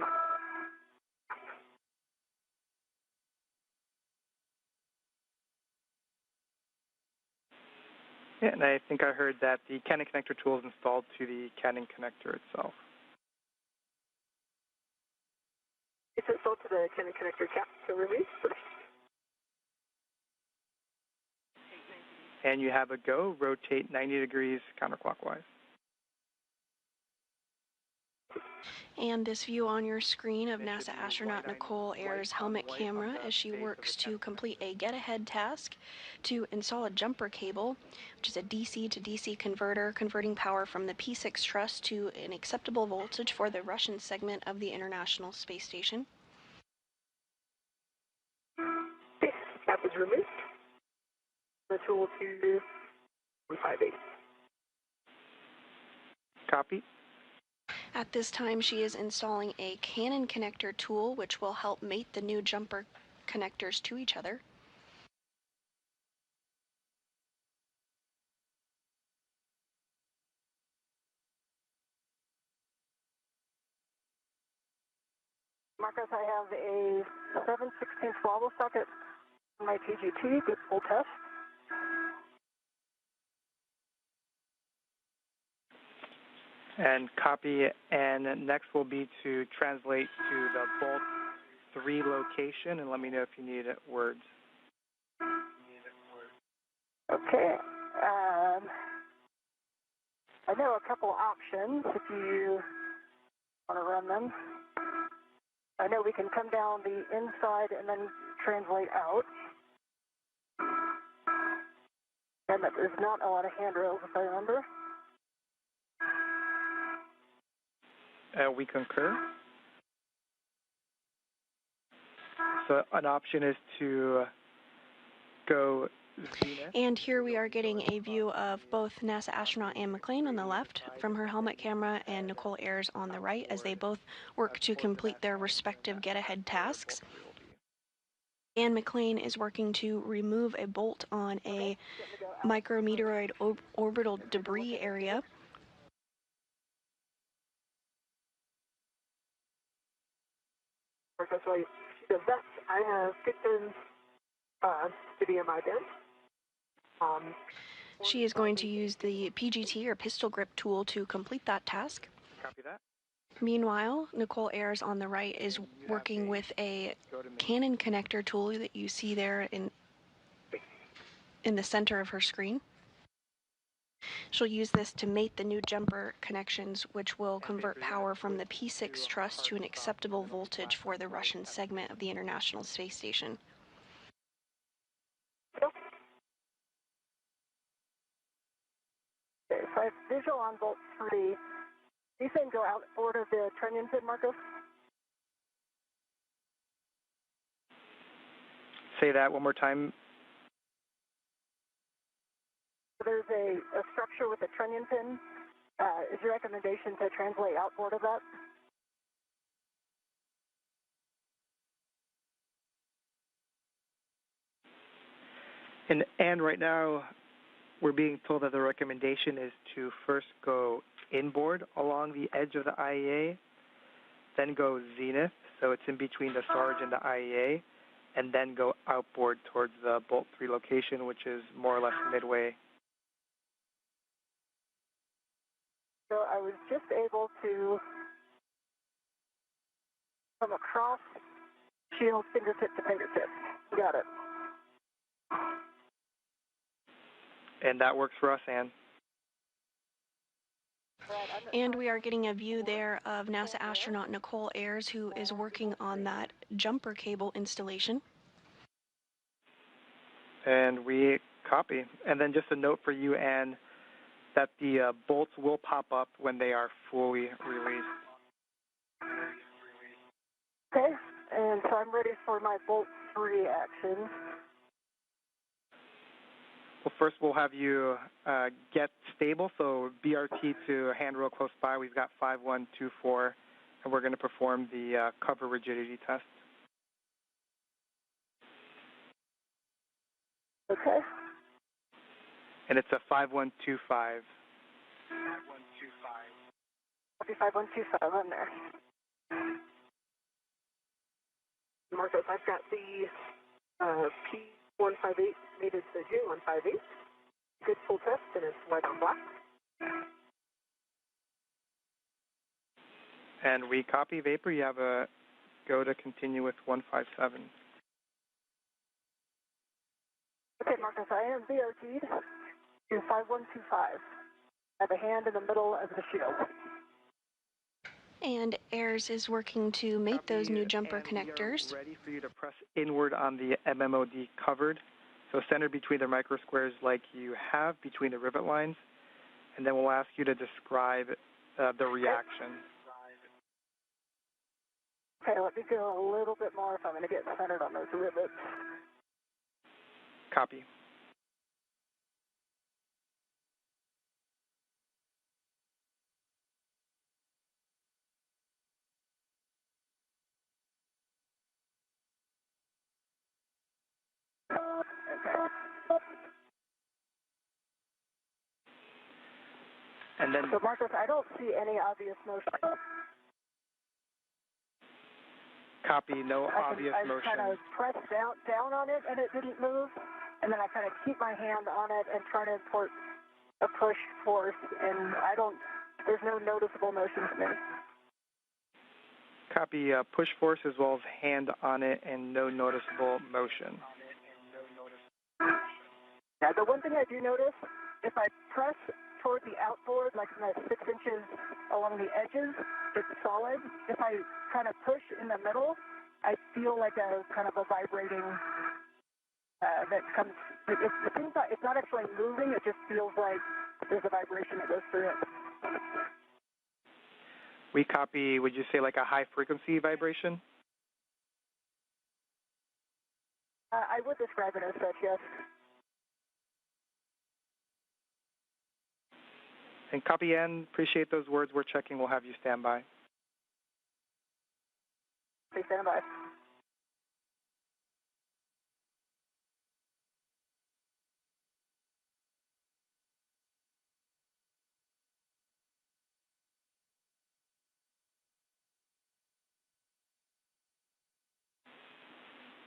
Yeah, and I think I heard that the Canon connector tool is installed to the Canon connector itself. It's installed to the Canon connector cap, so release first. And you have a go, rotate 90 degrees counterclockwise. And this view on your screen of NASA astronaut Nicole Ayers' helmet camera as she works to complete a get-ahead task to install a jumper cable, which is a DC to DC converter, converting power from the P6 truss to an acceptable voltage for the Russian segment of the International Space Station. Okay, cap is removed. The tool to 158. Copy. At this time, she is installing a Canon connector tool, which will help mate the new jumper connectors to each other. Marcus, I have a 7/16 wobble socket on my PGT. Good full test. And copy, and next will be to translate to the Bolt 3 location, and let me know if you need words. Okay. I know a couple options if you want to run them. I know we can come down the inside and then translate out. And that there's not a lot of handrails, if I remember. We concur. So an option is to go zenith. And here we are getting a view of both NASA astronaut Anne McClain on the left from her helmet camera and Nicole Ayers on the right as they both work to complete their respective get-ahead tasks. Anne McClain is working to remove a bolt on a micrometeoroid orbital debris area. That's why she does that. I have kitchen to be in my bin. She is going to use the PGT or pistol grip tool to complete that task. Copy that. Meanwhile, Nicole Ayers on the right is working with a Canon connector tool that you see there in the center of her screen. She'll use this to mate the new jumper connections, which will convert power from the P6 truss to an acceptable voltage for the Russian segment of the International Space Station. Okay, so I have visual on Bolt 3. These things go outboard of the trunnion pin, Marcos? Say that one more time. There's a structure with a trunnion pin. Is your recommendation to translate outboard of that? And right now, we're being told that the recommendation is to first go inboard along the edge of the IEA, then go zenith, so it's in between the Sarge and the IEA, and then go outboard towards the Bolt 3 location, which is more or less midway. So I was just able to come across shield fingertip to fingertip. Got it. And that works for us, Anne. And we are getting a view there of NASA astronaut Nicole Ayers, who is working on that jumper cable installation. And we copy. And then just a note for you, Anne, that the bolts will pop up when they are fully released. Okay, and so I'm ready for my bolt 3 action. Well, first we'll have you get stable, so BRT to handrail close by. We've got 5124, and we're going to perform the cover rigidity test. Okay. And it's a 5125. 5125 on there. Marcos, I've got the P158 mated to J158. Good full test, and it's white on black. And we copy Vapor. You have a go to continue with 157. Okay, Marcus, I am VOT'd to 5125. I have a hand in the middle of the shield. And Ayers is working to mate those new jumper connectors. We are ready for you to press inward on the MMOD covered. So center between the micro squares like you have between the rivet lines. And then we'll ask you to describe the reaction. Okay, let me go a little bit more if I'm going to get centered on those rivets. Copy. And then, so Marcus, I don't see any obvious motion. Copy, no obvious motion. I kind of pressed down on it and it didn't move, and then I kind of keep my hand on it and try to import a push force, and there's no noticeable motion to me. Copy, push force as well as hand on it and no noticeable motion. Yeah, the one thing I do notice, if I press toward the outboard, like 6 inches along the edges, it's solid. If I kind of push in the middle, I feel like a kind of a vibrating that comes. It's not actually moving. It just feels like there's a vibration that goes through it. We copy, would you say like a high frequency vibration? I would describe it as such, yes. And copy N, appreciate those words. We're checking. We'll have you stand by. Please stand by.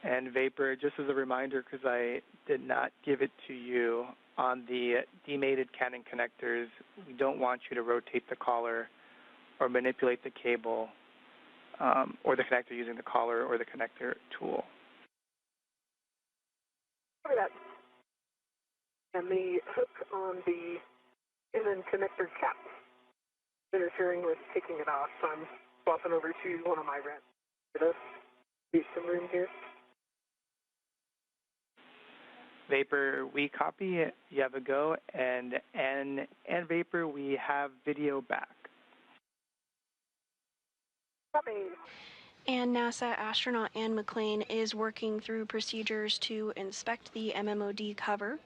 And Vapor, just as a reminder, because I did not give it to you, on the demated Canon connectors, we don't want you to rotate the collar or manipulate the cable or the connector using the collar or the connector tool. Look at that. And the hook on the in-end connector cap interfering with taking it off, so I'm swapping over to one of my ramps. Leave some room here. Vapor, we copy, you have a go, and Vapor, we have video back. Copy. And NASA astronaut Anne McLean is working through procedures to inspect the MMOD cover.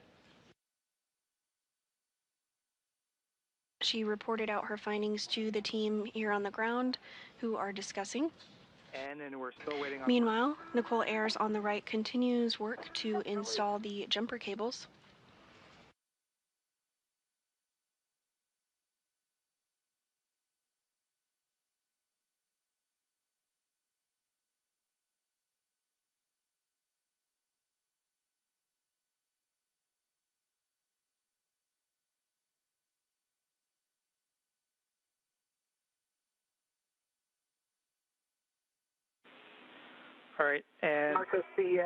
She reported out her findings to the team here on the ground, who are discussing. And we're still waiting on. Meanwhile, Nicole Ayers on the right continues work to install the jumper cables. All right, and Marcus, the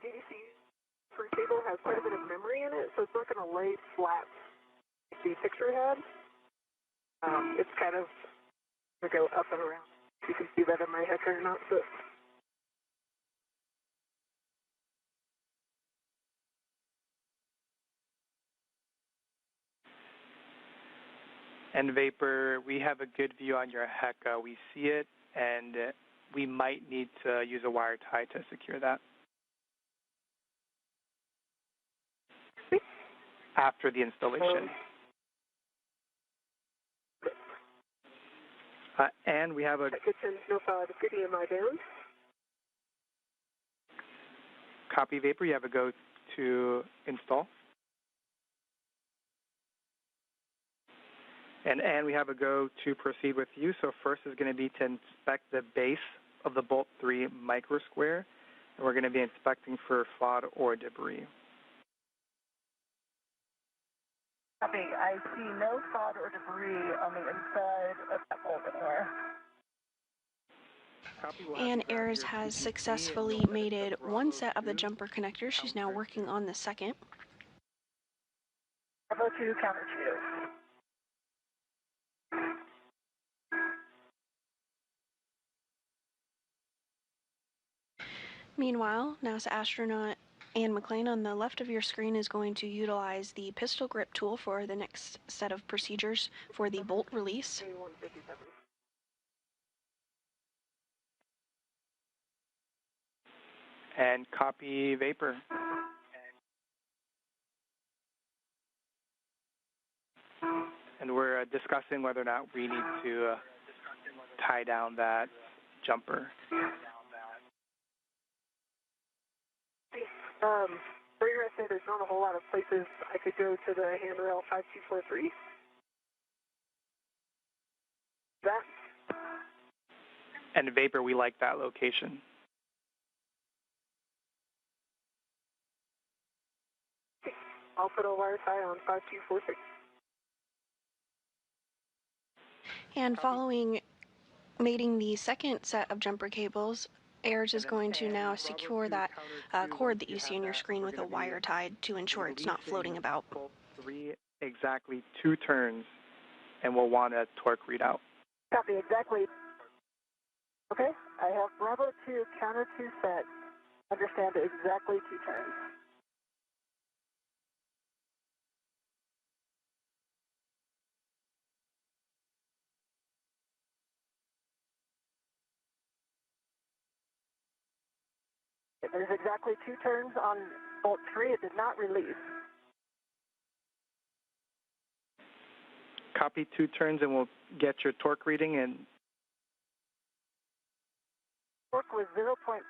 DDC free cable has quite a bit of memory in it, so it's not going to lay flat like the picture had. It's kind of going to go up and around. You can see that in my head or not, but. And Vapor, we have a good view on your HECA. We see it, and we might need to use a wire tie to secure that after the installation. And we have a copy Vapor. You have a go to install. And we have a go to proceed with you. So first is going to be to inspect the base of the Bolt 3 microsquare, and we're going to be inspecting for FOD or debris. Copy. I see no FOD or debris on the inside of that bolt anywhere. And Egress has successfully mated one set of the jumper connectors. She's now working on the second. Bravo 2, counter 2. Meanwhile, NASA astronaut Anne McLean on the left of your screen is going to utilize the pistol grip tool for the next set of procedures for the bolt release. And copy Vapor. And we're discussing whether or not we need to tie down that jumper. For your essay, there's not a whole lot of places I could go to the handrail 5243. That. And Vapor, we like that location. I'll put a wire tie on 5246. And following mating the second set of jumper cables, Egress is going to now secure that cord that you see on your screen with a wire tied to ensure it's not floating about. 3 exactly 2 turns, and we'll want a torque readout. Copy, exactly. Okay, I have Bravo 2, counter 2 set. Understand exactly 2 turns. There's exactly 2 turns on bolt 3. It did not release. Copy 2 turns, and we'll get your torque reading. And torque was 0.5.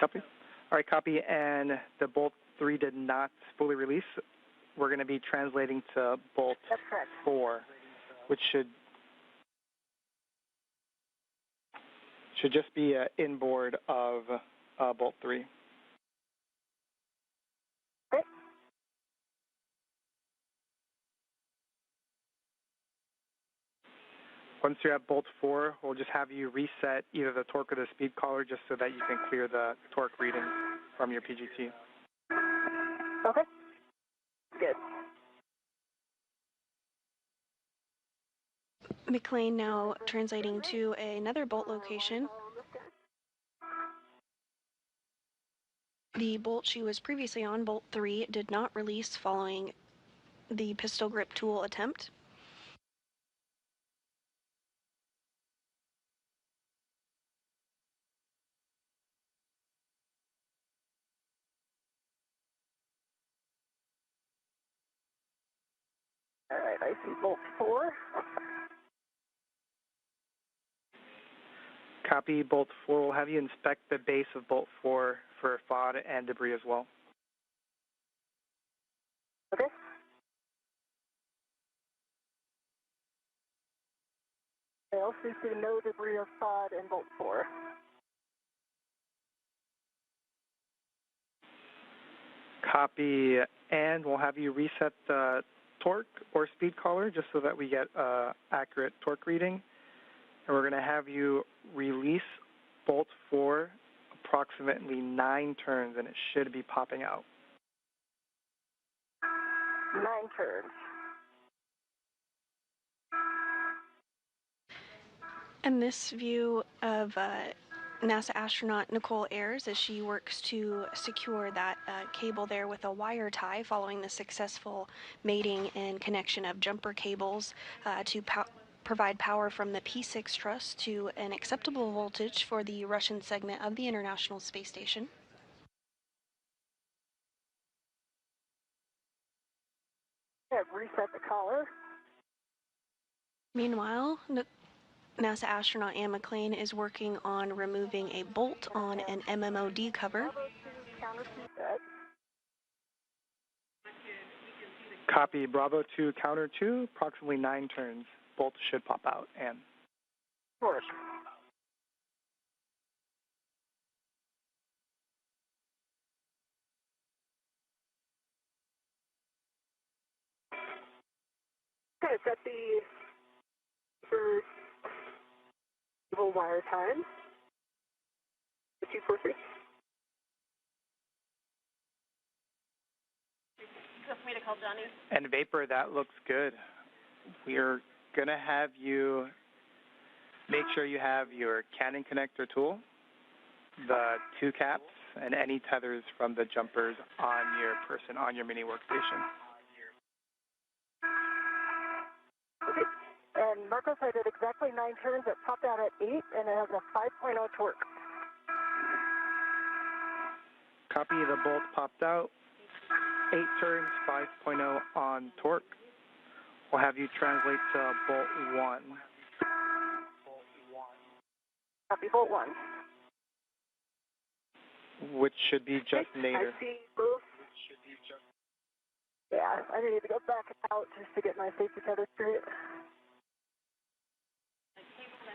Copy. All right, copy. And the bolt 3 did not fully release. We're going to be translating to bolt 4, which should just be inboard of bolt 3. Okay. Once you're at bolt 4, we'll just have you reset either the torque or the speed collar just so that you can clear the torque reading from your PGT. Okay. Good. McLean now translating to another bolt location. The bolt she was previously on, bolt 3, did not release following the pistol grip tool attempt. All right, I see bolt 4. Copy bolt 4. We'll have you inspect the base of bolt 4 for FOD and debris as well. Okay. Fails. CC, no debris of pod in bolt 4. Copy, and we'll have you reset the torque or speed collar just so that we get accurate torque reading. And we're going to have you release bolt 4 approximately 9 turns, and it should be popping out. 9 turns. And this view of NASA astronaut Nicole Ayers as she works to secure that cable there with a wire tie following the successful mating and connection of jumper cables to provide power from the P6 truss to an acceptable voltage for the Russian segment of the International Space Station. Reset the collar. Meanwhile, NASA astronaut Anne McClain is working on removing a bolt on an MMOD cover. Copy, Bravo 2, counter 2, approximately 9 turns. Bolt should pop out, and. Of course. Okay, set the for wire time. 243. Feel free to call Johnny. And Vapor, that looks good. We're going to have you make sure you have your Canon connector tool, the 2 caps, and any tethers from the jumpers on your person, on your mini workstation. Okay. And Marcos, I did exactly 9 turns. It popped out at 8, and it has a 5.0 torque. Copy, the bolt popped out. 8 turns, 5.0 on torque. We'll have you translate to bolt 1. Copy, bolt 1. Which should be just nadir. I see both. Yeah, I need to go back out just to get my safety tether straight.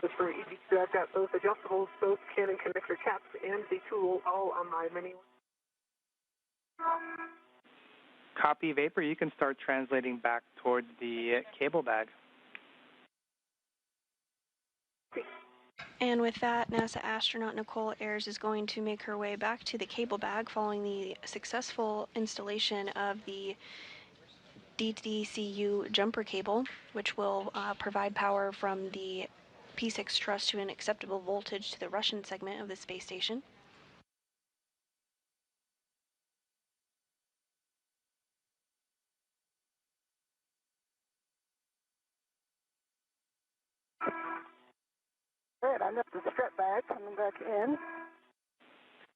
Just for ED2, I've got both adjustables, both Canon connector caps, and the tool all on my mini. Copy, Vapor. You can start translating back towards the cable bag. And with that, NASA astronaut Nicole Ayers is going to make her way back to the cable bag following the successful installation of the DDCU jumper cable, which will provide power from the P6 truss to an acceptable voltage to the Russian segment of the space station. All right, I'm at the strut bag, coming back in.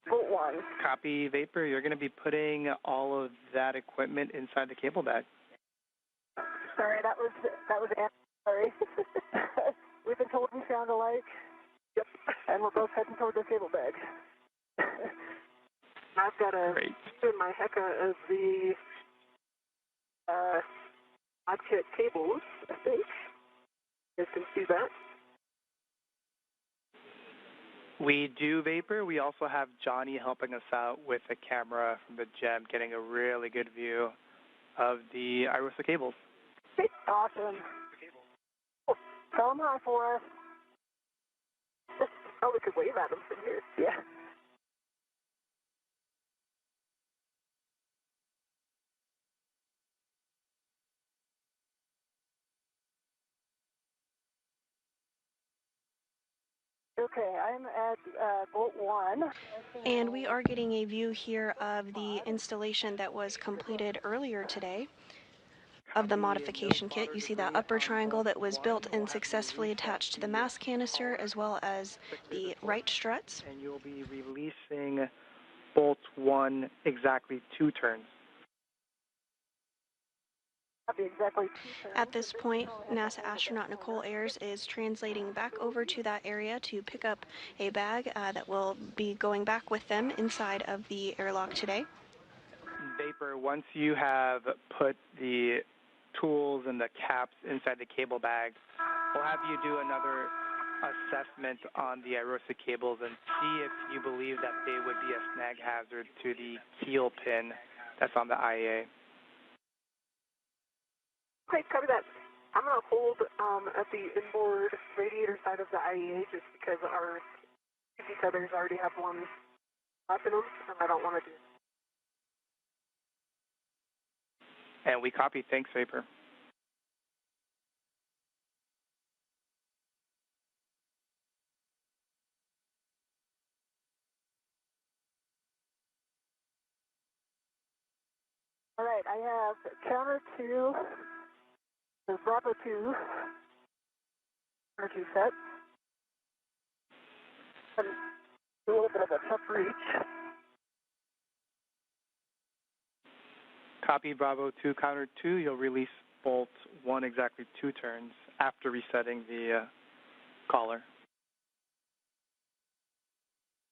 Bolt 1. Copy, Vapor. You're going to be putting all of that equipment inside the cable bag. Sorry, that was Anne. Sorry. We've been told we sound alike. Yep. And we're both heading toward the cable bag. I've got a in my Heka of the odd kit cables, I think. You guys can see that. We do, Vapor. We also have Johnny helping us out with a camera from the GEM, getting a really good view of the Iris cables. Awesome. Tell them hi for us. Oh, we could wave at them from here. Yeah. Okay, I'm at bolt 1. And we are getting a view here of the installation that was completed earlier today of the modification kit. You see the upper triangle that was built and successfully attached to the mass canister, as well as the right struts. And you'll be releasing bolt 1 exactly 2 turns. Exactly 2 turns. At this point, NASA astronaut Nicole Ayers is translating back over to that area to pick up a bag that will be going back with them inside of the airlock today. Vapor, once you have put the tools and the caps inside the cable bag, we'll have you do another assessment on the iROSA cables and see if you believe that they would be a snag hazard to the keel pin that's on the IEA. Okay, copy that. I'm going to hold at the inboard radiator side of the IEA just because our CC tethers already have one up in them, and I don't want to do it. And we copy. Thanks, Vapor. All right, I have counter 2, the Bravo 2, counter 2 set. And a little bit of a tough reach. Copy Bravo 2, counter 2. You'll release bolt 1 exactly 2 turns after resetting the collar.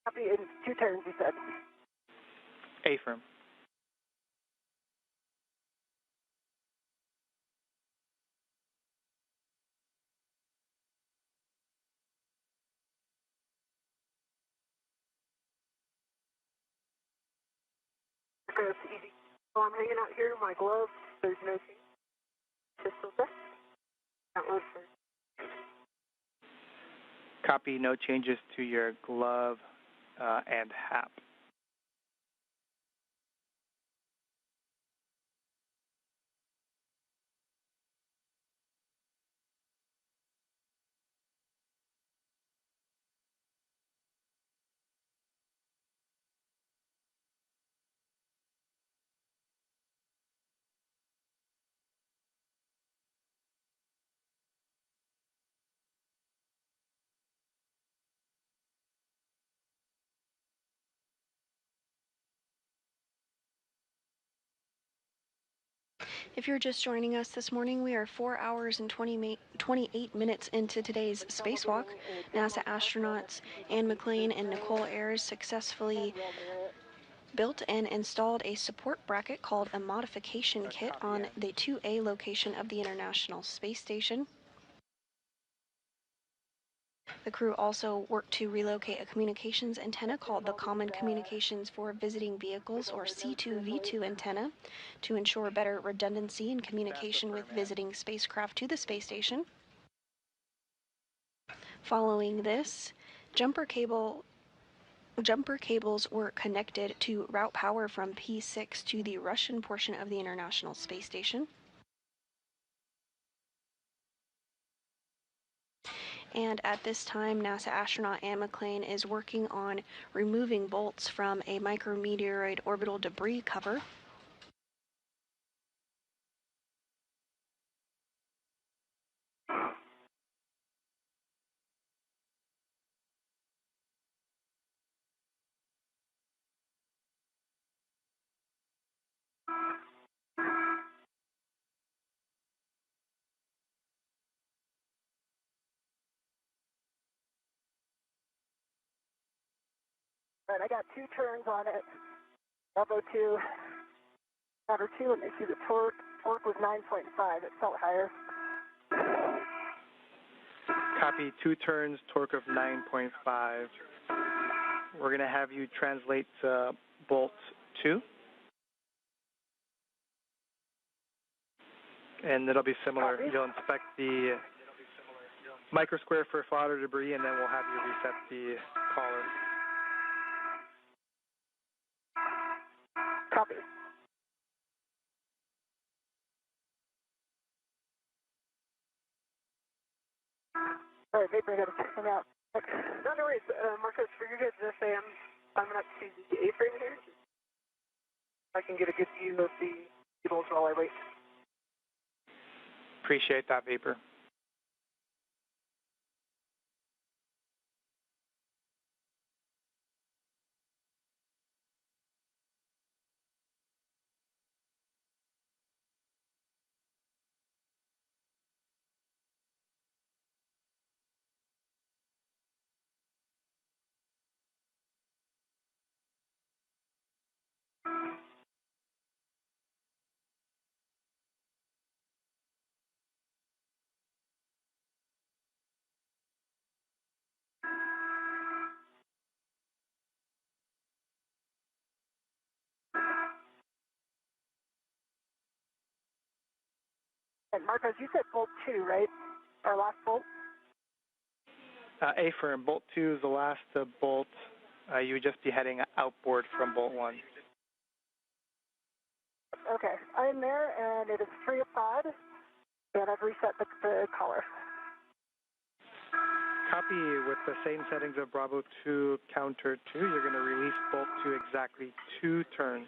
Copy in 2 turns, you said. A-firm. Okay, it's easy. So I'm hanging out here, my gloves, there's no change. Pistol set. Not load first. Copy, no changes to your glove and hap. If you're just joining us this morning, we are 4 hours and 28 minutes into today's spacewalk. NASA astronauts Anne McClain and Nicole Ayers successfully built and installed a support bracket called a Modification kit on the 2A location of the International Space Station. The crew also worked to relocate a communications antenna called the Common Communications for Visiting Vehicles, or C2V2 antenna, to ensure better redundancy in communication with visiting spacecraft to the space station. Following this, jumper cables were connected to route power from P6 to the Russian portion of the International Space Station. And at this time, NASA astronaut Anne McClain is working on removing bolts from a micrometeoroid orbital debris cover. All right, I got 2 turns on it. Bravo 2, counter 2, and you see the torque. Torque was 9.5. It felt higher. Copy, 2 turns, torque of 9.5. We're going to have you translate bolt 2. And it'll be similar. You'll inspect the microsquare for fodder debris, and then we'll have you reset the collar. Copy. All right, Vapor, I got to check them out. No worries, Marcos, for you guys to say I'm climbing up to the A-frame here. I can get a good view of the cables while I wait. Appreciate that, Vapor. And Marcos, you said bolt 2, right? Our last bolt? A-firm, bolt 2 is the last bolt. You would just be heading outboard from bolt 1. Okay, I'm there, and it is free of pod, and I've reset the collar. Copy. With the same settings of Bravo 2, counter 2, you're going to release bolt 2 exactly 2 turns.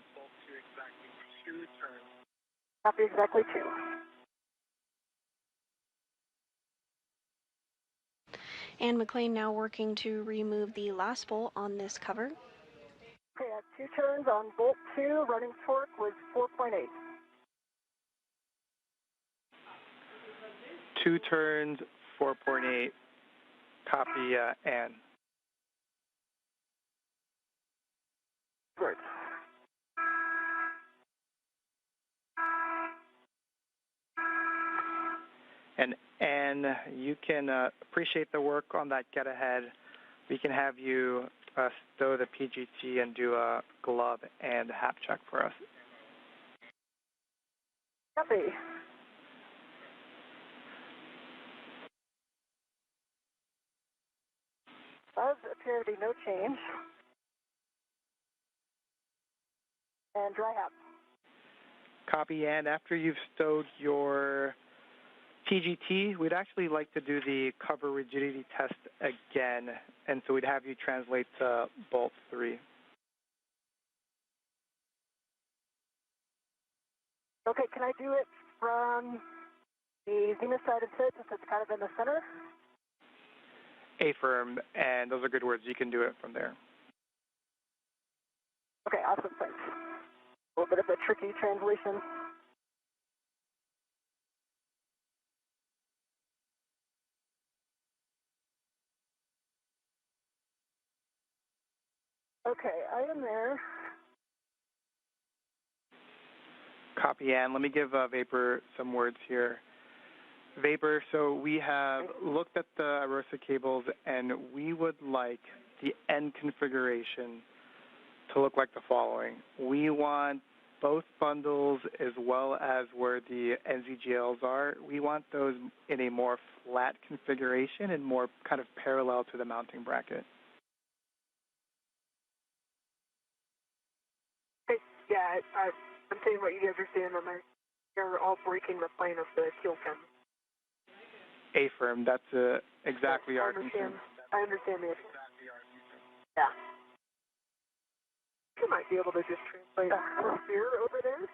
Copy exactly 2. And McLean now working to remove the last bolt on this cover. Okay, at 2 turns on bolt 2, running torque was 4.8. 2 turns, 4.8. Copy, Ann. Good. And you can appreciate the work on that get ahead. We can have you stow the PGT and do a glove and hap check for us. Copy. Does appear to be no change. And dry hap. Copy, and after you've stowed your PGT, we'd actually like to do the cover rigidity test again, and so we'd have you translate to bolt 3. Okay, can I do it from the zenith side instead, since it's kind of in the center? A-firm, and those are good words. You can do it from there. Okay, awesome, thanks. A little bit of a tricky translation. Okay, I am there. Copy, Ann. Let me give Vapor some words here. Vapor, so we have looked at the Arosa cables, and we would like the end configuration to look like the following. We want both bundles as well as where the NZGLs are. We want those in a more flat configuration and more kind of parallel to the mounting bracket. Yeah, I'm seeing what you guys are seeing on there. You're all breaking the plane of the keel cam. A-firm, that's exactly our concern. I understand the issue. Yeah. You might be able to just translate a sphere over there.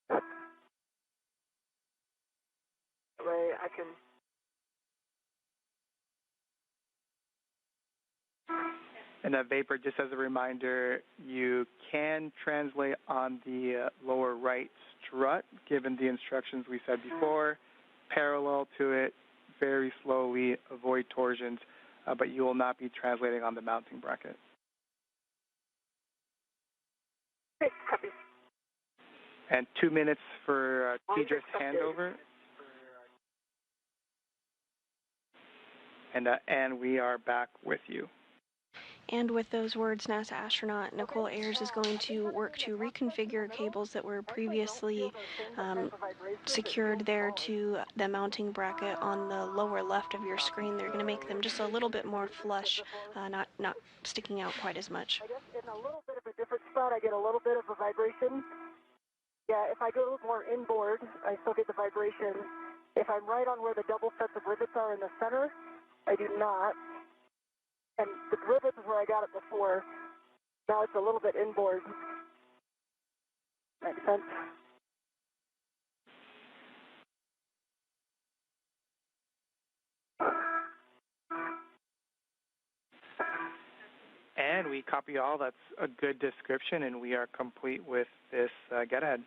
That way I can... And Vapor, just as a reminder, you can translate on the lower right strut, given the instructions we said before, parallel to it, very slowly, avoid torsions, but you will not be translating on the mounting bracket. Okay, copy. And 2 minutes for Egress handover. And we are back with you. And with those words, NASA astronaut Nicole Ayers is going to work to reconfigure cables that were previously secured there to the mounting bracket on the lower left of your screen. They're going to make them just a little bit more flush, not sticking out quite as much. I guess in a little bit of a different spot, I get a little bit of a vibration. Yeah, if I go more inboard, I still get the vibration. If I'm right on where the double sets of rivets are in the center, I do not. And the rivets is where I got it before. Now it's a little bit inboard. Makes sense? And we copy all. That's a good description, and we are complete with this get ahead.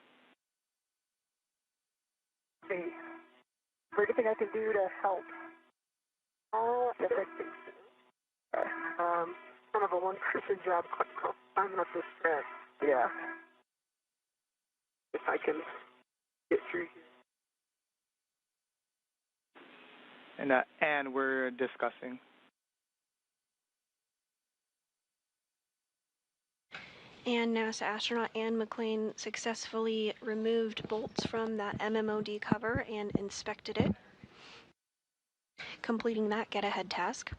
Okay. Is there anything I can do to help? Kind of a one-person job. I'm not this stressed. Yeah. If I can get through here. And we're discussing. And NASA astronaut Anne McLean successfully removed bolts from that MMOD cover and inspected it, completing that get-ahead task.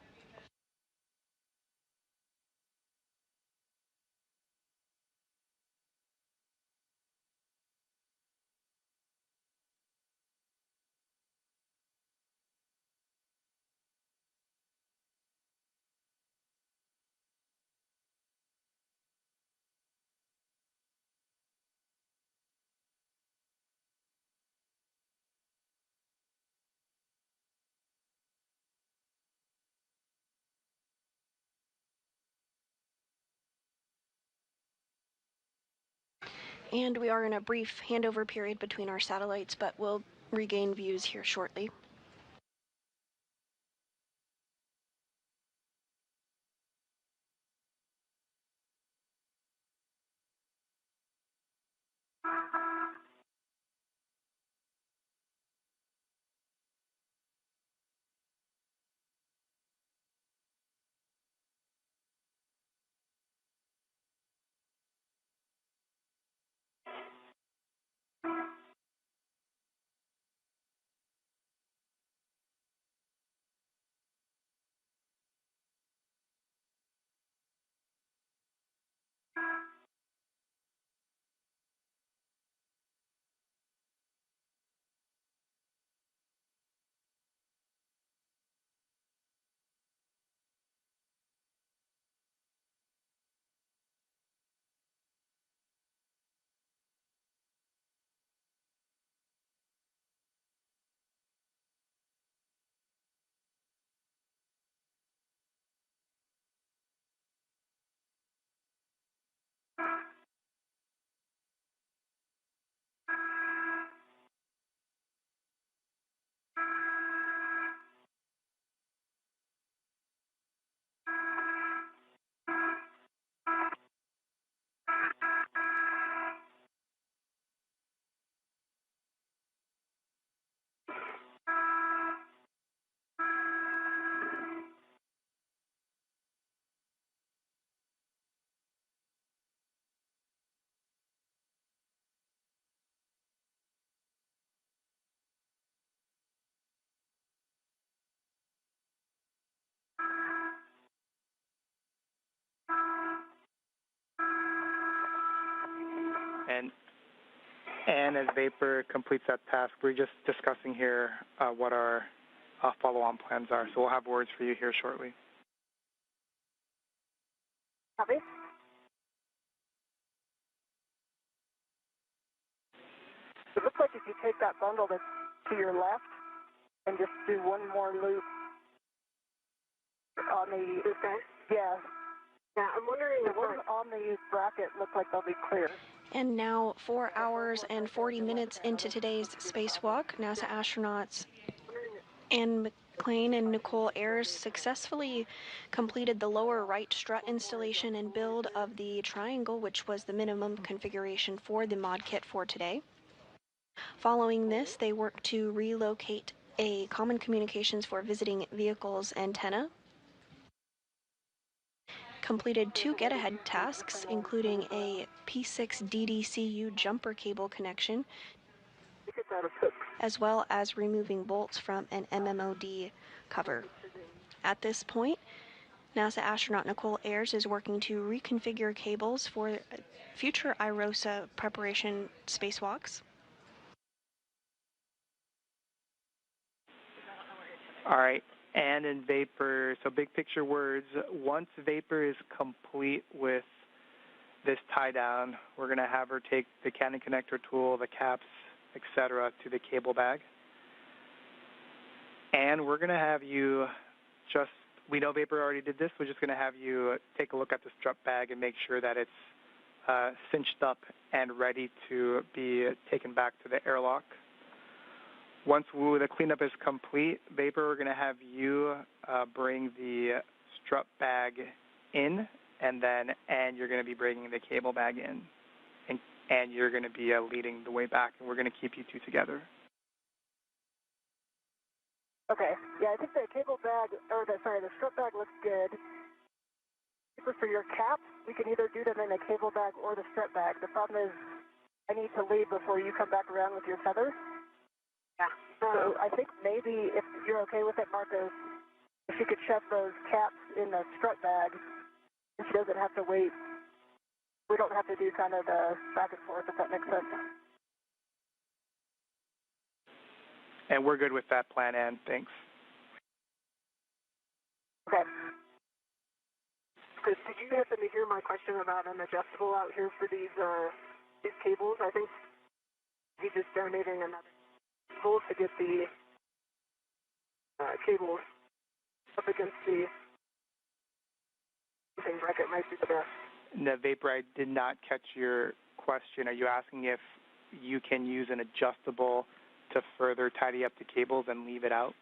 And we are in a brief handover period between our satellites, but we'll regain views here shortly. And as Vapor completes that task, we're just discussing here what our follow-on plans are. So we'll have words for you here shortly. Copy. It looks like if you take that bundle that's to your left and just do one more loop on the... Okay. Yeah. Yeah, I'm wondering if the ones on the bracket look like they'll be clear. And now, 4 hours and 40 minutes into today's spacewalk, NASA astronauts Anne McLean and Nicole Ayers successfully completed the lower right strut installation and build of the triangle, which was the minimum configuration for the mod kit for today. Following this, they worked to relocate a common communications for visiting vehicles antenna, completed 2 get-ahead tasks, including a P6 DDCU jumper cable connection, as well as removing bolts from an MMOD cover. At this point, NASA astronaut Nicole Ayers is working to reconfigure cables for future IROSA preparation spacewalks. All right. And in Vapor, so big picture words, once Vapor is complete with this tie down, we're going to have her take the Canon connector tool, the caps, etc., to the cable bag. And we're going to have you just, we know Vapor already did this, we're just going to have you take a look at the strut bag and make sure that it's cinched up and ready to be taken back to the airlock. Once the cleanup is complete, Vapor, we're going to have you bring the strut bag in, and you're going to be bringing the cable bag in, and you're going to be leading the way back, and we're going to keep you two together. Okay. Yeah, I think the cable bag, the strut bag looks good. For your cap, we can either do them in a cable bag or the strut bag. The problem is I need to leave before you come back around with your tether. Yeah. So I think maybe if you're okay with it, Marcos, if she could shove those caps in the strut bag, and she doesn't have to wait. We don't have to do kind of the back and forth, if that makes sense. And we're good with that plan, Ann. Thanks. Okay. Because did you happen to hear my question about an adjustable out here for these cables? I think he's just donating another cable to get the cables up against the bracket might be the best. No, Vapor, I did not catch your question. Are you asking if you can use an adjustable to further tidy up the cables and leave it out?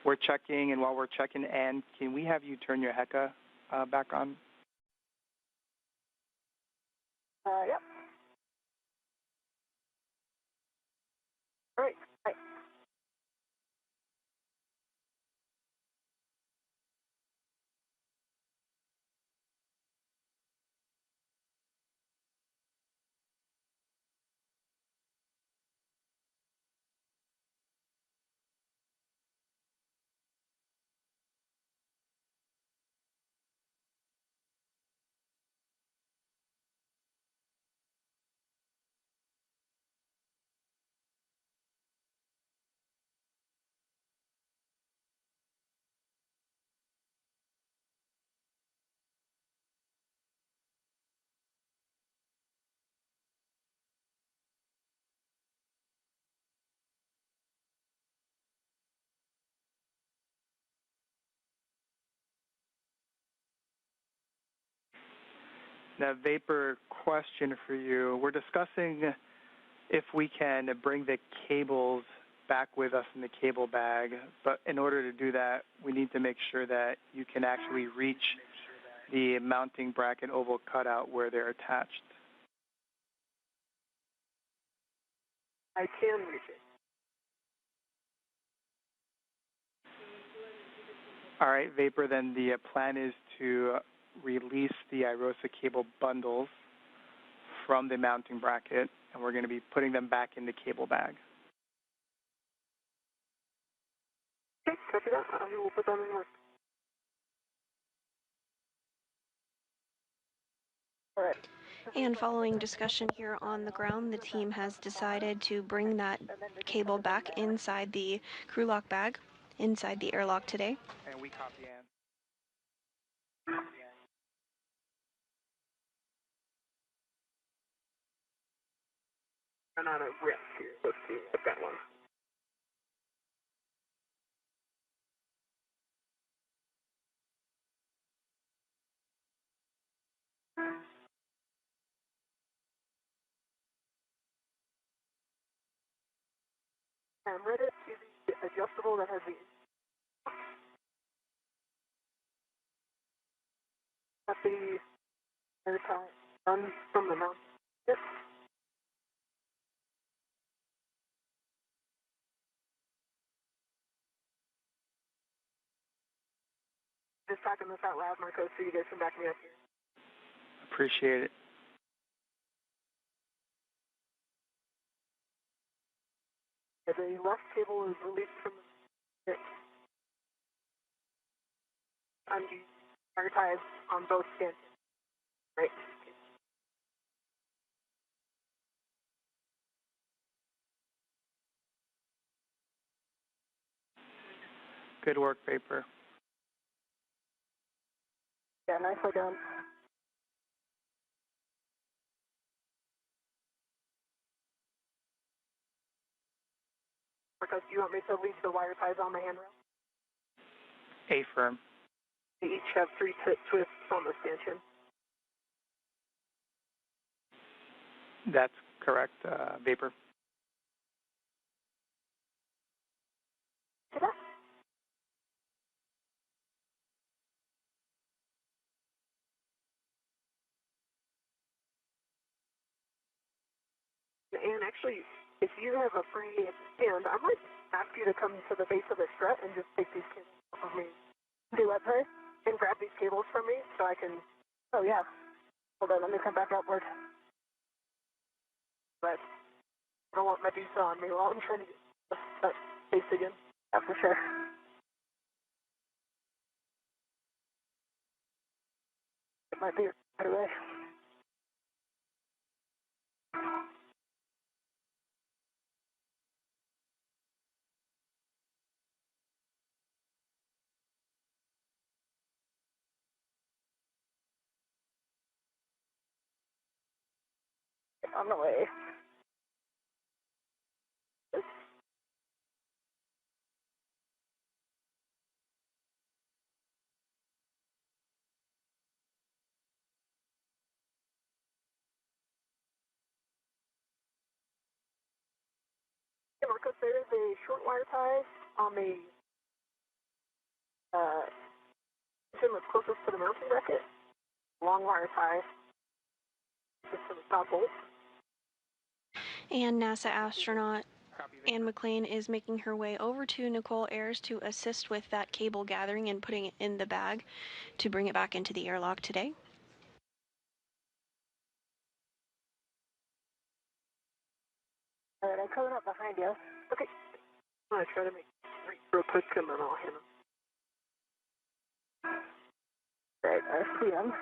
We're checking, and while we're checking, Ann, can we have you turn your HECA back on? Yep. All right. Bye. Now, Vapor, question for you. We're discussing if we can bring the cables back with us in the cable bag, but in order to do that, we need to make sure that you can actually reach the mounting bracket oval cutout where they're attached. I can reach it. All right, Vapor, then the plan is to release the iROSA cable bundles from the mounting bracket, and we're going to be putting them back in the cable bag. Okay, copy that. I will put them in work. All right. And following discussion here on the ground, the team has decided to bring that cable back inside the crew lock bag, inside the airlock today. And we copy Ann. Run out of risk here. Let's see. I've got one. I'm ready to the adjustable that has the airtight done from the mount. Yep. Just talking this out loud, Marco, so you guys can back me up here. Appreciate it. The left cable is released from the airtight on both stanchions. Right. Good work, Vapor. Yeah, nicely done. Marcos, do you want me to leave the wire ties on the handrail? A-firm. They each have 3 twists on the stanchion. That's correct, Vapor. Ta-da. And actually, if you have a free hand, I ask you to come to the base of the strut and just take these cables off of me. Do what, sorry? And grab these cables from me so I can. Oh yeah. Hold on, let me come back outward. But I don't want Medusa on me while I'm trying to get that base again. Yeah, for sure. It might be right away. On the way. Yeah, Marcos, there is a short wire tie on the pin that's closest to the mounting bracket. Long wire tie just to the top bolt. And NASA astronaut Anne McLean is making her way over to Nicole Ayers to assist with that cable gathering and putting it in the bag to bring it back into the airlock today. All right, I'm coming up behind you. Okay. I'm going to try to make it real quick and then I'll hit him. All right, I see him.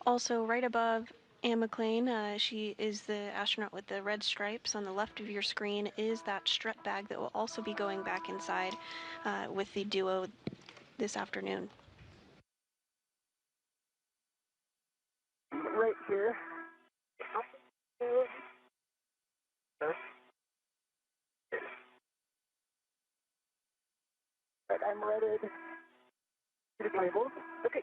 Also, right above Anne McLean, she is the astronaut with the red stripes. On the left of your screen is that strut bag that will also be going back inside with the duo this afternoon. Right here. Right, I'm ready to the cable. Okay.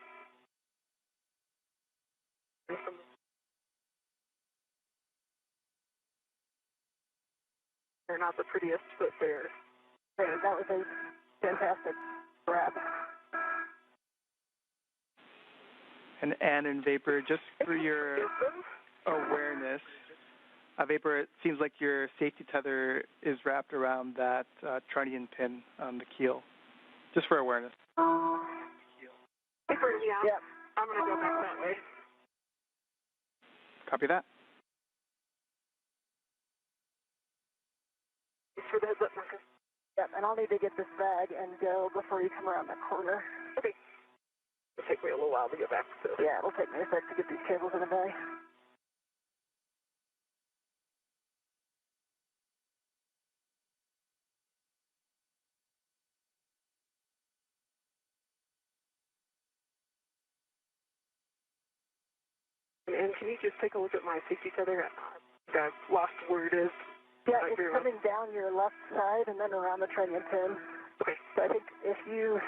They're not the prettiest, but they're. That was a fantastic grab. And Anne and Vapor, just for your awareness, Vapor, it seems like your safety tether is wrapped around that trunnion pin on the keel, just for awareness. Vapor, yeah. I'm going to go back that way. Copy that. Thanks for the heads up, Marcus. Yep, and I'll need to get this bag and go before you come around that corner. Okay. It'll take me a little while to get back. So. Yeah, it'll take me a sec to get these cables in the bag. And can you just take a look at my safety tether? I've lost where it is. Yeah, it's coming down your left side and then around the trunnion pin. Okay. So I think if you...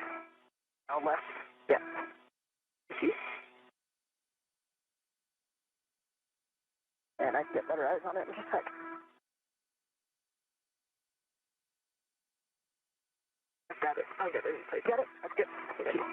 Down left? Yeah. See? And I can get better eyes on it in just a sec. I've got it. I'll get it in place. Got it? That's good. Thank you.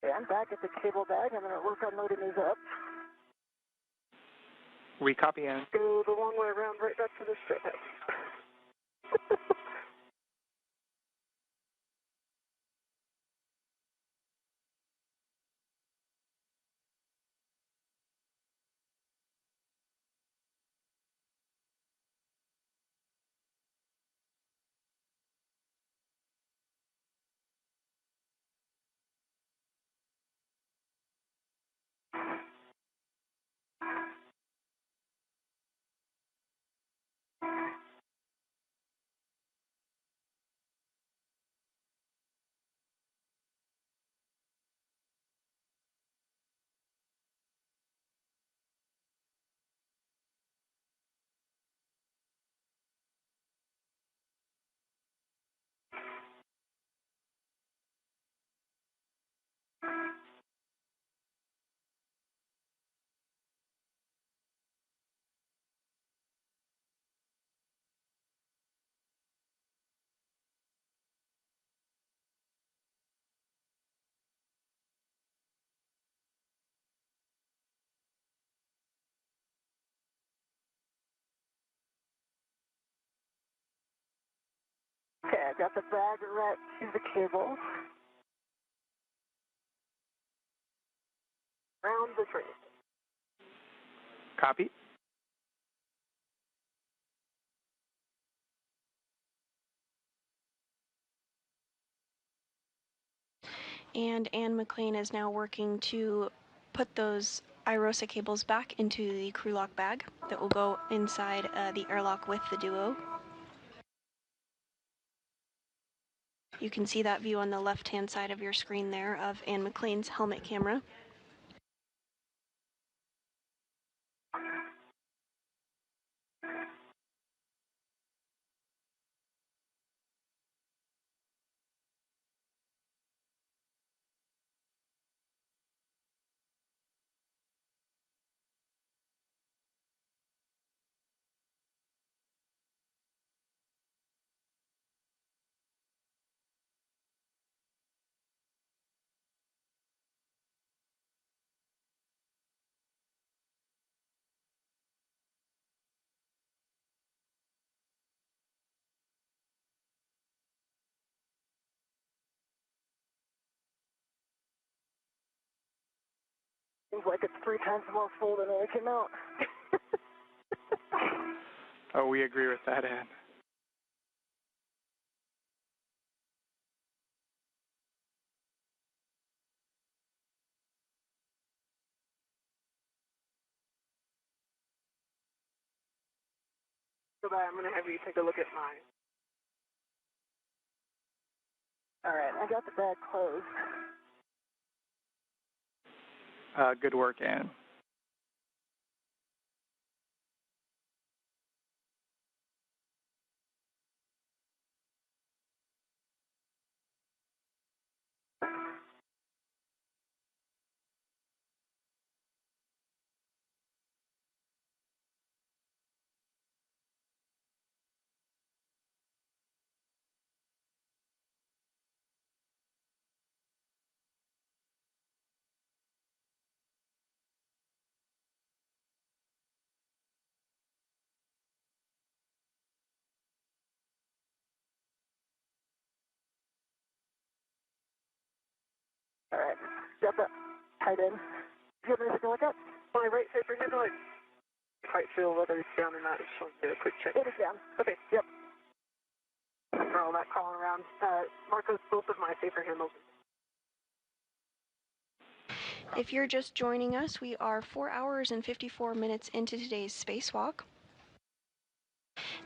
Okay, I'm back at the cable bag. I'm going to work on loading these up. We copy, Anne. Go the long way around right back to the strip. right, got the bag wrapped to the cable. Round the tree. Copy. And Anne McLean is now working to put those IROSA cables back into the crew lock bag that will go inside the airlock with the duo. You can see that view on the left-hand side of your screen there of Anne McLean's helmet camera. Seems like it's 3 times more full than when it came out. Oh, we agree with that, Anne. So I'm going to have you take a look at mine. All right, I got the bag closed. Good work, Anne. All right, got that tied in. Do you have anything to look at? My right paper here, I quite feel whether it's down or not. I just want to do a quick check. It is down. Okay, yep. For all that crawling around, mark those both of my safer handles. If you're just joining us, we are 4 hours and 54 minutes into today's spacewalk.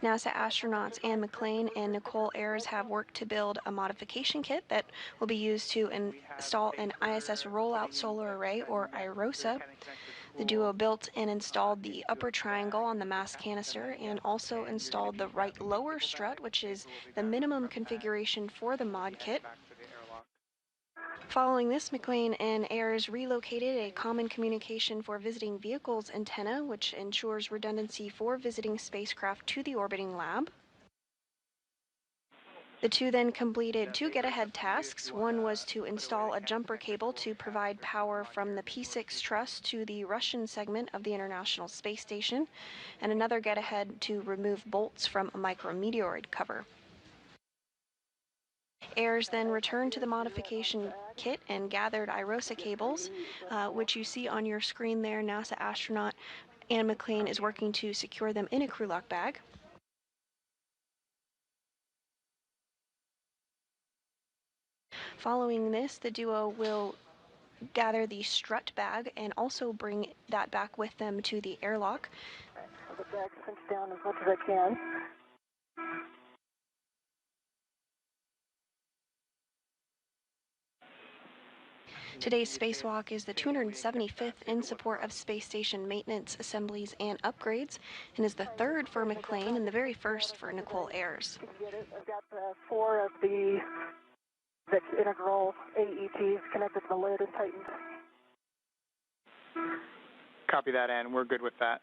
NASA astronauts Anne McLean and Nicole Ayers have worked to build a modification kit that will be used to install an ISS rollout solar array, or IROSA. The duo built and installed the upper triangle on the mass canister and also installed the right lower strut, which is the minimum configuration for the mod kit. Following this, McLean and Ayers relocated a common communication for visiting vehicles antenna, which ensures redundancy for visiting spacecraft to the orbiting lab. The two then completed 2 get-ahead tasks. One was to install a jumper cable to provide power from the P6 truss to the Russian segment of the International Space Station, and another get-ahead to remove bolts from a micrometeoroid cover. Ayers then returned to the modification kit and gathered IROSA cables, which you see on your screen there. NASA astronaut Anne McLean is working to secure them in a crew lock bag. Following this, the duo will gather the strut bag and also bring that back with them to the airlock. The bag cinched down as much as I can. Today's spacewalk is the 275th in support of space station maintenance, assemblies, and upgrades, and is the 3rd for McLean and the very first for Nicole Ayers. I've got 4 of the integral AETs connected to the lid and tightened. Copy that, Anne. We're good with that.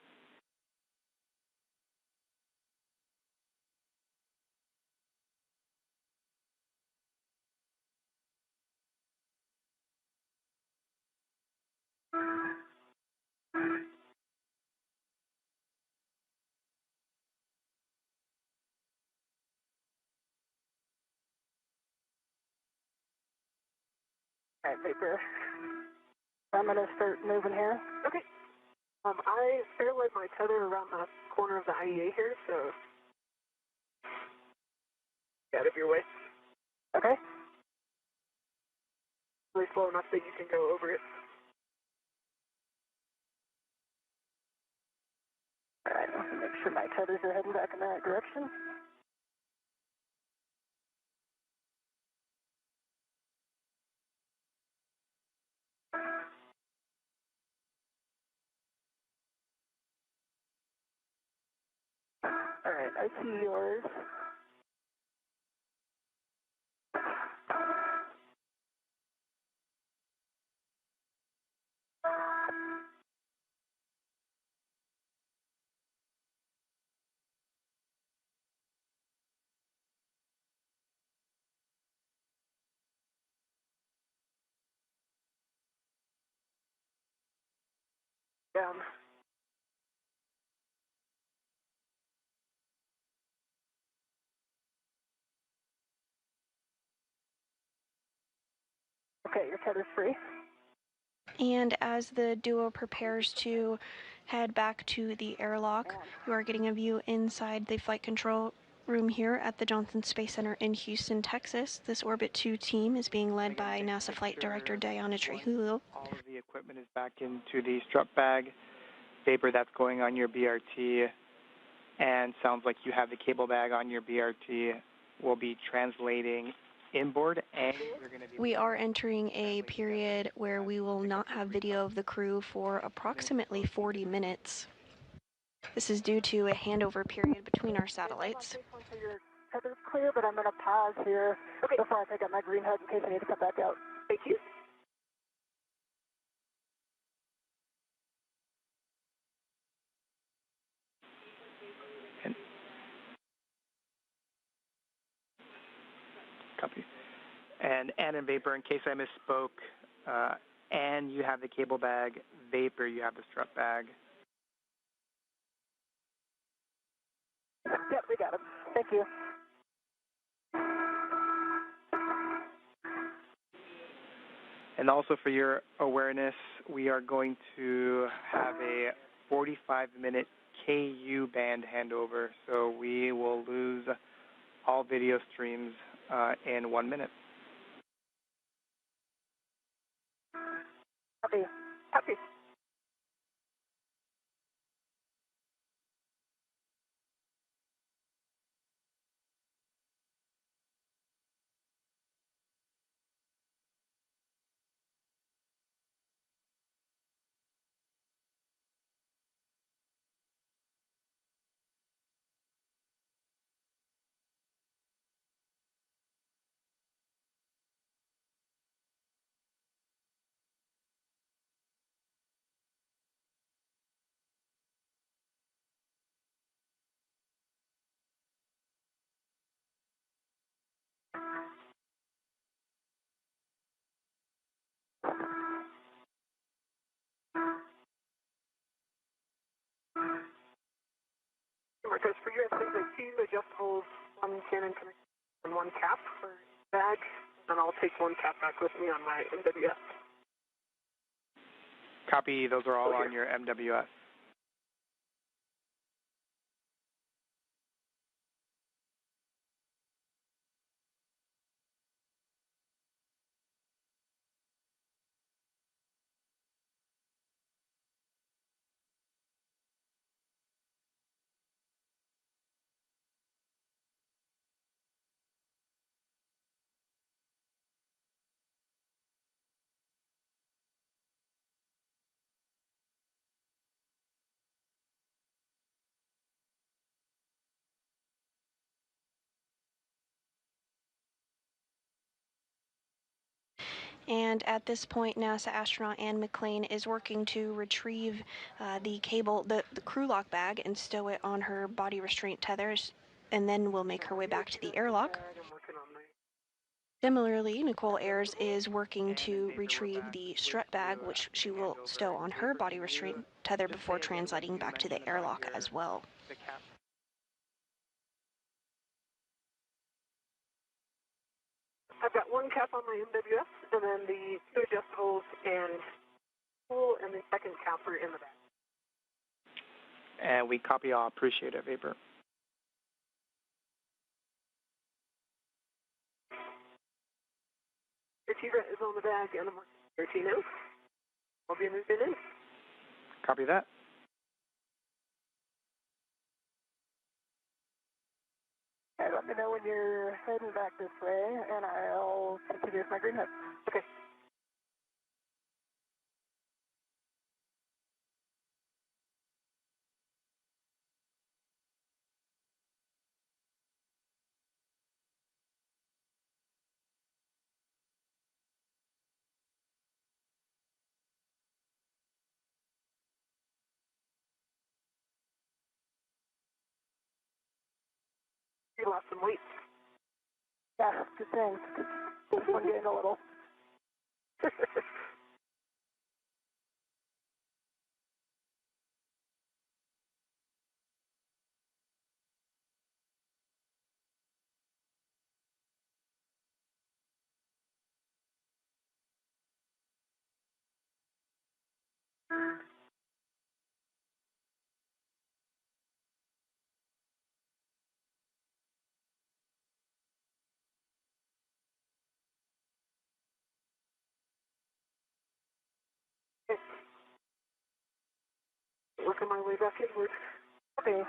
All right, Vapor. I'm going to start moving here. Okay. I fairway my tether around the corner of the IEA here, so get out of your way. Okay. Really slow enough that you can go over it. All right, make sure my tethers are heading back in that direction. All right, I see yours. Down. Okay, your tether's free. And as the duo prepares to head back to the airlock, you are getting a view inside the flight control room here at the Johnson Space Center in Houston, Texas. This Orbit 2 team is being led by NASA Flight Director Diana Trujillo. All of the equipment is back into the strut bag. Vapor, that's going on your BRT, and sounds like you have the cable bag on your BRT. We'll be translating inboard, and we are entering a period where we will not have video of the crew for approximately 40 minutes. This is due to a handover period between our satellites. Your tether's clear, but I'm going to pause here before I pick up my green HUD in case I need to come back out. Thank you. Copy. And Ann and Vapor, in case I misspoke, Ann, you have the cable bag. Vapor, you have the strut bag. Yep, we got him. Thank you. And also for your awareness, we are going to have a 45-minute KU band handover, so we will lose all video streams in 1 minute. Copy. Copy. Marcos, for you, I think the two adjustables, one cannon and one cap for bag, and I'll take one cap back with me on my MWS. Copy, those are all on your MWS. And at this point, NASA astronaut Ann McClain is working to retrieve the cable, the crew lock bag, and stow it on her body restraint tethers, and then will make her way back to the airlock. Similarly, Nicole Ayers is working to retrieve the strut bag, which she will stow on her body restraint tether before translating back to the airlock as well. I've got one one cap on my MWS, and then the two adjustables and cool, and the second cap are in the bag. And we copy all. Appreciate it, Vapor. Your T-Ret is on the bag, and I'm working your T-Nose. I'll be moving in. Copy that. Okay, let me know when you're heading back this way, and I'll continue with my green hook. Okay. You lost some weight. Yeah, just saying. This one getting a little. Working my way back inward. Okay.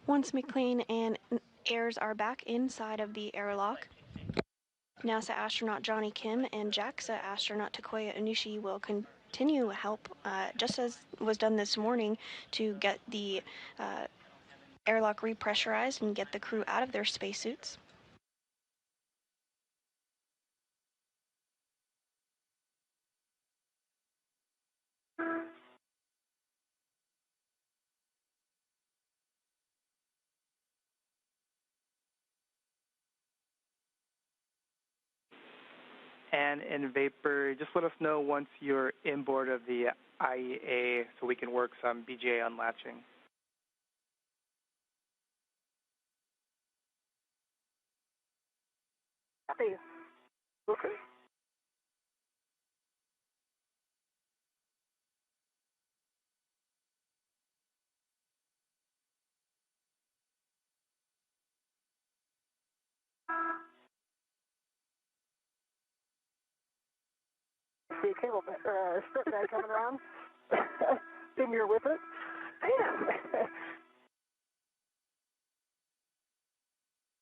Once McLean and Ayers are back inside of the airlock, NASA astronaut Johnny Kim and JAXA astronaut Takoya Onushi will continue help, just as was done this morning, to get the airlock repressurized and get the crew out of their spacesuits. And in Vapor, just let us know once you're inboard of the IEA so we can work some BGA unlatching. Copy. Okay. See a cable strip guy coming around. Assume you're with it. Damn.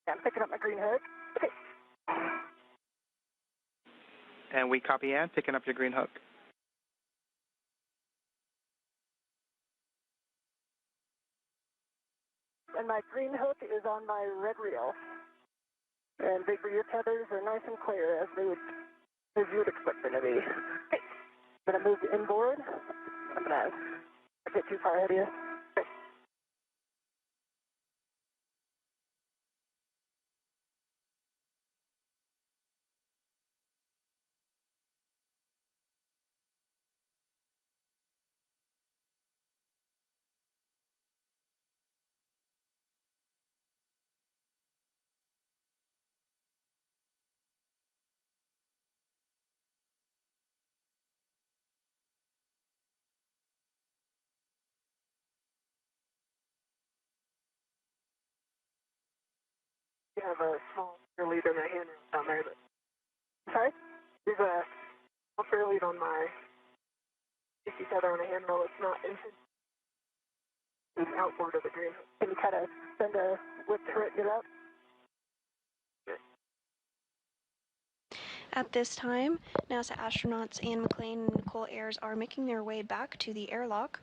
I'm picking up my green hook. And we copy Ann, picking up your green hook. And my green hook is on my red reel. And Vapor, your tethers are nice and clear as you would expect them to be. I'm gonna move inboard. I'm gonna get too far ahead of you. You have a small fair lead on the handrail down there. Sorry? There's a small fair lead on my DC tether on a handrail. It's not inside. It's outboard of the green. Can you kind of send a whip to it, get up? At this time, NASA astronauts Ann McLean and Nicole Ayers are making their way back to the airlock.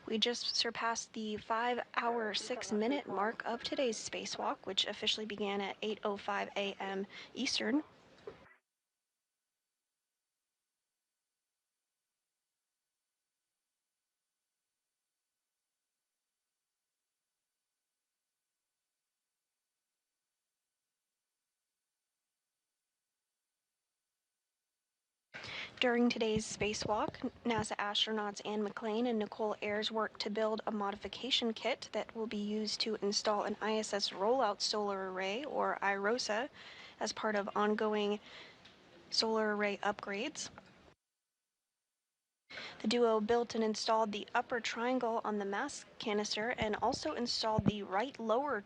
We just surpassed the 5-hour, 6-minute mark of today's spacewalk, which officially began at 8:05 a.m. Eastern. During today's spacewalk, NASA astronauts Anne McClain and Nicole Ayers worked to build a modification kit that will be used to install an ISS rollout solar array, or IROSA, as part of ongoing solar array upgrades. The duo built and installed the upper triangle on the mass canister and also installed the right lower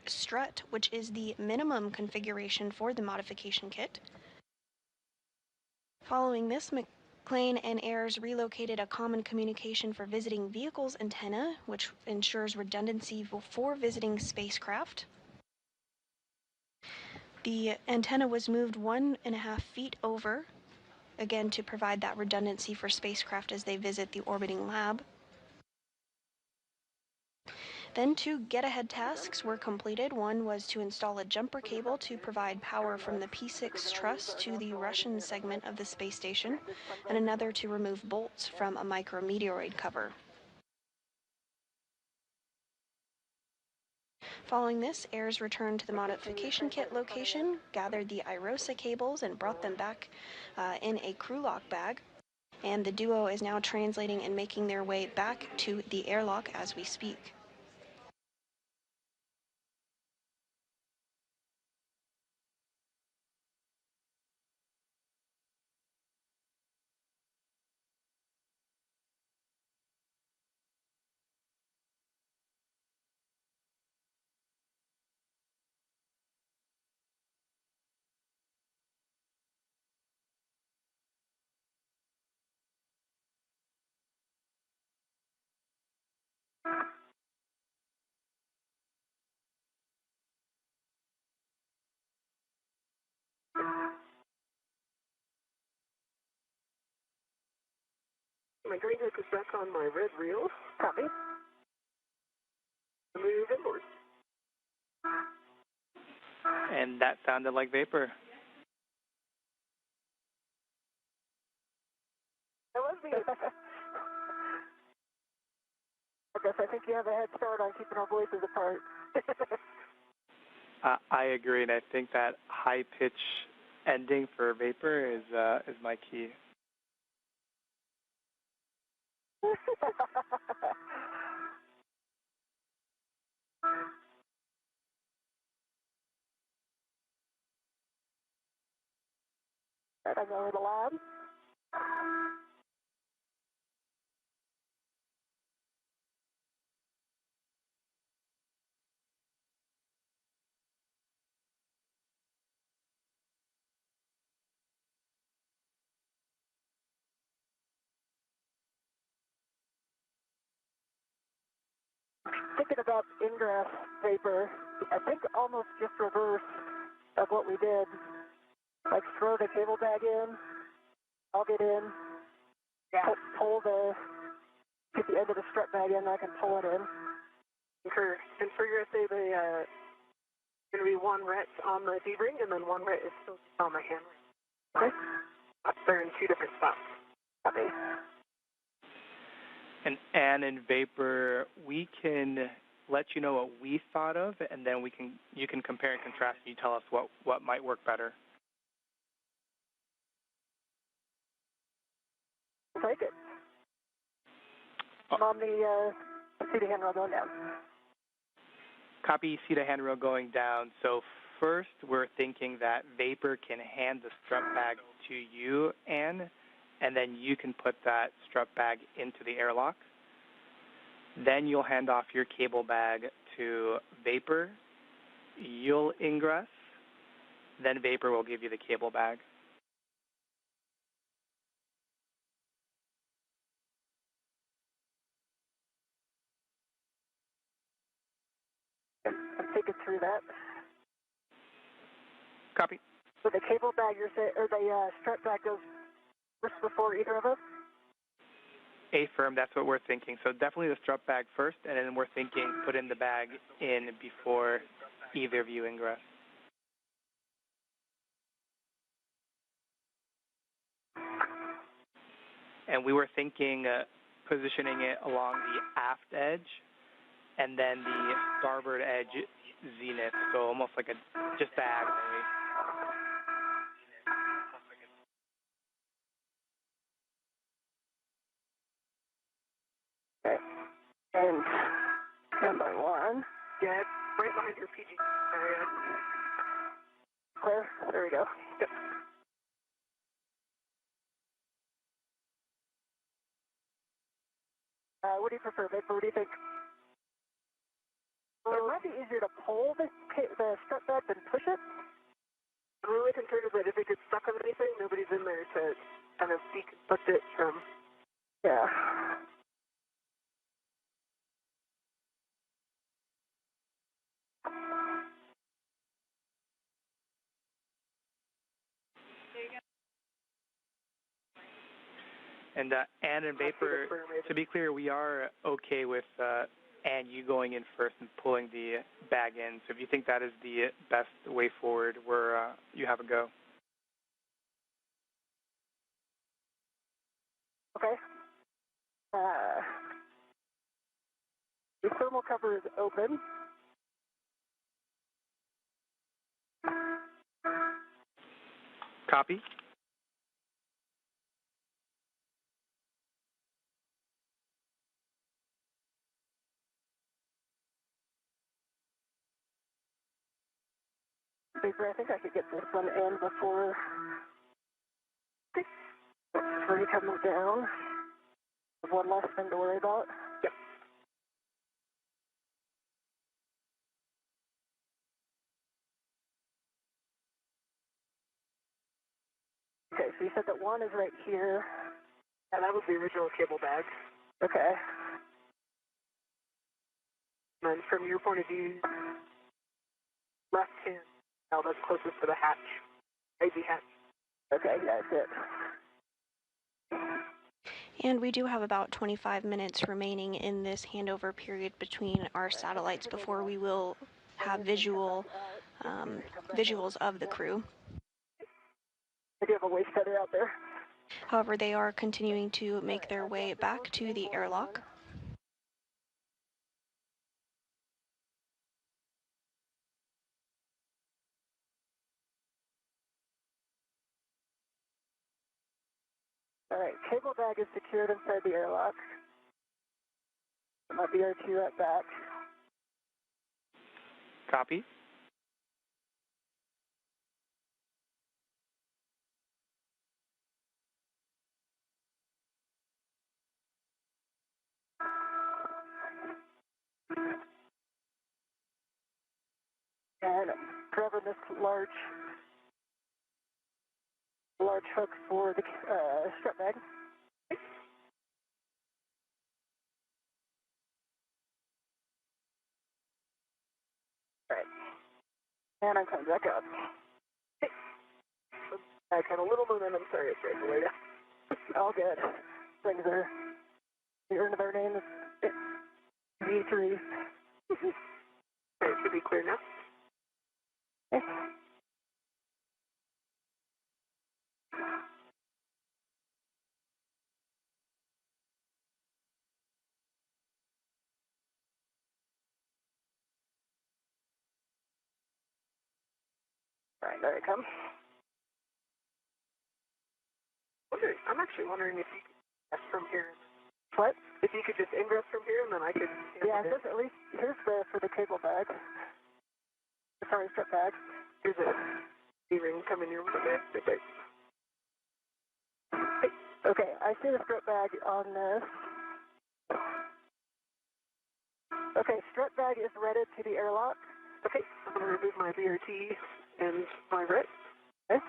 strut, which is the minimum configuration for the modification kit. Following this, McClain and Ayers relocated a common communication for visiting vehicles antenna, which ensures redundancy for visiting spacecraft. The antenna was moved 1.5 feet over, again to provide that redundancy for spacecraft as they visit the orbiting lab. Then 2 get-ahead tasks were completed. One was to install a jumper cable to provide power from the P6 truss to the Russian segment of the space station, and another to remove bolts from a micrometeoroid cover. Following this, Ayers returned to the modification kit location, gathered the IROSA cables, and brought them back in a crew lock bag. And the duo is now translating and making their way back to the airlock as we speak. My green hook is back on my red reel. Copy. Move inboard. And that sounded like vapor. That was me. I guess I think you have a head start on keeping our voices apart. I agree, and I think that high pitch ending for vapor is my key. Right, I'm over the lab. Thinking about Ingress vapor, I think almost just reverse of what we did. Like throw the cable bag in, I'll get in, pull get the end of the strut bag in, I can pull it in. And for your say, the going to be 1 ret on the D-ring, and then 1 ret is still on my hand. Okay. They're in 2 different spots. Copy. And in vapor, we can let you know what we thought of, and then you can compare and contrast, and you tell us what might work better. Take it. I'm on the CETA handrail going down. Copy CETA handrail going down. So first, we're thinking that vapor can hand the strut bag to you, Anne, and then you can put that strut bag into the airlock. Then you'll hand off your cable bag to vapor. You'll ingress. Then vapor will give you the cable bag. I'm thinking through that. Copy. So the cable bag, or the strut bag goes first before either of us? Affirm, that's what we're thinking. So definitely the strut bag first, and then we're thinking put in the bag in before either of you ingress. And we were thinking positioning it along the aft edge and then the starboard edge zenith, so almost like just diagonally. Standby 1. Yeah, it's right behind your PG area. Clear? There we go. Yep. What do you prefer, Vapor? What do you think? It might be easier to pull the strut bag than push it. I'm really concerned that if it gets stuck on anything, nobody's in there to kind of deconstruct it from. Yeah. And Ann and Vapor, to be clear, we are okay with Ann, you going in first and pulling the bag in. So if you think that is the best way forward, you have a go. Okay. The thermal cover is open. Copy. Vapor, I think I could get this one in before you come down. There's one less thing to worry about. Yep. Okay, so you said that one is right here. And that was the original cable bag. Okay. And from your point of view, left hand, now that's closest to the hatch. Maybe hatch. Okay, that's it. And we do have about 25 minutes remaining in this handover period between our satellites before we will have visuals of the crew. I do have a waste feather out there. However, they are continuing to make their way back to the airlock. All right, cable bag is secured inside the airlock. My BR2 at back. Copy. And grabbing this large hook for the strut bag. All right. And I'm coming back up. I had a little momentum, sorry, it's right away. All good. Things are, the earned their name is V3. Okay, it should be clear now. Okay. All right, there it comes. I'm actually wondering if you could ingress from here. What? If you could just ingress from here, and then I could. Yeah, this, at least here's for the cable bag. Sorry, strut bag. Here's a D-ring coming your way. Okay. Okay, I see the strut bag on this. Okay, strut bag is redded to the airlock. Okay, I'm going to remove my BRT and my RET. Okay.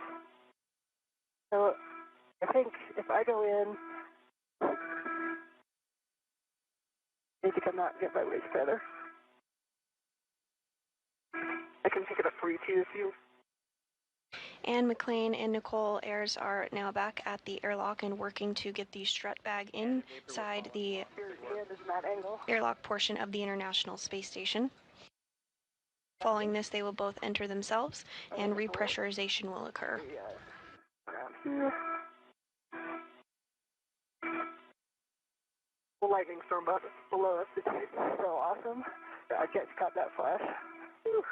So I think if I go in, I need to come out and get my waste feather. I can pick it up for you too if you. Anne McLean and Nicole Ayers are now back at the airlock and working to get the strut bag inside the airlock portion of the International Space Station. Following this, they will both enter themselves and repressurization will occur. The lightning storm below us. It's so awesome. I just caught that flash. Whew.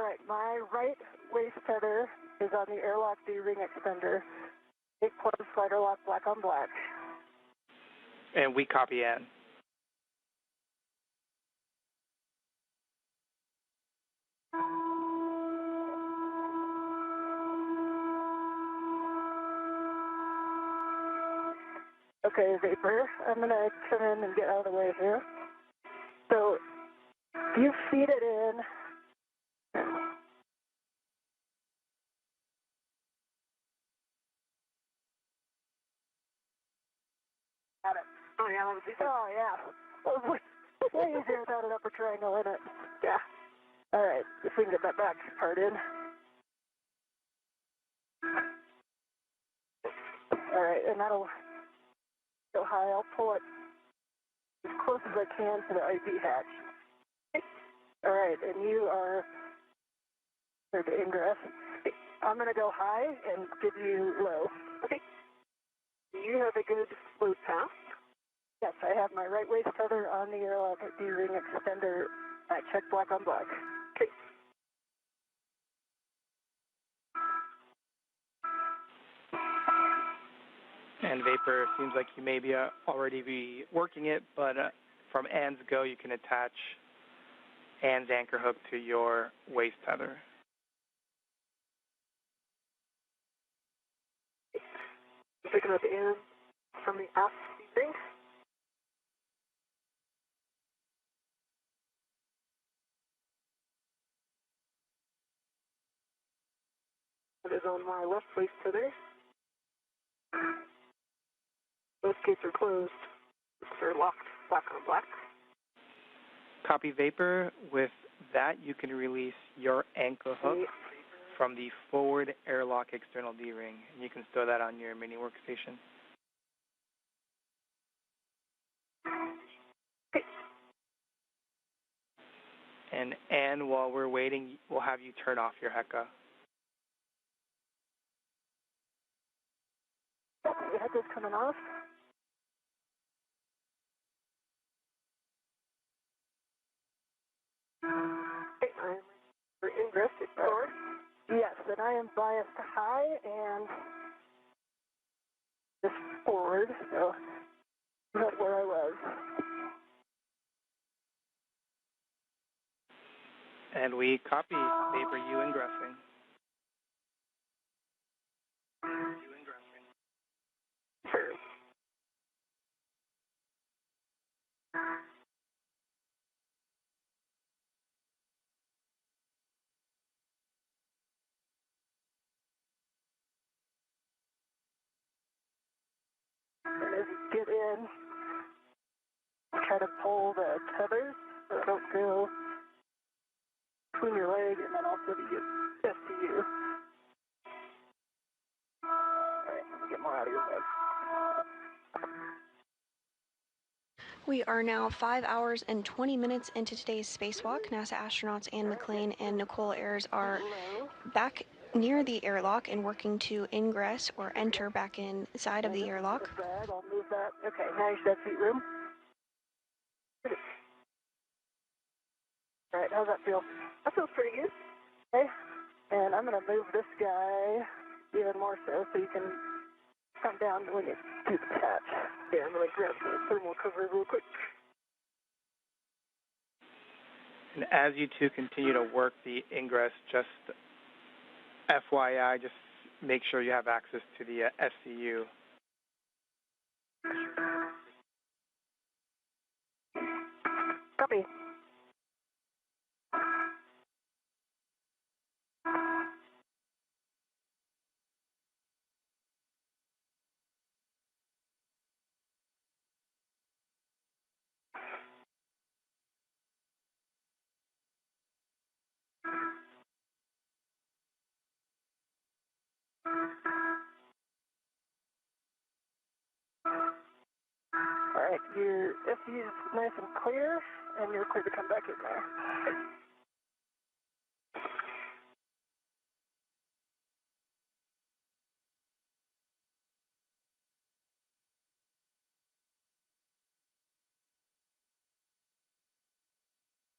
right, my right waist tether is on the airlock D-ring extender. 8 plus slider lock, black on black. And we copy Ann. Okay, Vapor, I'm going to come in and get out of the way here. So, you feed it in. Got it. Oh, yeah, that was easy. Oh, yeah. That was way easier without an upper triangle in it. Yeah. All right, if we can get that back part in. All right, and that'll go high. I'll pull it as close as I can to the IV hatch. All right, and you are for the ingress. I'm going to go high and give you low. Okay. Do you have a good load path? Yes, I have my right waist tether on the airlock at D-ring extender. I check black on black. Okay. And Vapor, seems like you may be already be working it, but from Ann's go, you can attach Ann's anchor hook to your waist tether. Picking up in from the aft D-ring. It is on my left waist tether. Both gates are closed. They're locked, black on black. Copy Vapor. With that, you can release your anchor hook from the forward airlock external D-ring, and you can store that on your mini workstation. Okay. And Ann, while we're waiting, we'll have you turn off your HECA. The head is coming off. Okay, I'm for Ingress forward. Yes, and I am biased high and just forward, so not where I was. And we copy Vapor, you ingressing. Sure. And as you get in, try to pull the tethers so they don't go between your leg and then also the SCU. Alright, let me get more out of your leg. We are now 5 hours and 20 minutes into today's spacewalk. NASA astronauts Anne McLean and Nicole Ayers are back near the airlock and working to ingress or enter back inside of the airlock. I'll move that. Okay, now you should have seat room. Alright, how's that feel? That feels pretty good. Okay, and I'm going to move this guy even more so you can come down when you do the catch. Yeah, I'm going to grab the thermal cover real quick. And as you two continue to work the ingress, just FYI, just make sure you have access to the SCU. Copy. Alright, your SCU is nice and clear, and you're clear to come back in there.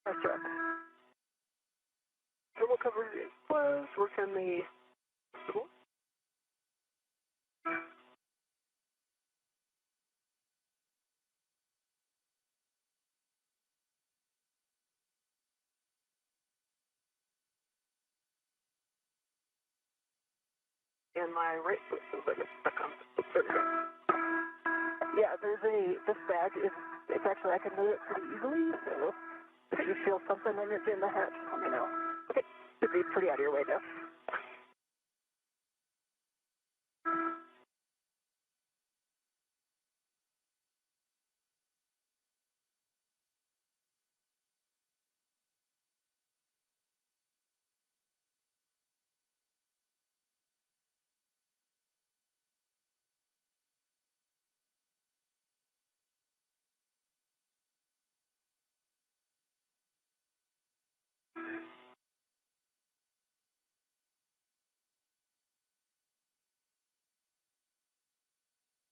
Nice job. thermal cover closed. Work on the and my right foot feels like it's stuck on. Yeah, this bag is, it's actually, I can move it pretty easily, so if you feel something in the hatch, let me know. Okay, should be pretty out of your way now.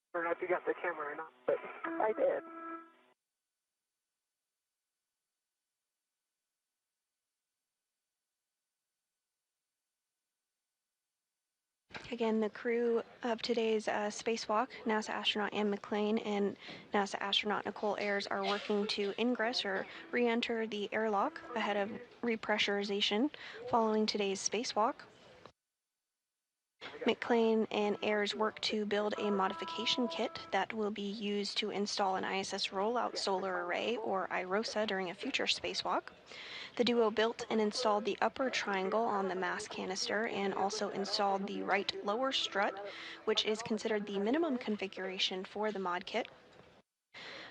I don't know if you got the camera or not, but I did. Again, the crew of today's spacewalk, NASA astronaut Anne McClain and NASA astronaut Nicole Ayers, are working to ingress or re-enter the airlock ahead of repressurization following today's spacewalk. McClain and Ayers work to build a modification kit that will be used to install an ISS rollout solar array, or IROSA, during a future spacewalk. The duo built and installed the upper triangle on the mass canister and also installed the right lower strut, which is considered the minimum configuration for the mod kit.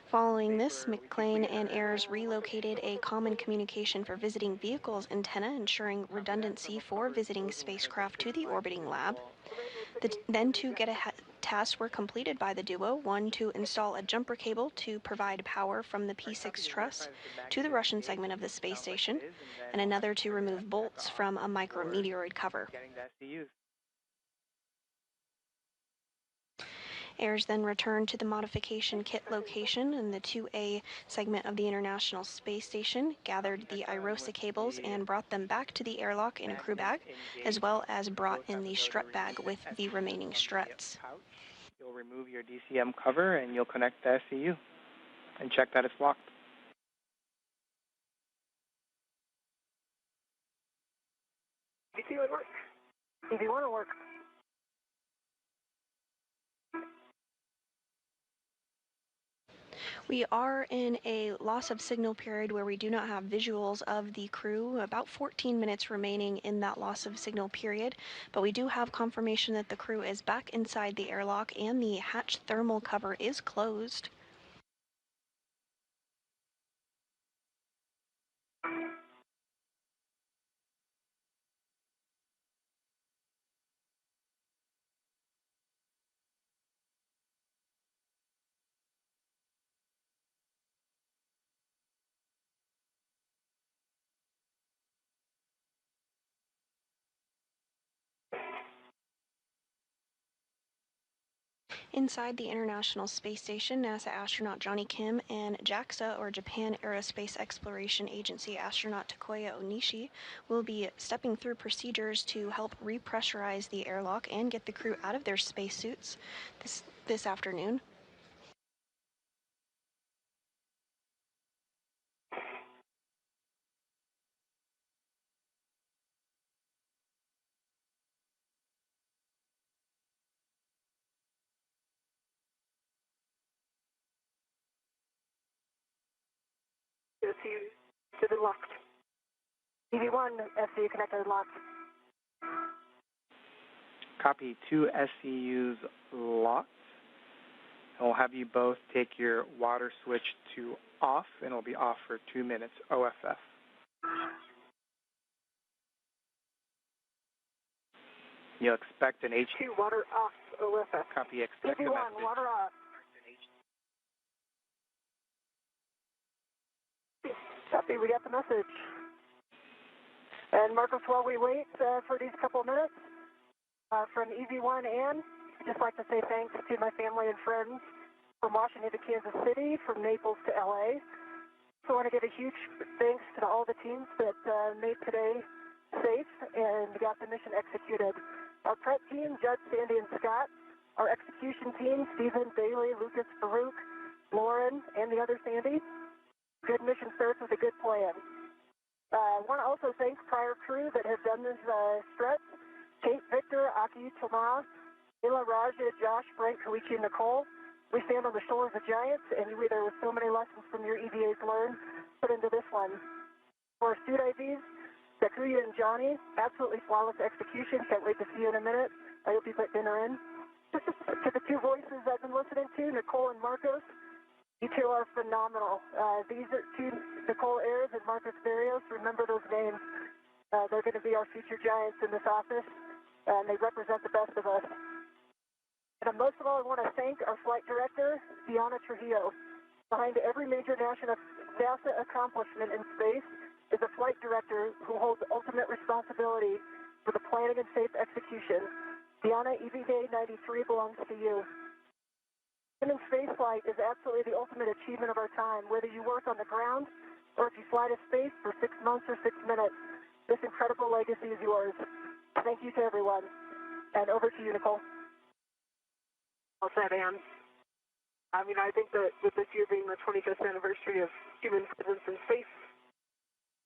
Following this, McClain and Ayers relocated a common communication for visiting vehicles antenna, ensuring redundancy for visiting spacecraft to the orbiting lab. Then two get-ahead tasks were completed by the duo, one to install a jumper cable to provide power from the P6 truss to the Russian segment of the space station, and another to remove bolts from a micrometeoroid cover. Ayers then returned to the modification kit location in the 2A segment of the International Space Station, gathered the IROSA cables, and brought them back to the airlock in a crew bag, as well as brought in the strut bag with the remaining struts. You'll remove your DCM cover and you'll connect the SCU and check that it's locked. EV would work. EV want to work. We are in a loss of signal period where we do not have visuals of the crew, about 14 minutes remaining in that loss of signal period, but we do have confirmation that the crew is back inside the airlock and the hatch thermal cover is closed. Inside the International Space Station, NASA astronaut Johnny Kim and JAXA, or Japan Aerospace Exploration Agency astronaut Takuya Onishi, will be stepping through procedures to help repressurize the airlock and get the crew out of their spacesuits this afternoon. SCU to the locked. EV1, SCU connected locked. Copy, 2 SCUs locked. I'll have you both take your water switch to off, and it'll be off for 2 minutes, OFF. You'll expect an H2 water off, OFF. Copy, expect EV1, a message. water off. Copy, we got the message. And Marcus, while we wait for these couple of minutes, from EV1 and I'd just like to say thanks to my family and friends from Washington to Kansas City, from Naples to LA. So I want to give a huge thanks to all the teams that made today safe and got the mission executed. Our prep team, Judd, Sandy, and Scott. Our execution team, Stephen, Bailey, Lucas, Farouk, Lauren, and the other Sandy. Good mission starts with a good plan. I want to also thank prior crew that have done this strut. Kate, Victor, Aki, Tomas, Ila, Raja, Josh, Frank, Koichi, and Nicole. We stand on the shoulders of giants, and there were so many lessons from your EVAs learned put into this one. For our suit IVs, Takuya and Johnny, absolutely flawless execution. Can't wait to see you in a minute. I hope you put dinner in. To the two voices I've been listening to, Nicole and Marcos, you two are phenomenal. These are two, Nicole Ayers and Marcos Barrios. Remember those names. They're going to be our future giants in this office, and they represent the best of us. And most of all, I want to thank our flight director, Diana Trujillo. Behind every major NASA accomplishment in space is a flight director who holds ultimate responsibility for the planning and safe execution. Diana, EVA 93 belongs to you. Human spaceflight is absolutely the ultimate achievement of our time, whether you work on the ground or if you fly to space for 6 months or 6 minutes. This incredible legacy is yours. Thank you to everyone. And over to you, Nicole. Well said, Anne. I mean, I think that with this year being the 25th anniversary of human presence in space,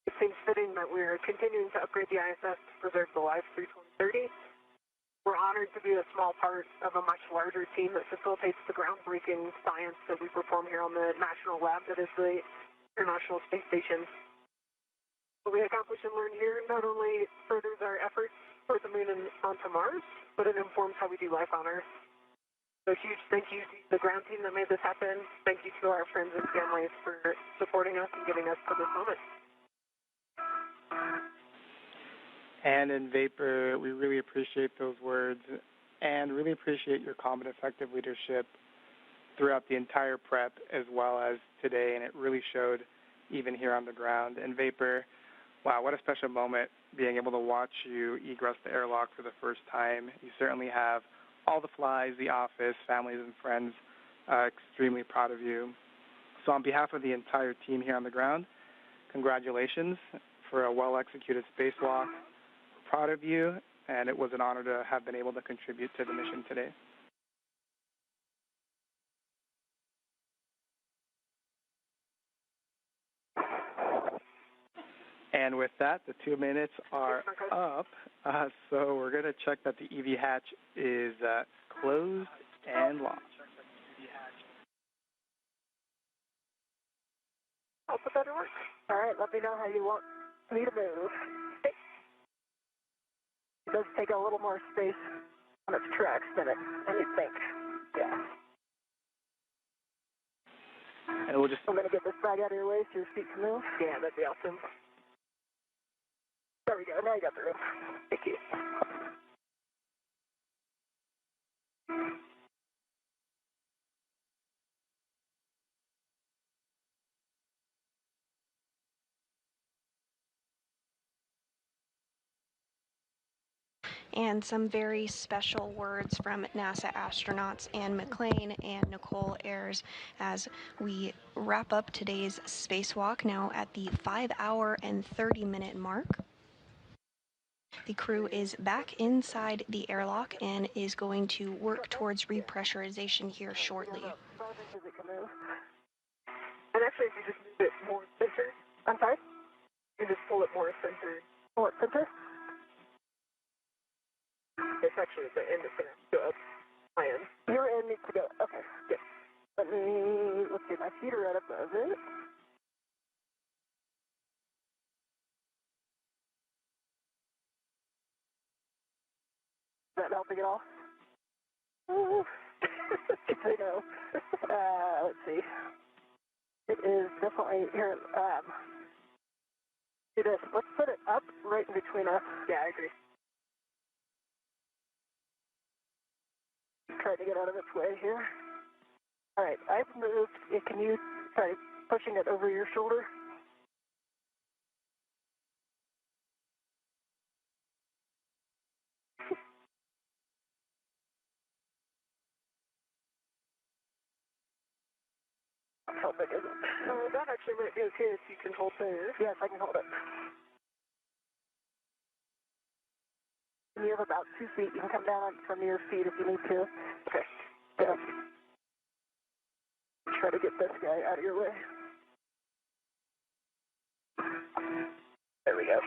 it seems fitting that we're continuing to upgrade the ISS to preserve the lives through 2030. We're honored to be a small part of a much larger team that facilitates the groundbreaking science that we perform here on the national lab that is the International Space Station. What we accomplish and learn here not only furthers our efforts toward the moon and onto Mars, but it informs how we do life on Earth. So huge thank you to the ground team that made this happen. Thank you to our friends and families for supporting us and getting us to this moment. And in Vapor, we really appreciate those words and really appreciate your calm and effective leadership throughout the entire prep as well as today, and it really showed even here on the ground. And Vapor, wow, what a special moment being able to watch you egress the airlock for the first time. You certainly have all the flies, the office, families, and friends extremely proud of you. So on behalf of the entire team here on the ground, congratulations for a well-executed spacewalk. We're proud of you, and it was an honor to have been able to contribute to the mission today. And with that, the 2 minutes are up, so we're going to check that the EV hatch is closed and locked. I'll put that to work. All right, let me know how you want me to move. It does take a little more space on its tracks than you think. Yeah. And we'll just... I'm going to get this bag out of your way so your feet can move. Yeah, that'd be awesome. There we go. Now you got the room. Thank you. And some very special words from NASA astronauts Anne McClain and Nicole Ayers as we wrap up today's spacewalk now at the 5-hour and 30-minute mark. The crew is back inside the airlock and is going to work towards repressurization here shortly. And actually, if you just move it more center, I'm sorry? You just pull it more center. Pull it center? It's actually at the end of it. Go up. My end. Your end needs to go. Okay, good. Let's see, my feet are right above it. Is that helping at all? I know. Let's see. It is definitely here. Do this. Let's put it up right in between us. Yeah, I agree. Try to get out of its way here. All right, I've moved. Can you try pushing it over your shoulder? How big is it? That actually might be okay if you can hold there. Yes, I can hold it. You have about 2 feet. You can come down from your feet if you need to. Okay. Yeah. Try to get this guy out of your way. There we go.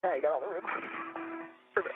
Now you got all the room. Perfect.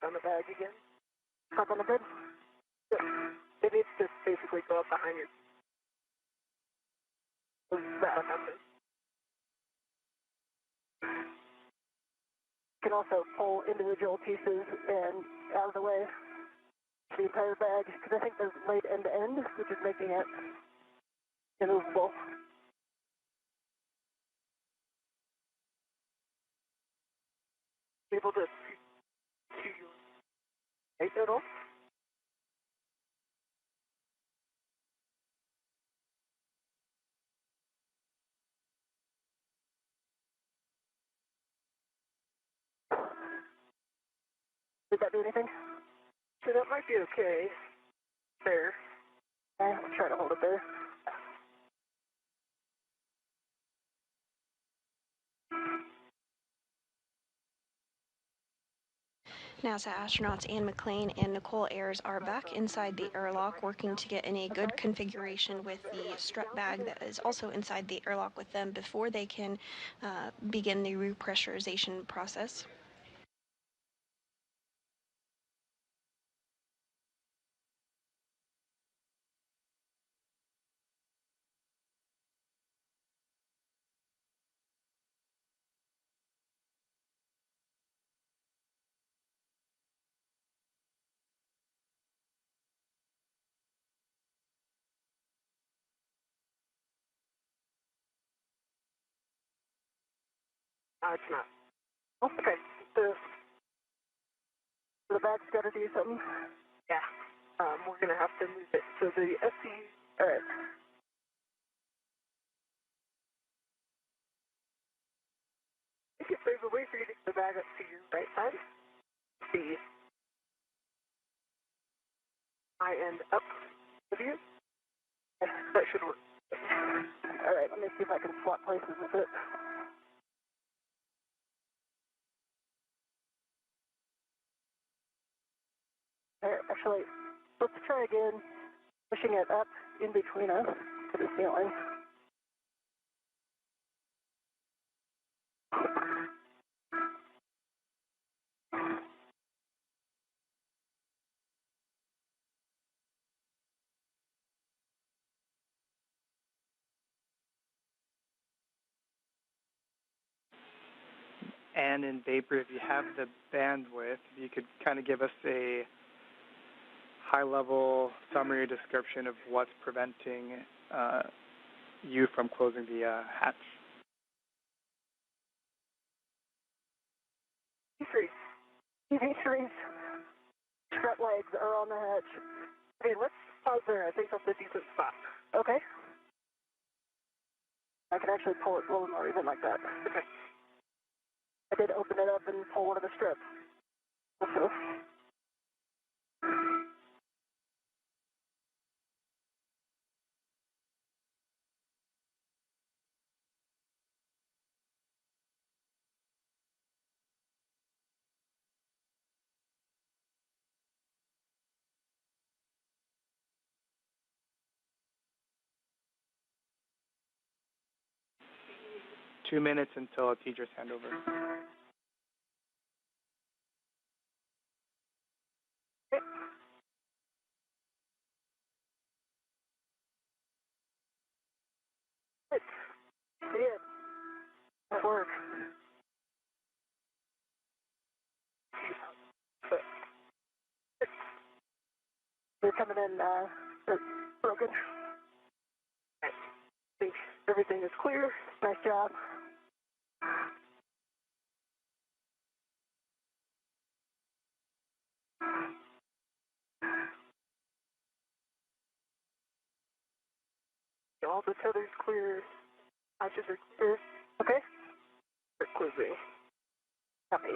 On the bag again. Hop on the bed. Good. It needs to basically go up behind your. That happens. You can also pull individual pieces and out of the way the entire bag, because I think they're laid end to end, which is making it immovable. Able to see your height at all? Did that do anything? So that might be okay. There. Okay, I'll try to hold it there. NASA astronauts Anne McClain and Nicole Ayers are back inside the airlock, working to get in a good configuration with the strut bag that is also inside the airlock with them before they can begin the repressurization process. It's not. Oh, okay. The bag's got to do something? Yeah. We're going to have to move it. So the SC, all right. There's a way for you to get the bag up to your right side. The high end up with you. That should work. All right, let me see if I can swap places with it. All right, actually, let's try again, pushing it up in between us to the ceiling. And in vapor, if you have the bandwidth, you could kind of give us a high-level summary description of what's preventing you from closing the hatch. TV3's strut legs are on the hatch. Okay, let's pause there. I think that's a decent spot. Okay. I can actually pull it a little more even like that. Okay. I did open it up and pull one of the strips. Also. 2 minutes until a teacher's handover. Work. They're coming in, they're broken. I think everything is clear. Nice job. All the tether's clear. Hatches are clear. Okay? They're closing. Copy.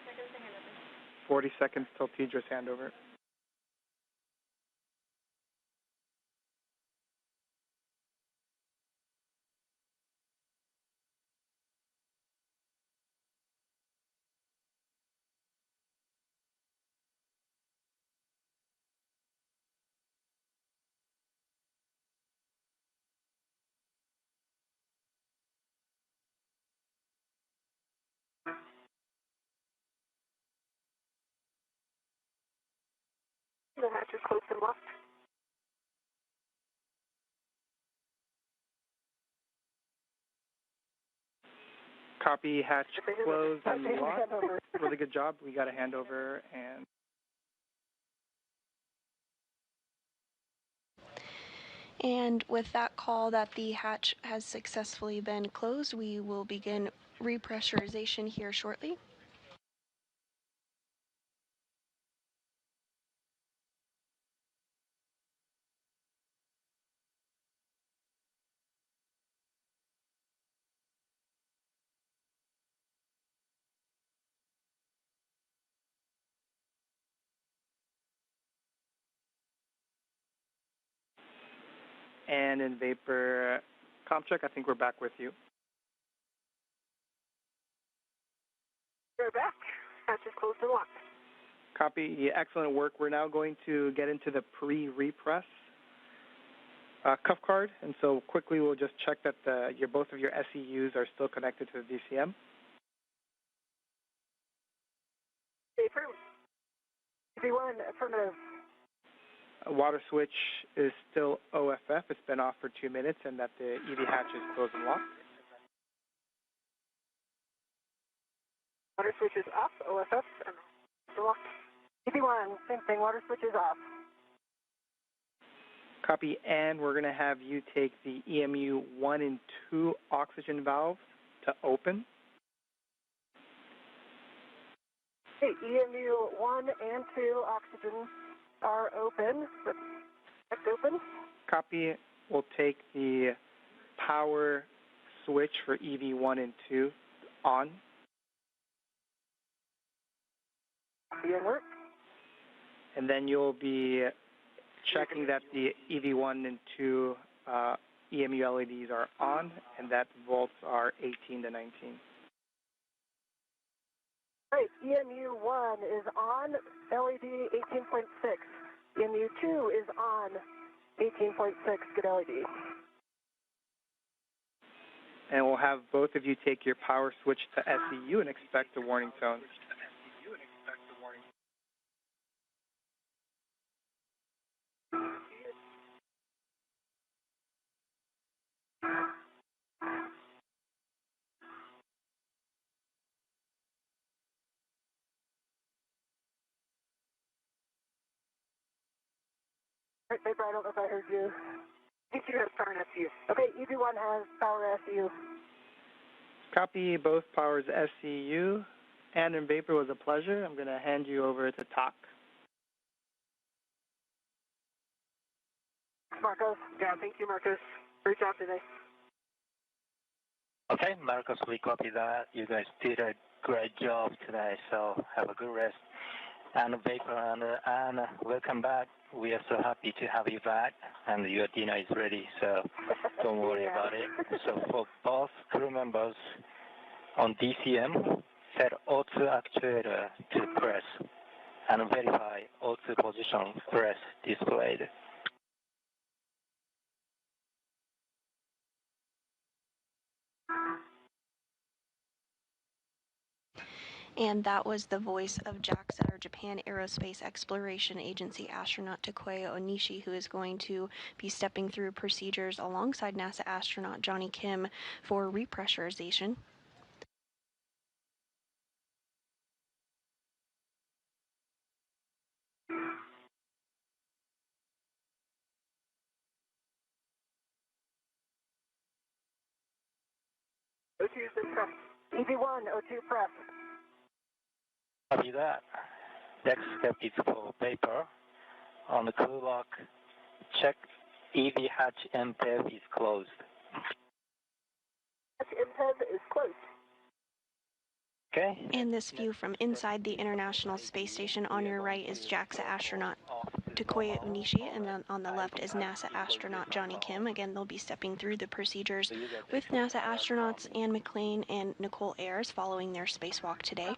Seconds to handover. 40 seconds till Tedra's handover. The hatch is closed and locked. Copy, hatch closed and locked. Really good job. We got a handover and... And with that call that the hatch has successfully been closed, we will begin repressurization here shortly. And in vapor comp check, I think we're back with you. We're back. Hatch is closed and locked. Copy. Excellent work. We're now going to get into the pre-repress cuff card, and so quickly we'll just check that both of your SEUs are still connected to the DCM. Vapor. V1 affirmative. Water switch is still OFF. It's been off for 2 minutes, and that the EV hatch is closed and locked. Water switch is off. OFF and locked. EV1, same thing. Water switch is off. Copy. And we're going to have you take the EMU 1 and 2 oxygen valves to open. Okay, EMU 1 and 2 oxygen are open. That's open. Copy. We'll take the power switch for EV1 and 2 on. Copy and work. And then you'll be checking that the EV1 and 2 EMU LEDs are on and that volts are 18 to 19. Right, EMU 1 is on, LED 18.6. EMU 2 is on, 18.6, good LED. And we'll have both of you take your power switch to SEU and expect a warning tone. Right, Vapor, I don't know if I heard you. EV2 has power and SU. Okay, EV1 has power SU. Copy. Both powers SEU. And in Vapor, was a pleasure. I'm going to hand you over to TOC. Marcos. Yeah, thank you, Marcos. Great job today. Okay, Marcos, we copy that. You guys did a great job today, so have a good rest. And Vapor and welcome back. We are so happy to have you back, and your dinner is ready, so don't worry about it. So for both crew members on DCM, set O2 actuator to press and verify O2 position press displayed. And that was the voice of JAXA, or Japan Aerospace Exploration Agency astronaut Takuya Onishi, who is going to be stepping through procedures alongside NASA astronaut Johnny Kim for repressurization. O2 press. EV1, O2 press. Copy that. Next step is for paper. On the crew lock, check EV hatch MPEV is closed. Hatch MPEV is closed. Okay. And this view from inside the International Space Station on your right is JAXA astronaut Takuya Onishi, and then on the left is NASA astronaut Johnny Kim. Again, they'll be stepping through the procedures with NASA astronauts Anne McLean and Nicole Ayers following their spacewalk today.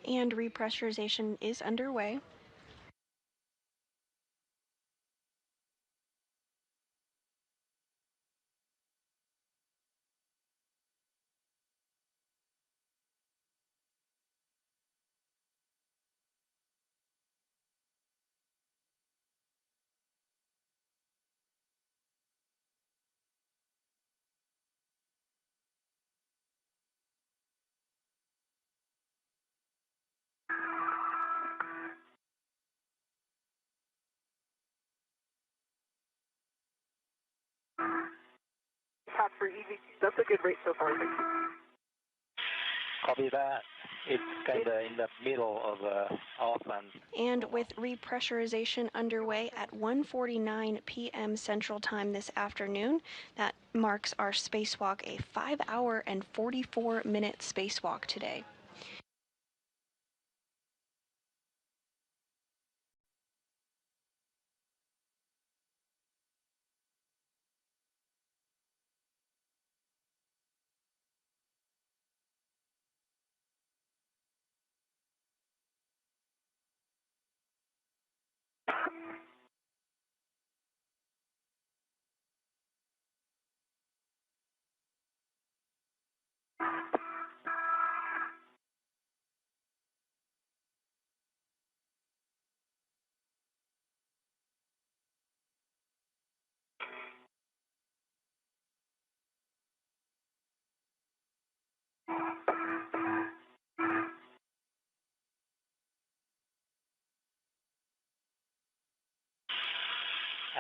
And repressurization is underway. Top for EV2. That's a good rate so far. Copy that. It's kind of in the middle of off And with repressurization underway at 1:49 p.m. Central Time this afternoon, that marks our spacewalk a 5-hour and 44-minute spacewalk today.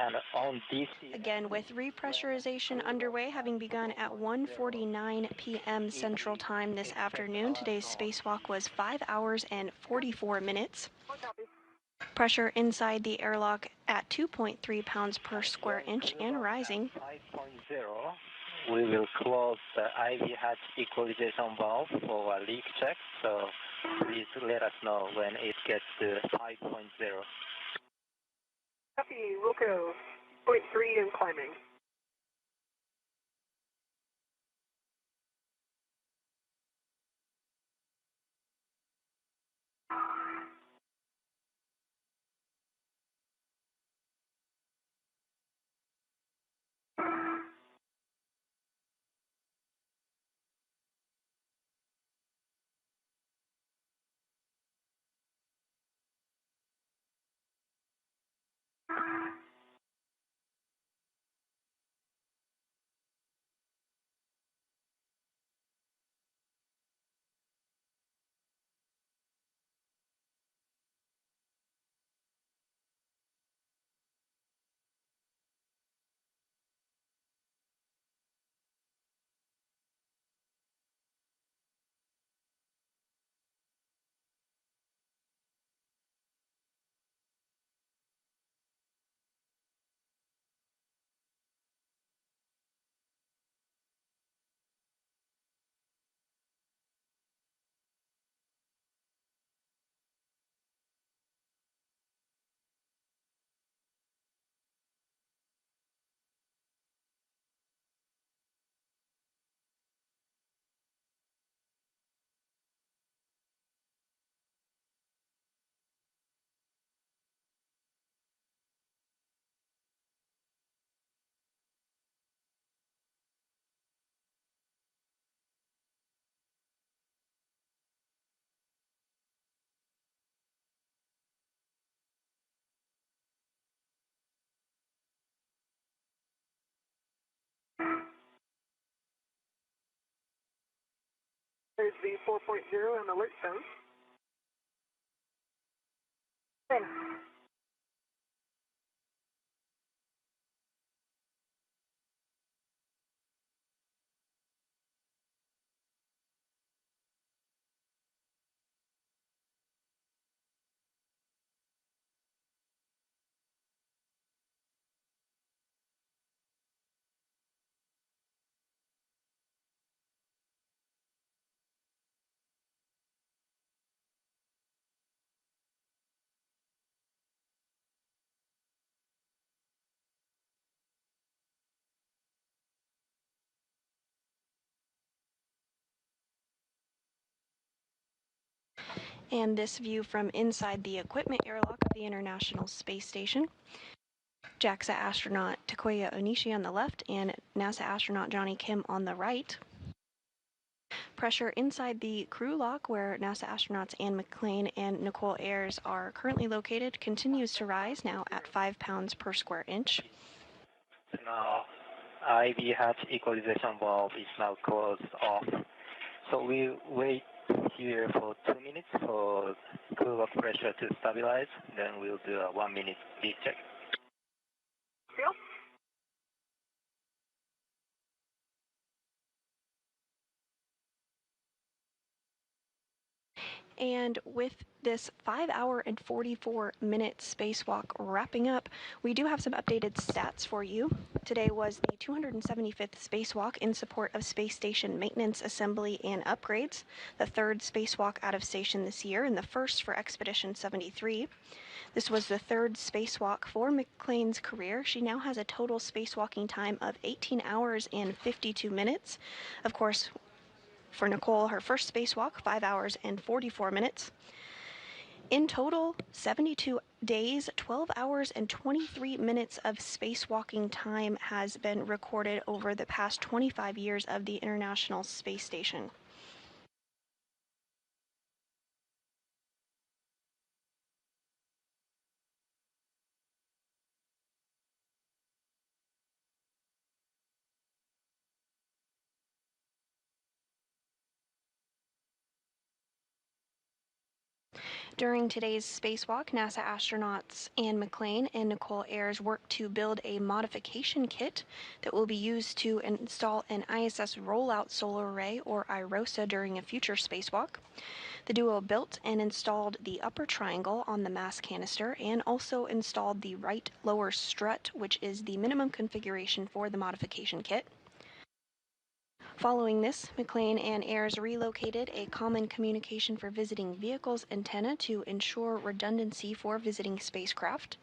and on DC. Again, with repressurization underway, having begun at 1:49 p.m. Central Time this afternoon, today's spacewalk was 5 hours and 44 minutes. Pressure inside the airlock at 2.3 pounds per square inch and rising. 5.0, we will close the IV hatch equalization valve for a leak check, so please let us know when it gets to 5.0. Copy, Wilco, 0.3 and climbing. There's the 4.0 and alert zone. Thanks. And this view from inside the equipment airlock of the International Space Station. JAXA astronaut Takuya Onishi on the left and NASA astronaut Johnny Kim on the right. Pressure inside the crew lock, where NASA astronauts Anne McClain and Nicole Ayers are currently located, continues to rise, now at 5 pounds per square inch. Now, IV hatch equalization valve is now closed off. So we wait here for 2 minutes for crew lock pressure to stabilize. Then we'll do a 1 minute leak check. Yep. And with this 5 hour and 44 minute spacewalk wrapping up, we do have some updated stats for you. Today was the 275th spacewalk in support of space station maintenance, assembly, and upgrades, the third spacewalk out of station this year and the first for Expedition 73. This was the third spacewalk for McClain's career. She now has a total spacewalking time of 18 hours and 52 minutes. Of course, for Nicole, her first spacewalk, 5 hours and 44 minutes. In total, 72 days, 12 hours, and 23 minutes of spacewalking time has been recorded over the past 25 years of the International Space Station. During today's spacewalk, NASA astronauts Anne McClain and Nicole Ayers worked to build a modification kit that will be used to install an ISS rollout solar array, or IROSA, during a future spacewalk. The duo built and installed the upper triangle on the mass canister and also installed the right lower strut, which is the minimum configuration for the modification kit. Following this, McClain and Ayers relocated a common communication for visiting vehicles antenna to ensure redundancy for visiting spacecraft.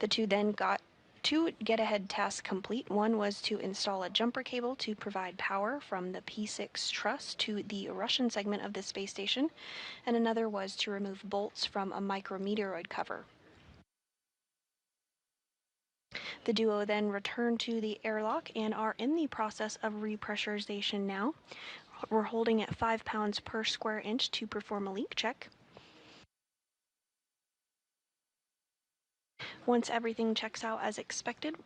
The two then got 2 get-ahead tasks complete. One was to install a jumper cable to provide power from the P6 truss to the Russian segment of the space station, and another was to remove bolts from a micrometeoroid cover. The duo then returned to the airlock and are in the process of repressurization now. We're holding at 5 pounds per square inch to perform a leak check. Once everything checks out as expected,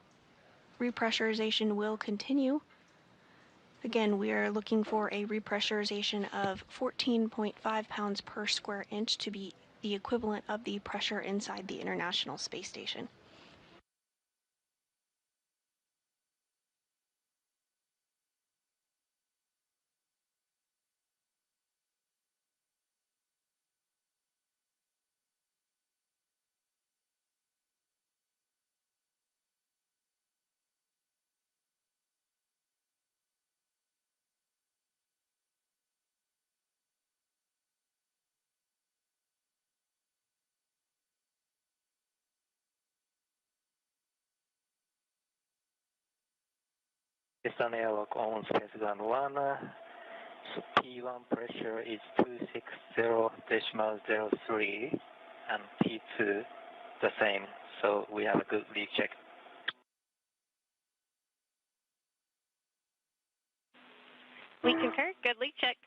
repressurization will continue. Again, we are looking for a repressurization of 14.5 pounds per square inch to be the equivalent of the pressure inside the International Space Station. Piston airlock on spaceground 1. So P1 pressure is 260.03 and P2 the same. So we have a good leak check. We concur. Good leak check.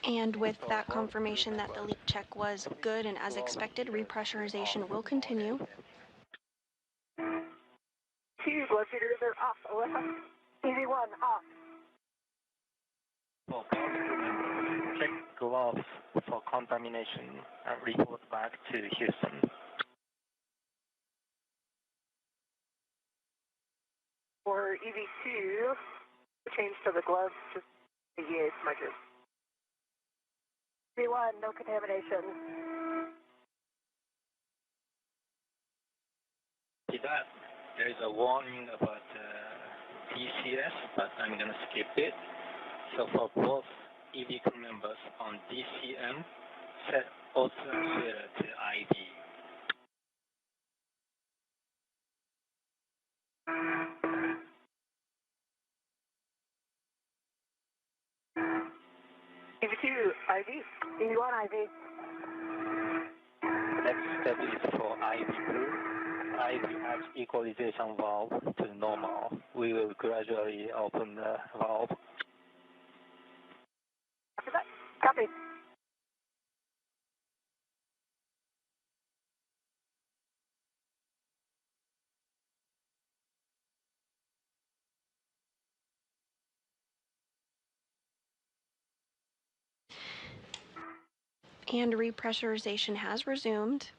And with that confirmation that the leak check was good and as expected, repressurization will continue. Tube locator, they're off. Alyssa. TV1 off. For both crew members, check gloves for contamination and report back to Houston. For EV2, change to the gloves, just EVA smudges. V1, no contamination. See that? There is a warning about DCS, but I'm going to skip it. So for both EV crew members on DCM, set auto actuator to IV. EV2, IV. EV1, IV. Next step is for IV crew. IV adds equalization valve to normal. We will gradually open the valve. After that, copy. And repressurization has resumed.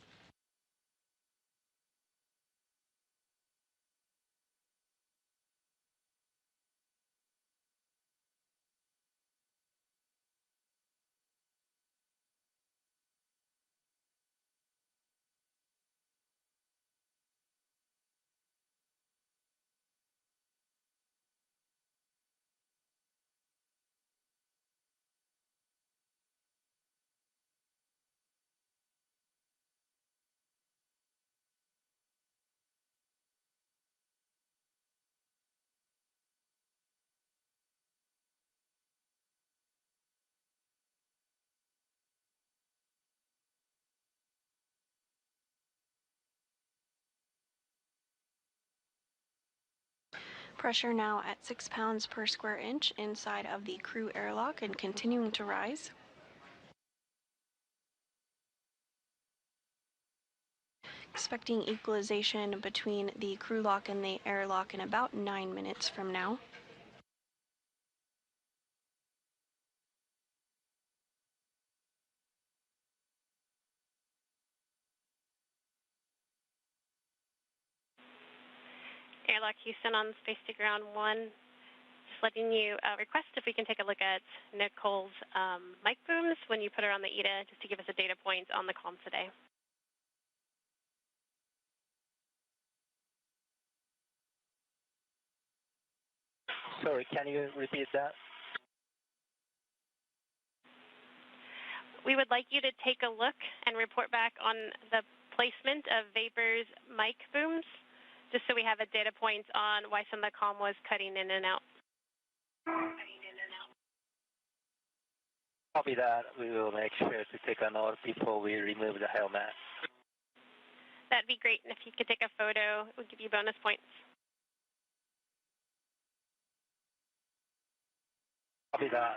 Pressure now at 6 pounds per square inch inside of the crew airlock and continuing to rise. Expecting equalization between the crew lock and the airlock in about 9 minutes from now. Airlock Houston on Space to Ground 1. Just letting you request if we can take a look at Nicole's mic booms when you put her on the ETA, just to give us a data point on the comm today. Sorry, can you repeat that? We would like you to take a look and report back on the placement of Vapor's mic booms, just so we have a data point on why some of the comm was cutting in and out. Copy that. We will make sure to take a note before we remove the helmet. That'd be great, and if you could take a photo, it would give you bonus points. Copy that.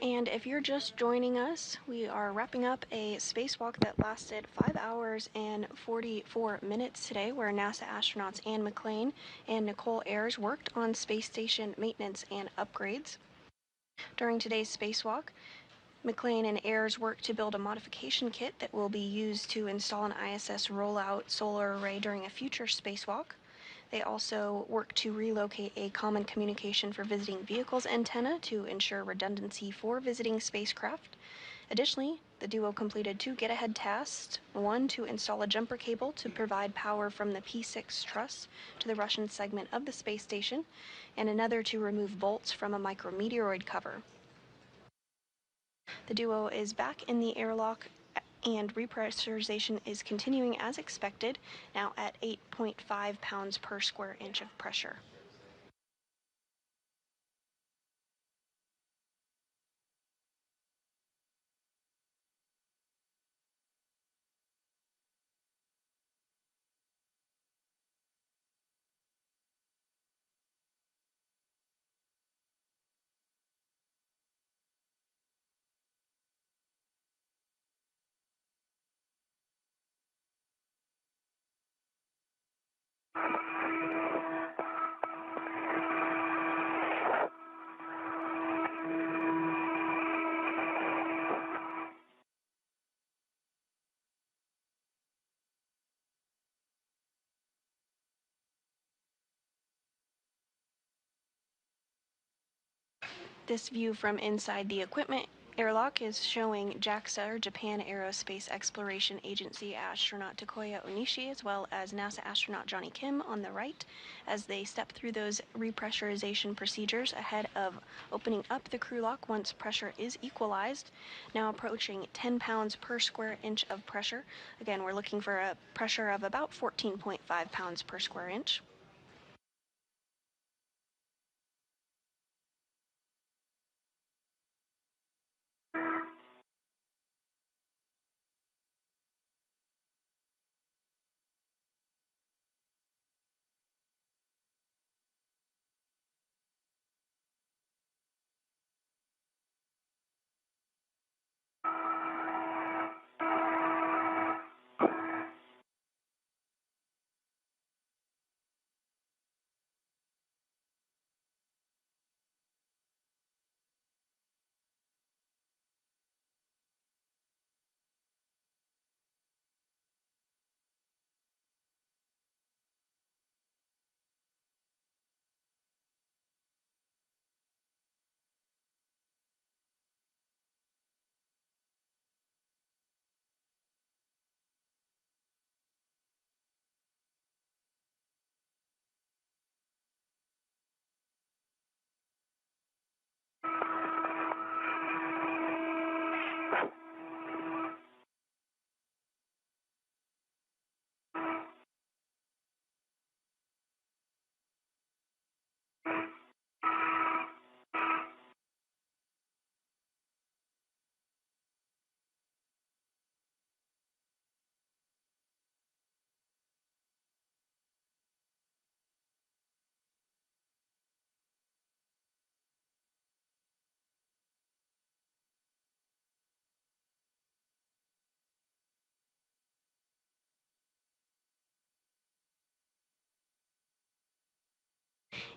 And if you're just joining us, we are wrapping up a spacewalk that lasted 5 hours and 44 minutes today, where NASA astronauts Anne McClain and Nicole Ayers worked on space station maintenance and upgrades. During today's spacewalk, McClain and Ayers worked to build a modification kit that will be used to install an ISS rollout solar array during a future spacewalk. They also worked to relocate a common communication for visiting vehicles antenna to ensure redundancy for visiting spacecraft. Additionally, the duo completed 2 get-ahead tasks, one to install a jumper cable to provide power from the P6 truss to the Russian segment of the space station, and another to remove bolts from a micrometeoroid cover. The duo is back in the airlock, and repressurization is continuing as expected, now at 8.5 pounds per square inch of pressure. This view from inside the equipment airlock is showing JAXA, or Japan Aerospace Exploration Agency astronaut Takuya Onishi, as well as NASA astronaut Johnny Kim on the right, as they step through those repressurization procedures ahead of opening up the crew lock once pressure is equalized. Now approaching 10 pounds per square inch of pressure. Again, we're looking for a pressure of about 14.5 pounds per square inch.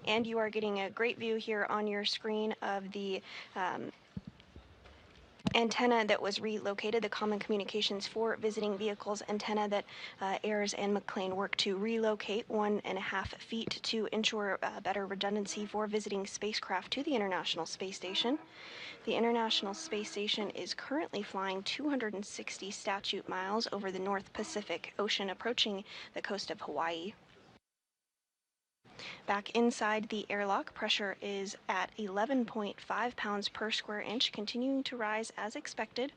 And you are getting a great view here on your screen of the antenna that was relocated, the Common Communications for Visiting Vehicles antenna that Ayers and McLean worked to relocate 1.5 feet to ensure better redundancy for visiting spacecraft to the International Space Station. The International Space Station is currently flying 260 statute miles over the North Pacific Ocean, approaching the coast of Hawaii. Back inside the airlock, pressure is at 11.5 pounds per square inch, continuing to rise as expected.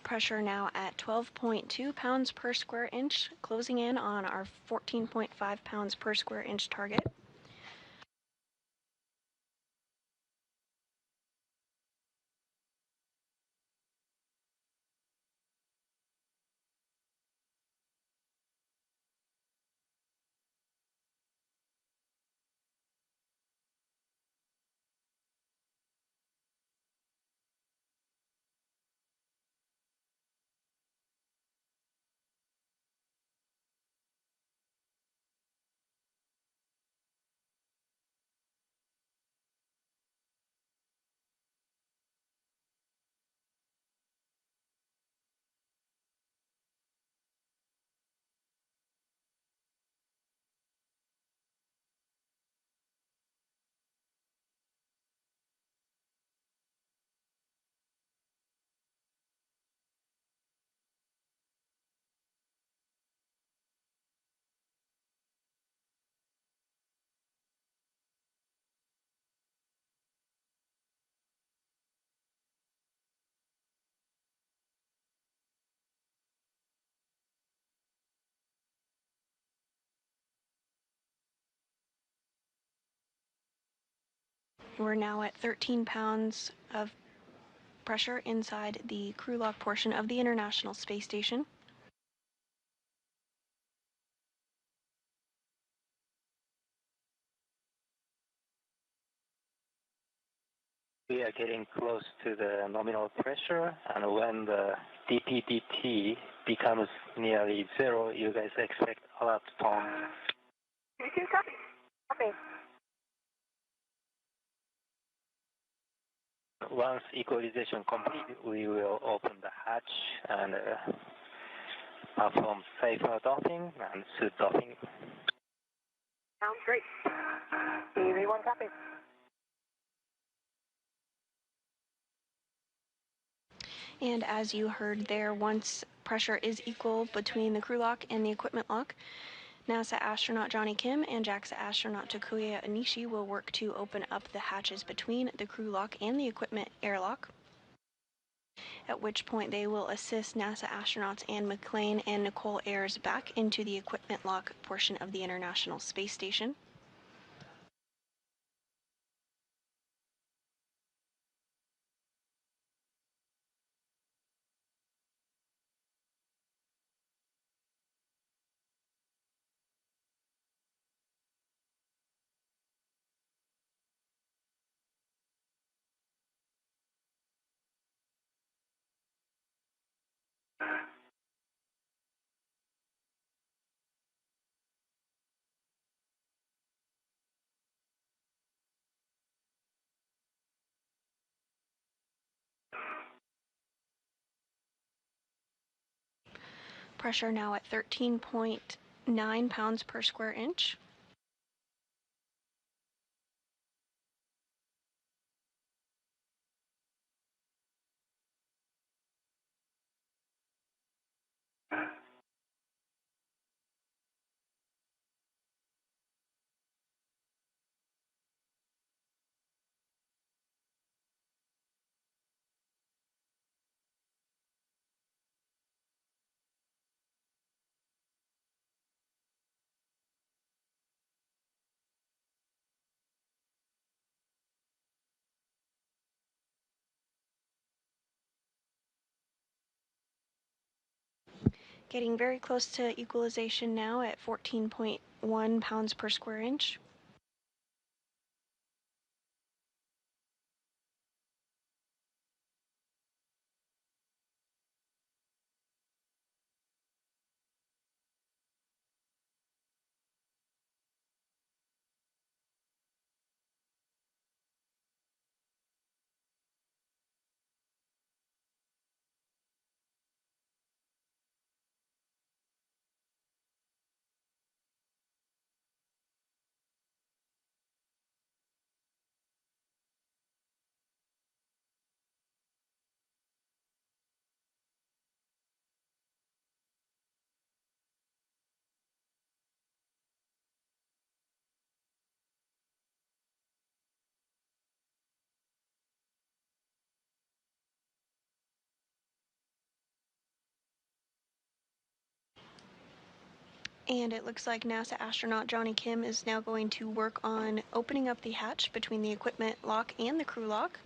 Pressure now at 12.2 pounds per square inch, closing in on our 14.5 pounds per square inch target. We're now at 13 pounds of pressure inside the crew lock portion of the International Space Station. We are getting close to the nominal pressure, and when the dPdt becomes nearly zero, you guys expect alert tone. Copy. Copy. Once equalization complete, we will open the hatch and perform safer doffing and suit doffing. Sounds great. EV1 copy. And as you heard there, once pressure is equal between the crew lock and the equipment lock, NASA astronaut Johnny Kim and JAXA astronaut Takuya Anishi will work to open up the hatches between the crew lock and the equipment airlock, at which point they will assist NASA astronauts Anne McClain and Nicole Ayers back into the equipment lock portion of the International Space Station. Pressure now at 13.9 pounds per square inch. Getting very close to equalization now at 14.1 pounds per square inch. And it looks like NASA astronaut Johnny Kim is now going to work on opening up the hatch between the equipment lock and the crew lock.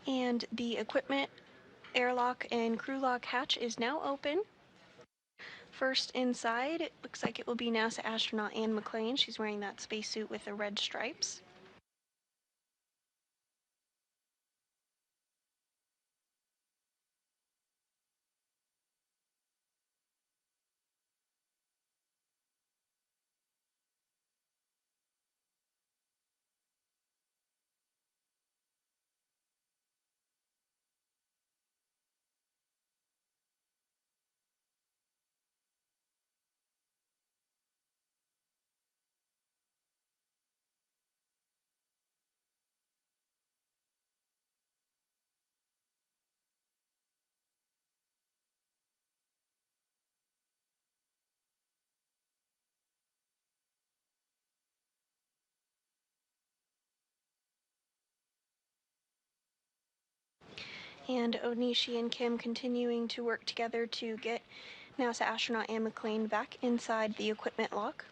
And the equipment airlock and crew lock hatch is now open. First inside, it looks like it will be NASA astronaut Anne McClain. She's wearing that spacesuit with the red stripes. And Onishi and Kim continuing to work together to get NASA astronaut Anne McClain back inside the equipment lock.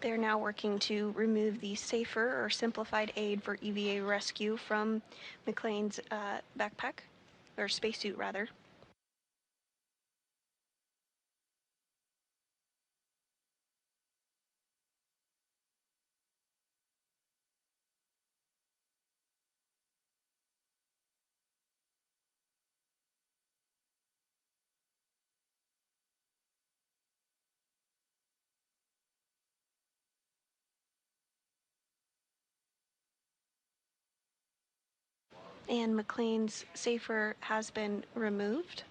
They're now working to remove the safer or simplified aid for EVA rescue from McClain's backpack, or spacesuit rather. And McClain's safer has been removed.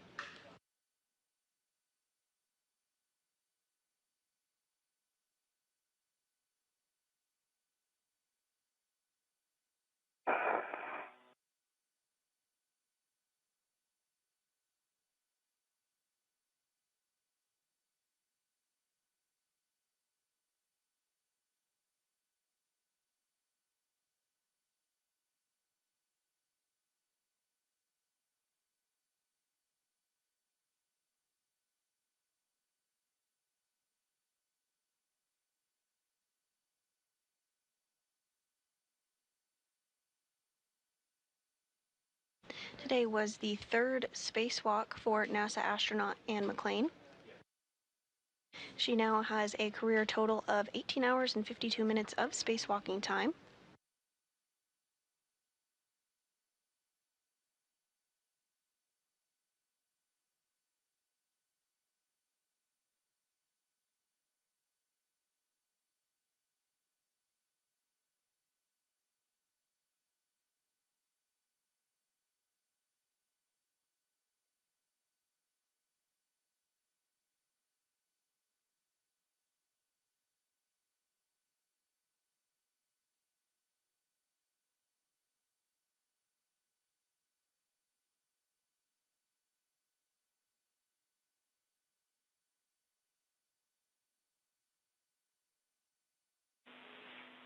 Today was the third spacewalk for NASA astronaut Anne McClain. She now has a career total of 18 hours and 52 minutes of spacewalking time.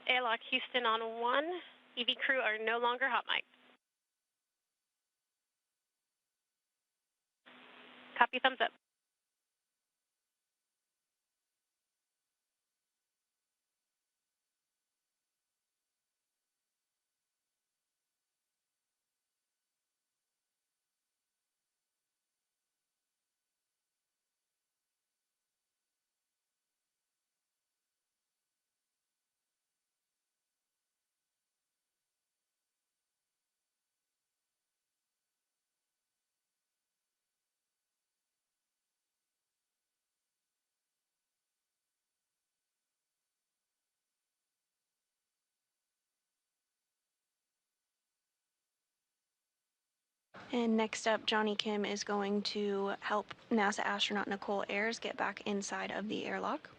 Airlock Houston on 1. EV crew are no longer hot mic. Copy, thumbs up. And next up, Johnny Kim is going to help NASA astronaut Nicole Ayers get back inside of the airlock.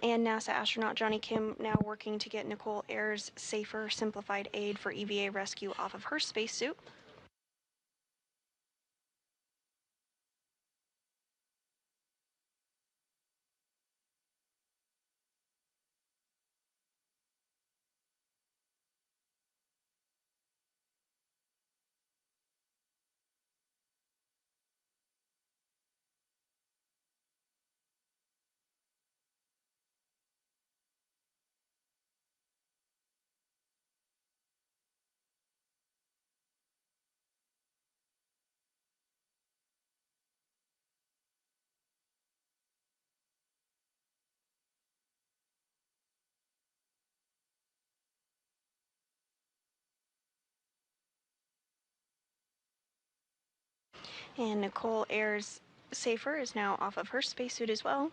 and NASA astronaut Johnny Kim now working to get Nicole Ayers' safer, simplified aid for EVA rescue off of her spacesuit. And Nicole Ayers' safer is now off of her spacesuit as well.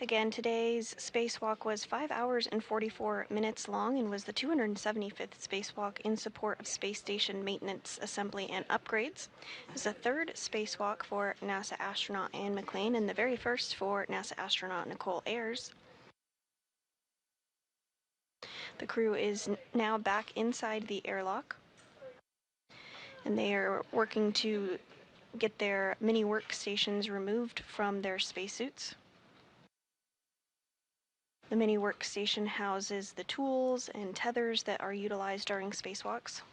Again, today's spacewalk was 5 hours and 44 minutes long and was the 275th spacewalk in support of space station maintenance, assembly, and upgrades. It was the third spacewalk for NASA astronaut Anne McClain and the very first for NASA astronaut Nicole Ayers. The crew is now back inside the airlock, and they are working to get their mini workstations removed from their spacesuits. The mini workstation houses the tools and tethers that are utilized during spacewalks.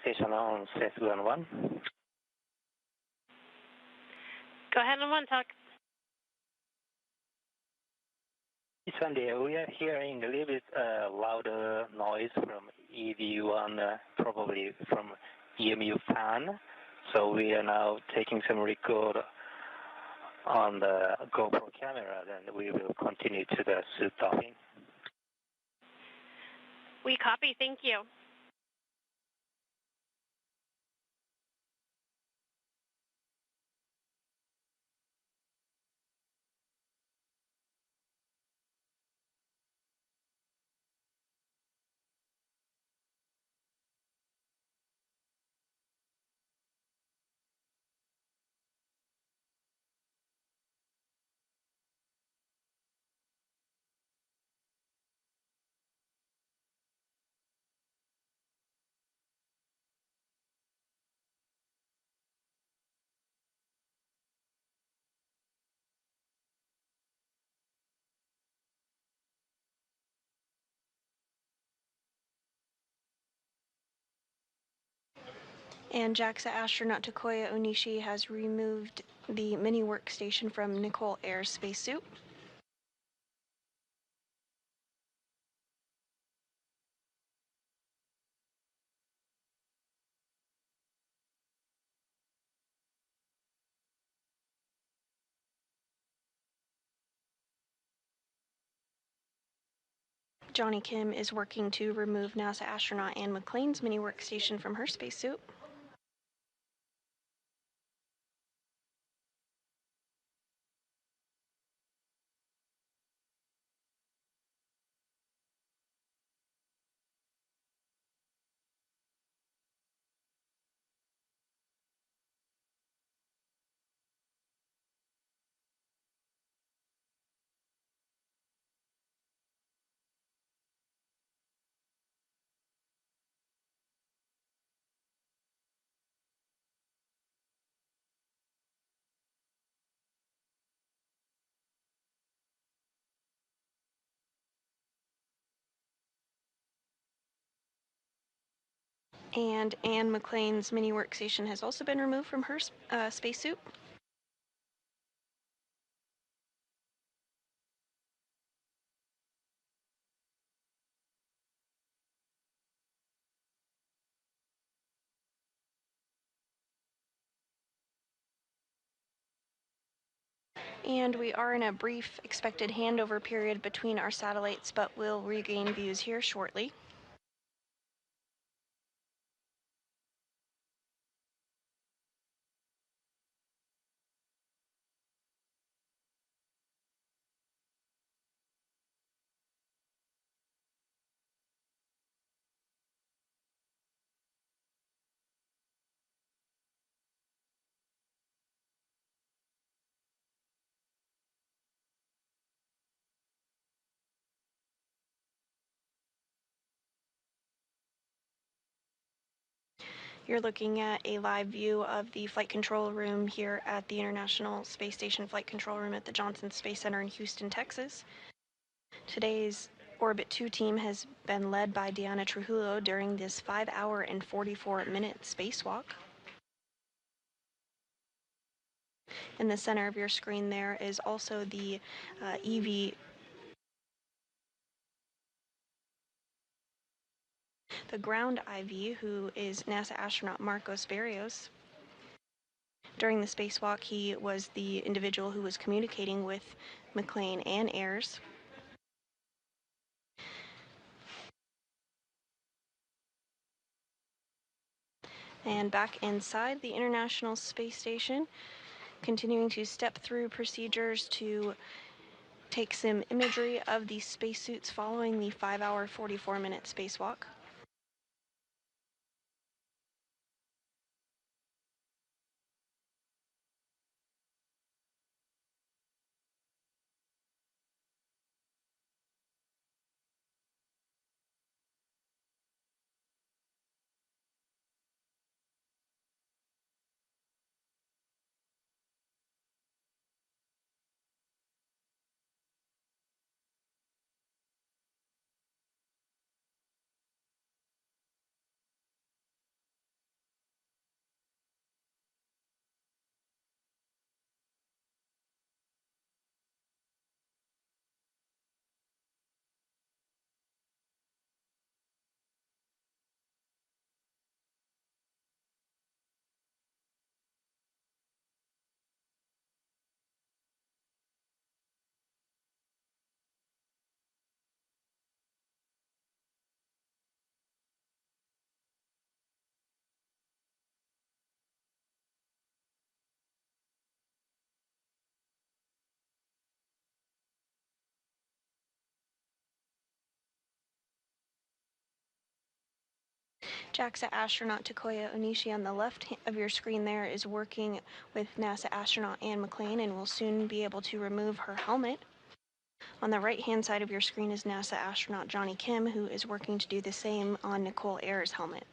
Station on set 1. Go ahead and one talk. Sunday, we are hearing a little bit louder noise from EV1, probably from EMU fan. So we are now taking some record on the GoPro camera, then we will continue to the suit doffing. We copy, thank you. And JAXA astronaut Takoya Onishi has removed the mini workstation from Nicole Ayers' spacesuit. Johnny Kim is working to remove NASA astronaut Anne McClain's mini workstation from her spacesuit. And Anne McClain's mini workstation has also been removed from her spacesuit. And we are in a brief expected handover period between our satellites, but we'll regain views here shortly. You're looking at a live view of the flight control room here at the International Space Station Flight Control Room at the Johnson Space Center in Houston, Texas. Today's Orbit 2 team has been led by Diana Trujillo during this 5-hour and 44-minute spacewalk. In the center of your screen there is also the the ground IV, who is NASA astronaut Marcos Berrios. During the spacewalk, he was the individual who was communicating with McClain and Ayers. And back inside the International Space Station, continuing to step through procedures to take some imagery of the spacesuits following the 5-hour, 44-minute spacewalk. JAXA astronaut Takoya Onishi on the left of your screen there is working with NASA astronaut Anne McClain and will soon be able to remove her helmet. On the right-hand side of your screen is NASA astronaut Johnny Kim, who is working to do the same on Nicole Ayers' helmet.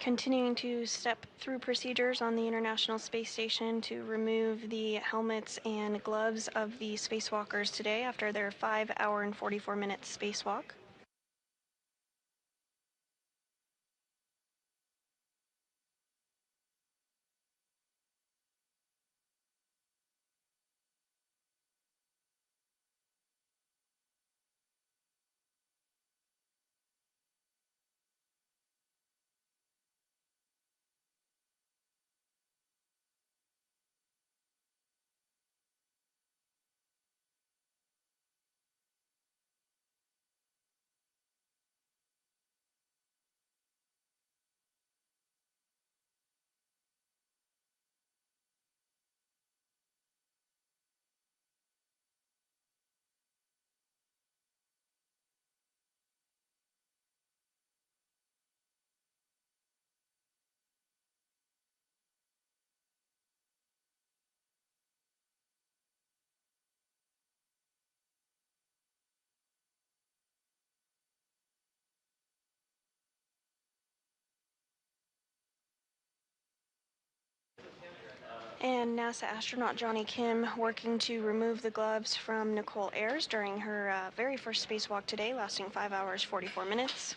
Continuing to step through procedures on the International Space Station to remove the helmets and gloves of the spacewalkers today after their 5-hour and 44-minute spacewalk. And NASA astronaut Johnny Kim working to remove the gloves from Nicole Ayers during her very first spacewalk today, lasting 5 hours, 44 minutes.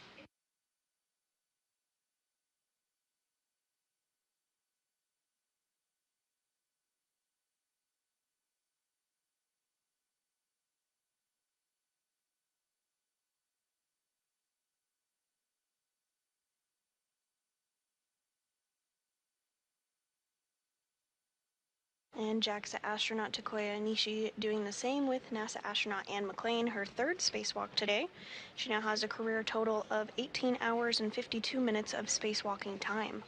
And JAXA astronaut Takoya Nishi doing the same with NASA astronaut Anne McClain, her third spacewalk today. She now has a career total of 18 hours and 52 minutes of spacewalking time.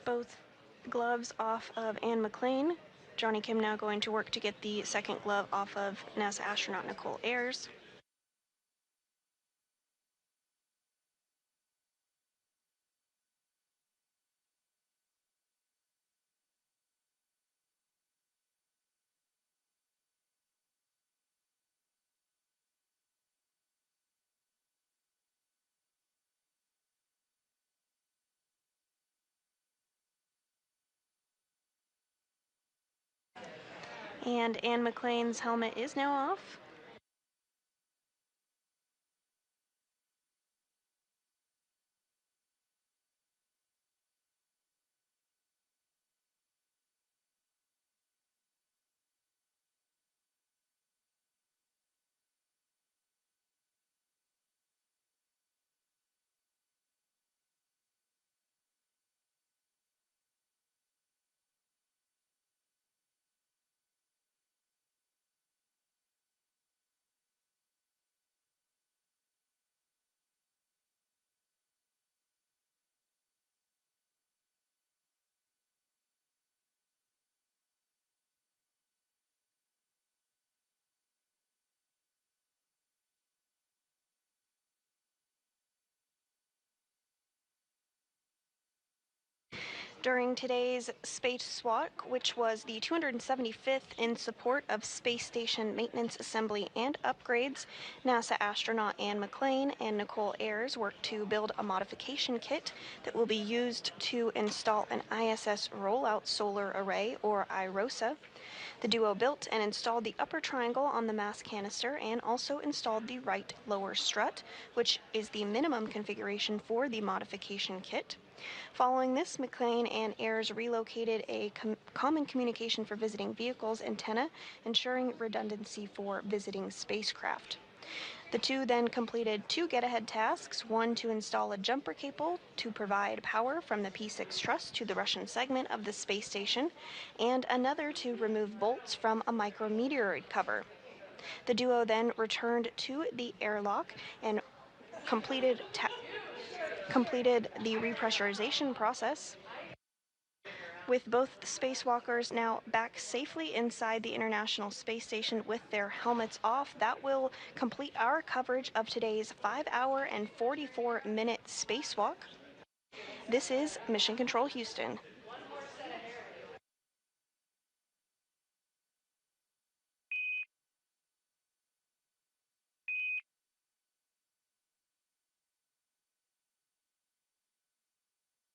Both gloves off of Anne McClain. Johnny Kim now going to work to get the second glove off of NASA astronaut Nicole Ayers. And Anne McClain's helmet is now off. During today's Spacewalk, which was the 275th in support of space station maintenance, assembly, and upgrades, NASA astronaut Anne McClain and Nicole Ayers worked to build a modification kit that will be used to install an ISS Rollout Solar Array, or IROSA. The duo built and installed the upper triangle on the mass canister and also installed the right lower strut, which is the minimum configuration for the modification kit. Following this, McClain and Ayers relocated a common communication for visiting vehicles antenna, ensuring redundancy for visiting spacecraft. The two then completed two get-ahead tasks, one to install a jumper cable to provide power from the P6 truss to the Russian segment of the space station, and another to remove bolts from a micrometeoroid cover. The duo then returned to the airlock and completed the repressurization process. With both spacewalkers now back safely inside the International Space Station with their helmets off, that will complete our coverage of today's 5-hour and 44-minute spacewalk. This is Mission Control Houston.